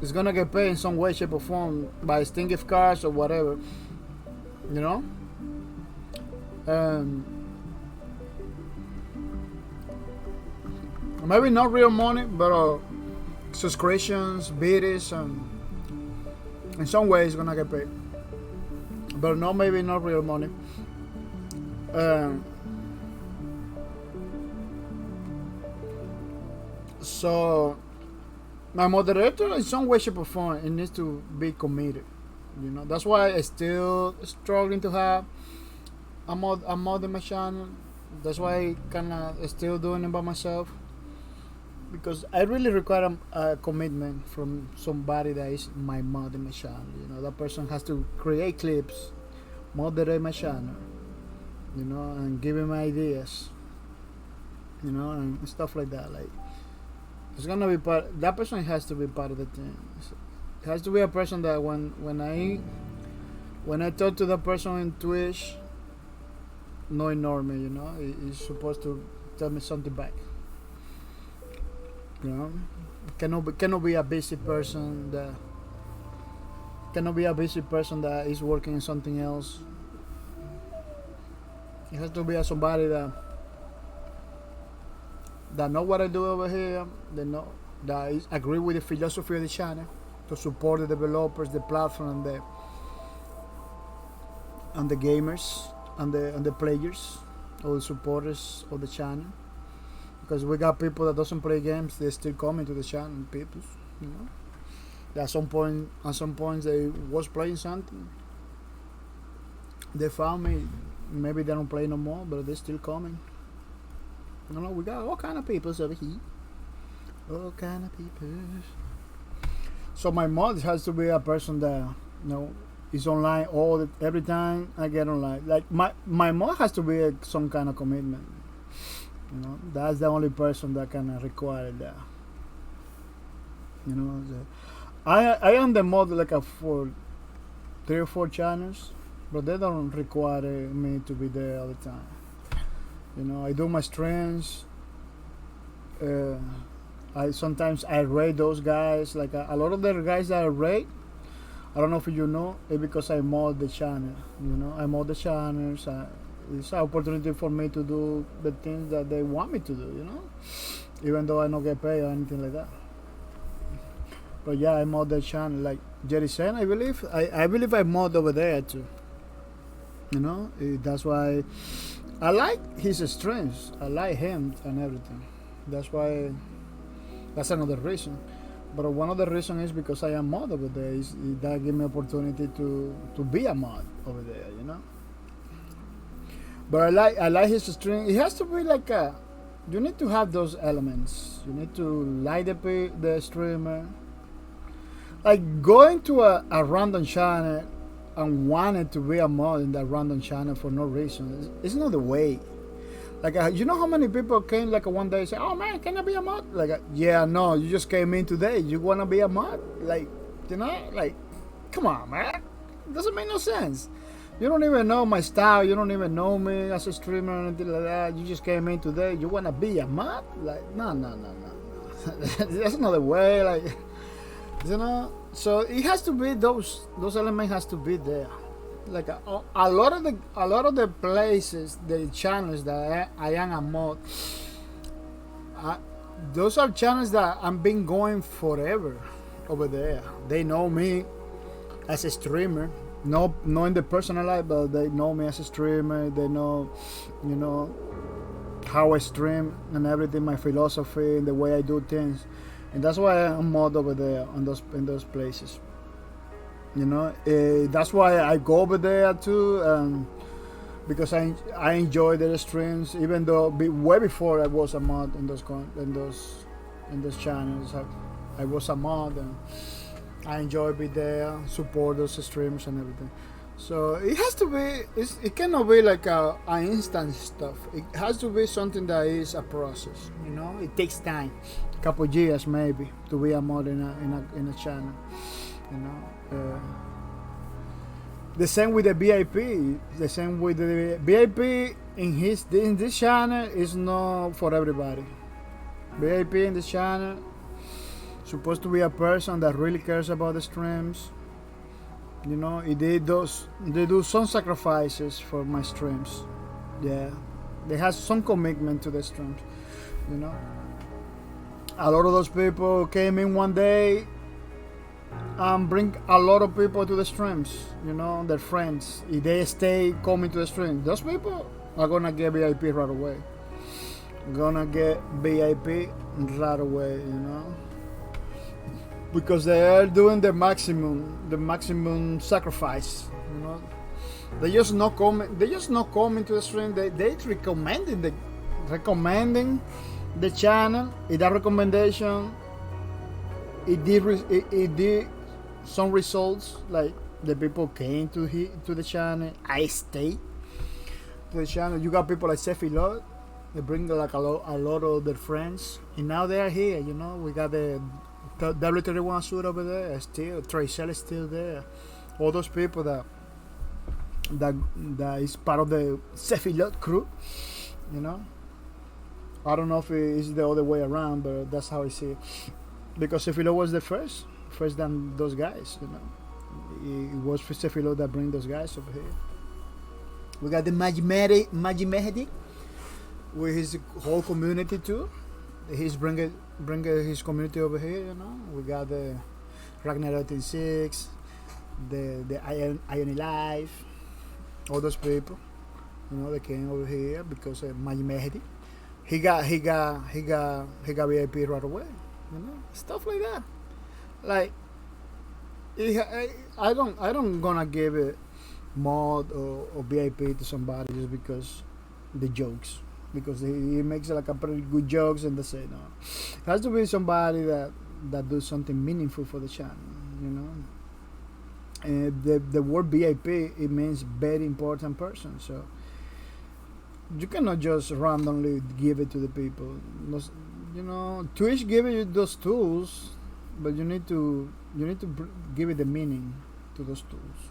is gonna get paid in some way, shape, or form by Steam gift cards or whatever. You know? maybe not real money, but subscriptions, videos, and in some ways gonna get paid. But no, maybe not real money. So my moderator, in some way, shape, or form, it needs to be committed. You know, that's why I still struggling to have a mod in my channel. That's why I kinda still doing it by myself, because I really require a commitment from somebody that is my mod in my channel. You know, that person has to create clips, moderate my channel, you know, and give me ideas, you know, and stuff like that. Like, it's gonna be part. That person has to be part of the team. It has to be a person that when I talk to that person in Twitch, no ignore me. You know, he's supposed to tell me something back. You know, cannot be a busy person that is working in something else. It has to be somebody that know what I do over here. They know that is agree with the philosophy of the channel, to support the developers, the platform, and the gamers, and the players, or the supporters of the channel. Because we got people that doesn't play games, they still coming to the channel. People, you know, that at some point they was playing something, they found me. Maybe they don't play no more, but they're still coming. You know, we got all kind of people over here. All kind of people. So my mod has to be a person that, you know, is online every time I get online. Like my mod has to be some kind of commitment. You know, that's the only person that can require that. You know, I am the mod like for 3 or 4 channels, but they don't require me to be there all the time. You know, I do my streams. Sometimes I rate those guys. Like a lot of the guys that I rate, I don't know if you know, it's because I mod the channel. You know, I mod the channels. It's an opportunity for me to do the things that they want me to do. You know, even though I don't get paid or anything like that. But yeah, I mod the channel. Like Jerry said, I believe I mod over there too. You know, that's why I like his streams. I like him and everything. That's another reason. But one other reason is because I am mod over there. That give me opportunity to be a mod over there, you know. But I like his stream. It has to be like you need to have those elements. You need to like the streamer. Like going to a random channel and wanted to be a mod in that random channel for no reason. It's not the way. Like, you know how many people came like one day and say, "Oh man, can I be a mod?" Like, yeah, no, you just came in today. You wanna be a mod? Like, you know, like, come on, man. It doesn't make no sense. You don't even know my style. You don't even know me as a streamer or anything like that. You just came in today. You wanna be a mod? Like, no. That's not the way. Like, you know. So it has to be those elements has to be there. Like a lot of the places, the channels that I am a mod, those are channels that I've been going forever over there. They know me as a streamer, not in the personal life, but they know me as a streamer. They know, you know, how I stream and everything, my philosophy and the way I do things. And that's why I'm mod over there in those places. You know, that's why I go over there too, because I enjoy their streams. Even though way before I was a mod in those channels, I was a mod and I enjoy being there, support those streams and everything. So it has to be. It cannot be like an instant stuff. It has to be something that is a process. You know, it takes time, a couple of years maybe, to be a mod in a channel. You know, the same with the VIP. The same with the VIP in this channel is not for everybody. VIP in this channel supposed to be a person that really cares about the streams. You know, they do some sacrifices for my streams. Yeah, they have some commitment to the streams. You know, a lot of those people came in one day and bring a lot of people to the streams, you know, their friends. If they stay coming to the stream, those people are gonna get VIP right away. Gonna get VIP right away, you know, because they are doing the maximum sacrifice, you know. They just not coming to the stream. They recommending the channel. In that recommendation, it did some results, like the people came to the channel. I stayed to the channel. You got people like Cephilot, they bring like a lot of their friends, and now they are here, you know. We got the W31 suit over there still. Tricel is still there. All those people that is part of the Cephilot crew, you know. I don't know if it's the other way around, but that's how I see it, because Cephilot was the first than those guys, you know. It was Cephilot that bring those guys over here. We got the Magi Mehdi with his whole community too. He's bringing his community over here, you know. We got the Ragnarok 6, the Iron Life, all those people, you know, they came over here because Magi Mehdi. He got VIP right away, you know, stuff like that. Like, I don't gonna give it mod or VIP to somebody just because the jokes, because he makes like a pretty good jokes and they say no. It has to be somebody that does something meaningful for the channel, you know. And the word VIP, it means very important person, so you cannot just randomly give it to the people. You know, Twitch give you those tools, but you need to give it the meaning to those tools.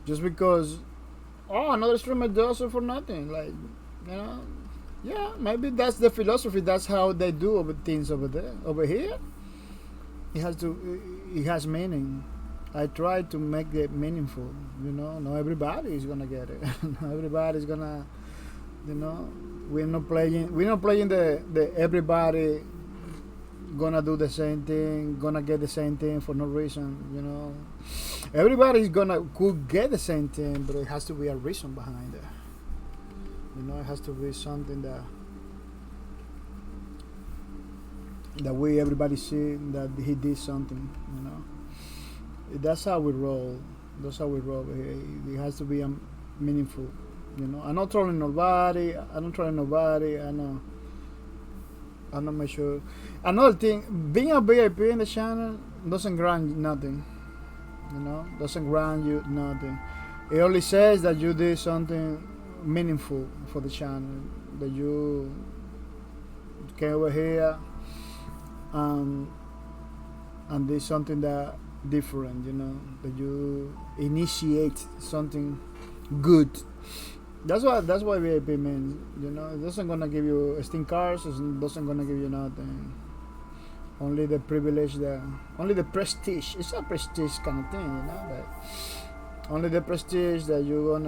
Just because another streamer does it for nothing, like, you know, yeah, maybe that's the philosophy. That's how they do things over there. Over here, it has meaning. I try to make it meaningful. You know, not everybody is gonna get it. Not everybody's gonna, you know. We're not playing the everybody gonna do the same thing, gonna get the same thing for no reason, you know. Everybody's could get the same thing, but it has to be a reason behind it. You know, it has to be something that everybody see that he did something, you know. That's how we roll. That's how we roll here. It has to be meaningful, you know. I'm not trolling nobody. I'm not make sure. Another thing, being a VIP in the channel doesn't grant you nothing. You know, doesn't grant you nothing. It only says that you did something meaningful for the channel. That you came over here and did something that different. You know, that you initiate something good. That's what VIP means, you know. It doesn't gonna give you Steam cards. It doesn't gonna give you nothing. Only the privilege, only the prestige. It's a prestige kind of thing, you know. But only the prestige that you're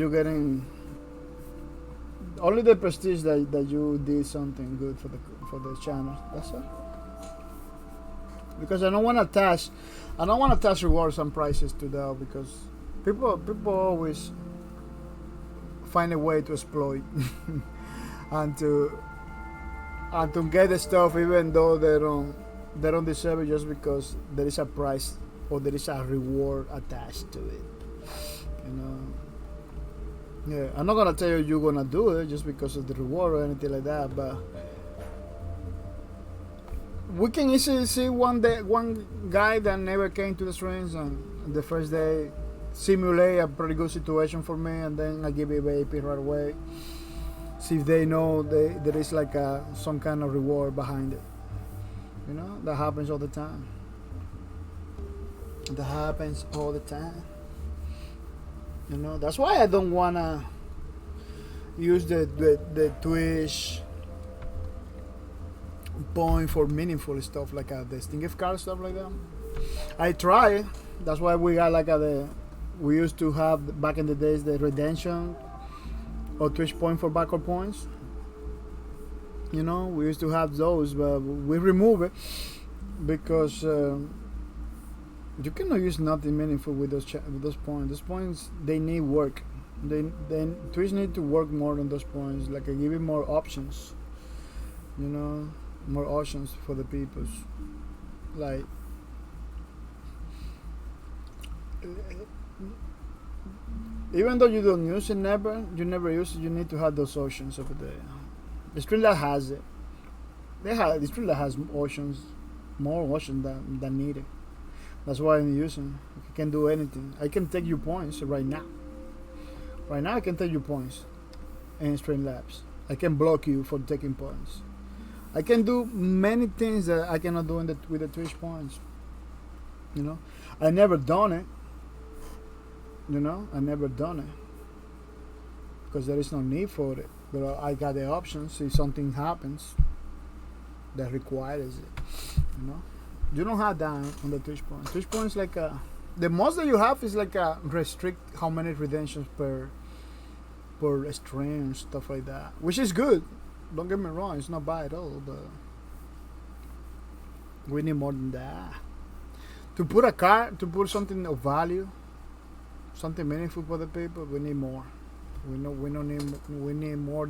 getting. Only the prestige that you did something good for the channel. That's it. Because I don't want to attach rewards and prices to that, because people always find a way to exploit and to get the stuff even though they don't deserve it, just because there is a price or there is a reward attached to it. You know. Yeah, I'm not gonna tell you you're gonna do it just because of the reward or anything like that, but we can easily see one guy that never came to the streams and the first day simulate a pretty good situation for me, and then I give it VIP right away. See if they know there is like some kind of reward behind it. You know, that happens all the time. That happens all the time. You know, that's why I don't wanna use the Twitch point for meaningful stuff like the Steam gift card stuff like that. I try. That's why we got like we used to have back in the days the redemption or Twitch point for bahcorp points. You know, we used to have those, but we remove it because you cannot use nothing meaningful with those points. Those points, they need work. They Twitch need to work more on those points, like give it more options. You know, more options for the people. Like, even though you don't use it, you never use it, you need to have those options over there. The Streamlabs has it. The Streamlabs has options, more options than needed. That's why I'm using. I can do anything. I can take your points right now. Right now, I can take your points in Streamlabs. I can block you for taking points. I can do many things that I cannot do with the Twitch points. You know, I never done it. You know, I never done it because there is no need for it. But I got the options if something happens that requires it. You know, you don't have that on the Twitch points. Twitch points like the most that you have is like restrict how many redemptions per stream and stuff like that, which is good. Don't get me wrong, it's not bad at all, but we need more than that. To put something of value, something meaningful for the people, we need more. We need more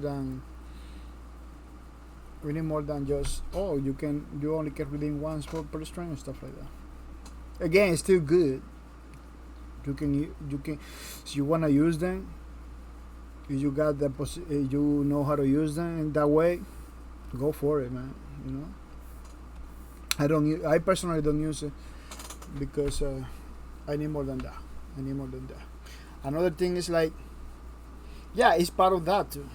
than just you only can redeem once per stream and stuff like that. Again, it's still good. You can if you wanna use them, if you got you know how to use them in that way, go for it, man. You know, I personally don't use it because I need more than that. Another thing is like, yeah, it's part of that too.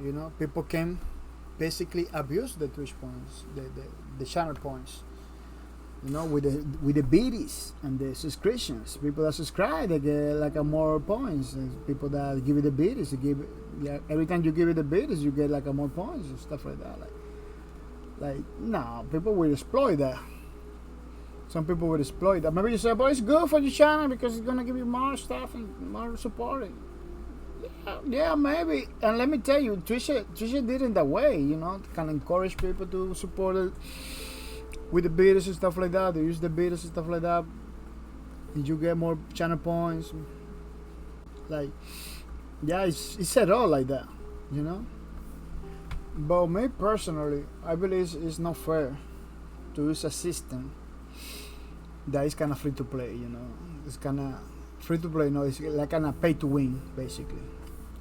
You know, people can basically abuse the Twitch points, the channel points. You know, with the biddies and the subscriptions. People that subscribe, they get like more points. And people that give it the biddies, every time you give it the biddies, you get like more points and stuff like that. No, people will exploit that. Some people will exploit that. Maybe you say, but it's good for your channel because it's gonna give you more stuff and more support. Yeah, maybe. And let me tell you, Twitch did it in that way. You know, can encourage people to support it with the bidders and stuff like that. They use the bidders and stuff like that. And you get more channel points. Like, yeah, it's set all like that, you know. But me personally, I believe it's not fair to use a system that is kind of free to play, you know. It's kind of free to play, no, it's like kind of pay to win, basically.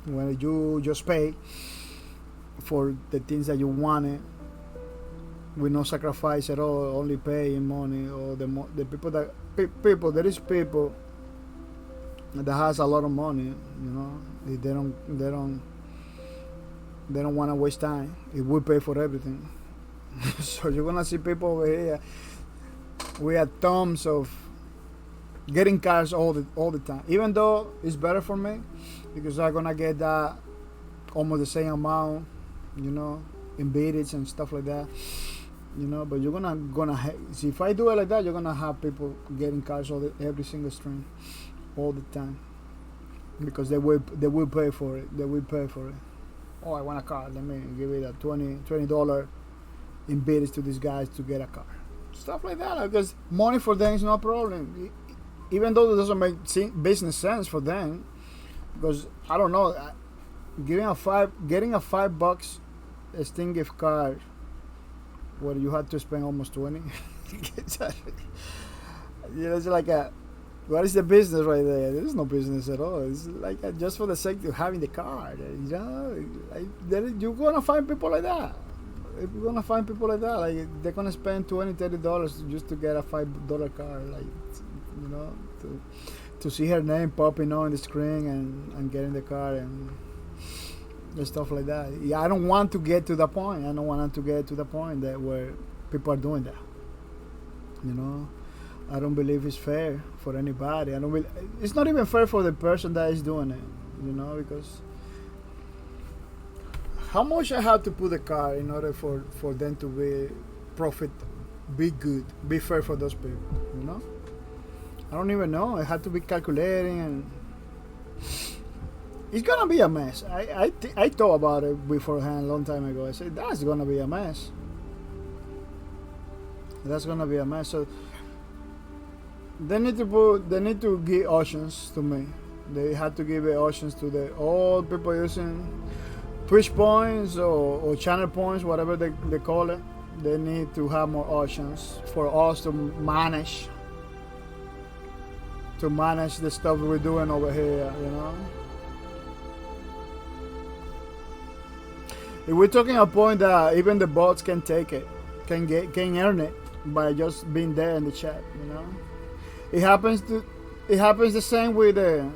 When you just pay for the things that you wanted with no sacrifice at all, only paying money, or the people there is people that has a lot of money, you know. They don't want to waste time. It will pay for everything. So you're gonna see people over here. We have tons of getting cars all the time. Even though it's better for me because I'm gonna get that almost the same amount, you know, in biddage and stuff like that. You know, but you're gonna see, if I do it like that, you're gonna have people getting cars every single stream all the time because they will pay for it. They will pay for it. Oh, I want a car. Let me give it a $20 in bids to these guys to get a car. Stuff like that, because money for them is no problem. Even though it doesn't make business sense for them, because I don't know, getting a $5 Steam gift card, where you had to spend almost 20. You know, it's like what is the business right there? There's no business at all. It's like just for the sake of having the card. You know, you're gonna find people like that. If you're gonna find people like that, like they're gonna spend $20-$30 just to get a $5 card, like, you know, to see her name popping on the screen and getting the card and stuff like that. Yeah, I don't want to get to the point. I don't want to get to the point that where people are doing that. You know, I don't believe it's fair for anybody. It's not even fair for the person that is doing it. You know, because how much I have to put the car in order for them to be profit, be good, be fair for those people. You know, I don't even know. I had to be calculating and It's gonna be a mess. I thought about it beforehand a long time ago. I said that's gonna be a mess. That's gonna be a mess. So they need to give options to me. They had to give options to the all people using push points or channel points, whatever they call it. They need to have more options for us to manage the stuff we're doing over here, you know. If we're talking a point that even the bots can take it, can earn it by just being there in the chat, you know. It happens the same with the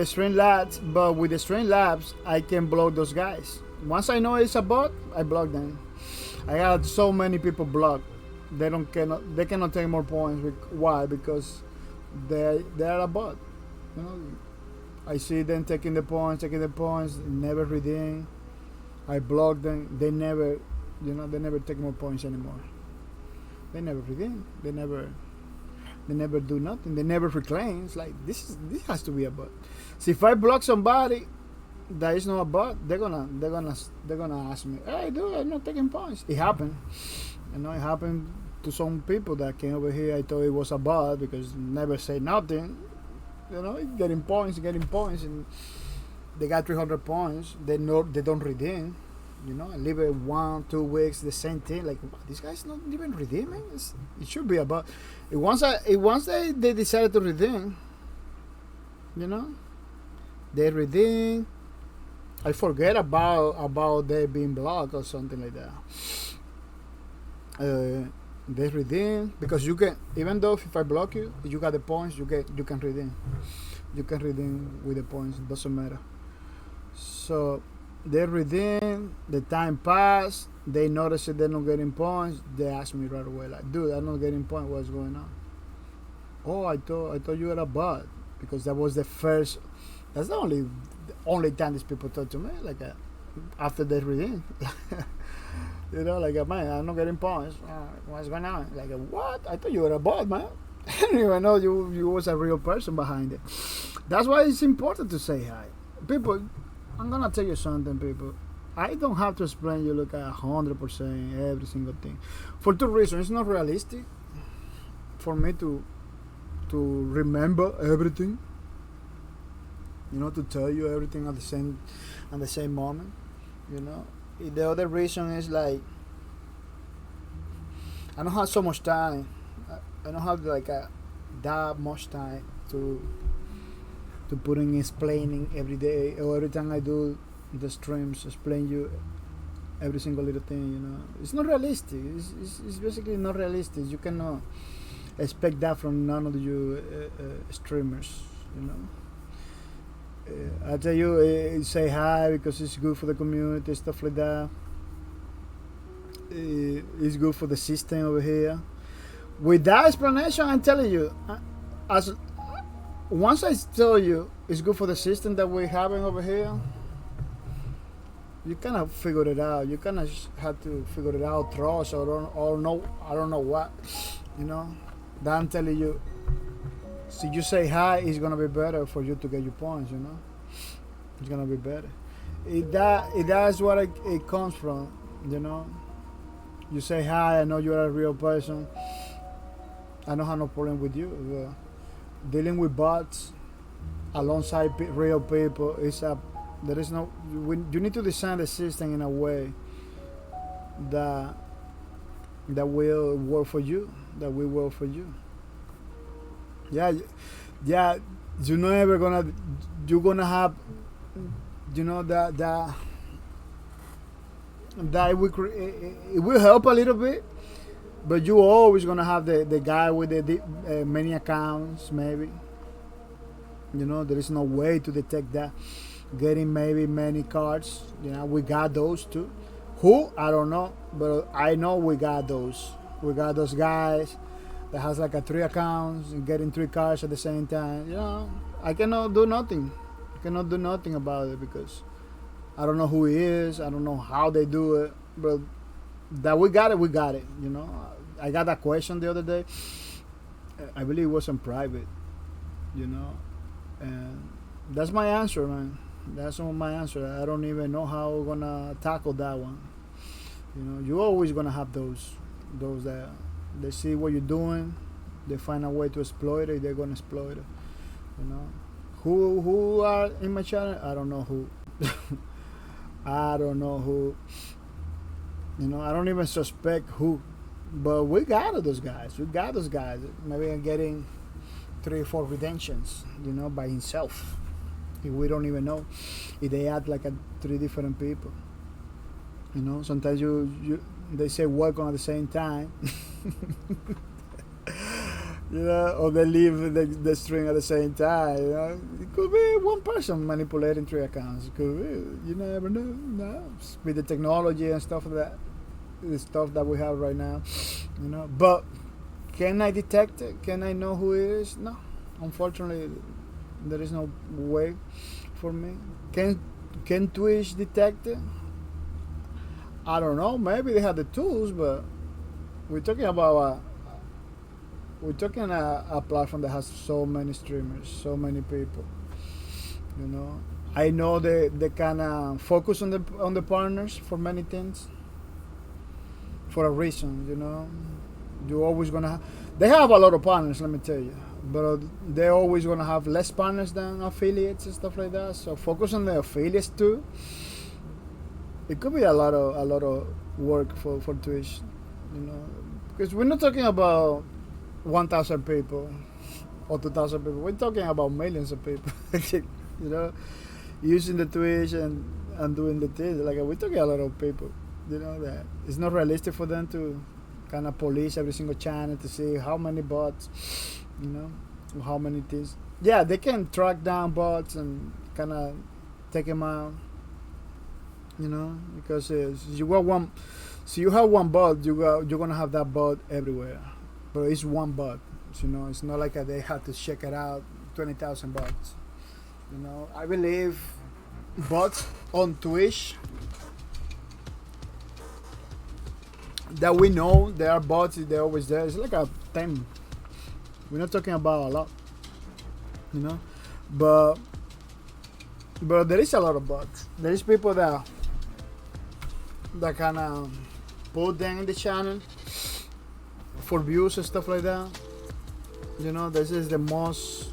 Streamlabs, but with the Streamlabs I can block those guys. Once I know it's a bot, I block them. I got so many people blocked. They cannot take more points. Why? Because they're a bot. You know, I see them taking the points, never redeem. I block them. They never take more points anymore. They never redeem. They never do nothing. They never reclaim. It's like this has to be a bot. So if I block somebody that is not a bot, they're gonna ask me, "Hey, dude, I'm not taking points." It happened. You know, it happened to some people that came over here. I thought it was a bot because never say nothing. You know, getting points, and they got 300 points. They don't redeem. You know, I leave it 1-2 weeks, the same thing. Like, this guy's not even redeeming. It should be about. Once they decided to redeem, you know, they redeem. I forget about they being blocked or something like that. They redeem because you can, even though if I block you, if you got the points, you can redeem. You can redeem with the points. It doesn't matter. So they redeem. The time pass. They notice that they're not getting points. They ask me right away, like, "Dude, I'm not getting points. What's going on?" "Oh, I thought you were a bot," because that was the first. That's the only time these people talk to me, like after they redeem. You know, like, "Man, I'm not getting points. What's going on?" Like, "What? I thought you were a bot, man. I didn't even know you was a real person behind it." That's why it's important to say hi. People, I'm gonna tell you something, people. I don't have to explain you look at 100% every single thing. For two reasons. It's not realistic for me to remember everything. You know, to tell you everything at the same moment. You know. The other reason is like I don't have so much time. I don't have like that much time to put in explaining every day or every time I do the streams, explain you every single little thing. You know, it's not realistic. It's basically not realistic. You cannot expect that from none of you streamers. You know. I tell you, say hi because it's good for the community, stuff like that. It's good for the system over here. With that explanation, I'm telling you, once I tell you it's good for the system that we're having over here, you kind of figure it out. You kind of have to figure it out, trust or no, I don't know what, you know. That I'm telling you. So you say hi, it's gonna be better for you to get your points, you know. It's gonna be better. That's what it comes from, you know. You say hi, I know you're a real person. I don't have no problem with you. Dealing with bots alongside real people you need to design the system in a way that will work for you. That will work for you. Yeah, you're never gonna have, you know, that it will help a little bit, but you always gonna have the guy with the many accounts, maybe. You know, there is no way to detect that. Getting maybe many cards, you know, we got those too. Who? I don't know, but I know we got those. We got those guys that has like 3 accounts and getting 3 cards at the same time. You know, I cannot do nothing. I cannot do nothing about it because I don't know who he is. I don't know how they do it. But that we got it. You know, I got that question the other day. I believe it was in private. You know, And that's my answer, man. That's my answer. I don't even know how we're gonna tackle that one. You know, you're always gonna have those that they see what you're doing, they find a way to exploit it. They're gonna exploit it. You know, who are in my channel? I don't know who. I don't know who. You know, I don't even suspect who. But we got those guys. We got those guys. Maybe I'm getting 3 or 4 redemptions. You know, by himself. If we don't even know, if they act like 3 different people. You know, sometimes they say welcome at the same time. You know, or they leave the string at the same time. You know, it could be one person manipulating 3 accounts. It could be, you never know. No, with the technology and stuff like that, the stuff that we have right now. You know, but can I detect it? Can I know who it is? No, unfortunately, there is no way for me. Can Twitch detect it? I don't know. Maybe they have the tools, but we're talking about a platform that has so many streamers, so many people. You know, I know they kind of focus on the partners for many things. For a reason, you know, you're always gonna. They have a lot of partners, let me tell you, but they're always gonna have less partners than affiliates and stuff like that. So focus on the affiliates too. It could be a lot of work for Twitch, you know, because we're not talking about 1,000 people or 2,000 people. We're talking about millions of people, you know, using the Twitch and doing the things. Like we're talking a lot of people, you know, that it's not realistic for them to kind of police every single channel to see how many bots, you know, how many things. Yeah, they can track down bots and kind of take them out. You know, because you got one, so you have one bot, you're gonna have that bot everywhere, but it's one bot. So, you know, it's not like they have to check it out, 20,000 bots. You know, I believe bots on Twitch that we know there are bots. They're always there. It's like a 10. We're not talking about a lot. You know, but there is a lot of bots. There is people that kind of put them in the channel for views and stuff like that. You know, this is the most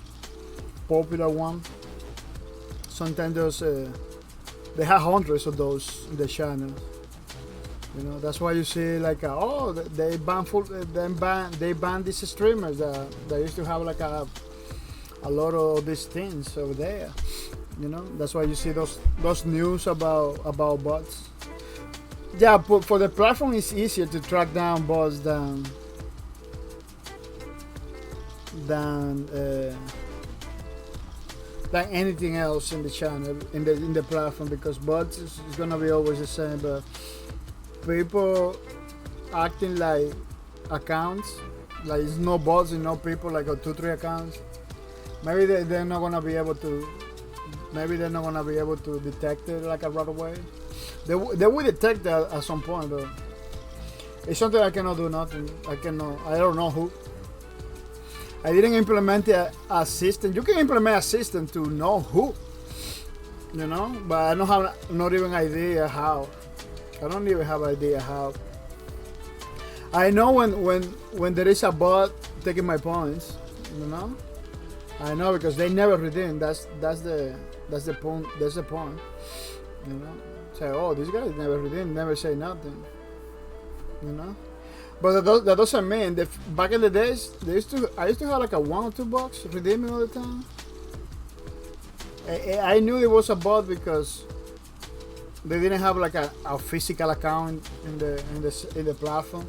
popular one. Sometimes they have hundreds of those in the channel. You know, that's why you see like they ban these streamers that used to have like a lot of these things over there. You know, that's why you see those news about bots. Yeah, but for the platform, it's easier to track down bots than anything else in the channel in the platform, because bots is gonna be always the same. But people acting like accounts, like it's no bots, it's no people, like 2-3 accounts. Maybe they're not gonna be able to. Maybe they're not gonna be able to detect it like right away. They will detect that at some point, but it's something I cannot do nothing. I don't know who. I didn't implement a system. You can implement a system to know who, you know, but I don't have not even idea how. I don't even have idea how. I know when there is a bot taking my points, you know. I know because they never redeem. That's the point. That's the point. You know. Say, oh, these guys never redeem, never say nothing. You know. But that doesn't mean that back in the days I used to have like a $1 or $2 redeeming all the time. I knew it was a bot because they didn't have like a physical account in the platform.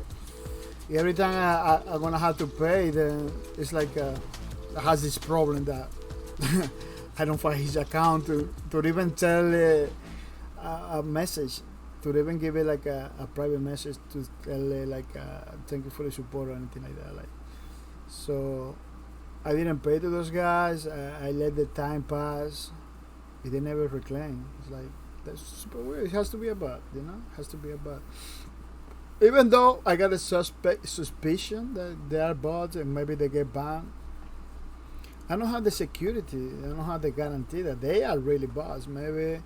Every time I'm gonna have to pay, then it's like has this problem that I don't find his account to even tell a message, to even give it like a private message to tell like thank you for the support or anything like that. Like, so I didn't pay to those guys. I let the time pass. They never reclaim. It's like, that's super weird. It has to be a bot, you know. It has to be a bot. Even though I got a suspicion that they are bots and maybe they get banned, I don't have the security. I don't have the guarantee that they are really bots. Maybe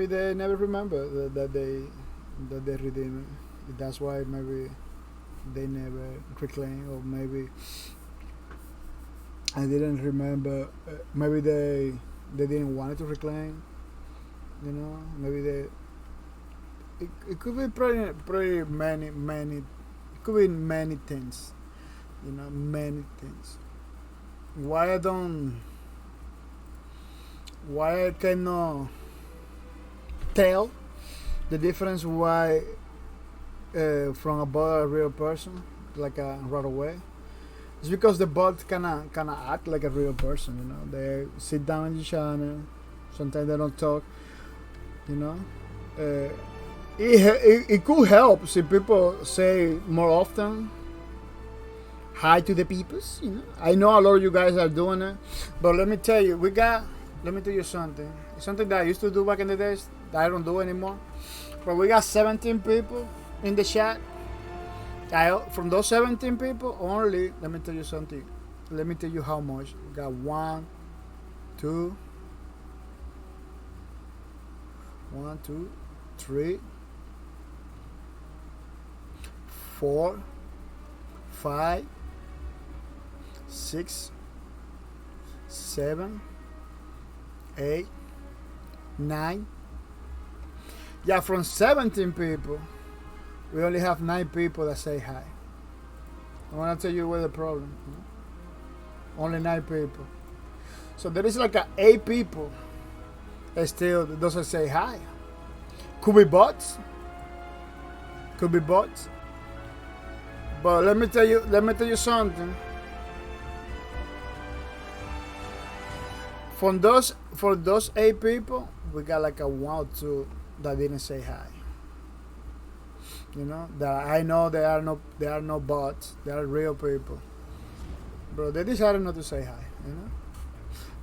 they never remember that they redeem it. That's why maybe they never reclaim, or maybe I didn't remember. Maybe they didn't want it to reclaim. You know, maybe it could be pretty many. It could be many things. You know, many things. Why I cannot tell the difference why from about a real person like right away. It's because the bot kinda act like a real person. You know, they sit down in the channel. Sometimes they don't talk. You know, it could help if people say more often hi to the peoples. You know, I know a lot of you guys are doing it, but let me tell you, let me tell you something. It's something that I used to do back in the days that I don't do anymore. But we got 17 people in the chat. From those 17 people, only, let me tell you something. Let me tell you how much. We got 1, 2, 3, 4, 5, 6, 7, 8, 9. Yeah, from 17 people, we only have 9 people that say hi. I want to tell you where the problem. Only 9 people. So there is like 8 people that still doesn't say hi. Could be bots. Could be bots. But let me tell you something. For those 8 people, we got like a 1 or 2 that didn't say hi. You know, that I know they are no bots. They are real people. Bro, they decided not to say hi. You know,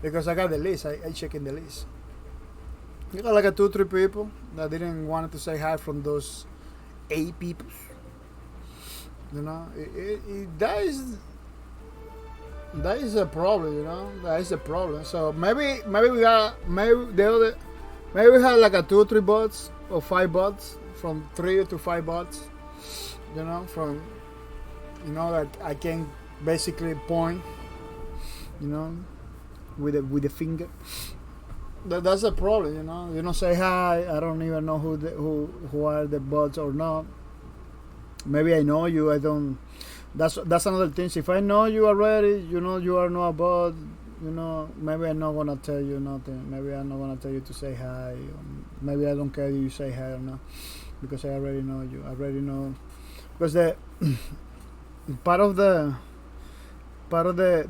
because I got the list. I check in the list. You got like a 2-3 people that didn't want to say hi from those 8 people. You know, that is a problem. You know, that is a problem. So maybe we had like a 2 or 3 bots or 5 bots, from 3 to 5 bots. You know, from, you know, that I can basically point. You know, with the finger. That's a problem. You know, you don't say hi. I don't even know who are the bots or not. Maybe I know you. I don't. That's another thing. If I know you already, you know you are not a bot. You know, maybe I'm not gonna tell you nothing. Maybe I'm not gonna tell you to say hi. Maybe I don't care if you say hi or not, because I already know you. I already know, because the part of the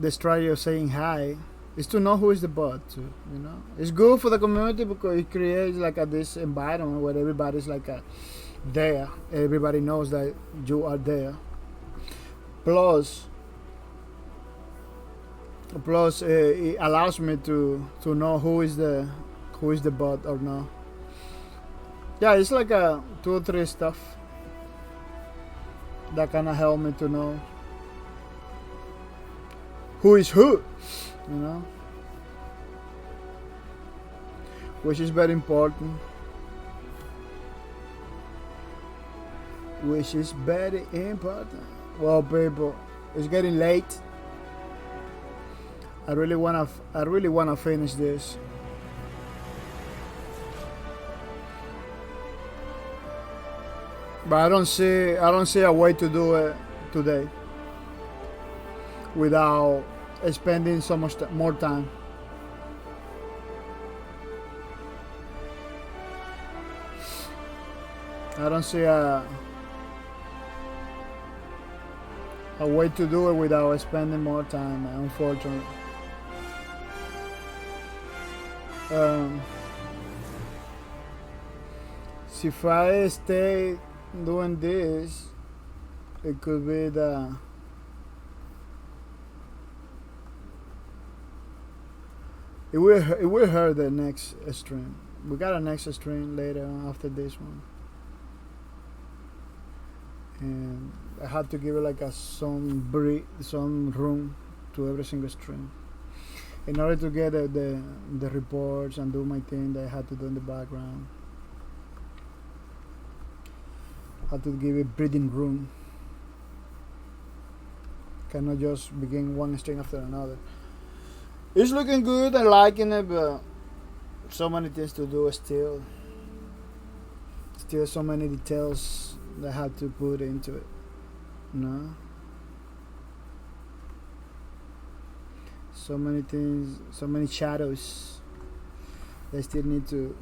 strategy of saying hi is to know who is the bot too. You know, it's good for the community because it creates like this environment where everybody's like there. Everybody knows that you are there. Plus, it allows me to know who is the bot or not. Yeah, it's like a 2 or 3 stuff that kind of help me to know who is who, you know, which is very important. Which is very important. Well, people, it's getting late. I really wanna finish this. But I don't see a way to do it today without spending so much more time. I don't see a way to do it without spending more time, unfortunately. So if I stay doing this, it could be it will hurt the next stream. We got a next stream later after this one, and I had to give it like some room to every single stream. In order to get the reports and do my thing that I had to do in the background. I had to give it breathing room. Cannot just begin one stream after another. It's looking good, I'm liking it, but so many things to do still. Still so many details that I had to put into it. No? So many things, so many shadows that I still need to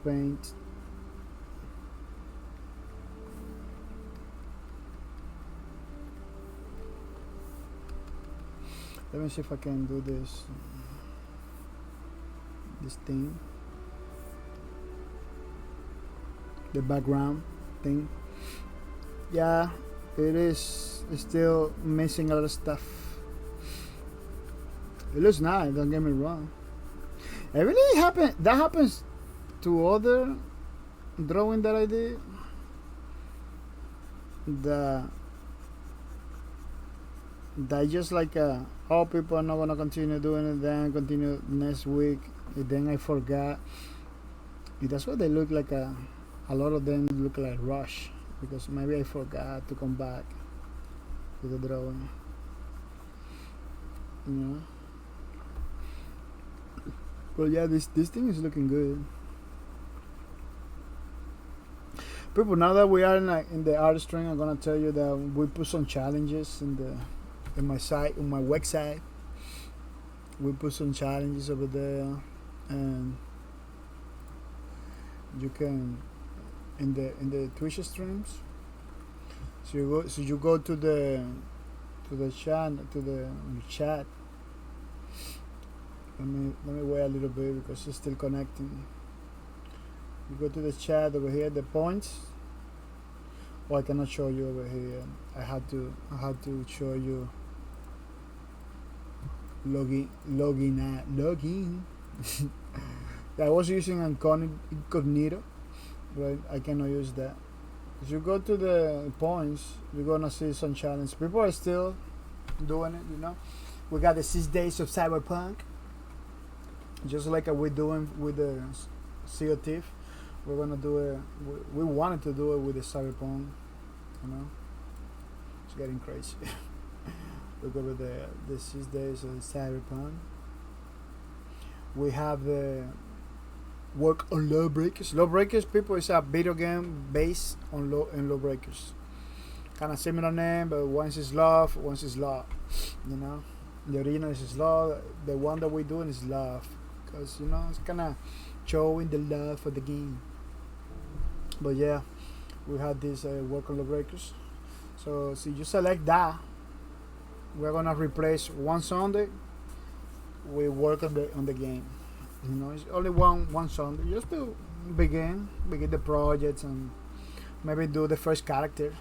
paint. Let me see if I can do this thing, the background thing. Yeah, it is still missing a lot of stuff. It looks nice, don't get me wrong. It really that happens to other drawing that I did. That just like oh, people are not gonna continue doing it, then continue next week, and then I forgot. That's why they look like a lot of them look like rush, because maybe I forgot to come back to the drawing. You know. But yeah, this thing is looking good. People, now that we are in the art string, I'm gonna tell you that we put some challenges in my site, on my website. We put some challenges over there, and you can in the Twitch streams. So you go to the chat. Let me wait a little bit because it's still connecting. You go to the chat over here, the points. Well, I cannot show you over here. I had to show you login. I was using incognito, but I cannot use that. If you go to the points, you're gonna see some challenge. People are still doing it, you know. We got the 6 days of Cyberpunk, just like we're doing with the Sea of Thief. We're gonna do it. We wanted to do it with the Cyberpunk, you know. It's getting crazy. Look over the 6 days of Cyberpunk. We have the work on Lawbreakers. Lawbreakers, people, is a video game based on Lawbreakers. Kind of similar name, but once is love, once is law. You know, the original is law. The one that we're doing is love, because you know it's kind of showing the love for the game. But yeah, we had this work on Lawbreakers. So you select that. We're gonna replace one Sunday. We work on the game. You know, it's only one Sunday just to begin the projects and maybe do the first character.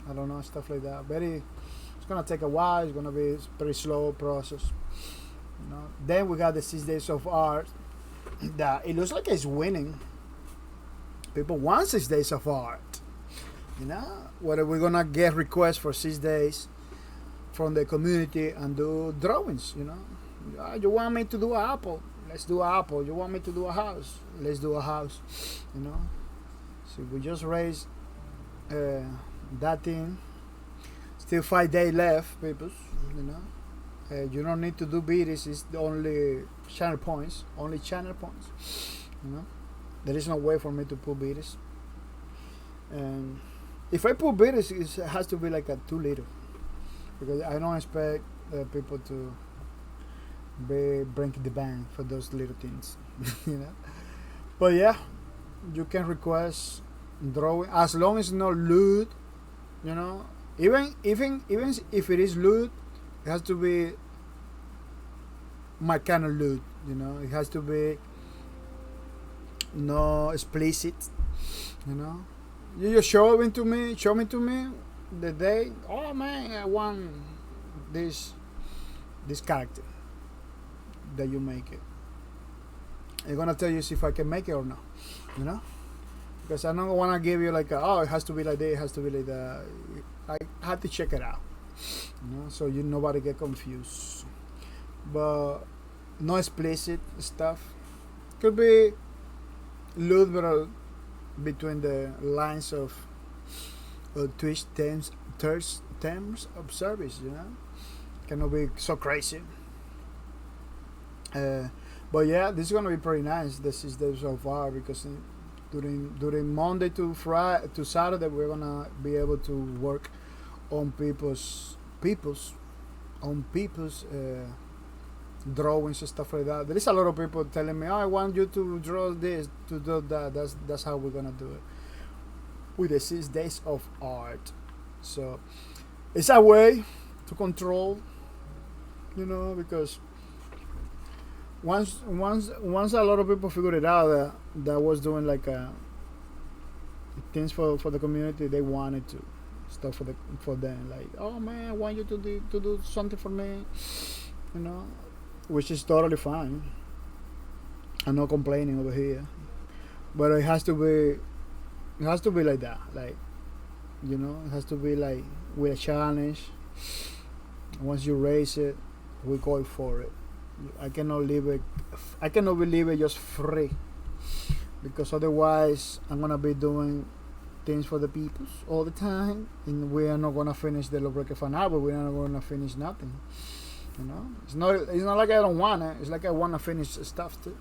I don't know, stuff like that. It's gonna take a while. It's gonna be a pretty slow process. You know. Then we got the 6 days of art. That it looks like it's winning. People want 6 days of art. You know, whether we're gonna get requests for 6 days from the community and do drawings. You know, you want me to do an apple? Let's do an apple. You want me to do a house? Let's do a house. You know, so we just raised that thing. Still 5 days left, people. You know, you don't need to do biddies. It's only channel points. Only channel points. You know, there is no way for me to put biddies. And if I put biddies, it has to be like a 2 liter, because I don't expect people to be breaking the bank for those little things. You know. But yeah, you can request drawing as long as it's not lewd. You know, even if it is lewd, it has to be my kind of lewd. You know, it has to be no explicit. You know, you just show me to me the day. Oh man, I want this character that you make it. I'm gonna tell you if I can make it or not. You know, because I don't want to give you like it has to be like that, it has to be like that. I had to check it out. You know, so nobody get confused. but no explicit stuff. Could be little between the lines of Twitch terms of service, you know. Cannot be so crazy. But yeah, this is gonna be pretty nice. This is the so far because during Monday to Friday to Saturday we're gonna be able to work on people's drawings and stuff like that. There is a lot of people telling me, "Oh, I want you to draw this, to do that." That's how we're gonna do it with the 6 days of art. So it's a way to control, you know, because once a lot of people figured it out that was doing like things for the community, they wanted to stuff for them, like, oh man, I want you to do something for me, you know, which is totally fine. I'm not complaining over here, but it has to be like that, like, you know, it has to be like with a challenge. Once you raise it, we go for it. I cannot leave it just free, because otherwise I'm gonna be doing things for the people all the time, and we are not gonna finish the Lawbreaker fan album. We are not gonna finish nothing. You know, it's not like I don't want it. It's like I wanna finish stuff too.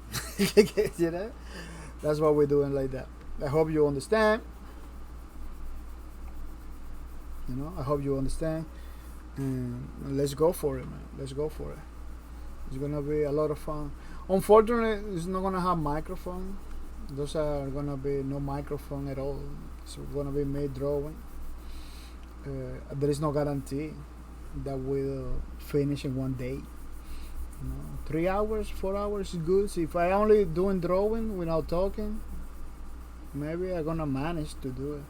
You know, that's what we're doing like that. I hope you understand. You know, I hope you understand. And let's go for it, man. Let's go for it. It's gonna be a lot of fun. Unfortunately, it's not gonna have microphone. Those are gonna be no microphone at all. It's gonna be made drawing. There is no guarantee that we'll finish in one day. You know, 3 hours, 4 hours is good. So if I only doing drawing without talking, maybe I'm gonna manage to do it.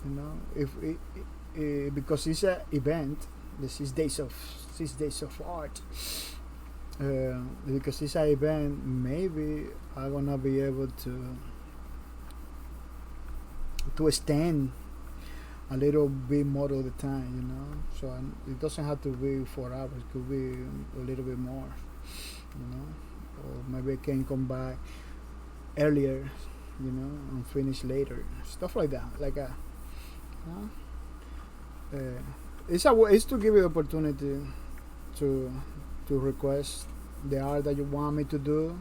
You know, because it's an event, the 6 days of art. Because it's an event, maybe I'm gonna be able to extend a little bit more of the time, you know. So it doesn't have to be 4 hours; it could be a little bit more, you know. Or maybe I can come back earlier, you know, and finish later, stuff like that. Like it's to give you the opportunity to request the art that you want me to do.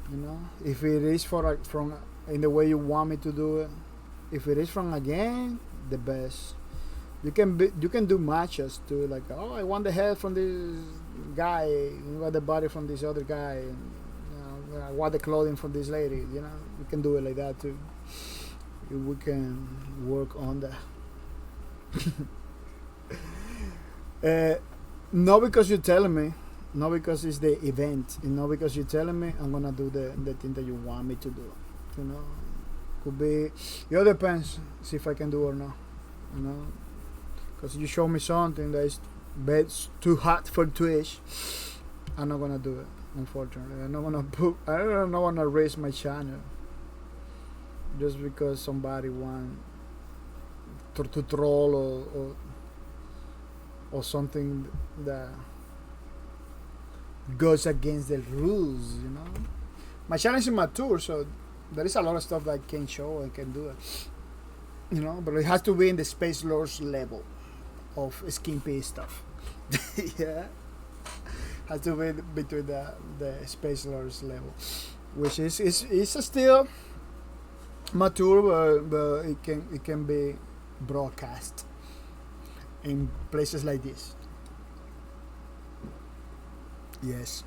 You know, if it is from in the way you want me to do it, if it is from a game, the best. You can do matches too, like, oh, I want the head from this guy, you want the body from this other guy, and, you know, I want the clothing from this lady. You know, you can do it like that too. We can work on that. Not because you're telling me, not because it's the event, and not because you're telling me I'm gonna do the thing that you want me to do. You know, could be. It all depends. See if I can do or not. You know, because you show me something that is too hot for Twitch, I'm not gonna do it. Unfortunately, I'm not gonna raise my channel just because somebody want to troll or something that goes against the rules, you know. My channel is mature, so there is a lot of stuff that I can show and can do it, you know. But it has to be in the Space Lords level of skimpy stuff. Yeah, has to be between the Space Lords level, which is still mature, but it can be broadcast in places like this. Yes.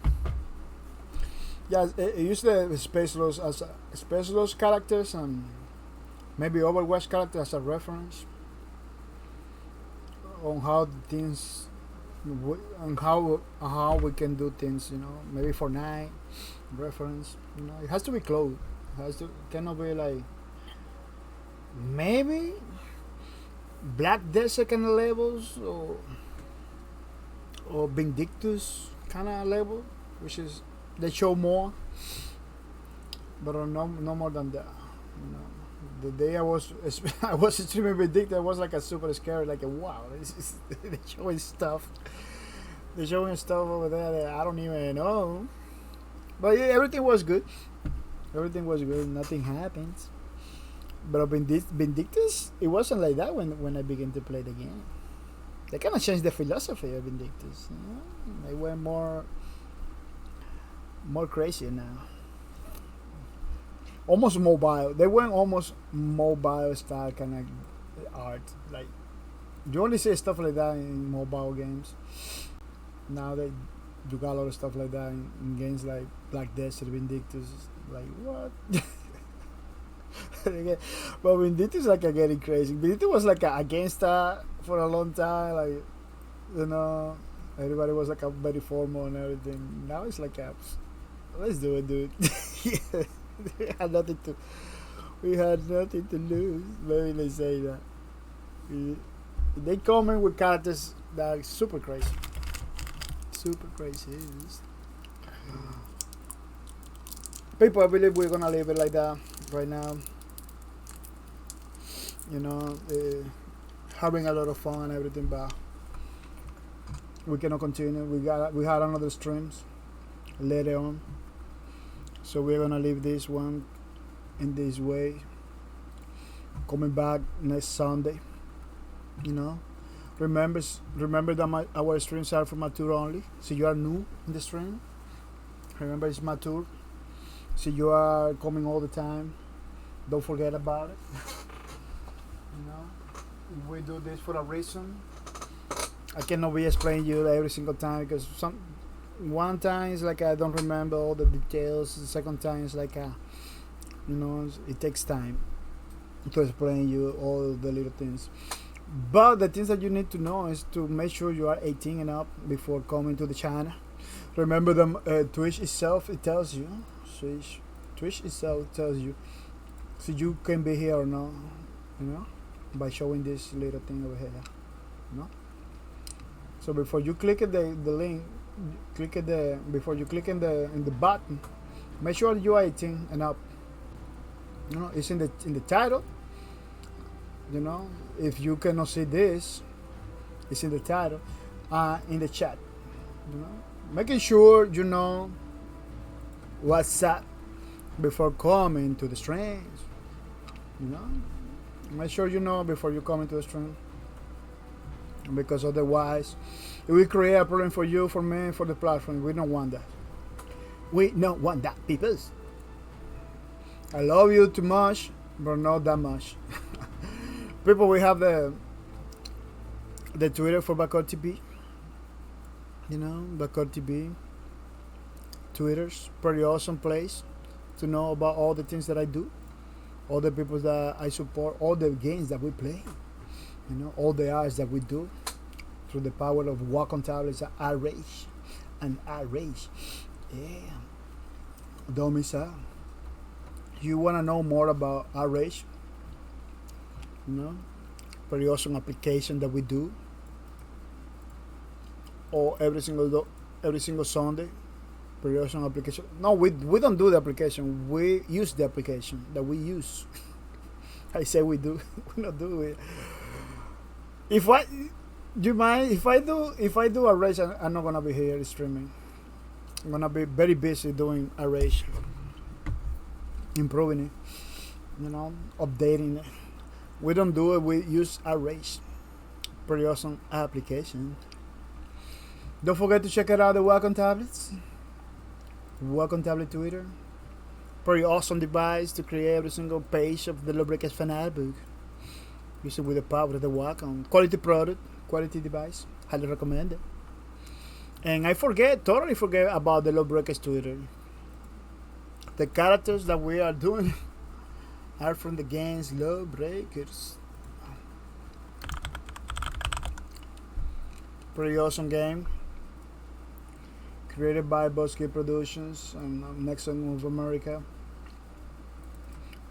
Yeah, I use the Space Lords as Space Lords characters and maybe Overwatch characters as a reference on how things, on how we can do things. You know, maybe Fortnite reference. You know, it has to be close. Cannot be like maybe Black Desert kind of levels or Vindictus kind of level, which is they show more, but no more than that. You know, the day I was streaming Vindictus, I was like a super scared, like a wow, this is they showing stuff. They're showing stuff over there that I don't even know. But yeah, everything was good. Everything was good. Nothing happens. But Vindictus, it wasn't like that when I began to play the game. They kind of changed the philosophy of Vindictus. You know? They went more crazy now. Almost mobile. They went almost mobile style kind of art. Like you only see stuff like that in mobile games. Now that you got a lot of stuff like that in games like Black Desert, Vindictus. Like what? But Vindictus is like getting crazy. Vindictus was like against that for a long time. Like you know, everybody was like a very formal and everything. Now it's like let's do it, dude. Yeah. We had nothing to lose. Maybe they say that. They come in with characters that are super crazy. Super crazy. People, I believe we're gonna leave it like that right now. You know, having a lot of fun and everything, but we cannot continue. We had another streams later on. So we're gonna leave this one in this way. Coming back next Sunday. You know, remember that our streams are for mature only. So you are new in the stream. Remember, it's mature. So you are coming all the time. Don't forget about it. You know, we do this for a reason. I cannot be explaining you every single time because one time it's like I don't remember all the details. The second time it's like you know, it takes time to explain you all the little things. But the things that you need to know is to make sure you are 18 and up before coming to the channel. Remember the Twitch itself, it tells you. Twitch itself tells you so you can be here or not, you know, by showing this little thing over here, you know. So before you click at the link, before you click in the button, make sure you are 18 and up. You know, it's in the title. You know, if you cannot see this, it's in the title, in the chat. You know, making sure you know what's up before coming to the streams. You know, make sure you know before you come into the stream, because otherwise it will create a problem for you, for me, for the platform. We don't want that. We don't want that, people. I love you too much, but not that much. People, we have the Twitter for bahcorp TV. You know, bahcorp TV. Twitter's pretty awesome place to know about all the things that I do, all the people that I support, all the games that we play. You know, all the arts that we do through the power of Wacom tablets and iRage. Yeah. Don't miss out. You want to know more about iRage? You know, pretty awesome application that we do. Or every single Sunday. Pretty awesome application. No, we don't do the application. We use the application that we use. I say we do. We don't do it. Do you mind if I do a race? I'm not gonna be here streaming. I'm gonna be very busy doing a race, improving it, you know, updating it. We don't do it. We use a race. Pretty awesome application. Don't forget to check it out. The Wacom tablets, Wacom tablet Twitter. Pretty awesome device to create every single page of the Lawbreakers fan art book. Use it with the power of the Wacom. Quality product, quality device. Highly recommend it. And I totally forget about the Lawbreakers Twitter. The characters that we are doing are from the games Lawbreakers. Pretty awesome game. Created by bahcorp Productions and Nexon of America.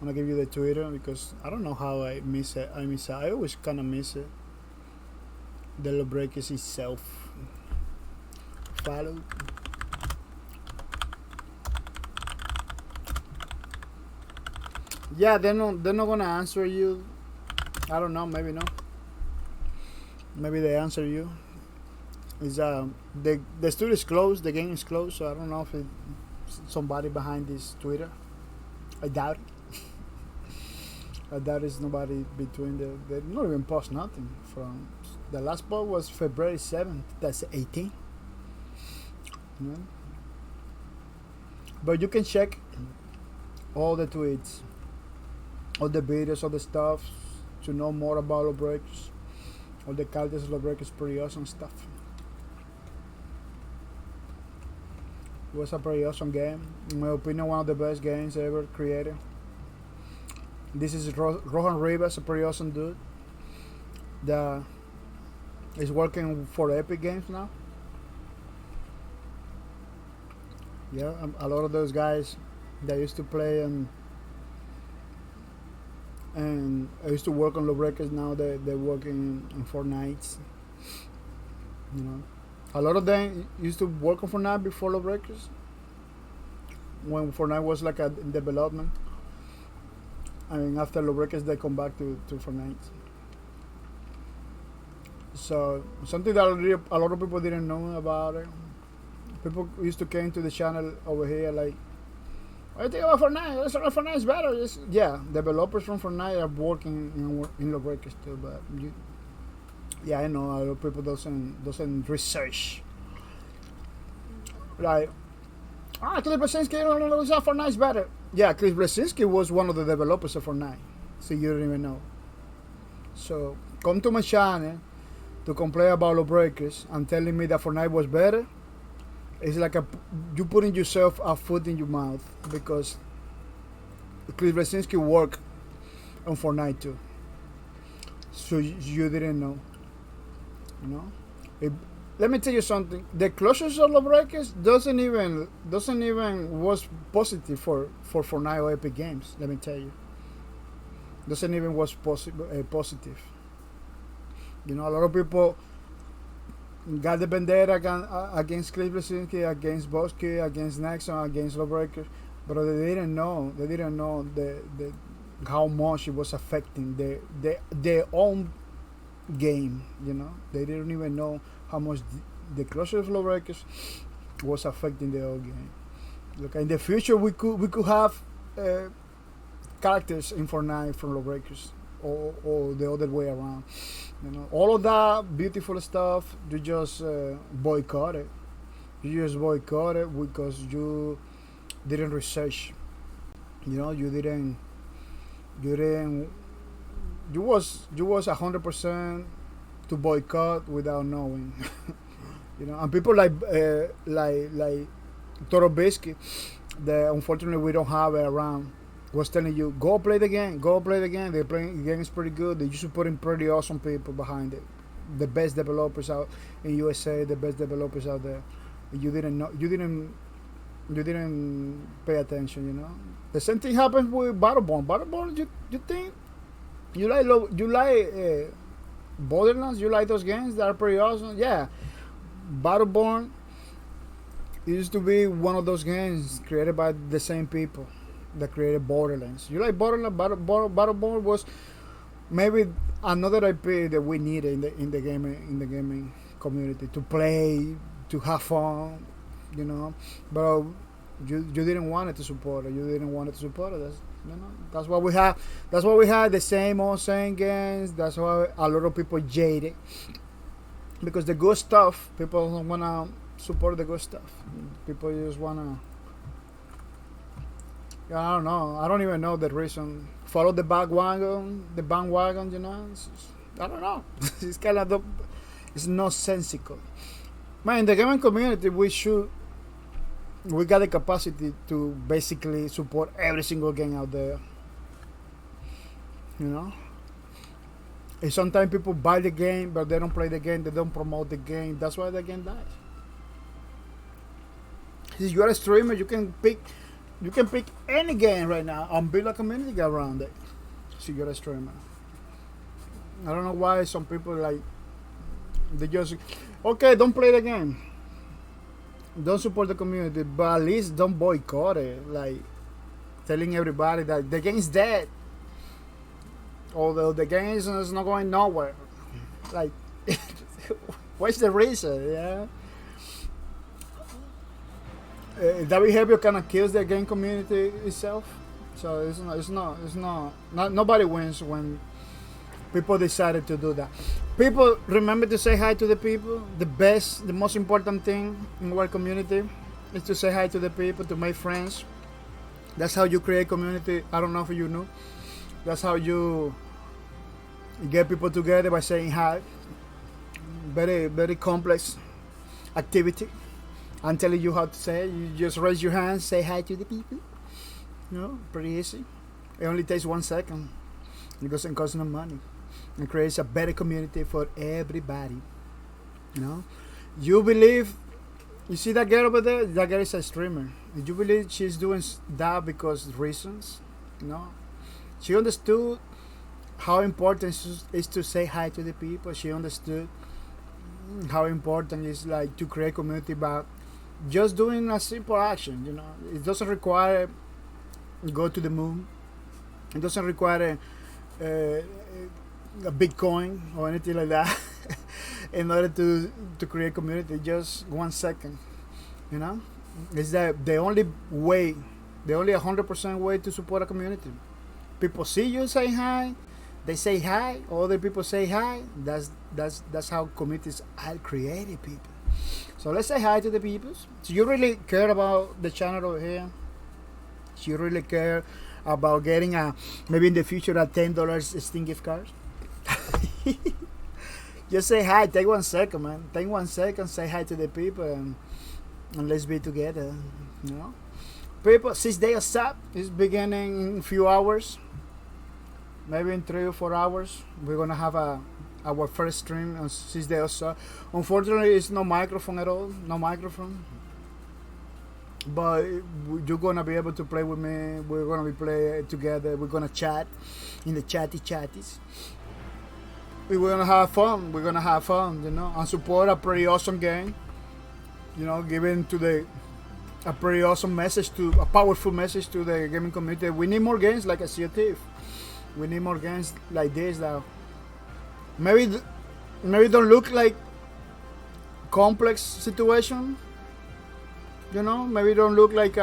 I'm gonna give you the Twitter because I don't know how I miss it. I always kind of miss it. The Lawbreakers itself. Follow. Yeah, they're not gonna answer you. I don't know. Maybe no. Maybe they answer you Is the studio is closed, the game is closed, so I don't know if somebody behind this Twitter. I doubt it. I doubt it's nobody between they not even post nothing from the last post was February 7th. That's 18. You know? But you can check all the tweets, all the videos, all the stuff to know more about Lawbreakers. All the characters of Lawbreakers, pretty awesome stuff. It was a pretty awesome game. In my opinion, one of the best games ever created. This is Rohan Rivas, a pretty awesome dude that is working for Epic Games now. Yeah, a lot of those guys that used to play and I used to work on Lawbreakers. Now they're working in Fortnite. You know, a lot of them used to work on Fortnite before Lawbreakers, when Fortnite was like in development. I mean, after Lawbreakers, they come back to Fortnite. So something that a lot of people didn't know about it. People used to came to the channel over here like, what do you think about Fortnite? Fortnite is better. Yeah, developers from Fortnite are working in Lawbreakers too, but yeah, I know a lot of people doesn't research. Like, Cliff Blasinski, Fortnite is better. Yeah, Cliff Blasinski was one of the developers of Fortnite, so you don't even know. So come to my channel to complain about Lawbreakers and telling me that Fortnite was better. It's like you putting yourself a foot in your mouth, because Cliff Blasinski worked on Fortnite too. So you didn't know. You know? Let me tell you something. The closures of Lawbreakers doesn't even was positive for Fortnite or Epic Games. Let me tell you. Doesn't even was positive. You know, a lot of people got the vendetta against Cliff Blasinski, against Bosky, against Nexon, against Lawbreakers, but they didn't know. They didn't know the how much it was affecting their own game. You know, they didn't even know how much the closure of Lawbreakers was affecting the whole game. Look, in the future we could have characters in Fortnite from Lawbreakers, or the other way around. You know, all of that beautiful stuff, you just boycott it. You just boycott it because you didn't research. You know, you was 100% to boycott without knowing. You know, and people like Toro Bisky, that unfortunately we don't have it around, was telling you, go play the game. The game is pretty good. They used to put in pretty awesome people behind it, the best developers out in USA, the best developers out there. You didn't know. You didn't pay attention. You know, the same thing happened with Battleborn. Battleborn, you think you like Borderlands? You like those games that are pretty awesome? Yeah, Battleborn used to be one of those games created by the same people that created Borderlands. You like Borderlands? Battleborn was maybe another IP that we needed in the gaming community to play, to have fun, you know. But you didn't want it to support it. You didn't want it to support it. That's what we have. That's why we had the same games. That's why a lot of people jaded, because the good stuff, people don't wanna support the good stuff. People just wanna, I don't know. I don't even know the reason. Follow the bandwagon, you know. I don't know. It's kind of it's nonsensical. Man, in the gaming community, we got the capacity to basically support every single game out there. You know. And sometimes people buy the game, but they don't play the game. They don't promote the game. That's why the game dies. If you're a streamer, you can pick any game right now and build a community around it. So you're a streamer. I don't know why some people they just, okay, don't play the game, don't support the community, but at least don't boycott it. Like telling everybody that the game is dead, although the game is not going nowhere. Like What's the reason? Yeah. That behavior kind of kills the game community itself. So not nobody wins when people decided to do that. People remember to say hi to the people. The most important thing in our community is to say hi to the people, to make friends. That's how you create community. I don't know if you know. That's how you get people together, by saying hi. Very, very complex activity. I'm telling you how to say it. You just raise your hand, say hi to the people. Pretty easy. It only takes 1 second. It doesn't cost no money. It creates a better community for everybody. You believe, you see that girl over there? That girl is a streamer. Did you believe she's doing that because reasons? She understood how important it is to say hi to the people. She understood how important it is like to create community by just doing a simple action. It doesn't require go to the moon. It doesn't require a Bitcoin or anything like that in order to create community. Just 1 second. Is that the only way, the only 100% way to support a community? People see you say hi, they say hi, other people say hi. That's how communities are created, people. So let's say hi to the people. So you really care about the channel over here? So you really care about getting maybe in the future a $10 Steam gift card? Just say hi. Take 1 second, man. Take 1 second. Say hi to the people, and let's be together. People, 6 days of SAP is beginning in a few hours. Maybe in 3 or 4 hours, we're gonna have our first stream on 6 days of SAP. Unfortunately, it's no microphone at all. No microphone. But you're gonna be able to play with me. We're gonna be playing together. We're gonna chat in the chatties. We're gonna have fun. And support a pretty awesome game. Giving a pretty awesome message, a powerful message to the gaming community. We need more games like a Sea of Thieves. We need more games like this that maybe don't look like complex situation. Maybe don't look like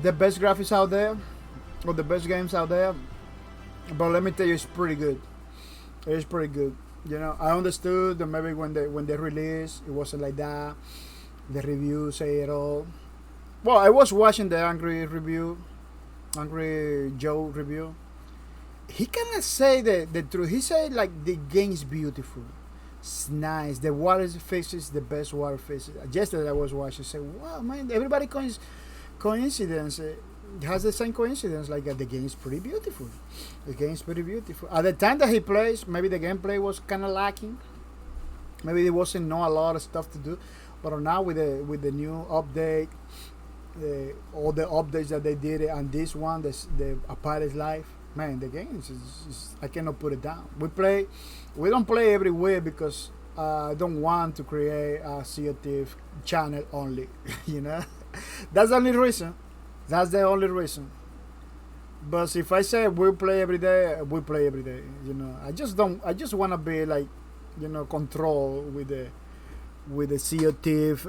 the best graphics out there or the best games out there. But let me tell you, it's pretty good. It is pretty good. I understood that maybe when they released, it wasn't like that. The review say it all. Well, I was watching the Angry Joe review. He cannot say the truth. He said like the game is beautiful. It's nice. The water physics is the best water physics. Yesterday I was watching. I said, wow, man, everybody coincidence. It has the same coincidence. Like the game is pretty beautiful. The game is pretty beautiful. At the time that he plays, maybe the gameplay was kind of lacking. Maybe there wasn't a lot of stuff to do. But now with the new update, all the updates that they did, and this one, the Apart Life, man, the game is I cannot put it down. We don't play every week because I don't want to create a Sea of Thieves channel only. That's the only reason. That's the only reason. But if I say we play every day, we play every day. I just want to be like, control with the Sea of Thieves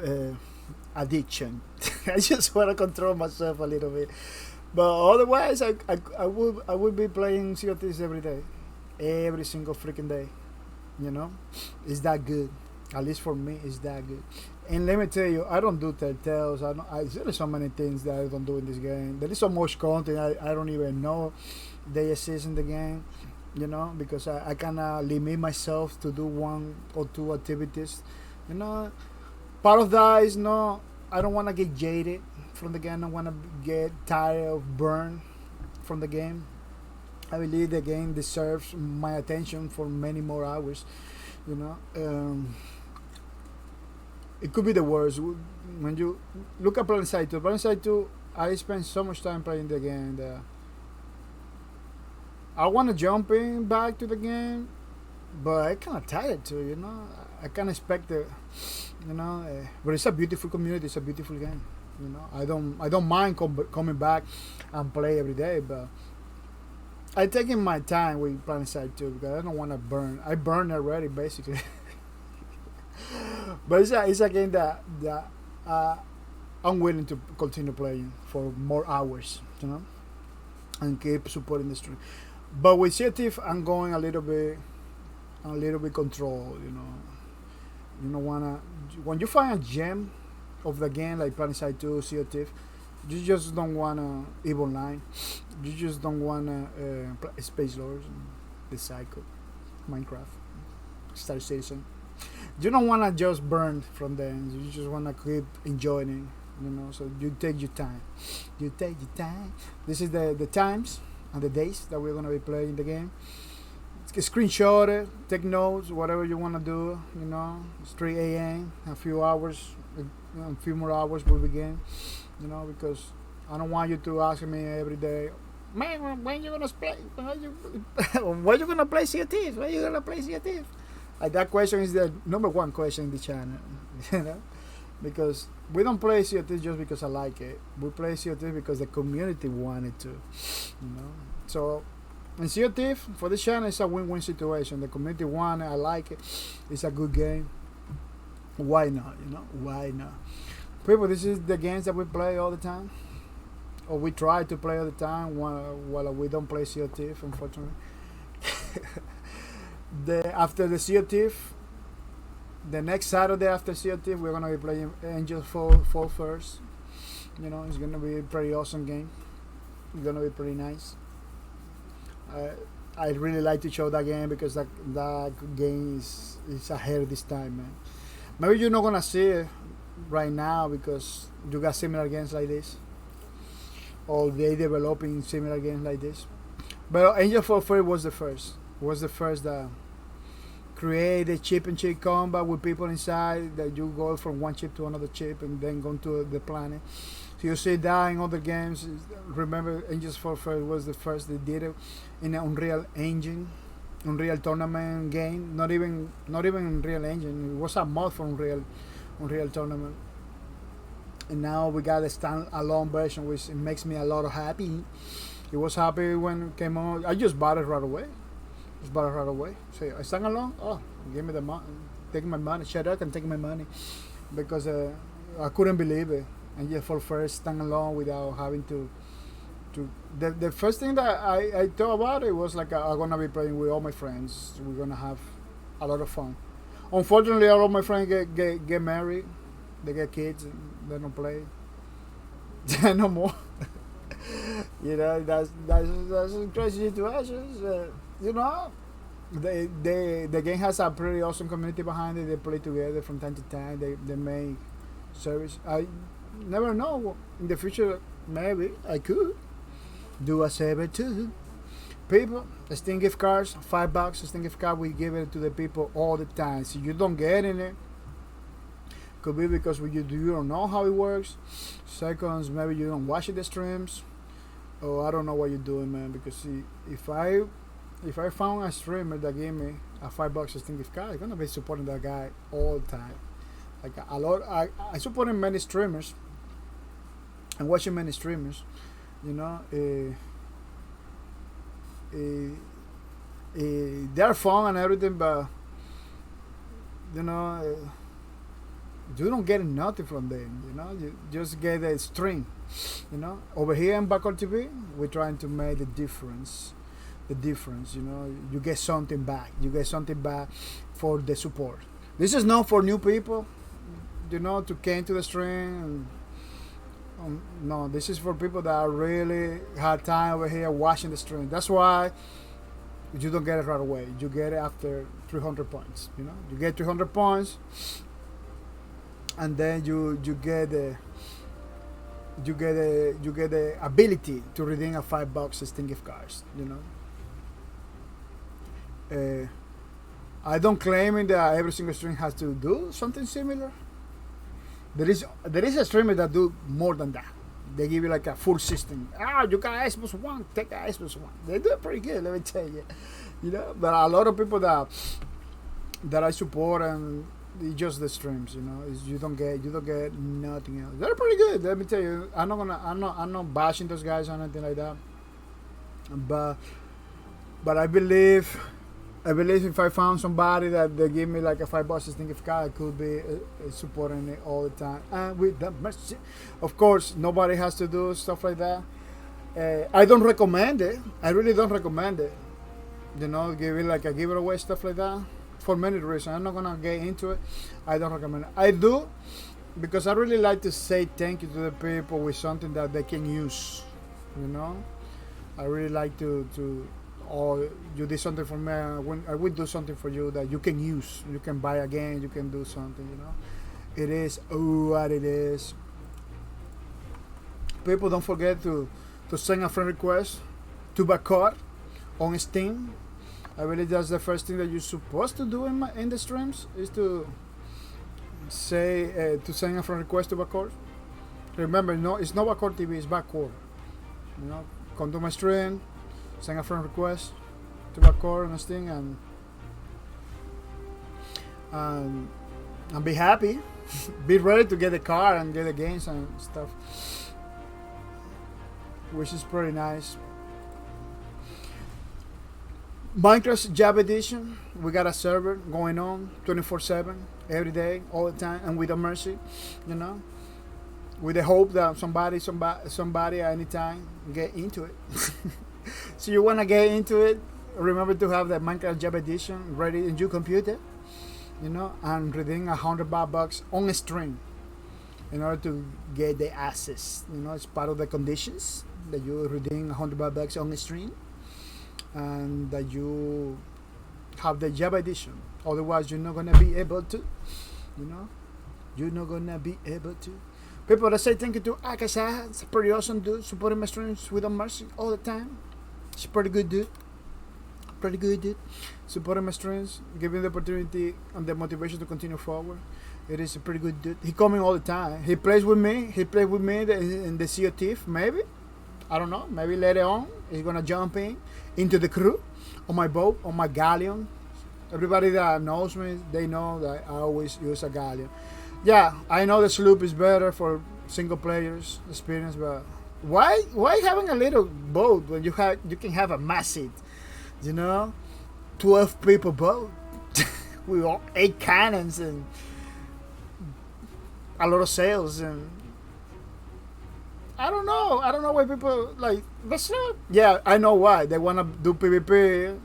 addiction. I just want to control myself a little bit. But otherwise, I would be playing Sea of Thieves every day, every single freaking day. It's that good. At least for me, it's that good. And let me tell you, I don't do telltales. There are so many things that I don't do in this game. There is so much content I don't even know they exist in the game. Because I kind limit myself to do 1 or 2 activities. Part of that is I don't want to get jaded from the game. I don't want to get tired of burn from the game. I believe the game deserves my attention for many more hours. It could be the worst. When you look at Planet Side 2, I spent so much time playing the game that I want to jump in back to the game, but I kind of tired too. I can't expect it. But it's a beautiful community. It's a beautiful game. I don't mind coming back and play every day, but I taking my time with Planet Side 2 because I don't want to burn. I burned already basically. But it's a game that I'm willing to continue playing for more hours, and keep supporting the stream. But with Sea of Thieves, I'm going a little bit controlled, You don't wanna when you find a gem of the game like Planet Side 2, Sea of Thieves, you just don't wanna EVE Online. You just don't wanna play Space Lords, The Cycle, Minecraft, Star Citizen. You don't wanna just burn from them. You just wanna keep enjoying it, So you take your time. You take your time. This is the times and the days that we're gonna be playing the game. Screenshot it, take notes, whatever you wanna do. It's 3 a.m. A few hours, a few more hours will begin. Because I don't want you to ask me every day, man, when you gonna play? When you gonna play Sea of Thieves? When you gonna play Sea of Thieves? That question is the number one question in the channel, because we don't play Sea of Thieves just because I like it. We play Sea of Thieves because the community wanted to, So, in Sea of Thieves, for this channel, it's a win-win situation. The community wanted, I like it. It's a good game. Why not? Why not? People, this is the games that we play all the time, or we try to play all the time while we don't play Sea of Thieves, unfortunately. After the Sea of Thieves, the next Saturday after Sea of Thieves, we're gonna be playing Angels Fall first. It's gonna be a pretty awesome game. It's gonna be pretty nice. I really like to show that game because that game is ahead this time, man. Maybe you're not gonna see it right now because you got similar games like this, or they developing similar games like this. But Angel Fall First was the first. That created chip and chip combat with people inside, that you go from one chip to another chip and then go to the planet. So you see that in other games. Remember, Angels Fall First was the first that did it in an Unreal Engine, Unreal Tournament game. Not even Unreal Engine. It was a mod for Unreal Tournament. And now we got a standalone version, which makes me a lot of happy. It was happy when it came out. I just bought it right away. So I sang along. Oh, give me the money, take my money. Shut up and take my money, because I couldn't believe it. And just for first stand along without having to. The first thing that I thought about it was like I'm gonna be playing with all my friends. We're gonna have a lot of fun. Unfortunately, all of my friends get married. They get kids. And they don't play no more. That's crazy situations. The game has a pretty awesome community behind it. They play together from time to time. They make service. I never know, in the future maybe I could do a server too. People, Steam gift cards, $5 Steam gift card, we give it to the people all the time. So you don't get in it. Could be because you don't know how it works. Seconds, maybe you don't watch the streams. Oh, I don't know what you're doing, man. Because see, if I found a streamer that gave me a $5 Steam gift card, I'm gonna be supporting that guy all the time. Like a lot, I supporting many streamers and watching many streamers. They're fun and everything, but you don't get nothing from them. You just get a stream. Over here in bahcorp TV, we're trying to make the difference. You get something back. You get something back for the support. This is not for new people, to came to the stream. No, this is for people that really had time over here watching the stream. That's why you don't get it right away. You get it after 300 points. You get 300 points, and then you get the ability to redeem a $5 Steam gift cards. I don't claim that every single stream has to do something similar. There is a streamer that do more than that. They give you like a full system. You got Xbox One, take a Xbox One. They do it pretty good, let me tell you. But a lot of people that I support, and it's just the streams. You don't get nothing else. They're pretty good, let me tell you. I'm not bashing those guys or anything like that. But But I believe if I found somebody that they give me like a $5 distinctive card, I could be supporting it all the time. And with the mercy, of course, nobody has to do stuff like that. I don't recommend it. I really don't recommend it. You know, give it like a giveaway stuff like that for many reasons. I'm not gonna get into it. I don't recommend it. I do because I really like to say thank you to the people with something that they can use. You know, I really like to or you did something for me. When I will do something for you that you can use, you can buy again, you can do something. You know, it is what it is. People, don't forget to send a friend request to bahcorp on Steam. I believe that's the first thing that you're supposed to do in the streams is to say to send a friend request to bahcorp. Remember, no, it's not bahcorp TV, it's bahcorp. You know, come to my stream, send a friend request to bahcorp on Steam, and be happy. Be ready to get the car and get the games and stuff, which is pretty nice. Minecraft Java Edition, we got a server going on 24/7, every day, all the time, and without mercy, you know, with the hope that somebody at any time get into it. So you wanna get into it, remember to have the Minecraft Java Edition ready in your computer, you know, and redeem $100 on stream in order to get the access. You know, it's part of the conditions that you redeem $100 on stream, and that you have the Java edition. Otherwise, you're not gonna be able to. You know, you're not gonna be able to. People, let's say thank you to Akasa. It's a pretty awesome dude, supporting my streams without mercy all the time. It's pretty good dude. Pretty good dude. Supporting my streams, giving the opportunity and the motivation to continue forward. It is a pretty good dude. He coming all the time. He plays with me. He played with me in the Sea of Thieves, maybe. I don't know. Maybe later on he's gonna jump into the crew on my boat, on my galleon. Everybody that knows me, they know that I always use a galleon. Yeah, I know the sloop is better for single players experience, but why having a little boat when you can have a massive, you know, 12 people boat with 8 cannons and a lot of sails, and I don't know why people like the sloop. Yeah, I know why they wanna do PvP.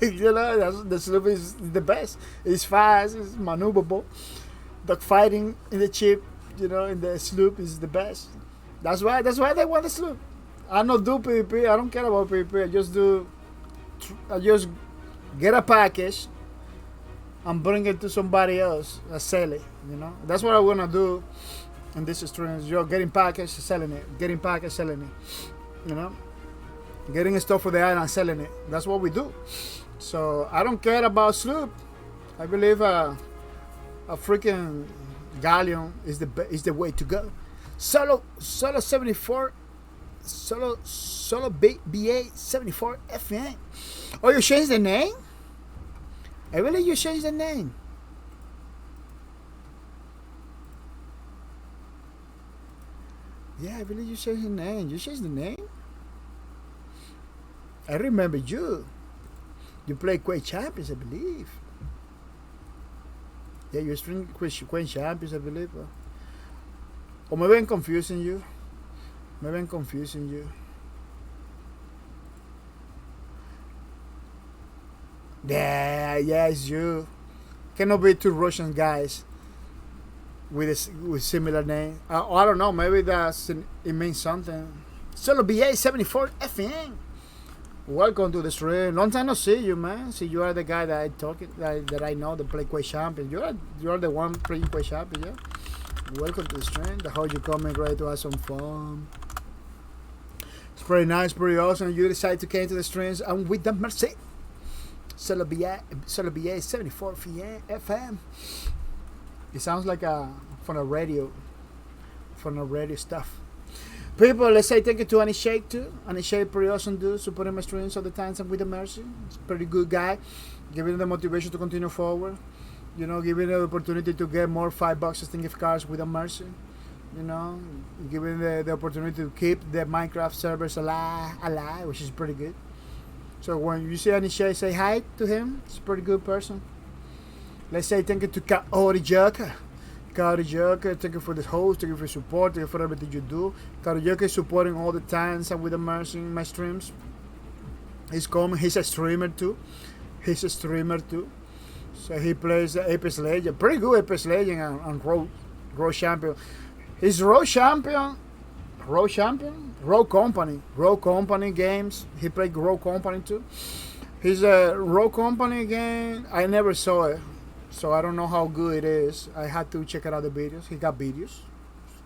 You know, the sloop is the best. It's fast, it's maneuverable. The fighting in the ship, you know, in the sloop is the best. That's why they want the sloop. I don't do PvP. I don't care about PvP. I just get a package and bring it to somebody else and sell it. You know, that's what I wanna do. And this is true. You're getting package, selling it. Getting package, selling it. You know, getting stuff for the island, selling it. That's what we do. So I don't care about sloop. I believe a freaking galleon is the way to go. Solo 74, solo BA 74 FM. Oh, you changed the name? I believe you changed the name. Yeah, I believe you changed the name. You changed the name? I remember you. You played Quake Champions, I believe. Yeah, you stream Quake Champions, I believe. Or maybe I'm confusing you. Yeah, it's you. Cannot be 2 Russian guys with similar name. I don't know. Maybe it means something. Solo BA 74 FM. Welcome to the stream. Long time no see you, man. See, you are the guy that I know that play Quake Champion. You are the one playing Quake Champion, yeah. Welcome to the stream. The how you coming, ready to have some fun. It's pretty nice, pretty awesome. You decide to came to the streams. I'm with the Mercy. Solo BA 74 FM. It sounds like from a radio stuff. People, let's say thank you to Anishake too. Anishake, pretty awesome dude, supporting my streams all the time and with the mercy. He's a pretty good guy, giving the motivation to continue forward. You know, giving the opportunity to get more $5 gift cards with the mercy. You know, giving the opportunity to keep the Minecraft servers alive, which is pretty good. So when you see any shade, say hi to him. He's a pretty good person. Let's say thank you to Kaori Joker. Kaori Joker, thank you for the host, thank you for support, thank you for everything you do. Kaori Joker is supporting all the times and with the mercy in my streams. He's coming. He's a streamer too. So he plays Apex Legend. Pretty good Apex Legend and Road Champion. He's Road Champion. Road Company games. He played Road Company too. His Road Company game, I never saw it. So I don't know how good it is. I had to check out the videos. He got videos.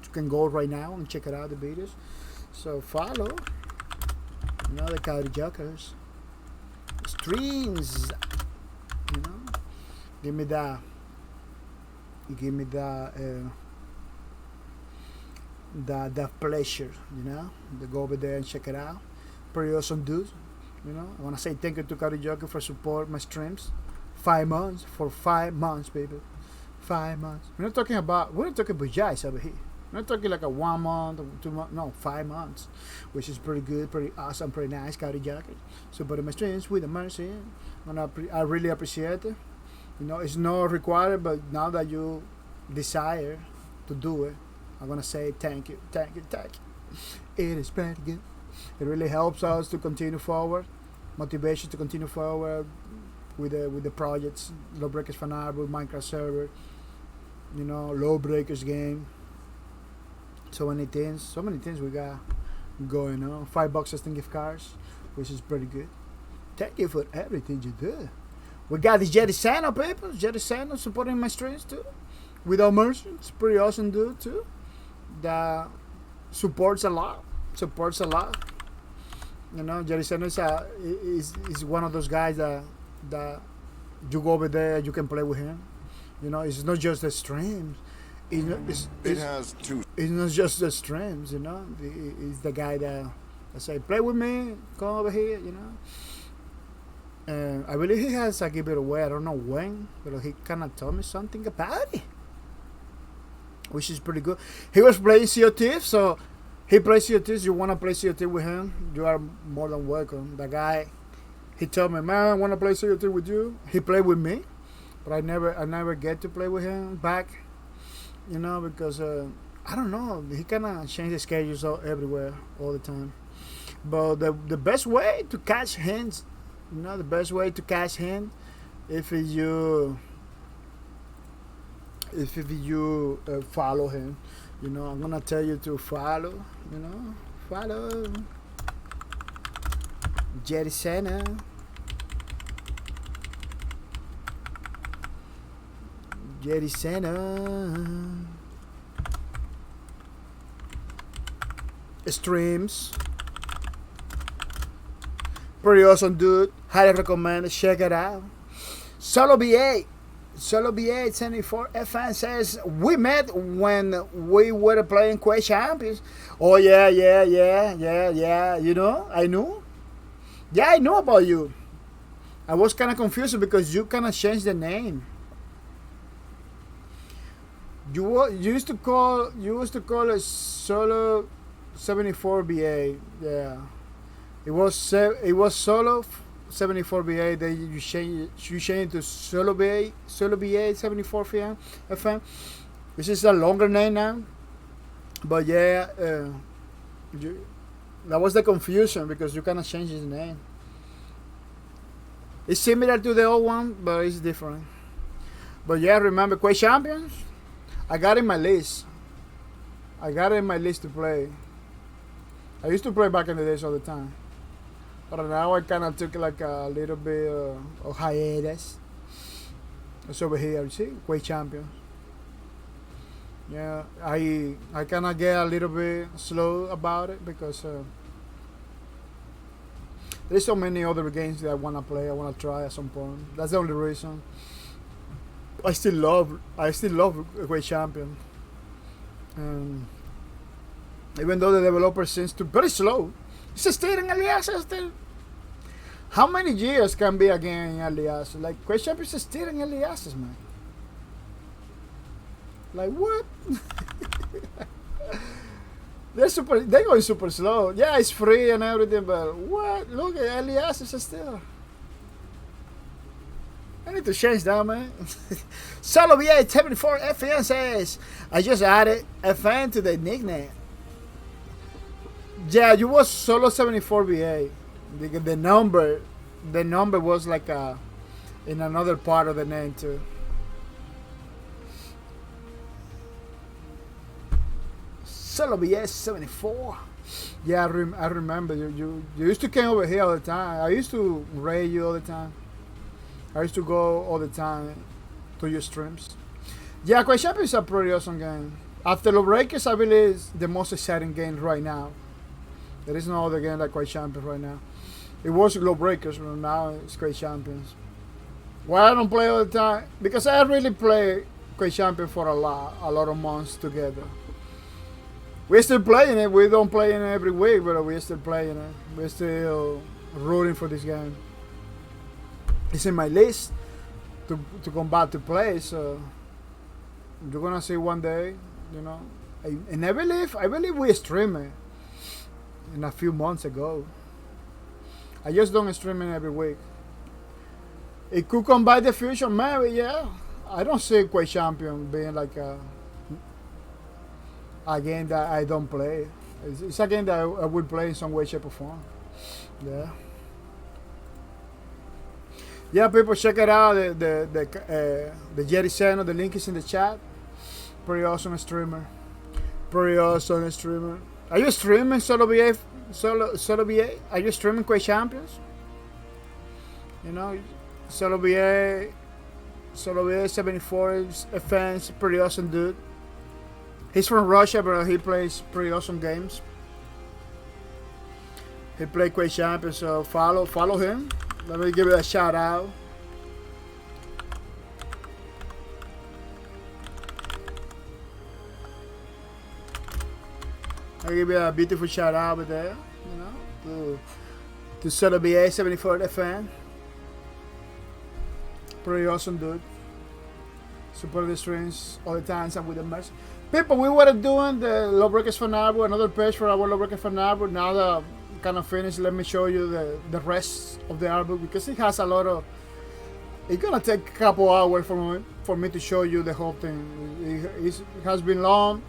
You can go right now and check it out the videos. So follow. The Kaori Jokers. Streams. Give me that. That pleasure, to go over there and check it out. Pretty awesome dude. I want to say thank you to Kaori Joker for support my streams. 5 months, for 5 months, baby. 5 months. We're not talking about bujays over here. We're not talking like a 1 month or 2 months. No, 5 months, which is pretty good, pretty awesome, pretty nice. Kaori Joker supporting my streams with the mercy, and I really appreciate it. It's not required, but now that you desire to do it, I'm gonna say thank you. It is pretty good. It really helps us to continue forward, motivation to continue forward with the projects, Lawbreakers Fan Arbor, Minecraft server, Lawbreakers game. So many things we got going on. $5 system gift cards, which is pretty good. Thank you for everything you do. We got the Jerry Sano people. Jerry Sano supporting my streams too. Without mercy, it's pretty awesome dude too. That supports a lot. Jerry Sano is one of those guys that you go over there, you can play with him. It's not just the streams. It's not just the streams. He's the guy that say, play with me, come over here. And I believe he has a give it away. I don't know when, but he kind of told me something about it, which is pretty good. He was playing Sea of Thieves, so he plays Sea of Thieves. You want to play Sea of Thieves with him? You are more than welcome. The guy, he told me, man, I want to play Sea of Thieves with you. He played with me, but I never get to play with him back, because I don't know. He kind of changed the schedules everywhere all the time. But the best way to catch hands. If you follow him, I'm gonna tell you to follow Jerry Sena. Streams. Pretty awesome dude. Highly recommend. Check it out. Solo BA 74 FN says we met when we were playing Quake Champions. Oh yeah. I knew. Yeah, I know about you. I was kind of confused because you kind of changed the name. You used to call it Solo 74 BA. Yeah. It was Solo 74 BA. Then you changed it to Solo BA 74 FM, which is a longer name now. But yeah, that was the confusion because you kind of changed his name. It's similar to the old one, but it's different. But yeah, remember Quake Champions? I got it in my list. To play. I used to play back in the days all the time. But now I kind of took like a little bit of hiatus. It's over here, you see, Quake Champions. Yeah, I kind of get a little bit slow about it because there's so many other games that I want to play. I want to try at some point. That's the only reason. I still love Quake Champion. Even though the developer seems to be very slow. It's still in early access still. How many years can be a game in early access? Like Quake Champion is still in early access, man. Like what? They're going super slow. Yeah, it's free and everything, but what? Look at early access still. I need to change that, man. Solo VA 74 FN says, I just added FN to the nickname. Yeah, you was Solo 74 VA. Because the number was like in another part of the name too. Solo VA 74. Yeah, I remember you used to come over here all the time. I used to raid you all the time. I used to go all the time to your streams. Yeah, Quake Champion is a pretty awesome game. After Lawbreakers, I believe it's the most exciting game right now. There is no other game like Quake Champion right now. It was Lawbreakers, but now it's Quake Champions. Why I don't play all the time? Because I really play Quake Champion for a lot of months together. We're still playing it. We don't play it every week, but we're still playing it. We're still rooting for this game. It's in my list to come back to play, so you're gonna see one day, you know. And I believe we stream it in a few months ago. I just don't stream it every week. It could come by the future, maybe, yeah. I don't see Quake Champion being like a game that I don't play. It's a game that I would play in some way, shape, or form. Yeah. Yeah, people, check it out. The Jerry Seno, the link is in the chat. Pretty awesome streamer. Pretty awesome streamer. Are you streaming Solo VA? Solo VA? Are you streaming Quake Champions? You know, Solo VA 74 is a fan. Pretty awesome dude. He's from Russia, but he plays pretty awesome games. He played Quake Champions, so follow him. Let me give it a shout out. I'll give you a beautiful shout out over there, you know, to Solo BA 74 FN. Pretty awesome dude. Support the streams all the time and with the merch. People, we were doing the Lawbreakers Fan Arbor, another page for our Lawbreakers Fan Arbor. Now that kind of finished, let me show you the rest of the album, because it has a lot of, it's gonna take a couple hours for me to show you the whole thing. It has been long,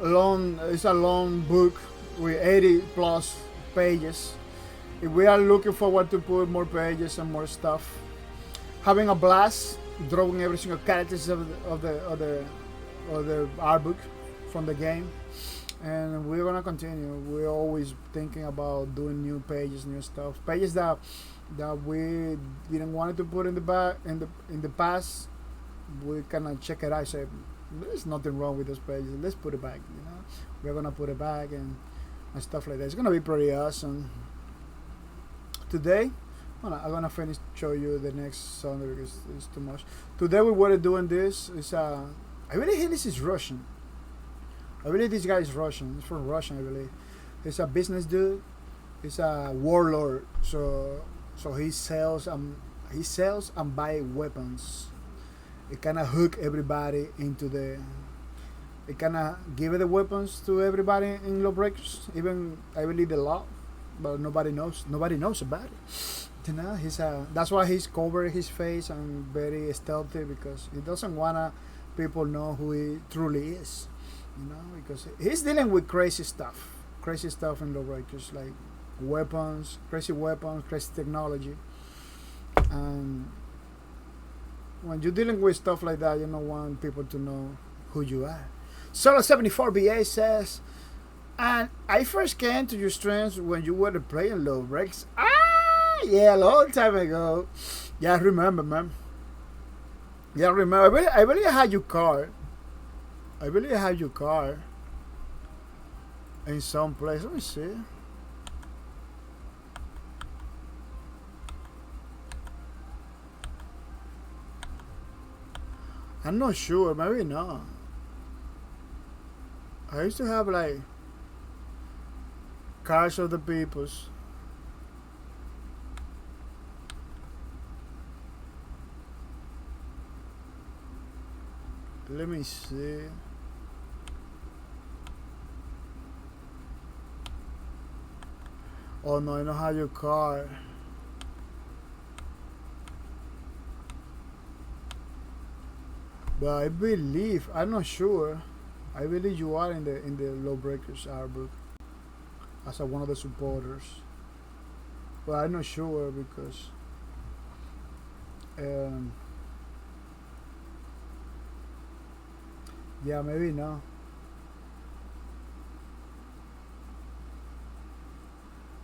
it's a long book with 80 plus pages. If we are looking forward to put more pages and more stuff, having a blast drawing every single characters of the art book from the game. And we're gonna continue. We're always thinking about doing new pages, new stuff, pages that we didn't want to put in the past. We kind of check it out. Say there's nothing wrong with those pages. Let's put it back. You know, we're gonna put it back and stuff like that. It's gonna be pretty awesome. Today, I'm gonna finish show you the next Sunday because it's too much. Today we were doing this. I really think this is Russian. I believe this guy is Russian. He's from Russia, I believe. He's a business dude. He's a warlord. So he sells and buy weapons. It kind of hook everybody into the. It kind of give the weapons to everybody in Lawbreakers. Even I believe the law, but nobody knows. Nobody knows about it. You know, that's why he's covering his face and very stealthy, because he doesn't wanna people know who he truly is. You know, because he's dealing with crazy stuff in Lawbreakers, like crazy weapons, crazy technology. And when you're dealing with stuff like that, you don't want people to know who you are. Solo 74 BA says, and I first came to your streams when you were playing Lawbreakers. Yeah, a long time ago. Yeah, I remember, man. Yeah, I remember. I believe I had your car. In some place. Let me see. I'm not sure. Maybe not. I used to have like cars of the peoples. Let me see. Oh no, I don't have your card. But I believe, I'm not sure. I believe you are in the Lawbreakers art book as one of the supporters. But I'm not sure because yeah, maybe no.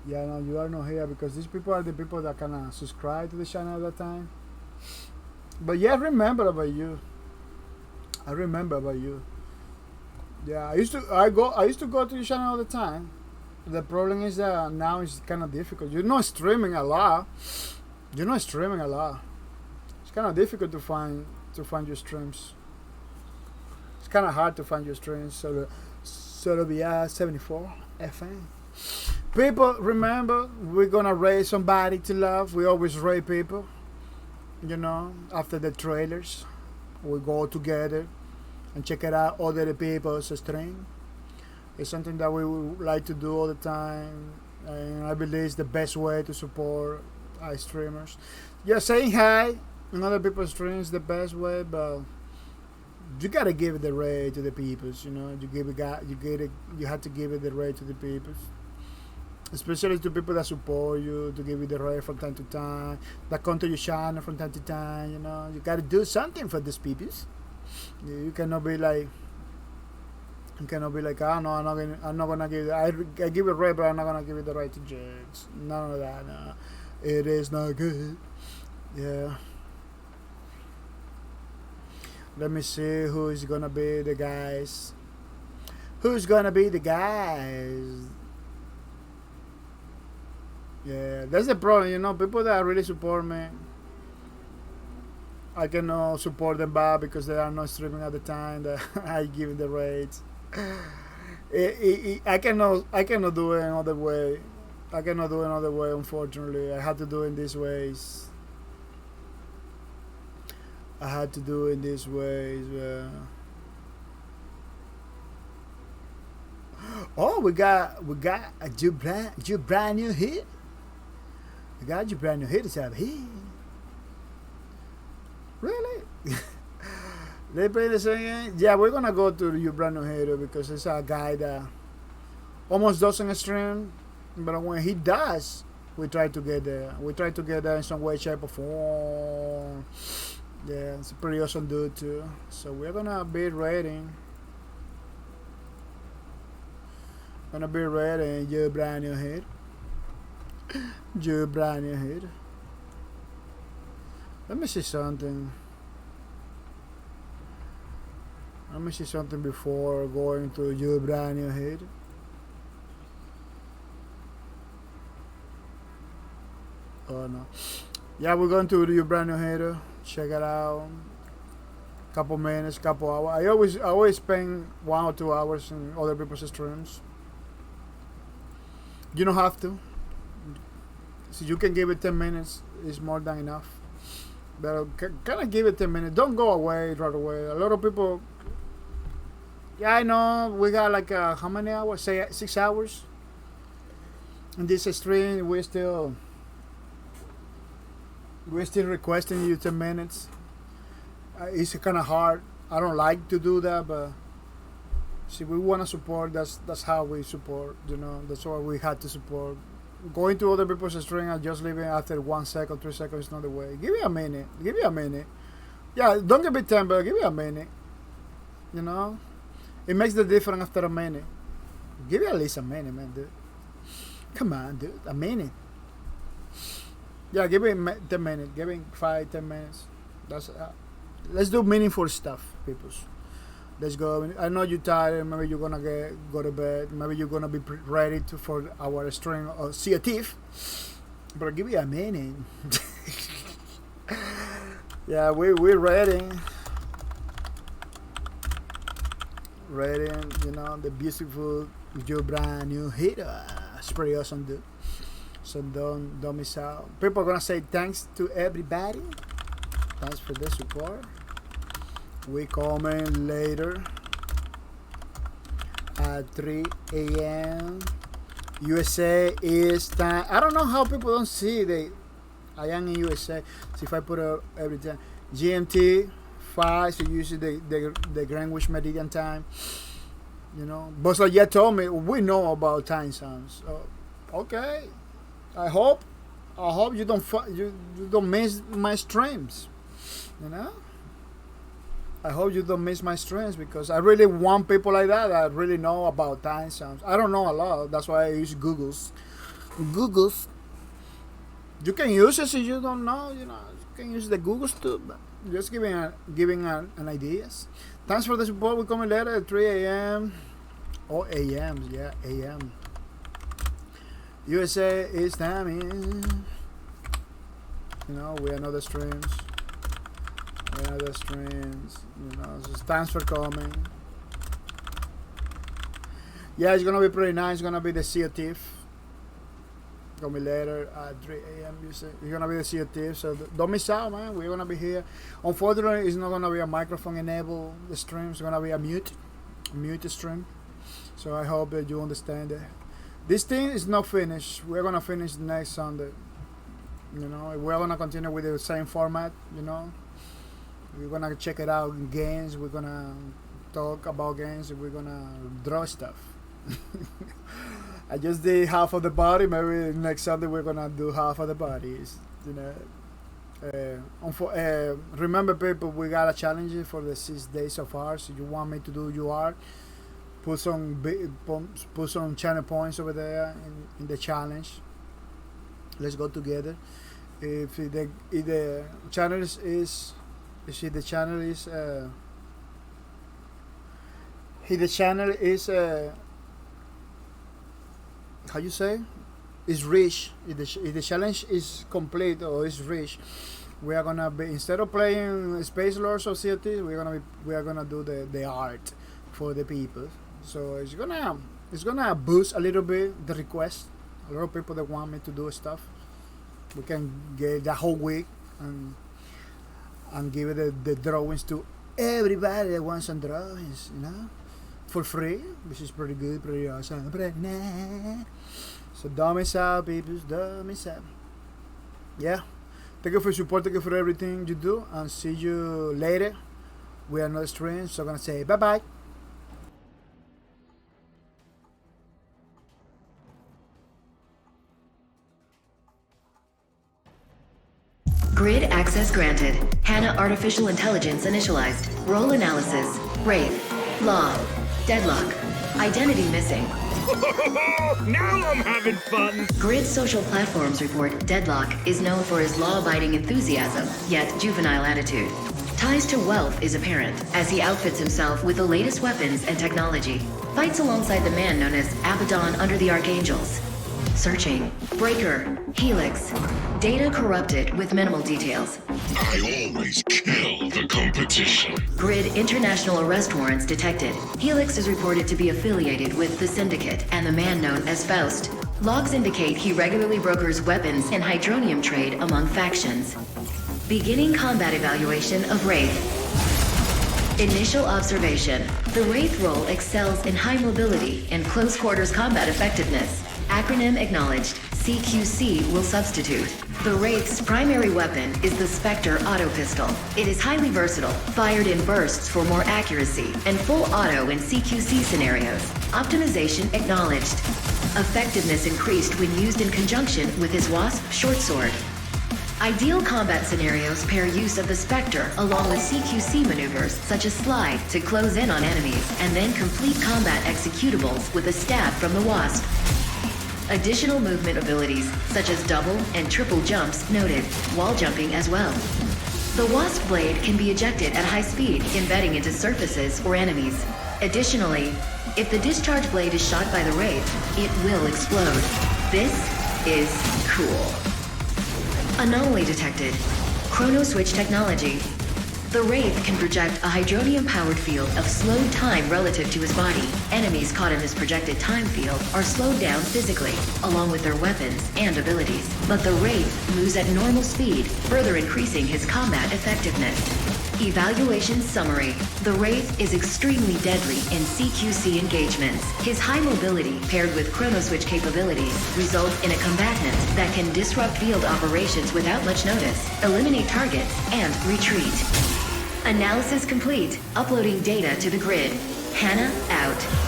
Yeah, no, you are not here because these people are the people that kind of subscribe to the channel at that time. But yeah, I remember about you. I remember about you. Yeah, I used to go to your channel all the time. The problem is that now it's kind of difficult. You're not streaming a lot. You're not streaming a lot. It's kind of difficult to find your streams. It's kind of hard to find your streams. So be 74 FM. People, remember, we're gonna raise somebody to love. We always raise people. You know, after the trailers, we go together and check it out other people's stream. It's something that we would like to do all the time, and I believe it's the best way to support our streamers. Yeah, saying hi in other people's streams the best way, but you gotta give it the rate to the peoples. You know, you have to give it the rate to the peoples, especially to people that support you, to give you the rate from time to time, that come to your channel from time to time. You know, you gotta do something for these peoples. You cannot be like, oh no, I'm not gonna give it. I give it right, but I'm not gonna give it the right to judge. None of that. No, it is not good. Yeah. Let me see who is gonna be the guys. Who's gonna be the guys? Yeah, that's the problem. You know, people that really support me, I cannot support them back because they are not streaming at the time that I give the rates. I cannot do it another way. I cannot do it another way, unfortunately. I had to do it in these ways. I had to do it in these ways. Oh, we got a brand new hit. We got your brand new hit up here. Really? They play the same game? Yeah, we're gonna go to your brand new hero because it's a guy that almost doesn't stream, but when he does, we try to get there. We try to get there in some way, shape, or form. Yeah, it's a pretty awesome dude too. So we're gonna be rating. Gonna be rating your brand new hit. Your brand new hit. Let me see something. Let me see something before going to your brand new hit. Oh no. Yeah, we're going to your brand new hit. Check it out. Couple minutes, couple hours. I always spend 1 or 2 hours in other people's streams. You don't have to. So you can give it 10 minutes. It's more than enough. But kind of give it 10 minutes. Don't go away right away. A lot of people. Yeah, I know. We got like how many hours? Say 6 hours. In this stream, we're still requesting you 10 minutes. It's kind of hard. I don't like to do that, but see, we want to support. That's how we support. You know, that's why we had to support. Going to other people's stream and just leaving after 1 second, 3 seconds is not the way. Give me a minute. Give me a minute. Yeah, don't give me 10, but give me a minute. You know, it makes the difference after a minute. Give me at least a minute, man, dude. Come on, dude, a minute. Yeah, give me 10 minutes. Give me 5, 10 minutes. That's let's do meaningful stuff, peoples. Let's go. I know you're tired. Maybe you're gonna go to bed. Maybe you're gonna be ready for our stream or see a thief. But give me a minute. Yeah, we're ready. Ready, you know, the beautiful your brand new hit. It's pretty awesome, dude. So don't miss out. People are gonna say thanks to everybody. Thanks for the support. We comment later at 3 a.m. USA is time. I don't know how people don't see they. I am in USA. See if I put up every time. GMT 5, so usually the Greenwich Meridian time. You know, but like you told me, we know about time zones. So, okay, I hope you don't miss my streams. You know, I hope you don't miss my streams because I really want people like that really know about time zones. I don't know a lot. That's why I use Google's. You can use it if you don't know. You know, you can use the Google's too. But just giving an ideas. Thanks for the support. We're coming later at 3 a.m. or a.m. Yeah, a.m. USA is timing. You know, we another streams. You know, so thanks for coming. Yeah, it's gonna be pretty nice. It's gonna be the Sea of Thieves. Gonna be later at 3 a.m. It's gonna be the Sea of Thieves, so don't miss out, man. We're gonna be here. Unfortunately, it's not gonna be a microphone enabled. The stream is gonna be a mute stream. So I hope that you understand that. This thing is not finished. We're gonna finish next Sunday. You know, we're gonna continue with the same format. You know, we're gonna check it out in games. We're gonna talk about games. And we're gonna draw stuff. I just did half of the body. Maybe next Sunday we're gonna do half of the bodies. You know. Remember, people, we got a challenge for the 6 days so far. So you want me to do your art? Put some channel points over there in the challenge. Let's go together. If the channel is how you say, is rich. If the challenge is complete or is rich, we are gonna be, instead of playing Space Lords or Cities, we are gonna do the art for the people. So it's gonna boost a little bit the request. A lot of people that want me to do stuff. We can get the whole week and give it the drawings to everybody that wants some drawings, you know, for free, which is pretty good, pretty awesome, pretty nice. So don't miss out, people, don't miss out. Yeah, thank you for your support, thank you for everything you do, and see you later with another stream. So I'm gonna say bye bye. Grid access granted. HANA artificial intelligence initialized. Role analysis. Wraith. Law. Deadlock. Identity missing. Now I'm having fun! Grid social platforms report Deadlock is known for his law-abiding enthusiasm, yet juvenile attitude. Ties to wealth is apparent, as he outfits himself with the latest weapons and technology. Fights alongside the man known as Abaddon under the Archangels. Searching. Breaker. Helix. Data corrupted with minimal details. I always kill the competition. Grid international arrest warrants detected. Helix is reported to be affiliated with the Syndicate and the man known as Faust. Logs indicate he regularly brokers weapons and hydronium trade among factions. Beginning combat evaluation of Wraith. Initial observation. The Wraith role excels in high mobility and close quarters combat effectiveness. Acronym acknowledged. CQC will substitute. The Wraith's primary weapon is the Spectre Auto Pistol. It is highly versatile, fired in bursts for more accuracy, and full auto in CQC scenarios. Optimization acknowledged. Effectiveness increased when used in conjunction with his Wasp short sword. Ideal combat scenarios pair use of the Spectre along with CQC maneuvers such as slide to close in on enemies, and then complete combat executables with a stab from the Wasp. Additional movement abilities, such as double and triple jumps, noted, wall jumping as well. The Wasp blade can be ejected at high speed, embedding into surfaces or enemies. Additionally, if the discharge blade is shot by the Wraith, it will explode. This is cool. Anomaly detected. Chrono switch technology. The Wraith can project a hydronium-powered field of slowed time relative to his body. Enemies caught in this projected time field are slowed down physically, along with their weapons and abilities. But the Wraith moves at normal speed, further increasing his combat effectiveness. Evaluation summary. The Wraith is extremely deadly in CQC engagements. His high mobility paired with chronoswitch capabilities result in a combatant that can disrupt field operations without much notice, eliminate targets, and retreat. Analysis complete. Uploading data to the grid. Hannah out.